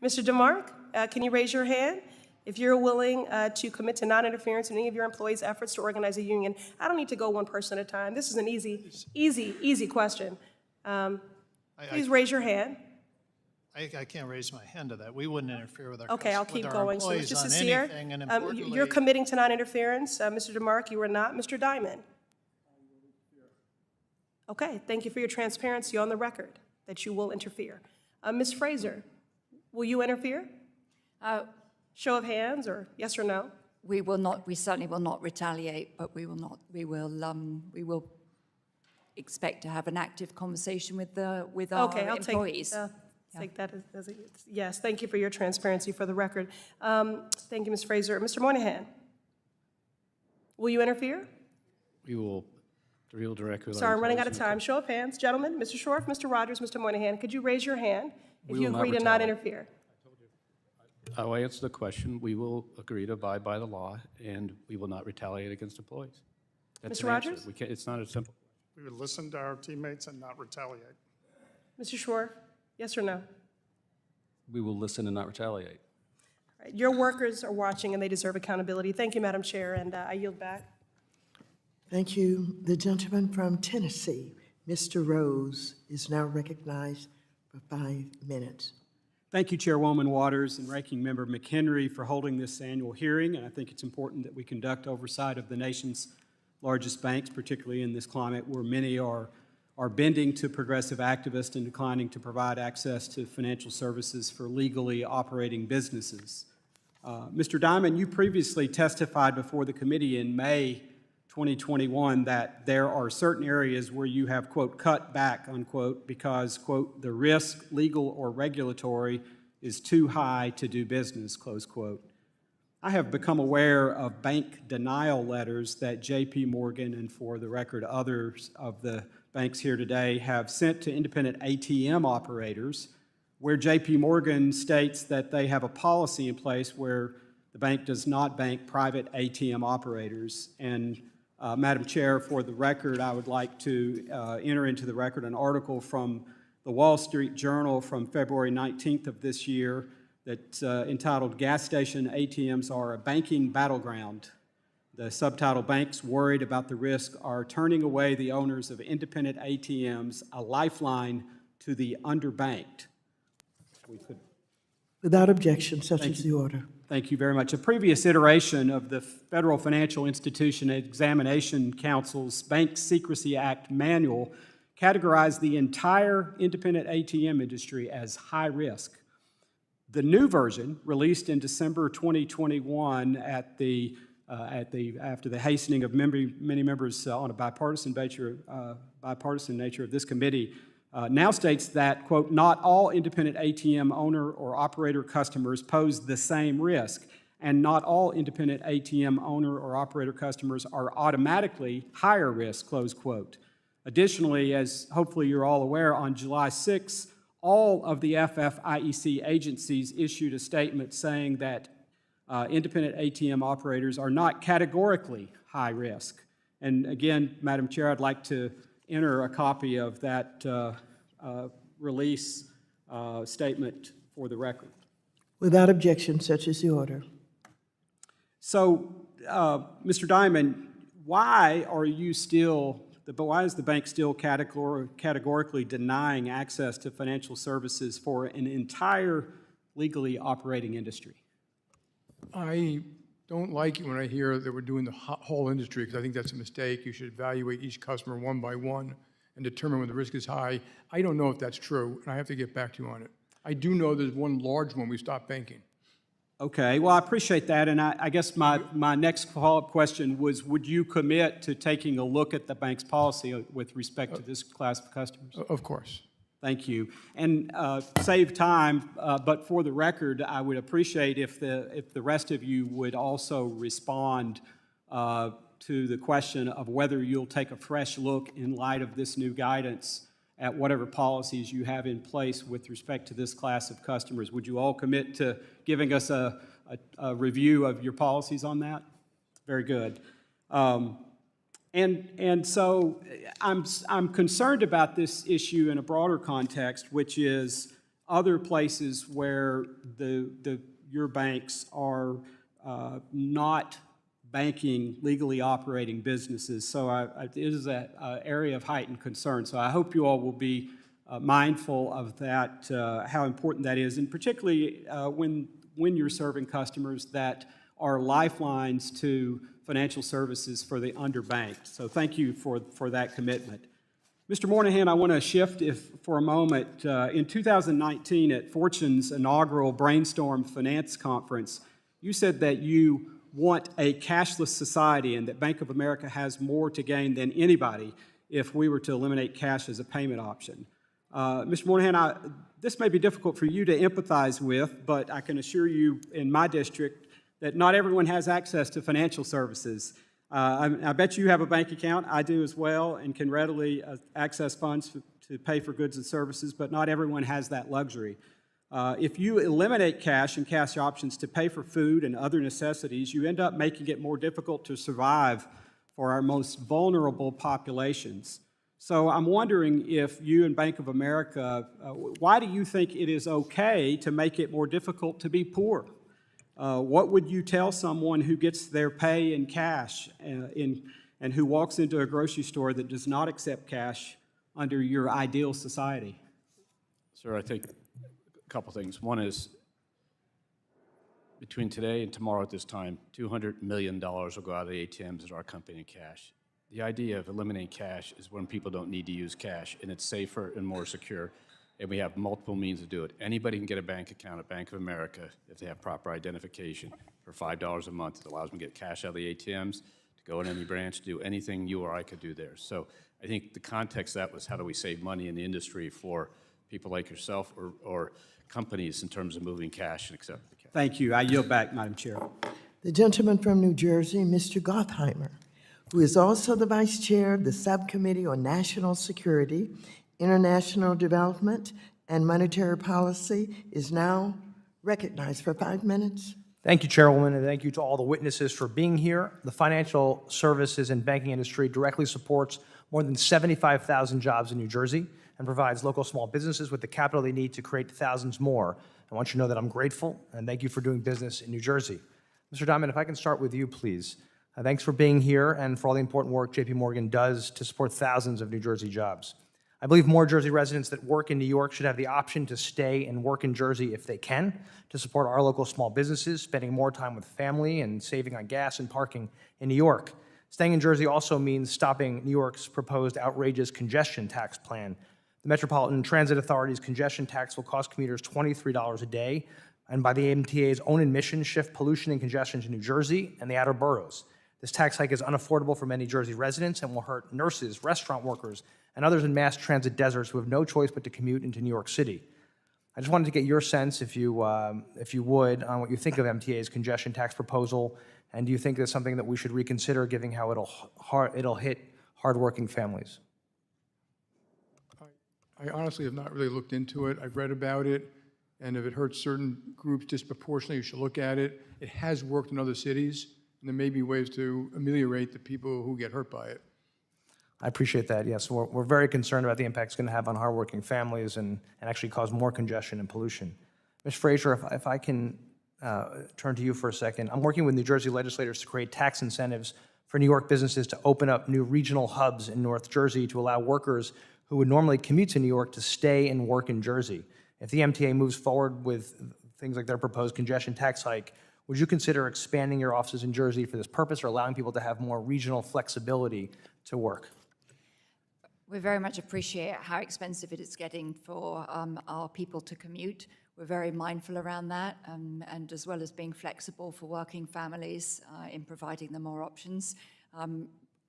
DeMark, can you raise your hand if you're willing to commit to non-interference in any of your employees' efforts to organize a union? I don't need to go one person at a time. This is an easy question. Please raise your hand. I can't raise my hand to that. We wouldn't interfere with our Okay, I'll keep going. So, employees Mr. on Cecere, anything, and importantly, you're committing to non-interference. Mr. DeMark, you are not. Mr. Diamond? Okay, thank you for your transparency on the record that you will interfere. Ms. Fraser, will you interfere? Show of hands, or yes or no? We will not, we certainly will not retaliate, but we will expect to have an active conversation with our Okay, I'll employees. take that as a yes. Thank you for your transparency for the record. Thank you, Ms. Fraser. Mr. Moynihan, will you interfere? We will directly. Sorry, I'm running out of time. Show of hands. Gentlemen, Mr. Shorf, Mr. Rogers, Mr. Moynihan, could you raise your hand if you agree to not interfere? I will answer the question. We will agree to abide by the law, and we will not retaliate against employees. That's Mr. an answer. Rogers? We can't, it's not a simple. We would listen to our teammates and not retaliate. Mr. Shorf, yes or no? We will listen and not retaliate. All right, your workers are watching, and they deserve accountability. Thank you, Madam Chair, and I yield back. Thank you. The gentleman from Tennessee, Mr. Rose, is now recognized for 5 minutes. Thank you, Chairwoman Waters and Ranking Member McHenry, for holding this annual hearing. And I think it's important that we conduct oversight of the nation's largest banks, particularly in this climate where many are bending to progressive activists and declining to provide access to financial services for legally operating businesses. Mr. Diamond, you previously testified before the committee in May 2021 that there are certain areas where you have, quote, cut back, unquote, because, quote, the risk, legal or regulatory, is too high to do business, close quote. I have become aware of bank denial letters that J.P. Morgan, and for the record, others of the banks here today, have sent to independent ATM operators, where J.P. Morgan states that they have a policy in place where the bank does not bank private ATM operators. And Madam Chair, for the record, I would like to enter into the record an article from the Wall Street Journal from February 19th of this year that's entitled "Gas Station ATMs Are a Banking Battleground." The subtitle, "Banks Worried About the Risk Are Turning Away the Owners of Independent ATMs, a Lifeline to the Underbanked." Without objection, such is the order. Thank you very much. A previous iteration of the Federal Financial Institution Examination Council's Bank Secrecy Act manual categorized the entire independent ATM industry as high risk. The new version, released in December 2021 after the hastening of many members on a bipartisan nature of this committee, now states that, quote, not all independent ATM owner or operator customers pose the same risk, and not all independent ATM owner or operator customers are automatically higher risk, close quote. Additionally, as hopefully you're all aware, on July 6th, all of the FFIEC agencies issued a statement saying that independent ATM operators are not categorically high risk. And again, Madam Chair, I'd like to enter a copy of that release statement for the record. Without objection, such is the order. So, Mr. Diamond, why is the bank still categorically denying access to financial services for an entire legally operating industry? I don't like it when I hear that we're doing the whole industry, because I think that's a mistake. You should evaluate each customer one by one and determine when the risk is high. I don't know if that's true, and I have to get back to you on it. I do know there's one large one we stopped banking. Okay, well, I appreciate that, and I guess my next follow-up question was, would you commit to taking a look at the bank's policy with respect to this class of customers? Of course. Thank you. And save time, but for the record, I would appreciate if the rest of you would also respond to the question of whether you'll take a fresh look in light of this new guidance at whatever policies you have in place with respect to this class of customers. Would you all commit to giving us a review of your policies on that? Very good. And so I'm concerned about this issue in a broader context, which is other places where your banks are not banking legally operating businesses. So it is an area of heightened concern. So I hope you all will be mindful of that, how important that is, and particularly when you're serving customers that are lifelines to financial services for the underbanked. So thank you for that commitment. Mr. Moynihan, I want to shift for a moment. In 2019 at Fortune's inaugural Brainstorm Finance Conference, you said that you want a cashless society and that Bank of America has more to gain than anybody if we were to eliminate cash as a payment option. Mr. Moynihan, this may be difficult for you to empathize with, but I can assure you in my district that not everyone has access to financial services. I bet you have a bank account. I do as well, and can readily access funds to pay for goods and services, but not everyone has that luxury. If you eliminate cash and cash options to pay for food and other necessities, you end up making it more difficult to survive for our most vulnerable populations. So I'm wondering if you and Bank of America, why do you think it is okay to make it more difficult to be poor? What would you tell someone who gets their pay in cash and who walks into a grocery store that does not accept cash under your ideal society? Sir, I think a couple things. One is, between today and tomorrow at this time, $200 million will go out of the ATMs at our company in cash. The idea of eliminating cash is when people don't need to use cash, and it's safer and more secure, and we have multiple means to do it. Anybody can get a bank account at Bank of America if they have proper identification for $5 a month. It allows them to get cash out of the ATMs, to go in any branch, do anything you or I could do there. So I think the context of that was how do we save money in the industry for people like yourself or companies in terms of moving cash and accepting the cash. Thank you. I yield back, Madam Chair. The gentleman from New Jersey, Mr. Gottheimer, who is also the Vice Chair of the Subcommittee on National Security, International Development, and Monetary Policy, is now recognized for 5 minutes. Thank you, Chairwoman, and thank you to all the witnesses for being here. The financial services and banking industry directly supports more than 75,000 jobs in New Jersey and provides local small businesses with the capital they need to create thousands more. I want you to know that I'm grateful, and thank you for doing business in New Jersey. Mr. Diamond, if I can start with you, please. Thanks for being here and for all the important work JP Morgan does to support thousands of New Jersey jobs. I believe more Jersey residents that work in New York should have the option to stay and work in Jersey if they can, to support our local small businesses, spending more time with family and saving on gas and parking in New York. Staying in Jersey also means stopping New York's proposed outrageous congestion tax plan. The Metropolitan Transit Authority's congestion tax will cost commuters $23 a day, and by the MTA's own admission, shift pollution and congestion to New Jersey and the outer boroughs. This tax hike is unaffordable for many Jersey residents and will hurt nurses, restaurant workers, and others in mass transit deserts who have no choice but to commute into New York City. I just wanted to get your sense, if you would, on what you think of MTA's congestion tax proposal, and do you think that's something that we should reconsider, given how it'll hit hardworking families? I honestly have not really looked into it. I've read about it, and if it hurts certain groups disproportionately, you should look at it. It has worked in other cities, and there may be ways to ameliorate the people who get hurt by it. I appreciate that, yes. We're very concerned about the impact it's going to have on hardworking families and actually cause more congestion and pollution. Ms. Frazier, if I can turn to you for a second. I'm working with New Jersey legislators to create tax incentives for New York businesses to open up new regional hubs in North Jersey to allow workers who would normally commute to New York to stay and work in Jersey. If the MTA moves forward with things like their proposed congestion tax hike, would you consider expanding your offices in Jersey for this purpose or allowing people to have more regional flexibility to work? We very much appreciate how expensive it is getting for our people to commute. We're very mindful around that, and as well as being flexible for working families in providing them more options,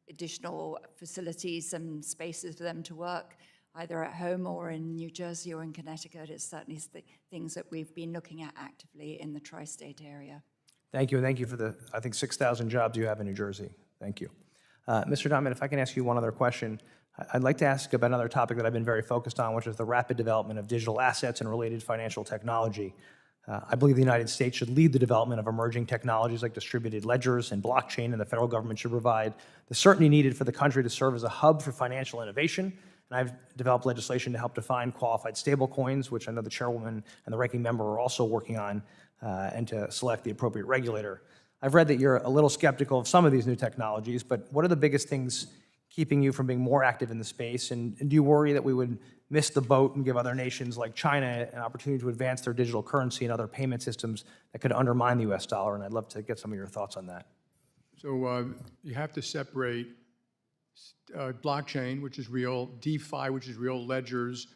additional facilities and spaces for them to work, either at home or in New Jersey or in Connecticut, is certainly the things that we've been looking at actively in the tri-state area. Thank you, and thank you for the, I think, 6,000 jobs you have in New Jersey. Thank you. Mr. Diamond, if I can ask you one other question. I'd like to ask about another topic that I've been very focused on, which is the rapid development of digital assets and related financial technology. I believe the United States should lead the development of emerging technologies like distributed ledgers and blockchain, and the federal government should provide the certainty needed for the country to serve as a hub for financial innovation. And I've developed legislation to help define qualified stablecoins, which I know the chairwoman and the ranking member are also working on, and to select the appropriate regulator. I've read that you're a little skeptical of some of these new technologies, but what are the biggest things keeping you from being more active in the space? And do you worry that we would miss the boat and give other nations like China an opportunity to advance their digital currency and other payment systems that could undermine the US dollar? And I'd love to get some of your thoughts on that. So you have to separate blockchain, which is real, DeFi, which is real, ledgers,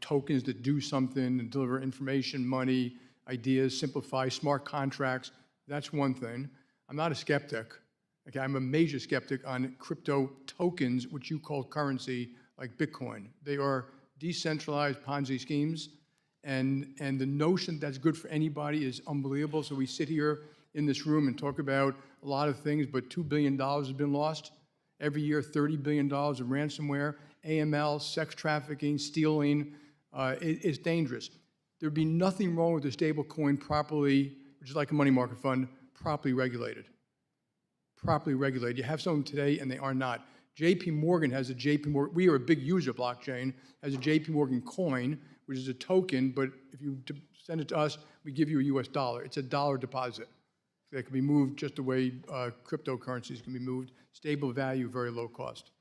tokens that do something and deliver information, money, ideas, simplify, smart contracts. That's one thing. I'm not a skeptic. Okay, I'm a major skeptic on crypto tokens, which you call currency, like Bitcoin. They are decentralized Ponzi schemes, and the notion that's good for anybody is unbelievable. So we sit here in this room and talk about a lot of things, but $2 billion has been lost. Every year, $30 billion of ransomware, AML, sex trafficking, stealing. It's dangerous. There'd be nothing wrong with a stable coin properly, which is like a money market fund, properly regulated. Properly regulated. You have some today and they are not. JP Morgan has a JP Morgan, we are a big user of blockchain, has a JP Morgan coin, which is a token, but if you send it to us, we give you a US dollar. It's a dollar deposit. That can be moved just the way cryptocurrencies can be moved. Stable value, very low cost.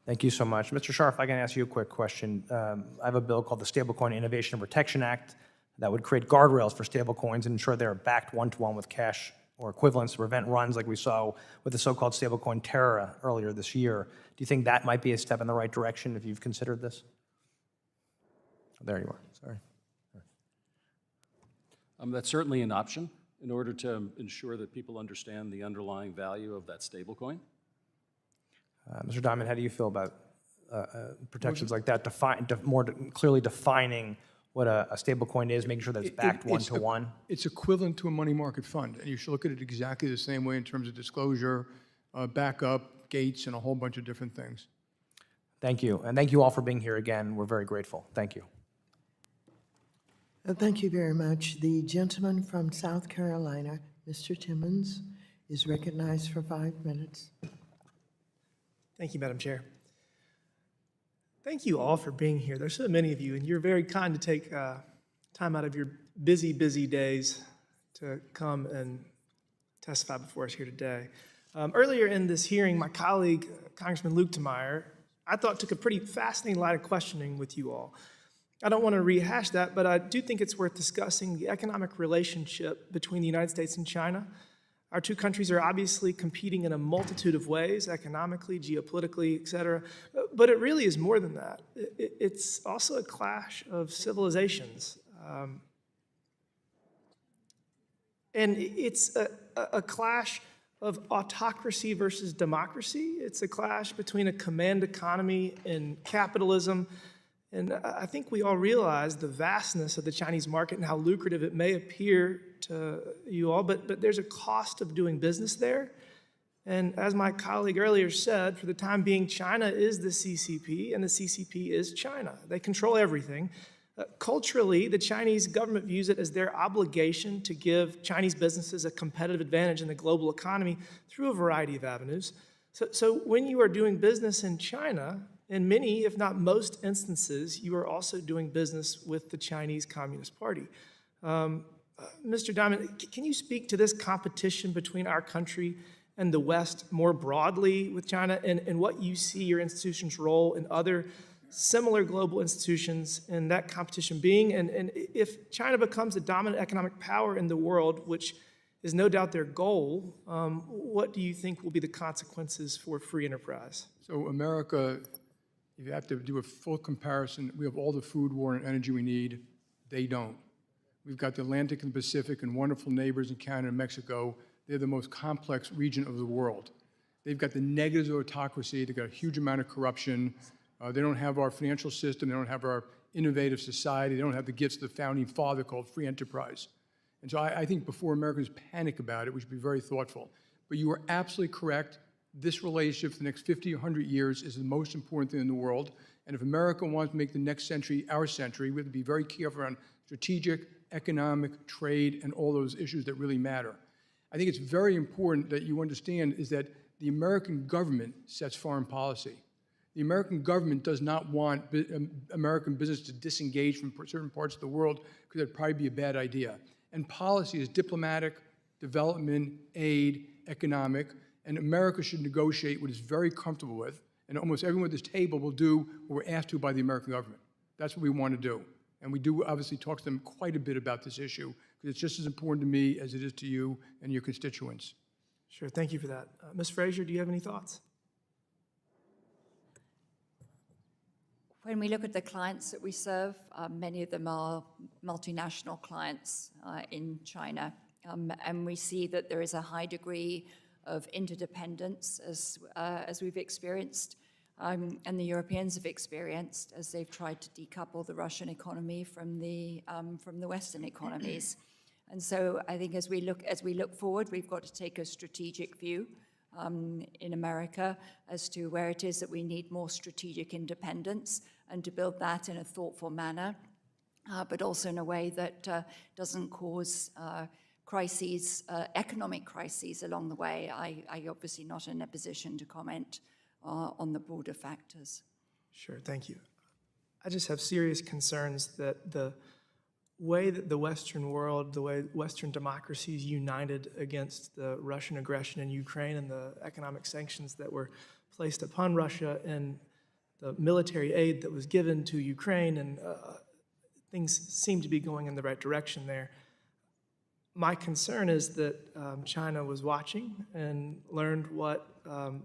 Thank you so much. Mr. Scharf, I can ask you a quick question. I have a bill called the Stablecoin Innovation and Protection Act that would create guardrails for stablecoins and ensure they're backed one-to-one with cash or equivalents to prevent runs like we saw with the so-called stablecoin terror earlier this year. Do you think that might be a step in the right direction if you've considered this? There you are. Sorry. That's certainly an option in order to ensure that people understand the underlying value of that stablecoin. Mr. Diamond, how do you feel about protections like that, more clearly defining what a stablecoin is, making sure that it's backed one-to-one? It's equivalent to a money market fund, and you should look at it exactly the same way in terms of disclosure, backup, gates, and a whole bunch of different things. Thank you, and thank you all for being here again. We're very grateful. Thank you. Thank you very much. The gentleman from South Carolina, Mr. Timmons, is recognized for 5 minutes. Thank you, Madam Chair. Thank you all for being here. There's so many of you, and you're very kind to take time out of your busy, busy days to come and testify before us here today. Earlier in this hearing, my colleague, Congressman Luke Temeyer, I thought took a pretty fascinating line of questioning with you all. I don't want to rehash that, but I do think it's worth discussing the economic relationship between the United States and China. Our two countries are obviously competing in a multitude of ways, economically, geopolitically, et cetera, but it really is more than that. It's also a clash of civilizations. And it's a clash of autocracy versus democracy. It's a clash between a command economy and capitalism. And I think we all realize the vastness of the Chinese market and how lucrative it may appear to you all, but there's a cost of doing business there. And as my colleague earlier said, for the time being, China is the CCP, and the CCP is China. They control everything. Culturally, the Chinese government views it as their obligation to give Chinese businesses a competitive advantage in the global economy through a variety of avenues. So when you are doing business in China, in many, if not most instances, you are also doing business with the Chinese Communist Party. Mr. Diamond, can you speak to this competition between our country and the West more broadly with China, and what you see your institution's role in other similar global institutions in that competition being? And if China becomes a dominant economic power in the world, which is no doubt their goal, what do you think will be the consequences for free enterprise? So America, if you have to do a full comparison, we have all the food, water, and energy we need. They don't. We've got the Atlantic and Pacific and wonderful neighbors in Canada and Mexico. They're the most complex region of the world. They've got the negative autocracy. They've got a huge amount of corruption. They don't have our financial system. They don't have our innovative society. They don't have the gifts of the founding father called free enterprise. And so I think before Americans panic about it, we should be very thoughtful. But you are absolutely correct. This relationship for the next 50 or 100 years is the most important thing in the world. And if America wants to make the next century our century, we have to be very careful around strategic, economic, trade, and all those issues that really matter. I think it's very important that you understand is that the American government sets foreign policy. The American government does not want American business to disengage from certain parts of the world because that'd probably be a bad idea. And policy is diplomatic, development, aid, economic, and America should negotiate what it's very comfortable with, and almost everyone at this table will do what we're asked to by the American government. That's what we want to do. And we do obviously talk to them quite a bit about this issue, because it's just as important to me as it is to you and your constituents. Sure, thank you for that. Ms. Frazier, do you have any thoughts? When we look at the clients that we serve, many of them are multinational clients in China. And we see that there is a high degree of interdependence as we've experienced, and the Europeans have experienced as they've tried to decouple the Russian economy from the Western economies. And so I think as we look forward, we've got to take a strategic view in America as to where it is that we need more strategic independence, and to build that in a thoughtful manner, but also in a way that doesn't cause crises, economic crises along the way. I obviously not in a position to comment on the broader factors. Sure, thank you. I just have serious concerns that the way that the Western world, the way Western democracies united against the Russian aggression in Ukraine and the economic sanctions that were placed upon Russia and the military aid that was given to Ukraine, and things seem to be going in the right direction there. My concern is that China was watching and learned what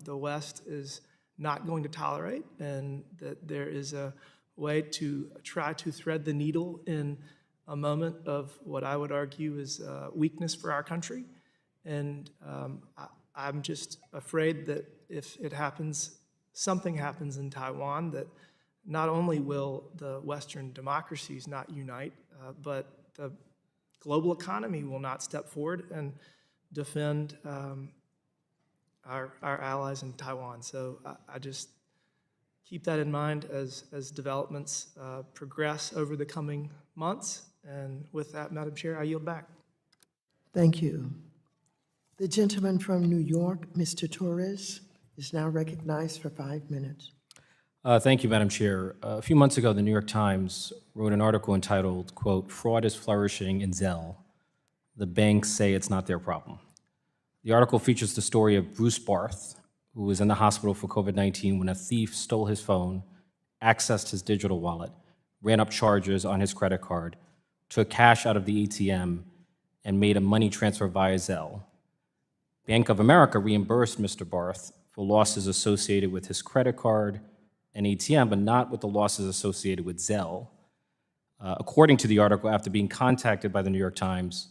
the West is not going to tolerate, and that there is a way to try to thread the needle in a moment of what I would argue is weakness for our country. And I'm just afraid that if it happens, something happens in Taiwan, that not only will the Western democracies not unite, but the global economy will not step forward and defend our allies in Taiwan. So I just keep that in mind as developments progress over the coming months. And with that, Madam Chair, I yield back. Thank you. The gentleman from New York, Mr. Torres, is now recognized for 5 minutes. Thank you, Madam Chair. A few months ago, the New York Times wrote an article entitled, quote, "Fraud is flourishing in Zelle. The banks say it's not their problem." The article features the story of Bruce Barth, who was in the hospital for COVID-19 when a thief stole his phone, accessed his digital wallet, ran up charges on his credit card, took cash out of the ATM, and made a money transfer via Zelle. Bank of America reimbursed Mr. Barth for losses associated with his credit card and ATM, but not with the losses associated with Zelle. According to the article, after being contacted by the New York Times,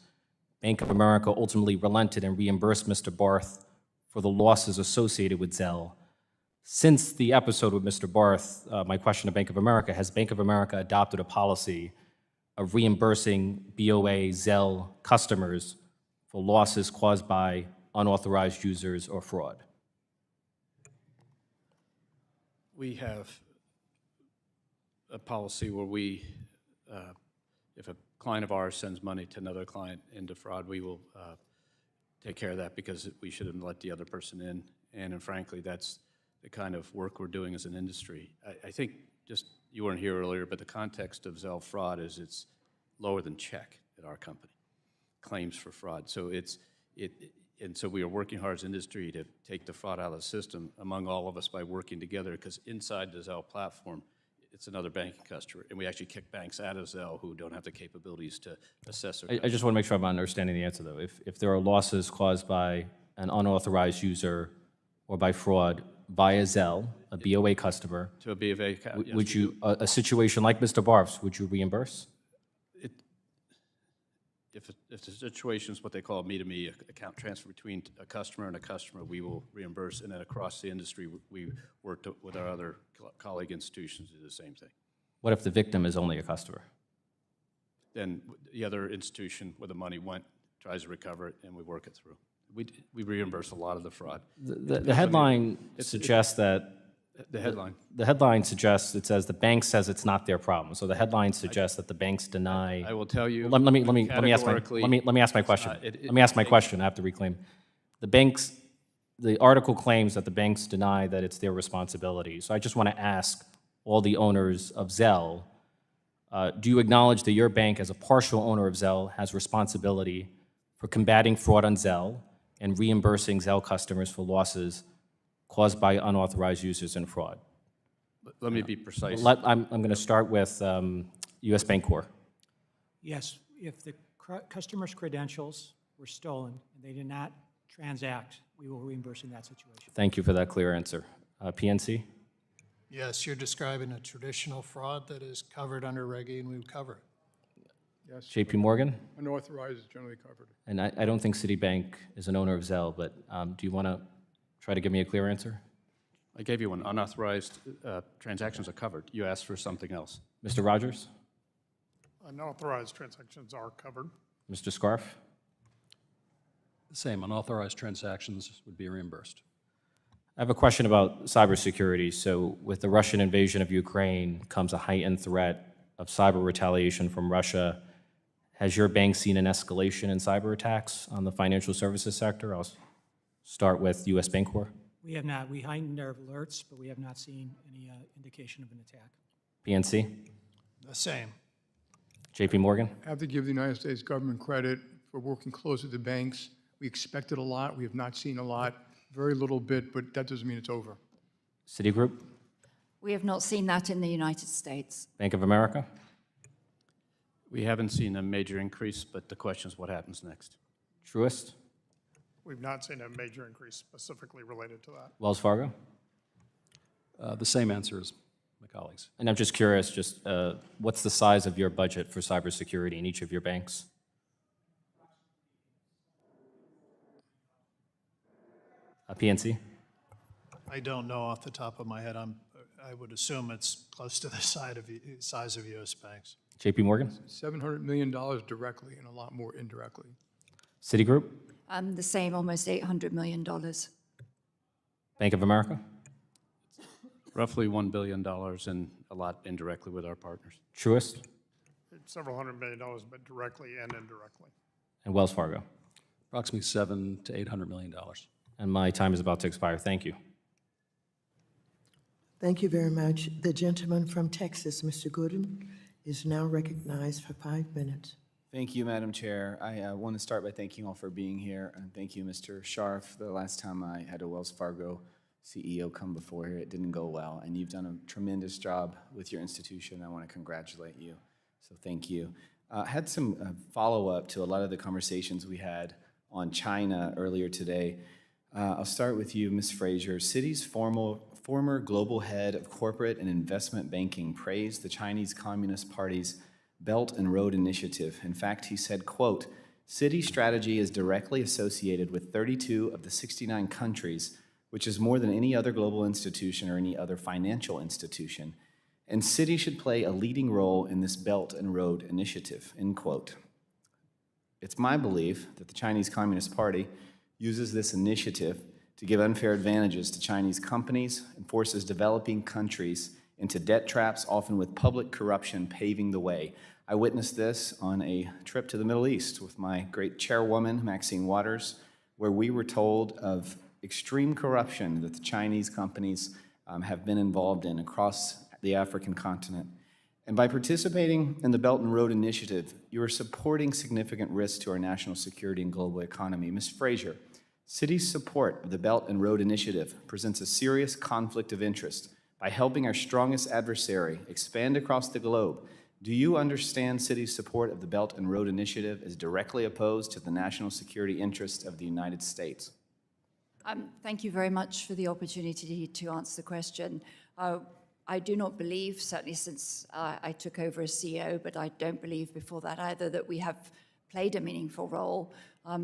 Bank of America ultimately relented and reimbursed Mr. Barth for the losses associated with Zelle. Since the episode with Mr. Barth, my question to Bank of America, has Bank of America adopted a policy of reimbursing BOA Zelle customers for losses caused by unauthorized users or fraud? We have a policy where we, if a client of ours sends money to another client into fraud, we will take care of that because we shouldn't let the other person in. And frankly, that's the kind of work we're doing as an industry. I think just, you weren't here earlier, but the context of Zelle fraud is it's lower than check at our company, claims for fraud. So and so we are working hard as an industry to take the fraud out of the system among all of us by working together, because inside the Zelle platform, it's another banking customer, and we actually kick banks out of Zelle who don't have the capabilities to assess their I just want to make sure I'm understanding the answer, though. If there are losses caused by an unauthorized user or by fraud via Zelle, a BOA customer, to a BOA account, yes, would you, a situation like Mr. Barth's, would you reimburse? If the situation is what they call a me-to-me account transfer between a customer and a customer, we will reimburse. And then across the industry, we work with our other colleague institutions to do the same thing. What if the victim is only a customer? Then the other institution where the money went tries to recover it, and we work it through. We reimburse a lot of the fraud. The headline suggests that the headline. The headline suggests, it says the bank says it's not their problem. So the headline suggests that the banks deny. I will tell you. Let me ask my question. Let me ask my question. I have to reclaim. The article claims that the banks deny that it's their responsibility. So I just want to ask all the owners of Zelle, do you acknowledge that your bank, as a partial owner of Zelle, has responsibility for combating fraud on Zelle and reimbursing Zelle customers for losses caused by unauthorized users and fraud? Let me be precise. I'm going to start with U.S. Bancorp. Yes, if the customer's credentials were stolen and they did not transact, we will reimburse in that situation. Thank you for that clear answer. PNC? Yes, you're describing a traditional fraud that is covered under Reg E, and we would cover it. Yes. JP Morgan? Unauthorized is generally covered. And I don't think Citibank is an owner of Zelle, but do you want to try to give me a clear answer? I gave you one. Unauthorized transactions are covered. You asked for something else. Mr. Rogers? Unauthorized transactions are covered. Mr. Scarf? The same, unauthorized transactions would be reimbursed. I have a question about cybersecurity. So with the Russian invasion of Ukraine comes a heightened threat of cyber retaliation from Russia. Has your bank seen an escalation in cyber attacks on the financial services sector? I'll start with U.S. Bancorp. We have not. We heightened our alerts, but we have not seen any indication of an attack. PNC? The same. JP Morgan? I have to give the United States government credit for working close with the banks. We expected a lot. We have not seen a lot, very little bit, but that doesn't mean it's over. Citigroup? We have not seen that in the United States. Bank of America? We haven't seen a major increase, but the question is what happens next. Truist? We've not seen a major increase specifically related to that. Wells Fargo? The same answer as my colleagues. And I'm just curious, what's the size of your budget for cybersecurity in each of your banks? PNC? I don't know off the top of my head. I would assume it's close to the size of U.S. banks. JP Morgan? $700 million directly and a lot more indirectly. Citigroup? The same, almost $800 million. Bank of America? Roughly $1 billion and a lot indirectly with our partners. Truist? Several $100 million, but directly and indirectly. And Wells Fargo? Approximately $700 to $800 million. And my time is about to expire. Thank you. Thank you very much. The gentleman from Texas, Mr. Gooden, is now recognized for 5 minutes. Thank you, Madam Chair. I want to start by thanking you all for being here, and thank you, Mr. Scharf. The last time I had a Wells Fargo CEO come before here, it didn't go well, and you've done a tremendous job with your institution. I want to congratulate you, so thank you. I had some follow-up to a lot of the conversations we had on China earlier today. I'll start with you, Ms. Frazier. Citi's former global head of corporate and investment banking praised the Chinese Communist Party's Belt and Road Initiative. In fact, he said, quote, Citi's strategy is directly associated with 32 of the 69 countries, which is more than any other global institution or any other financial institution. And Citi should play a leading role in this Belt and Road Initiative, end quote. It's my belief that the Chinese Communist Party uses this initiative to give unfair advantages to Chinese companies and forces developing countries into debt traps, often with public corruption paving the way. I witnessed this on a trip to the Middle East with my great chairwoman, Maxine Waters, where we were told of extreme corruption that the Chinese companies have been involved in across the African continent. And by participating in the Belt and Road Initiative, you are supporting significant risks to our national security and global economy. Ms. Frazier, Citi's support of the Belt and Road Initiative presents a serious conflict of interest by helping our strongest adversary expand across the globe. Do you understand Citi's support of the Belt and Road Initiative is directly opposed to the national security interests of the United States? Thank you very much for the opportunity to answer the question. I do not believe, certainly since I took over as CEO, but I don't believe before that either, that we have played a meaningful role,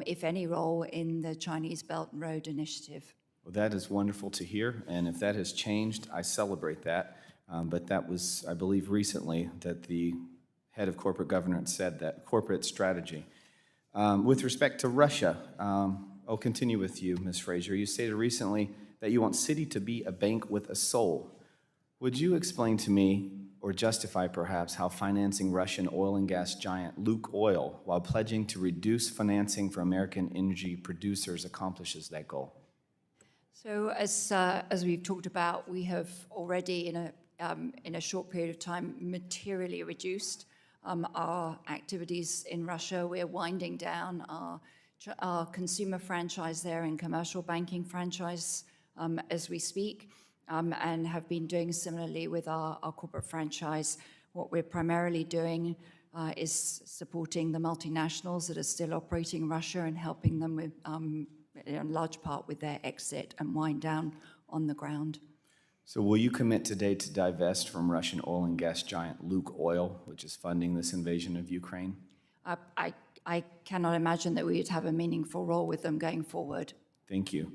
if any role, in the Chinese Belt and Road Initiative. Well, that is wonderful to hear, and if that has changed, I celebrate that. But that was, I believe, recently that the head of corporate governance said that corporate strategy. With respect to Russia, I'll continue with you, Ms. Frazier. You stated recently that you want Citi to be a bank with a soul. Would you explain to me, or justify perhaps, how financing Russian oil and gas giant Lukoil while pledging to reduce financing for American energy producers accomplishes that goal? So as we've talked about, we have already in a short period of time materially reduced our activities in Russia. We're winding down our consumer franchise there and commercial banking franchise as we speak, and have been doing similarly with our corporate franchise. What we're primarily doing is supporting the multinationals that are still operating in Russia and helping them with, in large part, with their exit and wind down on the ground. So will you commit today to divest from Russian oil and gas giant Lukoil, which is funding this invasion of Ukraine? I cannot imagine that we would have a meaningful role with them going forward. Thank you.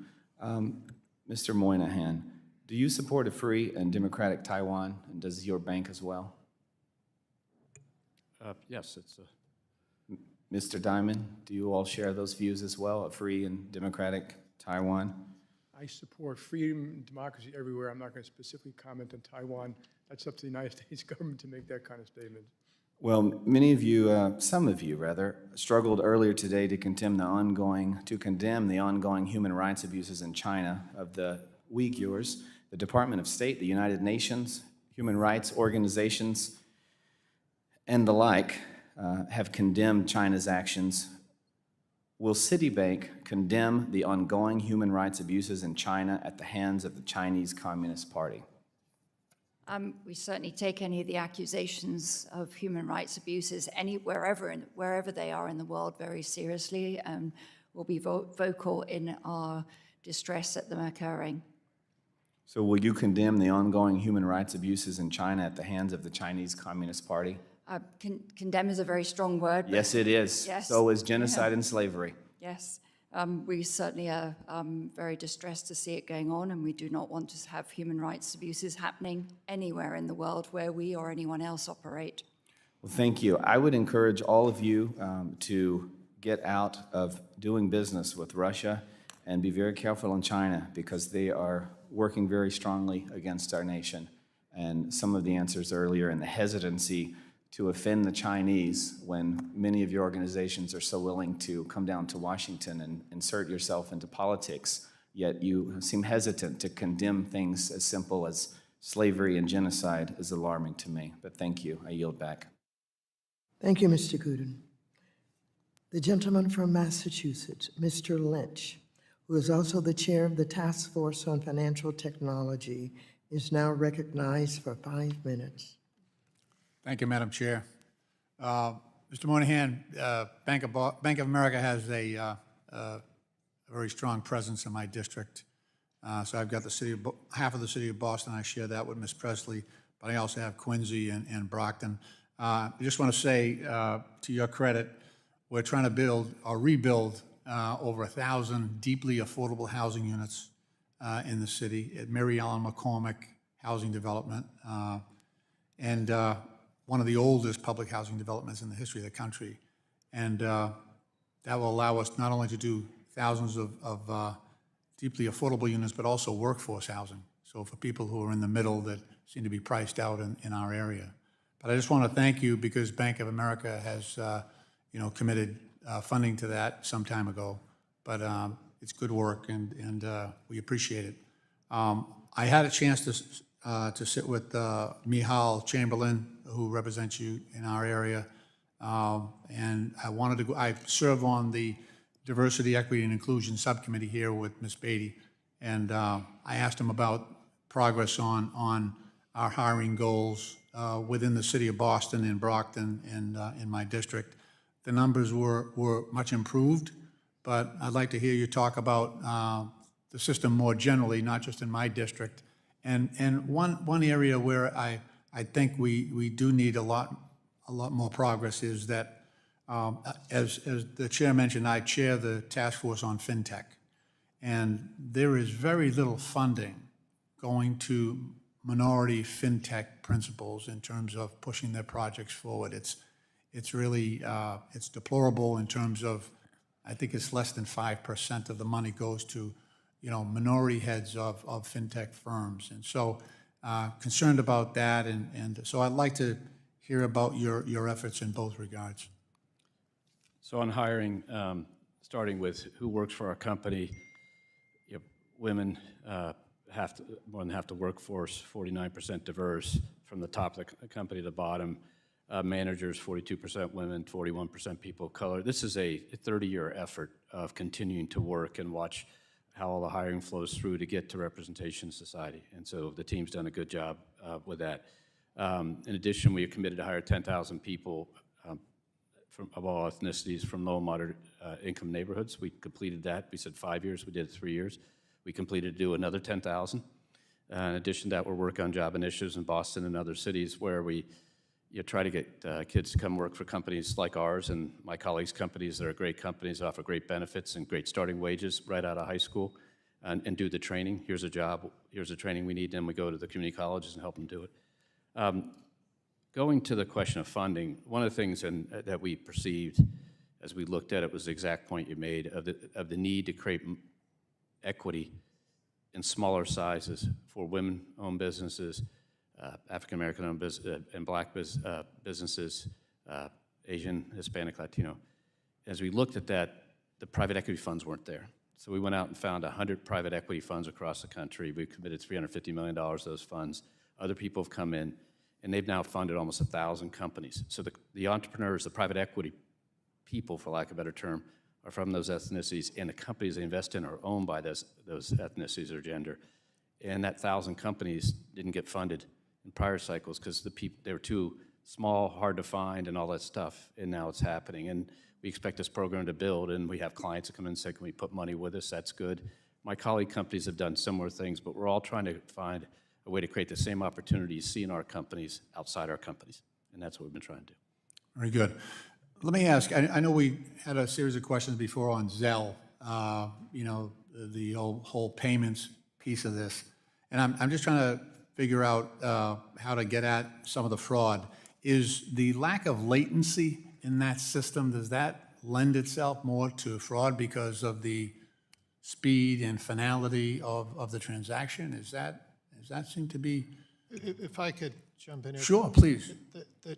Mr. Moynihan, do you support a free and democratic Taiwan, and does your bank as well? Yes, it's Mr. Diamond, do you all share those views as well, a free and democratic Taiwan? I support freedom and democracy everywhere. I'm not going to specifically comment on Taiwan. That's up to the United States government to make that kind of statement. Well, many of you, some of you rather, struggled earlier today to condemn the ongoing human rights abuses in China of the Uyghurs. The Department of State, the United Nations, human rights organizations, and the like have condemned China's actions. Will Citibank condemn the ongoing human rights abuses in China at the hands of the Chinese Communist Party? We certainly take any of the accusations of human rights abuses wherever they are in the world very seriously, and will be vocal in our distress at them occurring. So will you condemn the ongoing human rights abuses in China at the hands of the Chinese Communist Party? Condemn is a very strong word. But Yes, it is. Yes. So is genocide and slavery. Yes. We certainly are very distressed to see it going on, and we do not want to have human rights abuses happening anywhere in the world where we or anyone else operate. Well, thank you. I would encourage all of you to get out of doing business with Russia and be very careful in China, because they are working very strongly against our nation. And some of the answers earlier and the hesitancy to offend the Chinese when many of your organizations are so willing to come down to Washington and insert yourself into politics, yet you seem hesitant to condemn things as simple as slavery and genocide is alarming to me. But thank you. I yield back. Thank you, Mr. Gooden. The gentleman from Massachusetts, Mr. Lynch, who is also the chair of the Task Force on Financial Technology, is now recognized for 5 minutes. Thank you, Madam Chair. Mr. Moynihan, Bank of America has a very strong presence in my district. So I've got half of the city of Boston. I share that with Ms. Presley, but I also have Quincy and Brockton. I just want to say, to your credit, we're trying to build or rebuild over 1,000 deeply affordable housing units in the city at Mary Ellen McCormick Housing Development. And one of the oldest public housing developments in the history of the country. And that will allow us not only to do thousands of deeply affordable units, but also workforce housing. So for people who are in the middle that seem to be priced out in our area. But I just want to thank you, because Bank of America has committed funding to that some time ago. But it's good work, and we appreciate it. I had a chance to sit with Michal Chamberlain, who represents you in our area. And I serve on the Diversity, Equity, and Inclusion Subcommittee here with Ms. Beatty. And I asked him about progress on our hiring goals within the city of Boston and Brockton and in my district. The numbers were much improved, but I'd like to hear you talk about the system more generally, not just in my district. And one area where I think we do need a lot more progress is that, as the chair mentioned, I chair the task force on fintech, and there is very little funding going to minority fintech principals in terms of pushing their projects forward. It's really it's deplorable in terms of, I think it's less than 5% of the money goes to minority heads of fintech firms. And so concerned about that. And so I'd like to hear about your efforts in both regards. So on hiring, starting with who works for our company, women more than half the workforce, 49% diverse from the top of the company to the bottom. Managers, 42% women, 41% people of color. This is a 30-year effort of continuing to work and watch how all the hiring flows through to get to representation in society. And so the team's done a good job with that. In addition, we are committed to hire 10,000 people of all ethnicities from low and moderate income neighborhoods. We completed that. We said 5 years. We did it 3 years. We completed to do another 10,000. In addition to that, we're working on job initiatives in Boston and other cities where we you try to get kids to come work for companies like ours and my colleagues' companies that are great companies, offer great benefits and great starting wages right out of high school, and do the training. Here's a job, here's the training we need, then we go to the community colleges and help them do it. Going to the question of funding, one of the things that we perceived as we looked at it was the exact point you made of the need to create equity in smaller sizes for women-owned businesses, African-American-owned and Black businesses, Asian, Hispanic, Latino. As we looked at that, the private equity funds weren't there. So we went out and found 100 private equity funds across the country. We committed $350 million to those funds. Other people have come in, and they've now funded almost 1,000 companies. So the entrepreneurs, the private equity people, for lack of a better term, are from those ethnicities, and the companies they invest in are owned by those ethnicities or gender. And that 1,000 companies didn't get funded in prior cycles because they were too small, hard to find, and all that stuff, and now it's happening. And we expect this program to build, and we have clients that come in and say, can we put money with us? That's good. My colleague companies have done similar things, but we're all trying to find a way to create the same opportunities seen in our companies outside our companies, and that's what we've been trying to do. Very good. Let me ask, I know we had a series of questions before on Zelle, you know, the whole payments piece of this. And I'm just trying to figure out how to get at some of the fraud. Is the lack of latency in that system, does that lend itself more to fraud because of the speed and finality of the transaction? Does that seem to be? If I could jump in here. Sure, please. The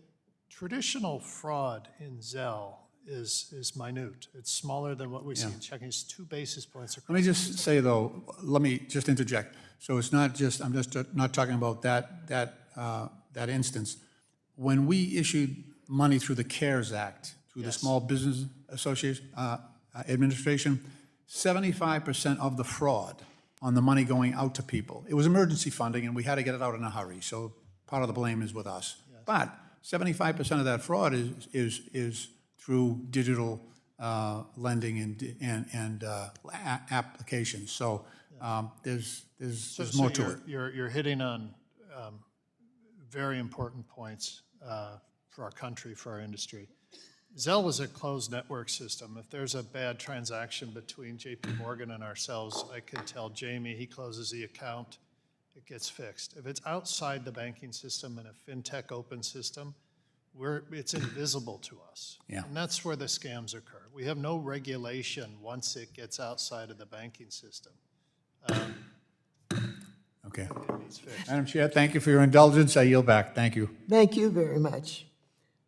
traditional fraud in Zelle is minute. It's smaller than what we see in checking. It's 2 basis points across. Let me just say, though, let me just interject. So it's not just, I'm just not talking about that instance. When we issued money through the CARES Act, through the Small Business Association Administration, 75% of the fraud on the money going out to people, it was emergency funding, and we had to get it out in a hurry, so part of the blame is with us. But 75% of that fraud is through digital lending and applications. So there's more to it. You're hitting on very important points for our country, for our industry. Zelle was a closed network system. If there's a bad transaction between JP Morgan and ourselves, I could tell Jamie, he closes the account, it gets fixed. If it's outside the banking system in a fintech open system, it's invisible to us. Yeah. And that's where the scams occur. We have no regulation once it gets outside of the banking system. Okay. It needs fixed. Madam Chair, thank you for your indulgence. I yield back. Thank you. Thank you very much.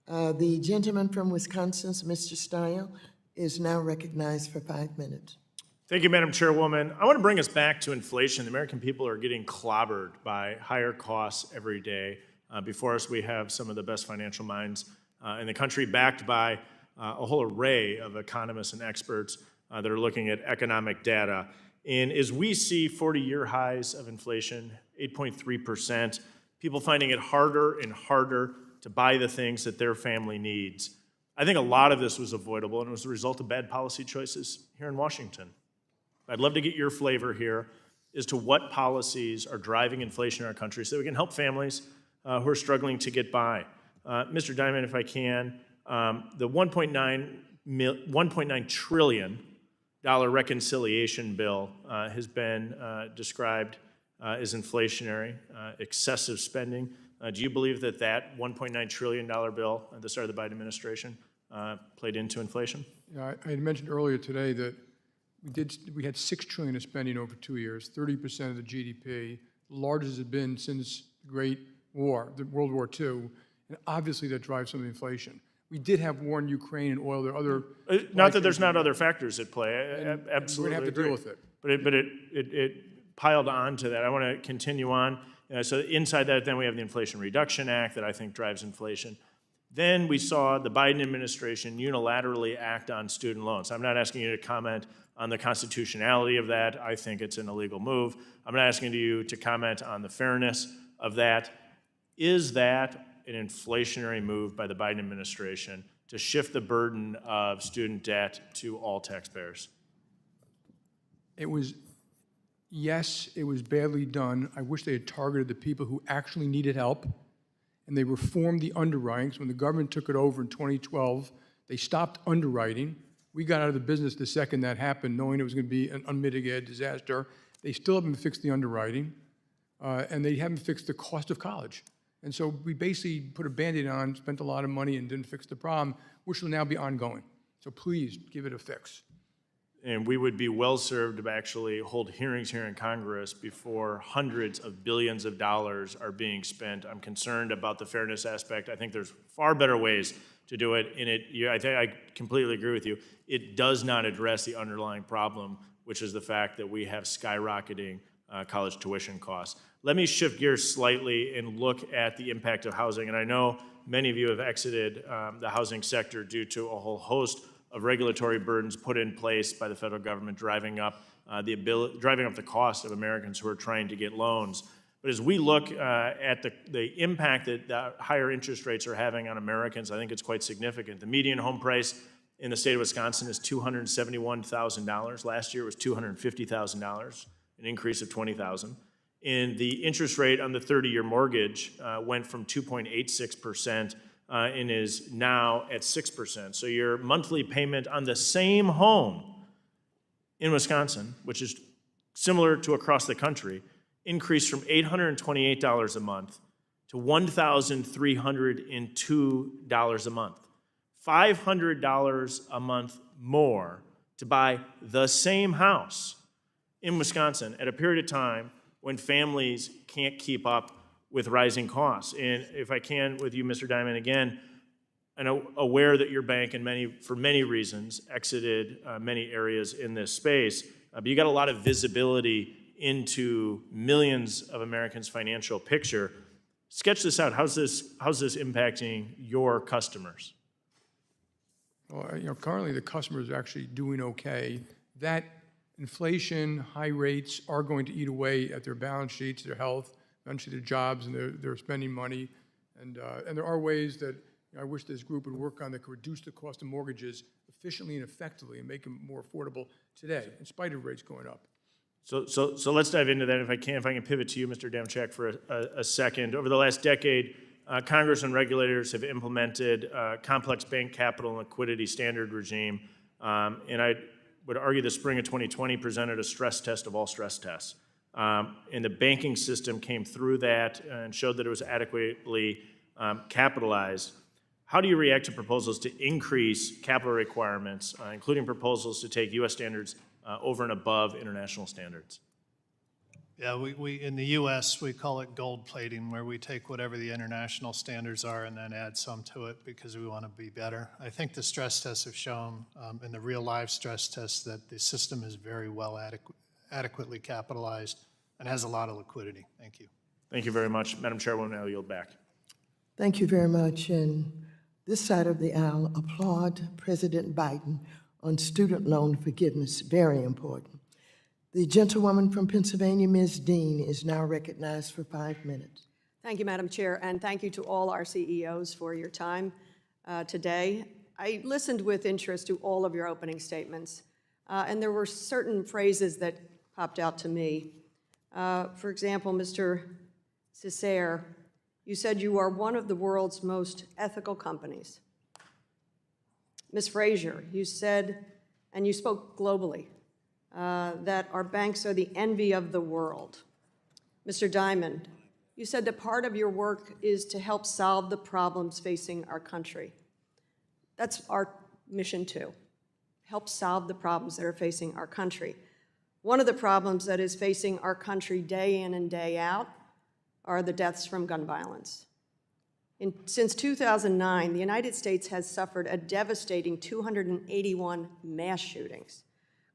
The gentleman from Wisconsin, Mr. Stile, is now recognized for 5 minutes. Thank you, Madam Chairwoman. I want to bring us back to inflation. The American people are getting clobbered by higher costs every day. Before us, we have some of the best financial minds in the country, backed by a whole array of economists and experts that are looking at economic data. And as we see 40-year highs of inflation, 8.3%, people finding it harder and harder to buy the things that their family needs. I think a lot of this was avoidable, and it was the result of bad policy choices here in Washington. I'd love to get your flavor here as to what policies are driving inflation in our country so that we can help families who are struggling to get by. Mr. Diamond, if I can, the $1.9 trillion reconciliation bill has been described as inflationary, excessive spending. Do you believe that that $1.9 trillion bill at the start of the Biden administration played into inflation? Yeah, I had mentioned earlier today that we had $6 trillion of spending over 2 years, 30% of the GDP, the largest it had been since the Great War, World War II, and obviously that drives some of the inflation. We did have war in Ukraine and oil. There are other not that there's not other factors at play. Absolutely, we're going to have to deal with it. But it piled on to that. I want to continue on. So inside that, then we have the Inflation Reduction Act that I think drives inflation. Then we saw the Biden administration unilaterally act on student loans. I'm not asking you to comment on the constitutionality of that. I think it's an illegal move. I'm not asking you to comment on the fairness of that. Is that an inflationary move by the Biden administration to shift the burden of student debt to all taxpayers? Yes, it was badly done. I wish they had targeted the people who actually needed help and they reformed the underwriting. So when the government took it over in 2012, they stopped underwriting. We got out of the business the second that happened, knowing it was going to be an unmitigated disaster. They still haven't fixed the underwriting, and they haven't fixed the cost of college. And so we basically put a Band-Aid on, spent a lot of money, and didn't fix the problem, which will now be ongoing. So please give it a fix. And we would be well-served to actually hold hearings here in Congress before hundreds of billions of dollars are being spent. I'm concerned about the fairness aspect. I think there's far better ways to do it. And I completely agree with you. It does not address the underlying problem, which is the fact that we have skyrocketing college tuition costs. Let me shift gears slightly and look at the impact of housing. And I know many of you have exited the housing sector due to a whole host of regulatory burdens put in place by the federal government, driving up the cost of Americans who are trying to get loans. But as we look at the impact that the higher interest rates are having on Americans, I think it's quite significant. The median home price in the state of Wisconsin is $271,000. Last year it was $250,000, an increase of $20,000. And the interest rate on the 30-year mortgage went from 2.86% and is now at 6%. So your monthly payment on the same home in Wisconsin, which is similar to across the country, increased from $828 a month to $1,302 a month. $500 a month more to buy the same house in Wisconsin at a period of time when families can't keep up with rising costs. And if I can, with you, Mr. Diamond, again, I'm aware that your bank, for many reasons, exited many areas in this space, but you got a lot of visibility into millions of Americans' financial picture. Sketch this out. How's this impacting your customers? Well, currently the customers are actually doing okay. That inflation, high rates are going to eat away at their balance sheets, their health, eventually their jobs, and their spending money. And there are ways that I wish this group would work on that could reduce the cost of mortgages efficiently and effectively and make them more affordable today, in spite of rates going up. So let's dive into that if I can pivot to you, Mr. Demchak, for a second. Over the last decade, Congress and regulators have implemented a complex bank capital and liquidity standard regime, and I would argue the spring of 2020 presented a stress test of all stress tests. And the banking system came through that and showed that it was adequately capitalized. How do you react to proposals to increase capital requirements, including proposals to take U.S. standards over and above international standards? Yeah, we in the U.S., we call it gold plating, where we take whatever the international standards are and then add some to it because we want to be better. I think the stress tests have shown, in the real life stress tests, that the system is very well adequately capitalized and has a lot of liquidity. Thank you. Thank you very much. Madam Chairwoman, I'll yield back. Thank you very much. And this side of the aisle applaud President Biden on student loan forgiveness. Very important. The gentlewoman from Pennsylvania, Ms. Dean, is now recognized for 5 minutes. Thank you, Madam Chair, and thank you to all our CEOs for your time today. I listened with interest to all of your opening statements, and there were certain phrases that popped out to me. For example, Mr. Cesare, you said you are one of the world's most ethical companies. Ms. Frazier, you said, and you spoke globally, that our banks are the envy of the world. Mr. Diamond, you said that part of your work is to help solve the problems facing our country. That's our mission too, help solve the problems that are facing our country. One of the problems that is facing our country day in and day out are the deaths from gun violence. Since 2009, the United States has suffered a devastating 281 mass shootings,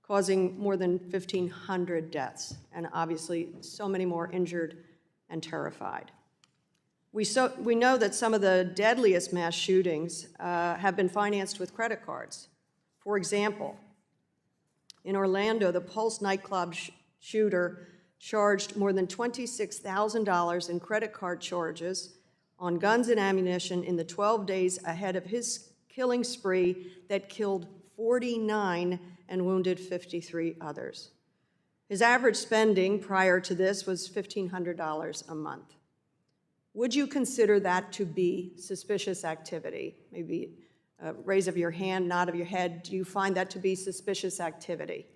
causing more than 1,500 deaths, and obviously so many more injured and terrified. We know that some of the deadliest mass shootings have been financed with credit cards. For example, in Orlando, the Pulse nightclub shooter charged more than $26,000 in credit card charges on guns and ammunition in the 12 days ahead of his killing spree that killed 49 and wounded 53 others. His average spending prior to this was $1,500 a month. would you consider that to be suspicious activity? Maybe raise of your hand, nod of your head. Do you find that to be suspicious activity?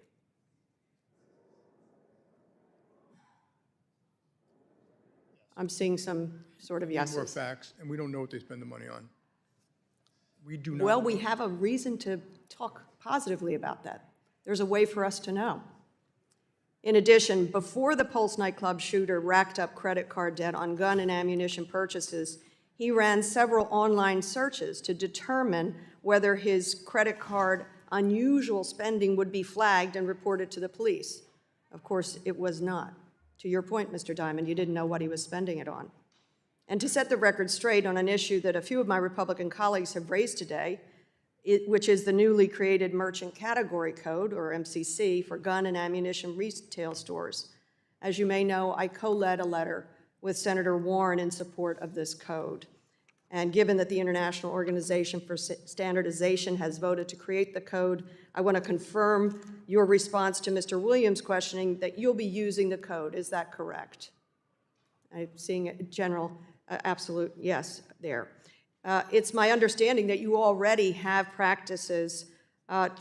I'm seeing some sort of yeses. More facts, and we don't know what they spend the money on. We do not. Well, we have a reason to talk positively about that. There's a way for us to know. In addition, before the Pulse nightclub shooter racked up credit card debt on gun and ammunition purchases, he ran several online searches to determine whether his credit card unusual spending would be flagged and reported to the police. Of course, it was not. To your point, Mr. Diamond, you didn't know what he was spending it on. And to set the record straight on an issue that a few of my Republican colleagues have raised today, which is the newly created Merchant Category Code, or MCC, for gun and ammunition retail stores. As you may know, I co-led a letter with Senator Warren in support of this code. And given that the International Organization for Standardization has voted to create the code, I want to confirm your response to Mr. Williams' questioning that you'll be using the code. Is that correct? I'm seeing a general absolute yes there. It's my understanding that you already have practices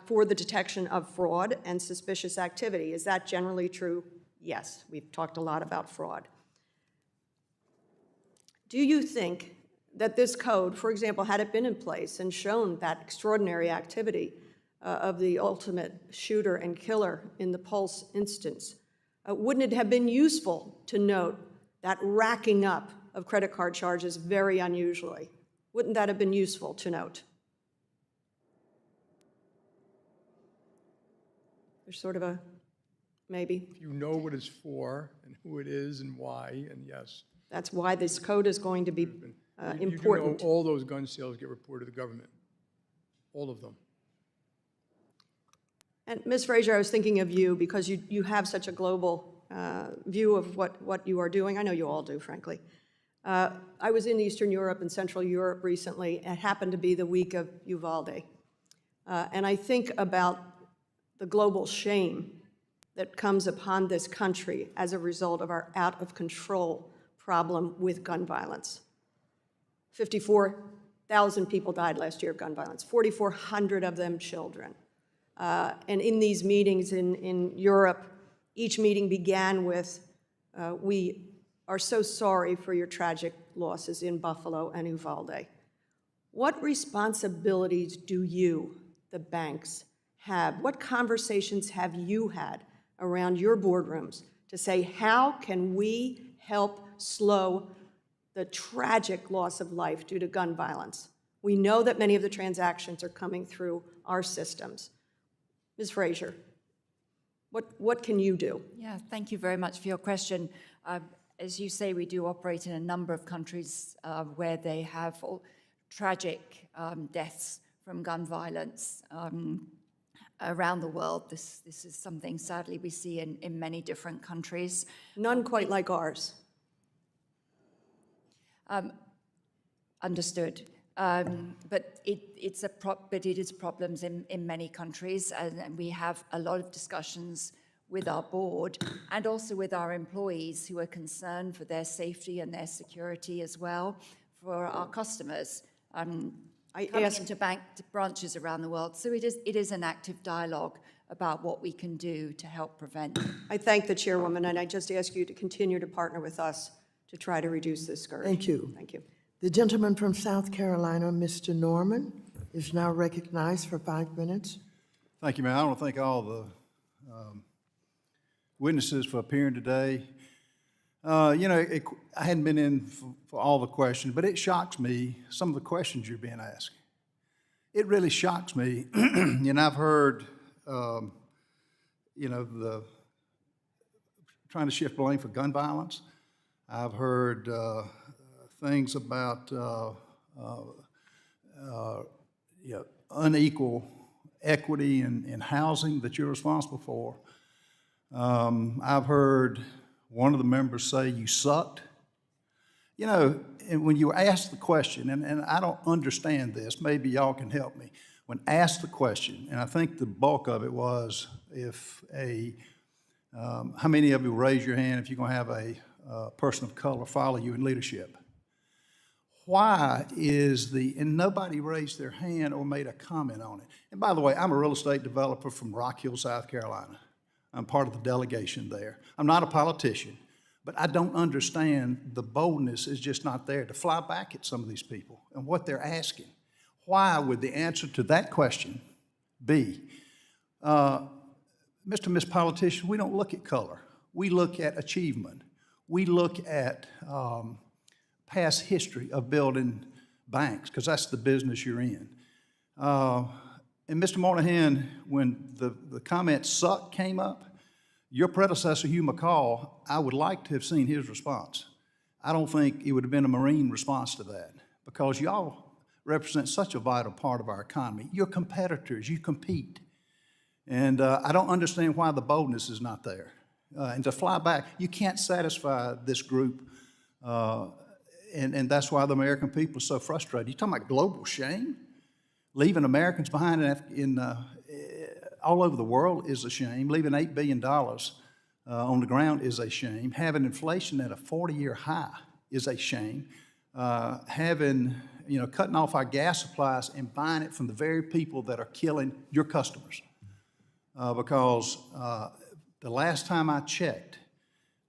for the detection of fraud and suspicious activity. Is that generally true? Yes, we've talked a lot about fraud. Do you think that this code, for example, had it been in place and shown that extraordinary activity of the ultimate shooter and killer in the Pulse instance, wouldn't it have been useful to note that racking up of credit card charges very unusually? Wouldn't that have been useful to note? There's sort of a maybe. If you know what it's for and who it is and why, and yes. That's why this code is going to be important. You do know all those gun sales get reported to the government, all of them. And Ms. Frazier, I was thinking of you because you have such a global view of what you are doing. I know you all do, frankly. I was in Eastern Europe and Central Europe recently. It happened to be the week of Uvalde. And I think about the global shame that comes upon this country as a result of our out-of-control problem with gun violence. 54,000 people died last year of gun violence, 4,400 of them children. And in these meetings in Europe, each meeting began with, we are so sorry for your tragic losses in Buffalo and Uvalde. What responsibilities do you, the banks, have? What conversations have you had around your boardrooms to say, how can we help slow the tragic loss of life due to gun violence? We know that many of the transactions are coming through our systems. Ms. Frazier, what can you do? Yeah, thank you very much for your question. As you say, we do operate in a number of countries where they have tragic deaths from gun violence around the world. This is something, sadly, we see in many different countries. None quite like ours. Understood. But it is problems in many countries, and we have a lot of discussions with our board and also with our employees who are concerned for their safety and their security as well, for our customers coming into bank branches around the world. So it is an active dialogue about what we can do to help prevent. I thank the chairwoman, and I just ask you to continue to partner with us to try to reduce this scourge. Thank you. Thank you. The gentleman from South Carolina, Mr. Norman, is now recognized for 5 minutes. Thank you, ma'am. I want to thank all the witnesses for appearing today. I hadn't been in for all the questions, but it shocks me, some of the questions you're being asked. It really shocks me. I've heard, trying to shift blame for gun violence. I've heard things about unequal equity in housing that you're responsible for. I've heard one of the members say you sucked. And when you were asked the question, and I don't understand this, maybe y'all can help me. When asked the question, and I think the bulk of it was how many of you raise your hand if you're going to have a person of color follow you in leadership? Why is and nobody raised their hand or made a comment on it. And by the way, I'm a real estate developer from Rock Hill, South Carolina. I'm part of the delegation there. I'm not a politician, but I don't understand the boldness is just not there to fly back at some of these people and what they're asking. Why would the answer to that question be, Mr. and Ms. Politician, we don't look at color. We look at achievement. We look at past history of building banks, because that's the business you're in. And Mr. Moynihan, when the comment "suck" came up, your predecessor, Hugh McCall, I would like to have seen his response. I don't think it would have been a Marine response to that, because y'all represent such a vital part of our economy. You're competitors, you compete. And I don't understand why the boldness is not there. And to fly back, you can't satisfy this group, and that's why the American people are so frustrated. You're talking about global shame? Leaving Americans behind all over the world is a shame. Leaving $8 billion on the ground is a shame. Having inflation at a 40-year high is a shame. Having, cutting off our gas supplies and buying it from the very people that are killing your customers. Because the last time I checked,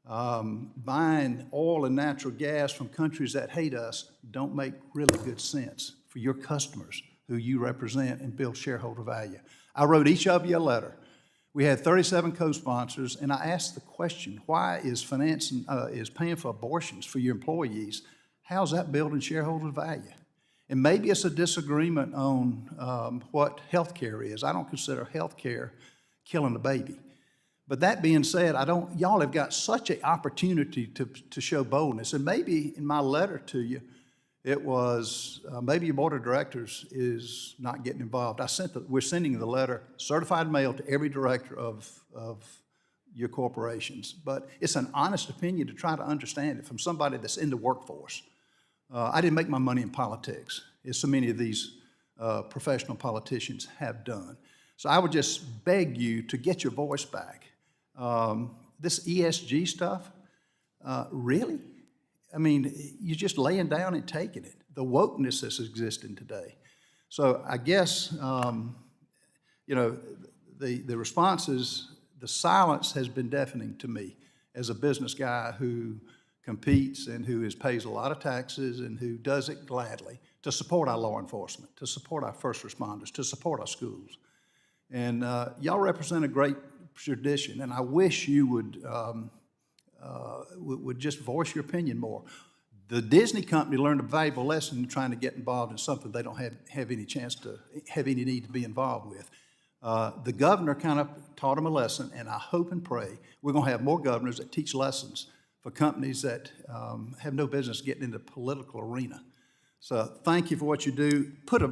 buying oil and natural gas from countries that hate us don't make really good sense for your customers who you represent and build shareholder value. I wrote each of you a letter. We had 37 co-sponsors, and I asked the question, why is paying for abortions for your employees, how's that building shareholder value? And maybe it's a disagreement on what health care is. I don't consider health care killing the baby. But that being said, y'all have got such an opportunity to show boldness. And maybe in my letter to you, it was, maybe your board of directors is not getting involved. We're sending the letter, certified mail, to every director of your corporations. But it's an honest opinion to try to understand it from somebody that's in the workforce. I didn't make my money in politics, as so many of these professional politicians have done. So I would just beg you to get your voice back. This ESG stuff, really? I mean, you're just laying down and taking it, the wokeness that's existing today. So I guess, the responses, the silence has been deafening to me as a business guy who competes and who pays a lot of taxes and who does it gladly to support our law enforcement, to support our first responders, to support our schools. And y'all represent a great tradition, and I wish you would just voice your opinion more. The Disney company learned a valuable lesson in trying to get involved in something they don't have any chance to have any need to be involved with. The governor kind of taught them a lesson, and I hope and pray we're going to have more governors that teach lessons for companies that have no business getting into the political arena. So thank you for what you do. Put a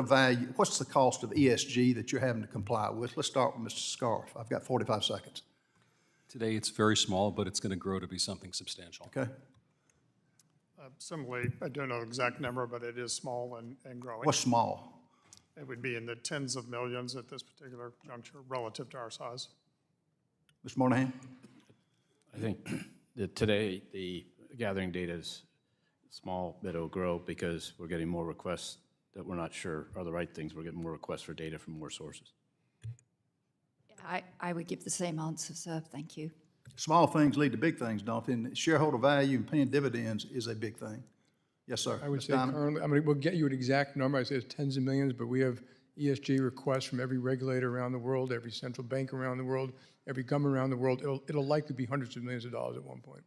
value. What's the cost of ESG that you're having to comply with? Let's start with Mr. Scarf. I've got 45 seconds. Today, it's very small, but it's going to grow to be something substantial. Okay. Similarly, I don't know the exact number, but it is small and growing. What's small? It would be in the tens of millions at this particular juncture relative to our size. Mr. Moynihan? I think that today the gathering data is small, but it'll grow because we're getting more requests that we're not sure are the right things. We're getting more requests for data from more sources. I would give the same answer, sir. Thank you. Small things lead to big things, don't they? And shareholder value and paying dividends is a big thing. Yes, sir. I would say Donna? currently, we'll get you an exact number. I say it's tens of millions, but we have ESG requests from every regulator around the world, every central bank around the world, every government around the world. It'll likely be hundreds of millions of dollars at one point.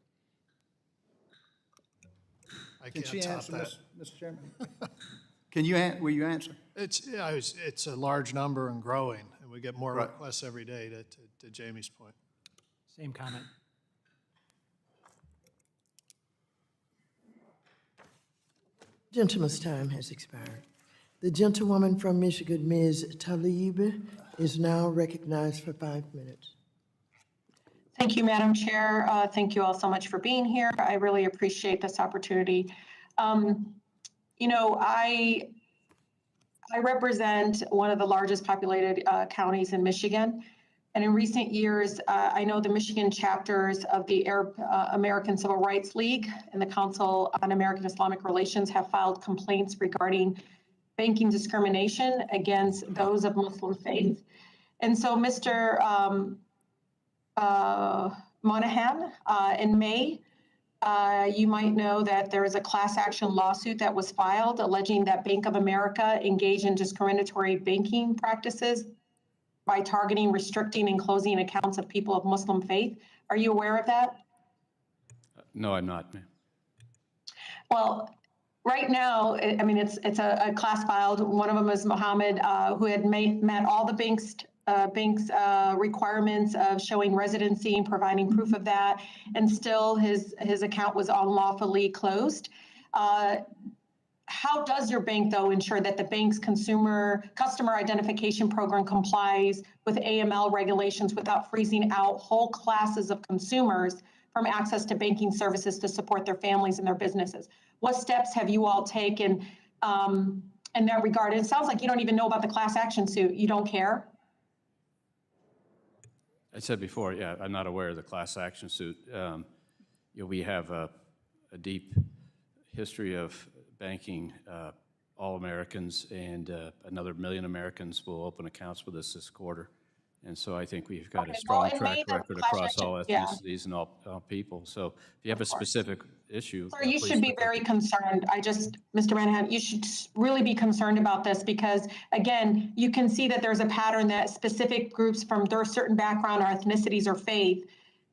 I Can can't she top answer, that. Mr. Chairman? Will you answer? It's a large number and growing, and we get more Right. requests every day, to Jamie's point. Same comment. Gentleman's time has expired. The gentlewoman from Michigan, Ms. Tlaib, is now recognized for 5 minutes. Thank you, Madam Chair. Thank you all so much for being here. I really appreciate this opportunity. I represent one of the largest populated counties in Michigan, And in recent years, I know the Michigan chapters of the Arab American Civil Rights League and the Council on American Islamic Relations have filed complaints regarding banking discrimination against those of Muslim faith. And so, Mr. Monahan, in May, you might know that there is a class action lawsuit that was filed alleging that Bank of America engaged in discriminatory banking practices by targeting, restricting, and closing accounts of people of Muslim faith. Are you aware of that? No, I'm not, ma'am. Well, right now, I mean, it's a class filed. One of them is Mohammed, who had met all the bank's requirements of showing residency and providing proof of that, and still his account was unlawfully closed. How does your bank, though, ensure that the bank's customer identification program complies with AML regulations without freezing out whole classes of consumers from access to banking services to support their families and their businesses? What steps have you all taken in that regard? It sounds like you don't even know about the class action suit. You don't care? I said before, yeah, I'm not aware of the class action suit. We have a deep history of banking all Americans, and another 1 million Americans will open accounts with us this quarter. And so I think we've got a strong track record across all ethnicities and all people. So if you have a specific issue, Sir, you should be very concerned. Mr. Manahan, you should really be concerned about this because, again, you can see that there's a pattern that specific groups from their certain background or ethnicities or faith,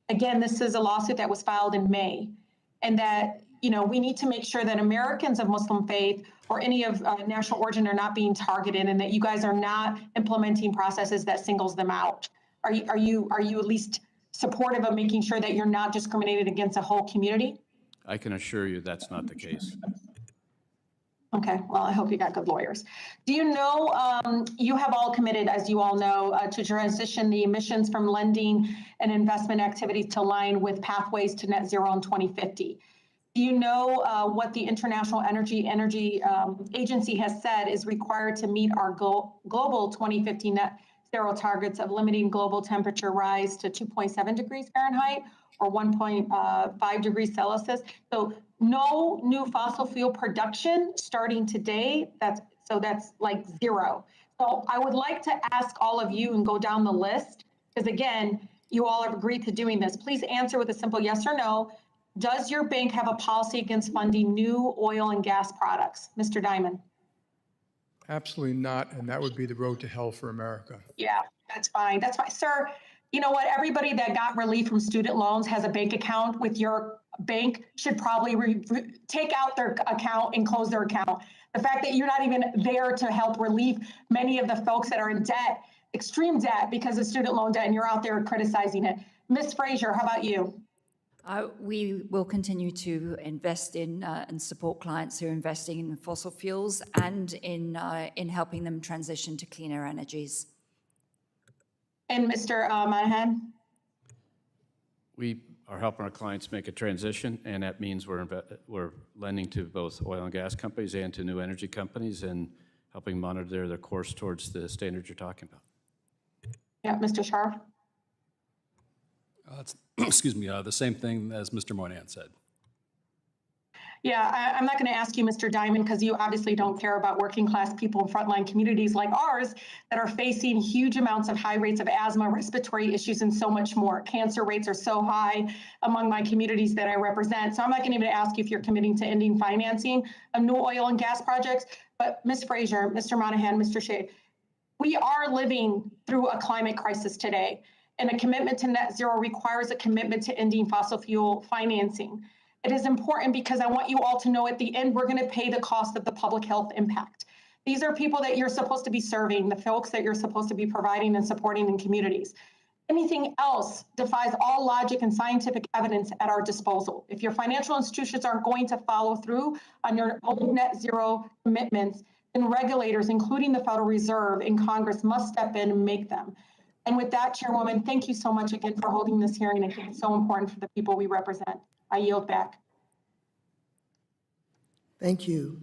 again, this is a lawsuit that was filed in May, and that, we need to make sure that Americans of Muslim faith or any of national origin are not being targeted, and that you guys are not implementing processes that singles them out. Are you at least supportive of making sure that you're not discriminated against a whole community? I can assure you that's not the case. Okay, well, I hope you got good lawyers. Do you know, you have all committed, as you all know, to transition the emissions from lending and investment activities to align with pathways to net zero in 2050. Do you know what the International Energy Agency has said is required to meet our global 2050 net zero targets of limiting global temperature rise to 2.7 degrees Fahrenheit or 1.5 degrees Celsius? So no new fossil fuel production starting today. That's like zero. So I would like to ask all of you and go down the list, because again, you all have agreed to doing this. Please answer with a simple yes or no. Does your bank have a policy against funding new oil and gas products? Mr. Diamond? Absolutely not, and that would be the road to hell for America. Yeah, that's fine. That's fine. Sir, you know what? Everybody that got relief from student loans has a bank account with your bank should probably take out their account and close their account. The fact that you're not even there to help relieve many of the folks that are in debt, extreme debt because of student loan debt, and you're out there criticizing it. Ms. Frazier, how about you? We will continue to invest in and support clients who are investing in fossil fuels and in helping them transition to cleaner energies. And Mr. Monahan? We are helping our clients make a transition, and that means we're lending to both oil and gas companies and to new energy companies and helping monitor their course towards the standards you're talking about. Yeah, Mr. Scharf? Excuse me, the same thing as Mr. Moynihan said. Yeah, I'm not going to ask you, Mr. Diamond, because you obviously don't care about working class people in frontline communities like ours that are facing huge amounts of high rates of asthma, respiratory issues, and so much more. Cancer rates are so high among my communities that I represent. So I'm not going to even ask you if you're committing to ending financing of new oil and gas projects. But Ms. Frazier, Mr. Monahan, Mr. Shea, we are living through a climate crisis today. And a commitment to net zero requires a commitment to ending fossil fuel financing. It is important because I want you all to know at the end, we're going to pay the cost of the public health impact. These are people that you're supposed to be serving, the folks that you're supposed to be providing and supporting in communities. Anything else defies all logic and scientific evidence at our disposal. If your financial institutions aren't going to follow through on your own net zero commitments, then regulators, including the Federal Reserve and Congress, must step in and make them. And with that, Chairwoman, thank you so much again for holding this hearing. I think it's so important for the people we represent. I yield back. Thank you.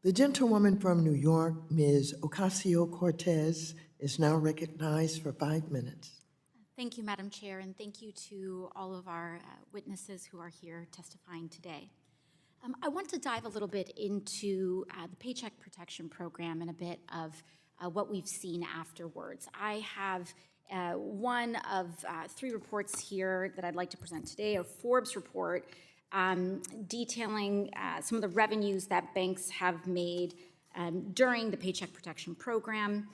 The gentlewoman from New York, Ms. Ocasio-Cortez, is now recognized for 5 minutes. Thank you, Madam Chair, and thank you to all of our witnesses who are here testifying today. I want to dive a little bit into the Paycheck Protection Program and a bit of what we've seen afterwards. I have one of 3 reports here that I'd like to present today, a Forbes report detailing some of the revenues that banks have made during the Paycheck Protection Program,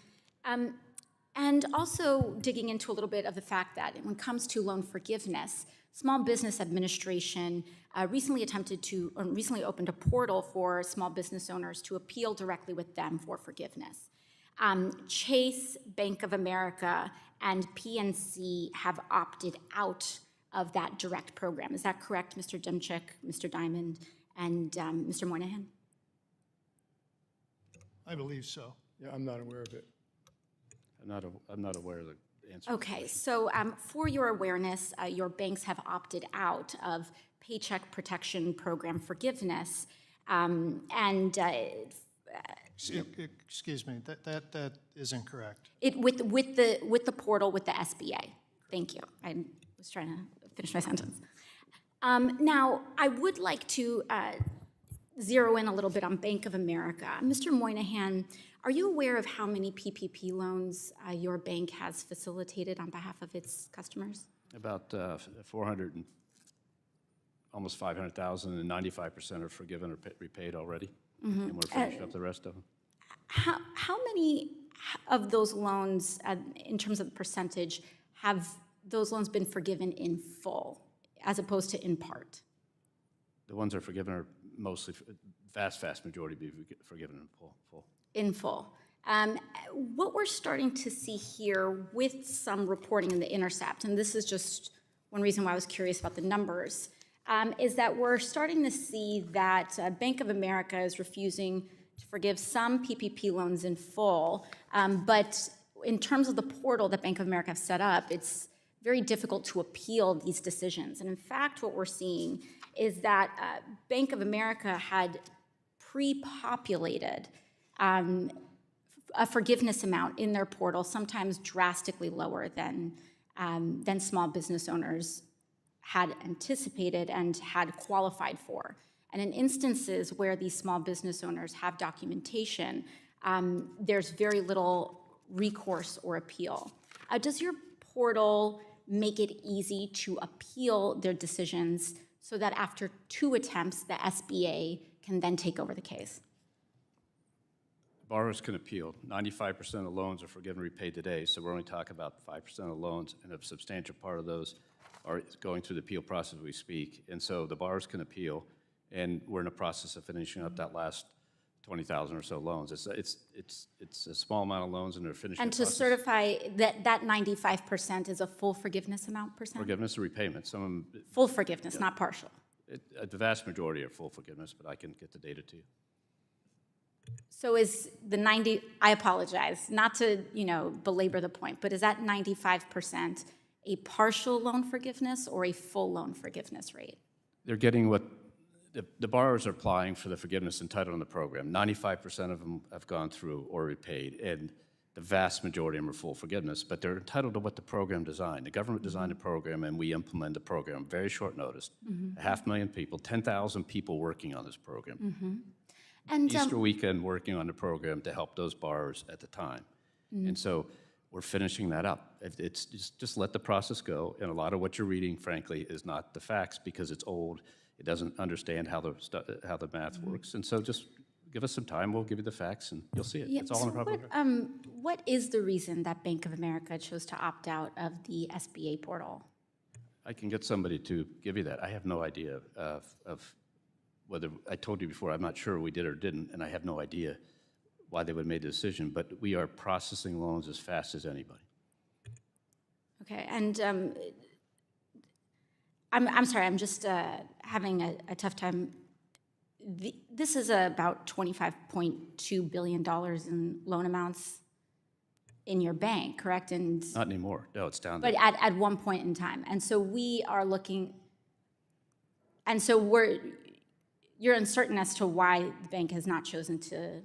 and also digging into a little bit of the fact that when it comes to loan forgiveness, Small Business Administration recently opened a portal for small business owners to appeal directly with them for forgiveness. Chase, Bank of America, and PNC have opted out of that direct program. Is that correct, Mr. Demchik, Mr. Diamond, and Mr. Moynihan? I believe so. Yeah, I'm not aware of it. I'm not aware of the answer. Okay, so for your awareness, your banks have opted out of Paycheck Protection Program forgiveness, Excuse me, that isn't correct. with the portal with the SBA. Thank you. I was trying to finish my sentence. Now, I would like to zero in a little bit on Bank of America. Mr. Moynihan, are you aware of how many PPP loans your bank has facilitated on behalf of its customers? About 400 and almost 500,000, and 95% are forgiven or repaid already. And we're finishing up the rest of them. How many of those loans, in terms of the percentage, have those loans been forgiven in full as opposed to in part? The ones that are forgiven are mostly, vast majority be forgiven in full. In full. What we're starting to see here with some reporting in The Intercept, and this is just one reason why I was curious about the numbers, is that we're starting to see that Bank of America is refusing to forgive some PPP loans in full, but in terms of the portal that Bank of America have set up, it's very difficult to appeal these decisions. And in fact, what we're seeing is that Bank of America had pre-populated a forgiveness amount in their portal, sometimes drastically lower than small business owners had anticipated and had qualified for. And in instances where these small business owners have documentation, there's very little recourse or appeal. Does your portal make it easy to appeal their decisions so that after 2 attempts, the SBA can then take over the case? Borrowers can appeal. 95% of loans are forgiven and repaid today, so we're only talking about 5% of loans, and a substantial part of those are going through the appeal process as we speak. And so the borrowers can appeal, and we're in the process of finishing up that last 20,000 or so loans. It's a small amount of loans, and they're finishing And the to process. certify that 95% is a full forgiveness amount percent? Forgiveness and repayment. Some of them, Full forgiveness, not partial. the vast majority are full forgiveness, but I can get the data to you. So is the 90, I apologize, not to, belabor the point, but is that 95% a partial loan forgiveness or a full loan forgiveness rate? They're getting what the borrowers are applying for the forgiveness entitled in the program. 95% of them have gone through or repaid, and the vast majority of them are full forgiveness, but they're entitled to what the program designed. The government designed the program, and we implement the program very short notice. 500,000 people, 10,000 people working on this program. And Easter weekend working on the program to help those borrowers at the time. And so we're finishing that up. It's just let the process go, and a lot of what you're reading, frankly, is not the facts because it's old. It doesn't understand how the math works. And so just give us some time, we'll give you the facts, and you'll see it. Yeah, It's all in the public. what is the reason that Bank of America chose to opt out of the SBA portal? I can get somebody to give you that. I have no idea of whether, I told you before, I'm not sure we did or didn't, and I have no idea why they would have made the decision, but we are processing loans as fast as anybody. Okay, and I'm sorry, I'm just having a tough time. This is about $25.2 billion in loan amounts in your bank, correct? And Not anymore. No, it's down but there. at one point in time, and so we are looking, and so you're uncertain as to why the bank has not chosen to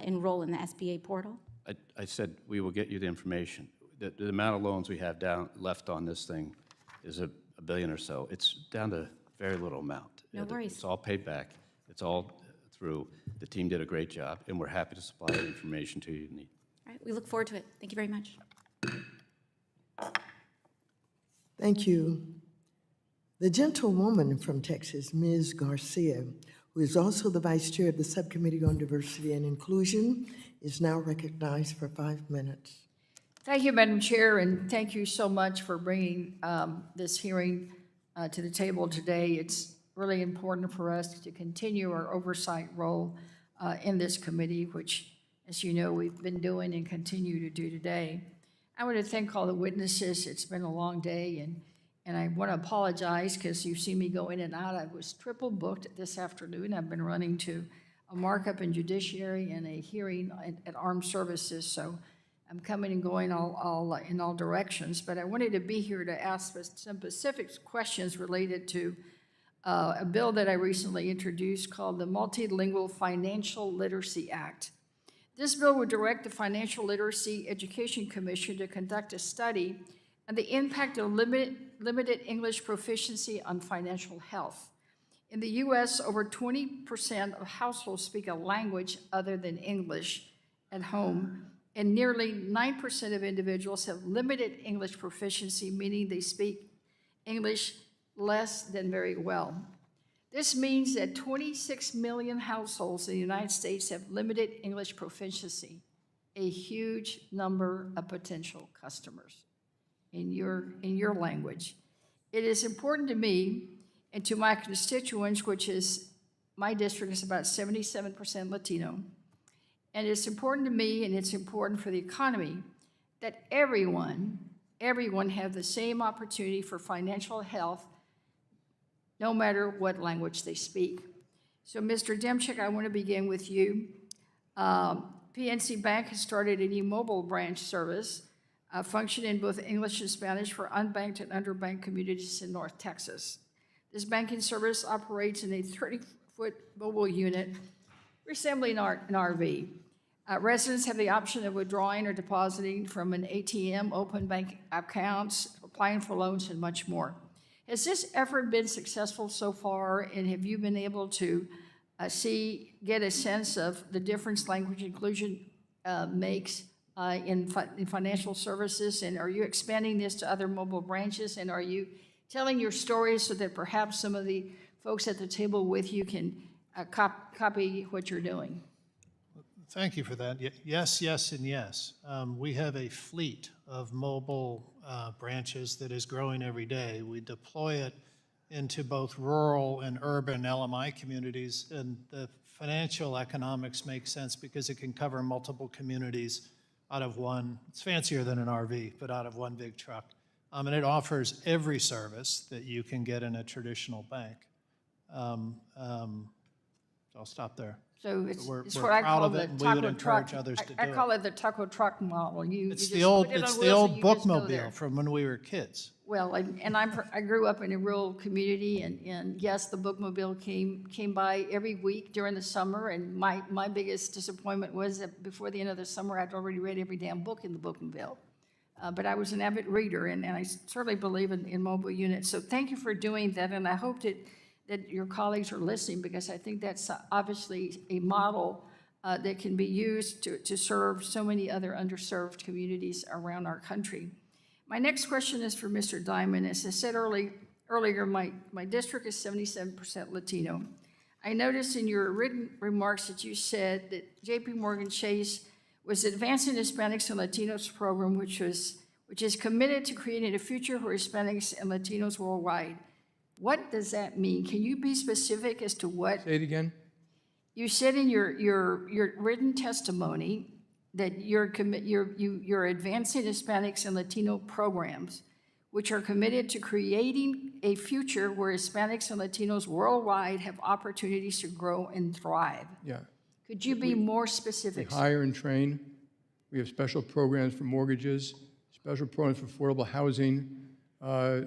enroll in the SBA portal? I said we will get you the information. The amount of loans we have left on this thing is $1 billion or so. It's down to very little amount. No worries. It's all paid back. It's all through. The team did a great job, and we're happy to supply the information to you need. All right, we look forward to it. Thank you very much. Thank you. The gentlewoman from Texas, Ms. Garcia, who is also the Vice Chair of the Subcommittee on Diversity and Inclusion, is now recognized for 5 minutes. Thank you, Madam Chair, and thank you so much for bringing this hearing to the table today. It's really important for us to continue our oversight role in this committee, which, as you know, we've been doing and continue to do today. I want to thank all the witnesses. It's been a long day, and I want to apologize because you've seen me go in and out. I was triple booked this afternoon. I've been running to a markup in judiciary and a hearing at Armed Services, so I'm coming and going in all directions. But I wanted to be here to ask some specific questions related to a bill that I recently introduced called the Multilingual Financial Literacy Act. This bill would direct the Financial Literacy Education Commission to conduct a study on the impact of limited English proficiency on financial health. In the U.S., over 20% of households speak a language other than English at home, and nearly 9% of individuals have limited English proficiency, meaning they speak English less than very well. This means that 26 million households in the United States have limited English proficiency, a huge number of potential customers in your language. It is important to me and to my constituents, which is, my district is about 77% Latino, and it's important to me and it's important for the economy that everyone have the same opportunity for financial health no matter what language they speak. So, Mr. Demchik, I want to begin with you. PNC Bank has started a new mobile branch service function in both English and Spanish for unbanked and underbanked communities in North Texas. This banking service operates in a 30-foot mobile unit resembling an RV. Residents have the option of withdrawing or depositing from an ATM, open bank accounts, applying for loans, and much more. Has this effort been successful so far, and have you been able to get a sense of the difference language inclusion makes in financial services? And are you expanding this to other mobile branches? And are you telling your stories so that perhaps some of the folks at the table with you can copy what you're doing? Thank you for that. Yes, yes, and yes. We have a fleet of mobile branches that is growing every day. We deploy it into both rural and urban LMI communities, and the financial economics make sense because it can cover multiple communities out of one. It's fancier than an RV, but out of one big truck. And it offers every service that you can get in a traditional bank. So I'll stop there. So it's we're what I proud call of the it, and we would taco truck. encourage others to do I call it the taco truck model. It's the old bookmobile from when we were kids. Well, I grew up in a rural community, and yes, the bookmobile came by every week during the summer, and my biggest disappointment was that before the end of the summer, I'd already read every damn book in the bookmobile. But I was an avid reader, and I certainly believe in mobile units. So thank you for doing that, and I hope that your colleagues are listening, because I think that's obviously a model that can be used to serve so many other underserved communities around our country. My next question is for Mr. Diamond. As I said earlier, my district is 77% Latino. I noticed in your written remarks that you said that J.P. Morgan Chase was advancing Hispanics and Latinos program, which is committed to creating a future for Hispanics and Latinos worldwide. What does that mean? Can you be specific as to what? Say it again. You said in your written testimony that you're advancing Hispanics and Latino programs, which are committed to creating a future where Hispanics and Latinos worldwide have opportunities to grow and thrive. Yeah. Could you be more specific? We hire and train. We have special programs for mortgages, special programs for affordable housing,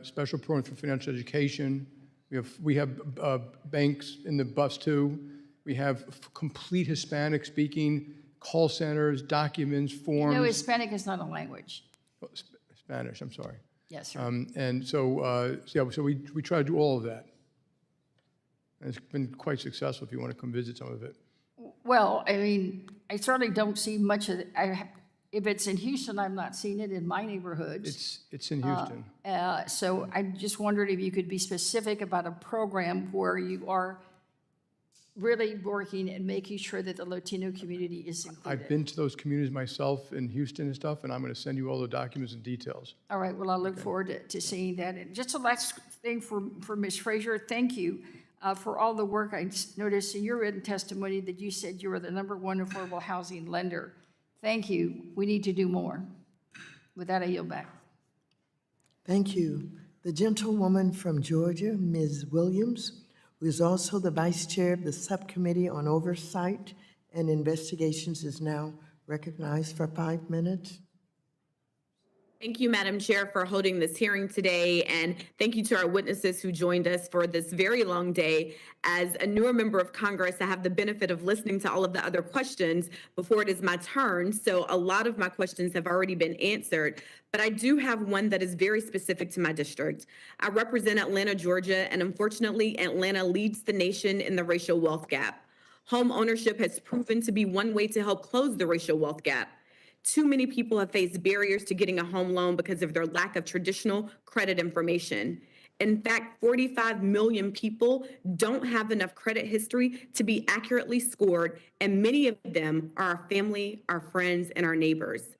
special programs for financial education. We have banks in the bus too. We have complete Hispanic speaking call centers, documents, forms. No, Hispanic is not a language. Spanish, I'm sorry. Yes, sir. And so, so we try to do all of that. And it's been quite successful if you want to come visit some of it. Well, I mean, I certainly don't see much of it. If it's in Houston, I've not seen it in my neighborhoods. It's in Houston. So I just wondered if you could be specific about a program where you are really working and making sure that the Latino community is included. I've been to those communities myself in Houston and stuff, and I'm going to send you all the documents and details. All right, well, I look forward to seeing that. And just a last thing for Ms. Frazier, thank you for all the work. I noticed in your written testimony that you said you were the #1 affordable housing lender. Thank you. We need to do more. With that, I yield back. Thank you. The gentlewoman from Georgia, Ms. Williams, who is also the Vice Chair of the Subcommittee on Oversight and Investigations, is now recognized for 5 minutes. Thank you, Madam Chair, for holding this hearing today, and thank you to our witnesses who joined us for this very long day. As a newer member of Congress, I have the benefit of listening to all of the other questions before it is my turn, so a lot of my questions have already been answered, but I do have one that is very specific to my district. I represent Atlanta, Georgia, and unfortunately, Atlanta leads the nation in the racial wealth gap. Home ownership has proven to be one way to help close the racial wealth gap. Too many people have faced barriers to getting a home loan because of their lack of traditional credit information. In fact, 45 million people don't have enough credit history to be accurately scored, and many of them are our family, our friends, and our neighbors.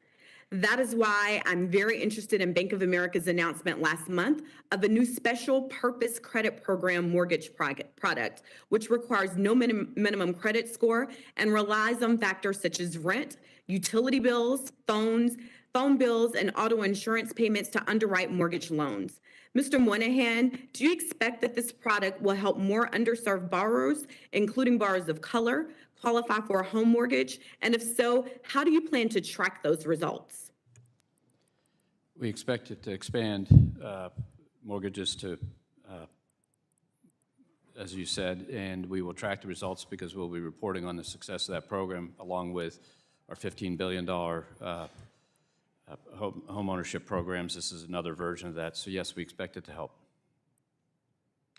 That is why I'm very interested in Bank of America's announcement last month of a new special purpose credit program mortgage product, which requires no minimum credit score and relies on factors such as rent, utility bills, phone bills, and auto insurance payments to underwrite mortgage loans. Mr. Moynihan, do you expect that this product will help more underserved borrowers, including borrowers of color, qualify for a home mortgage? And if so, how do you plan to track those results? We expect it to expand mortgages to, as you said, and we will track the results because we'll be reporting on the success of that program along with our $15 billion home ownership programs. This is another version of that. So yes, we expect it to help.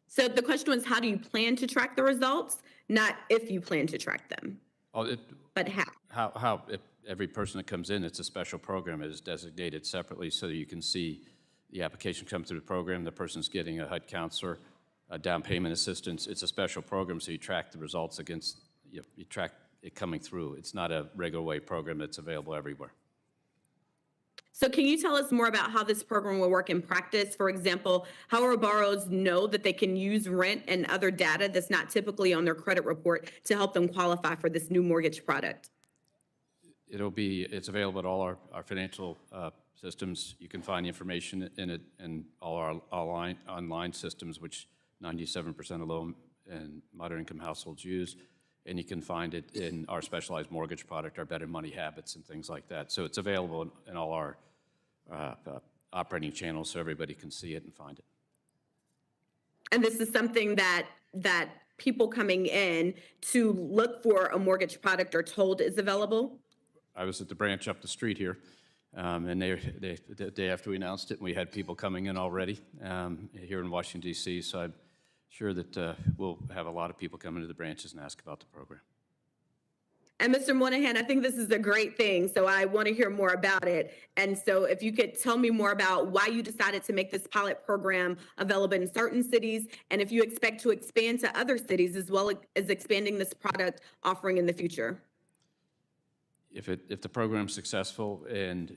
So the question was, how do you plan to track the results? Not if you plan to track them, but how? How? If every person that comes in, it's a special program. It is designated separately so that you can see the application come through the program. The person's getting a HUD counselor, a down payment assistance. It's a special program, so you track the results against, you track it coming through. It's not a regular way program that's available everywhere. So can you tell us more about how this program will work in practice? For example, how will borrowers know that they can use rent and other data that's not typically on their credit report to help them qualify for this new mortgage product? It's available at all our financial systems. You can find the information in it in all our online systems, which 97% of low and moderate income households use. And you can find it in our specialized mortgage product, our Better Money Habits and things like that. So it's available in all our operating channels so everybody can see it and find it. And this is something that people coming in to look for a mortgage product are told is available? I was at the branch up the street here, and the day after we announced it, we had people coming in already here in Washington, D.C., so I'm sure that we'll have a lot of people come into the branches and ask about the program. And Mr. Moynihan, I think this is a great thing, so I want to hear more about it. And so if you could tell me more about why you decided to make this pilot program available in certain cities, and if you expect to expand to other cities as well as expanding this product offering in the future. If the program's successful and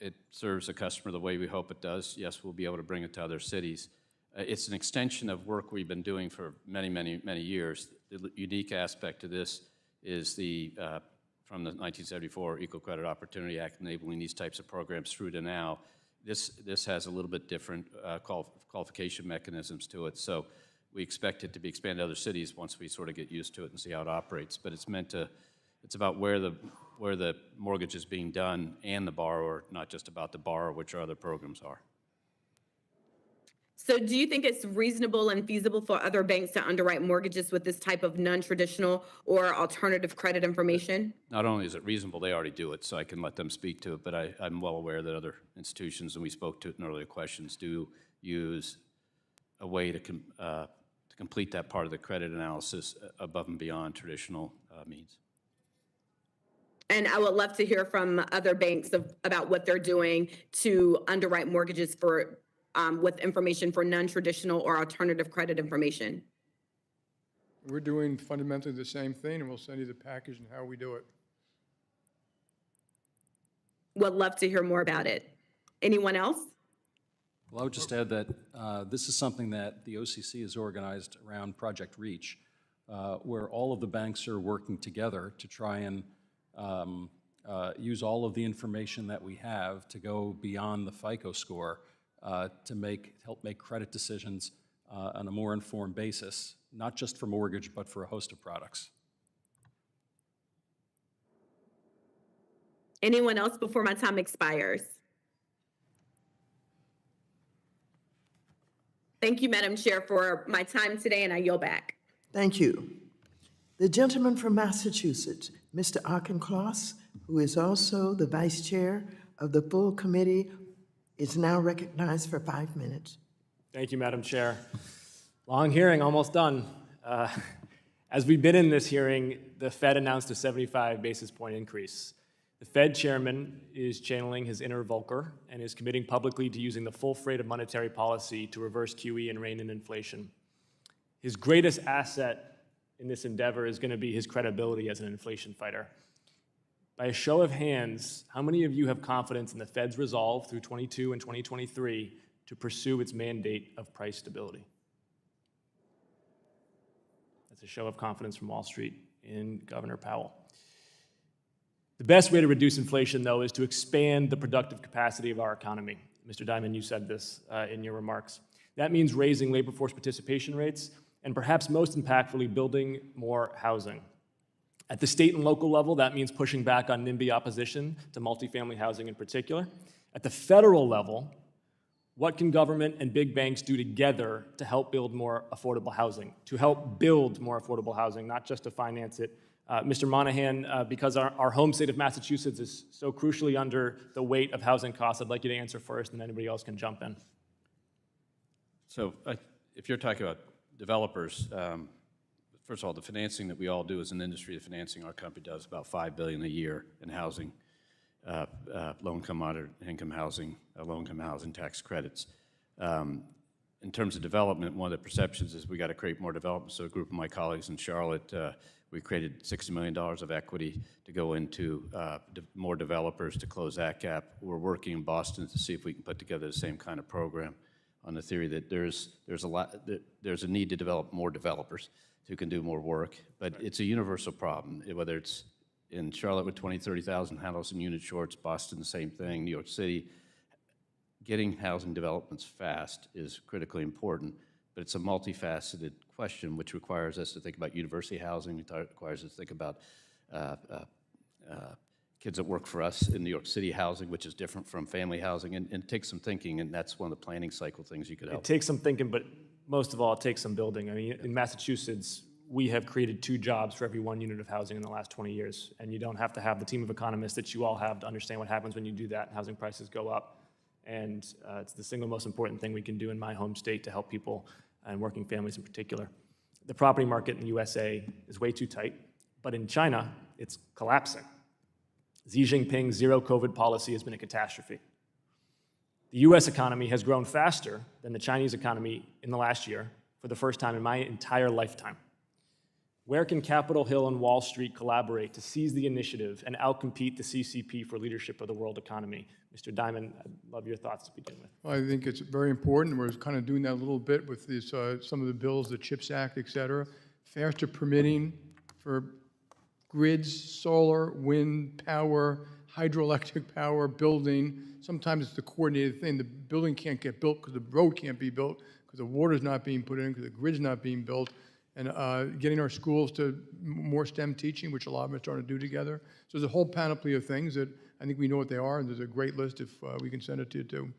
it serves a customer the way we hope it does, yes, we'll be able to bring it to other cities. It's an extension of work we've been doing for many, many, many years. The unique aspect to this is from the 1974 Equal Credit Opportunity Act enabling these types of programs through to now. This has a little bit different qualification mechanisms to it, so we expect it to be expanded to other cities once we sort of get used to it and see how it operates. But it's about where the mortgage is being done and the borrower, not just about the borrower, which our other programs are. So do you think it's reasonable and feasible for other banks to underwrite mortgages with this type of non-traditional or alternative credit information? Not only is it reasonable, they already do it, so I can let them speak to it, but I'm well aware that other institutions, and we spoke to it in earlier questions, do use a way to complete that part of the credit analysis above and beyond traditional means. And I would love to hear from other banks about what they're doing to underwrite mortgages for with information for non-traditional or alternative credit information. We're doing fundamentally the same thing, and we'll send you the package and how we do it. Would love to hear more about it. Anyone else? Well, I would just add that this is something that the OCC has organized around Project Reach, where all of the banks are working together to try and use all of the information that we have to go beyond the FICO score to help make credit decisions on a more informed basis, not just for mortgage, but for a host of products. Anyone else before my time expires? Thank you, Madam Chair, for my time today, and I yield back. Thank you. The gentleman from Massachusetts, Mr. Auchincloss, who is also the vice chair of the full committee, is now recognized for 5 minutes. Thank you, Madam Chair. Long hearing, almost done. As we've been in this hearing, the Fed announced a 75 basis point increase. The Fed chairman is channeling his inner Volcker and is committing publicly to using the full freight of monetary policy to reverse QE and rein in inflation. His greatest asset in this endeavor is going to be his credibility as an inflation fighter. By a show of hands, how many of you have confidence in the Fed's resolve through 22 and 2023 to pursue its mandate of price stability? That's a show of confidence from Wall Street in Governor Powell. The best way to reduce inflation, though, is to expand the productive capacity of our economy. Mr. Diamond, you said this in your remarks. That means raising labor force participation rates and perhaps most impactfully, building more housing. At the state and local level, that means pushing back on NIMBY opposition to multifamily housing in particular. At the federal level, what can government and big banks do together to help build more affordable housing, not just to finance it? Mr. Monahan, because our home state of Massachusetts is so crucially under the weight of housing costs, I'd like you to answer first, and then anybody else can jump in. So if you're talking about developers, first of all, the financing that we all do as an industry, the financing our company does, about $5 billion a year in housing, low-income, moderate-income housing, low-income housing tax credits. In terms of development, one of the perceptions is we got to create more development. So a group of my colleagues in Charlotte, we created $60 million of equity to go into more developers to close that gap. We're working in Boston to see if we can put together the same kind of program on the theory that there's a need to develop more developers who can do more work, but it's a universal problem, whether it's in Charlotte with 20, 30,000 housing unit shorts, Boston the same thing, New York City. Getting housing developments fast is critically important, but it's a multifaceted question which requires us to think about university housing, it requires us to think about kids that work for us in New York City housing, which is different from family housing, and it takes some thinking, and that's one of the planning cycle things you could help. It takes some thinking, but most of all, it takes some building. I mean, in Massachusetts, we have created 2 jobs for every 1 unit of housing in the last 20 years, and you don't have to have the team of economists that you all have to understand what happens when you do that and housing prices go up. And it's the single most important thing we can do in my home state to help people and working families in particular. The property market in the USA is way too tight, but in China, it's collapsing. Xi Jinping's zero COVID policy has been a catastrophe. The US economy has grown faster than the Chinese economy in the last year for the first time in my entire lifetime. Where can Capitol Hill and Wall Street collaborate to seize the initiative and outcompete the CCP for leadership of the world economy? Mr. Diamond, I'd love your thoughts to begin with. Well, I think it's very important. We're kind of doing that a little bit with these, some of the bills, the CHIPS Act, et cetera. Faster permitting for grids, solar, wind, power, hydroelectric power, building. Sometimes it's the coordinated thing. The building can't get built because the road can't be built, because the water's not being put in, because the grid's not being built. And getting our schools to more STEM teaching, which a lot of them are starting to do together. So there's a whole panoply of things that I think we know what they are, and there's a great list if we can send it to you too.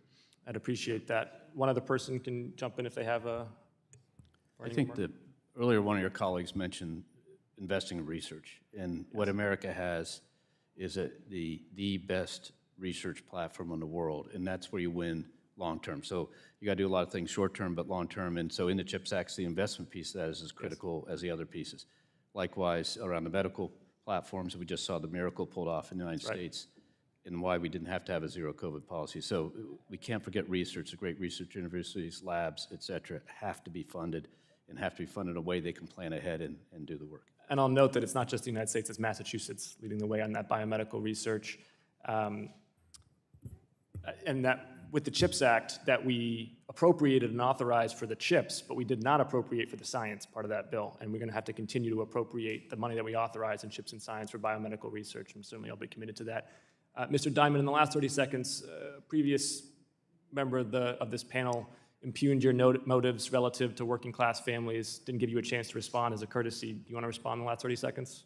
I'd appreciate that. One other person can jump in if they have a. I think that earlier one of your colleagues mentioned investing in research. And what America has is the best research platform in the world, and that's where you win long-term. So you got to do a lot of things short-term, but long-term. And so in the CHIPS Act, the investment piece of that is as critical as the other pieces. Likewise, around the medical platforms, we just saw the miracle pulled off in the United States, and why we didn't have to have a zero COVID policy. So we can't forget research. The great research universities, labs, et cetera, have to be funded, and have to be funded in a way they can plan ahead and do the work. And I'll note that it's not just the United States, it's Massachusetts leading the way on that biomedical research. And that with the CHIPS Act, that we appropriated and authorized for the chips, but we did not appropriate for the science part of that bill. And we're going to have to continue to appropriate the money that we authorize in chips and science for biomedical research, and certainly I'll be committed to that. Mr. Diamond, in the last 30 seconds, previous member of this panel impugned your motives relative to working class families, didn't give you a chance to respond as a courtesy. Do you want to respond in the last 30 seconds?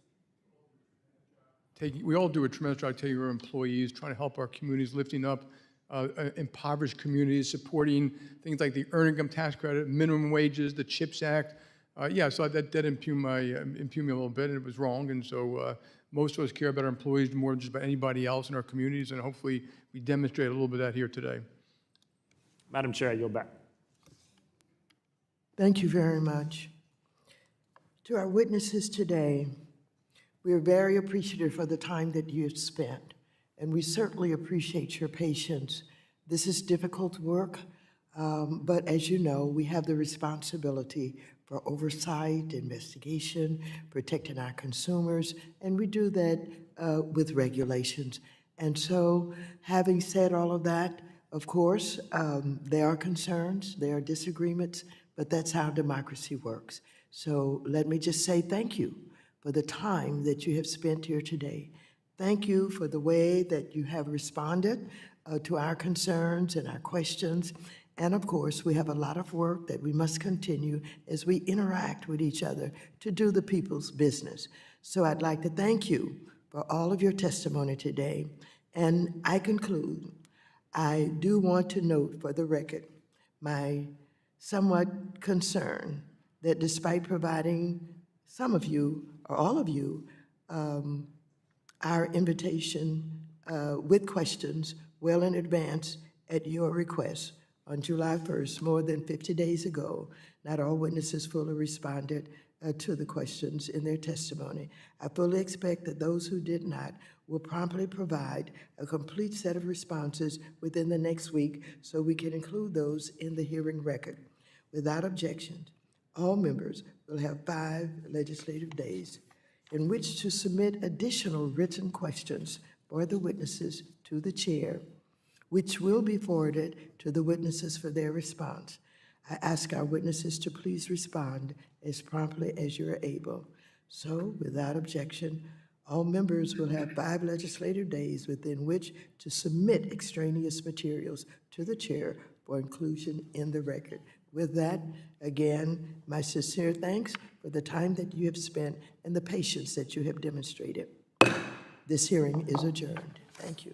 We all do a tremendous job taking our employees, trying to help our communities, lifting up impoverished communities, supporting things like the earned income tax credit, minimum wages, the CHIPS Act. Yeah, so that impugned me a little bit, and it was wrong. And so most of us care about our employees more than just about anybody else in our communities, and hopefully we demonstrate a little bit of that here today. Madam Chair, I yield back. Thank you very much. To our witnesses today, we are very appreciative for the time that you have spent, and we certainly appreciate your patience. This is difficult work, but as you know, we have the responsibility for oversight, investigation, protecting our consumers, and we do that with regulations. And so, having said all of that, of course, there are concerns, there are disagreements, but that's how democracy works. So let me just say thank you for the time that you have spent here today. Thank you for the way that you have responded to our concerns and our questions. And of course, we have a lot of work that we must continue as we interact with each other to do the people's business. So I'd like to thank you for all of your testimony today. And I conclude, I do want to note for the record my somewhat concern that despite providing some of you, or all of you, our invitation with questions well in advance at your request on July 1st, more than 50 days ago, not all witnesses fully responded to the questions in their testimony. I fully expect that those who did not will promptly provide a complete set of responses within the next week so we can include those in the hearing record. Without objection, all members will have 5 legislative days in which to submit additional written questions for the witnesses to the chair, which will be forwarded to the witnesses for their response. I ask our witnesses to please respond as promptly as you are able. So, without objection, all members will have 5 legislative days within which to submit extraneous materials to the chair for inclusion in the record. With that, again, my sincere thanks for the time that you have spent and the patience that you have demonstrated. This hearing is adjourned. Thank you.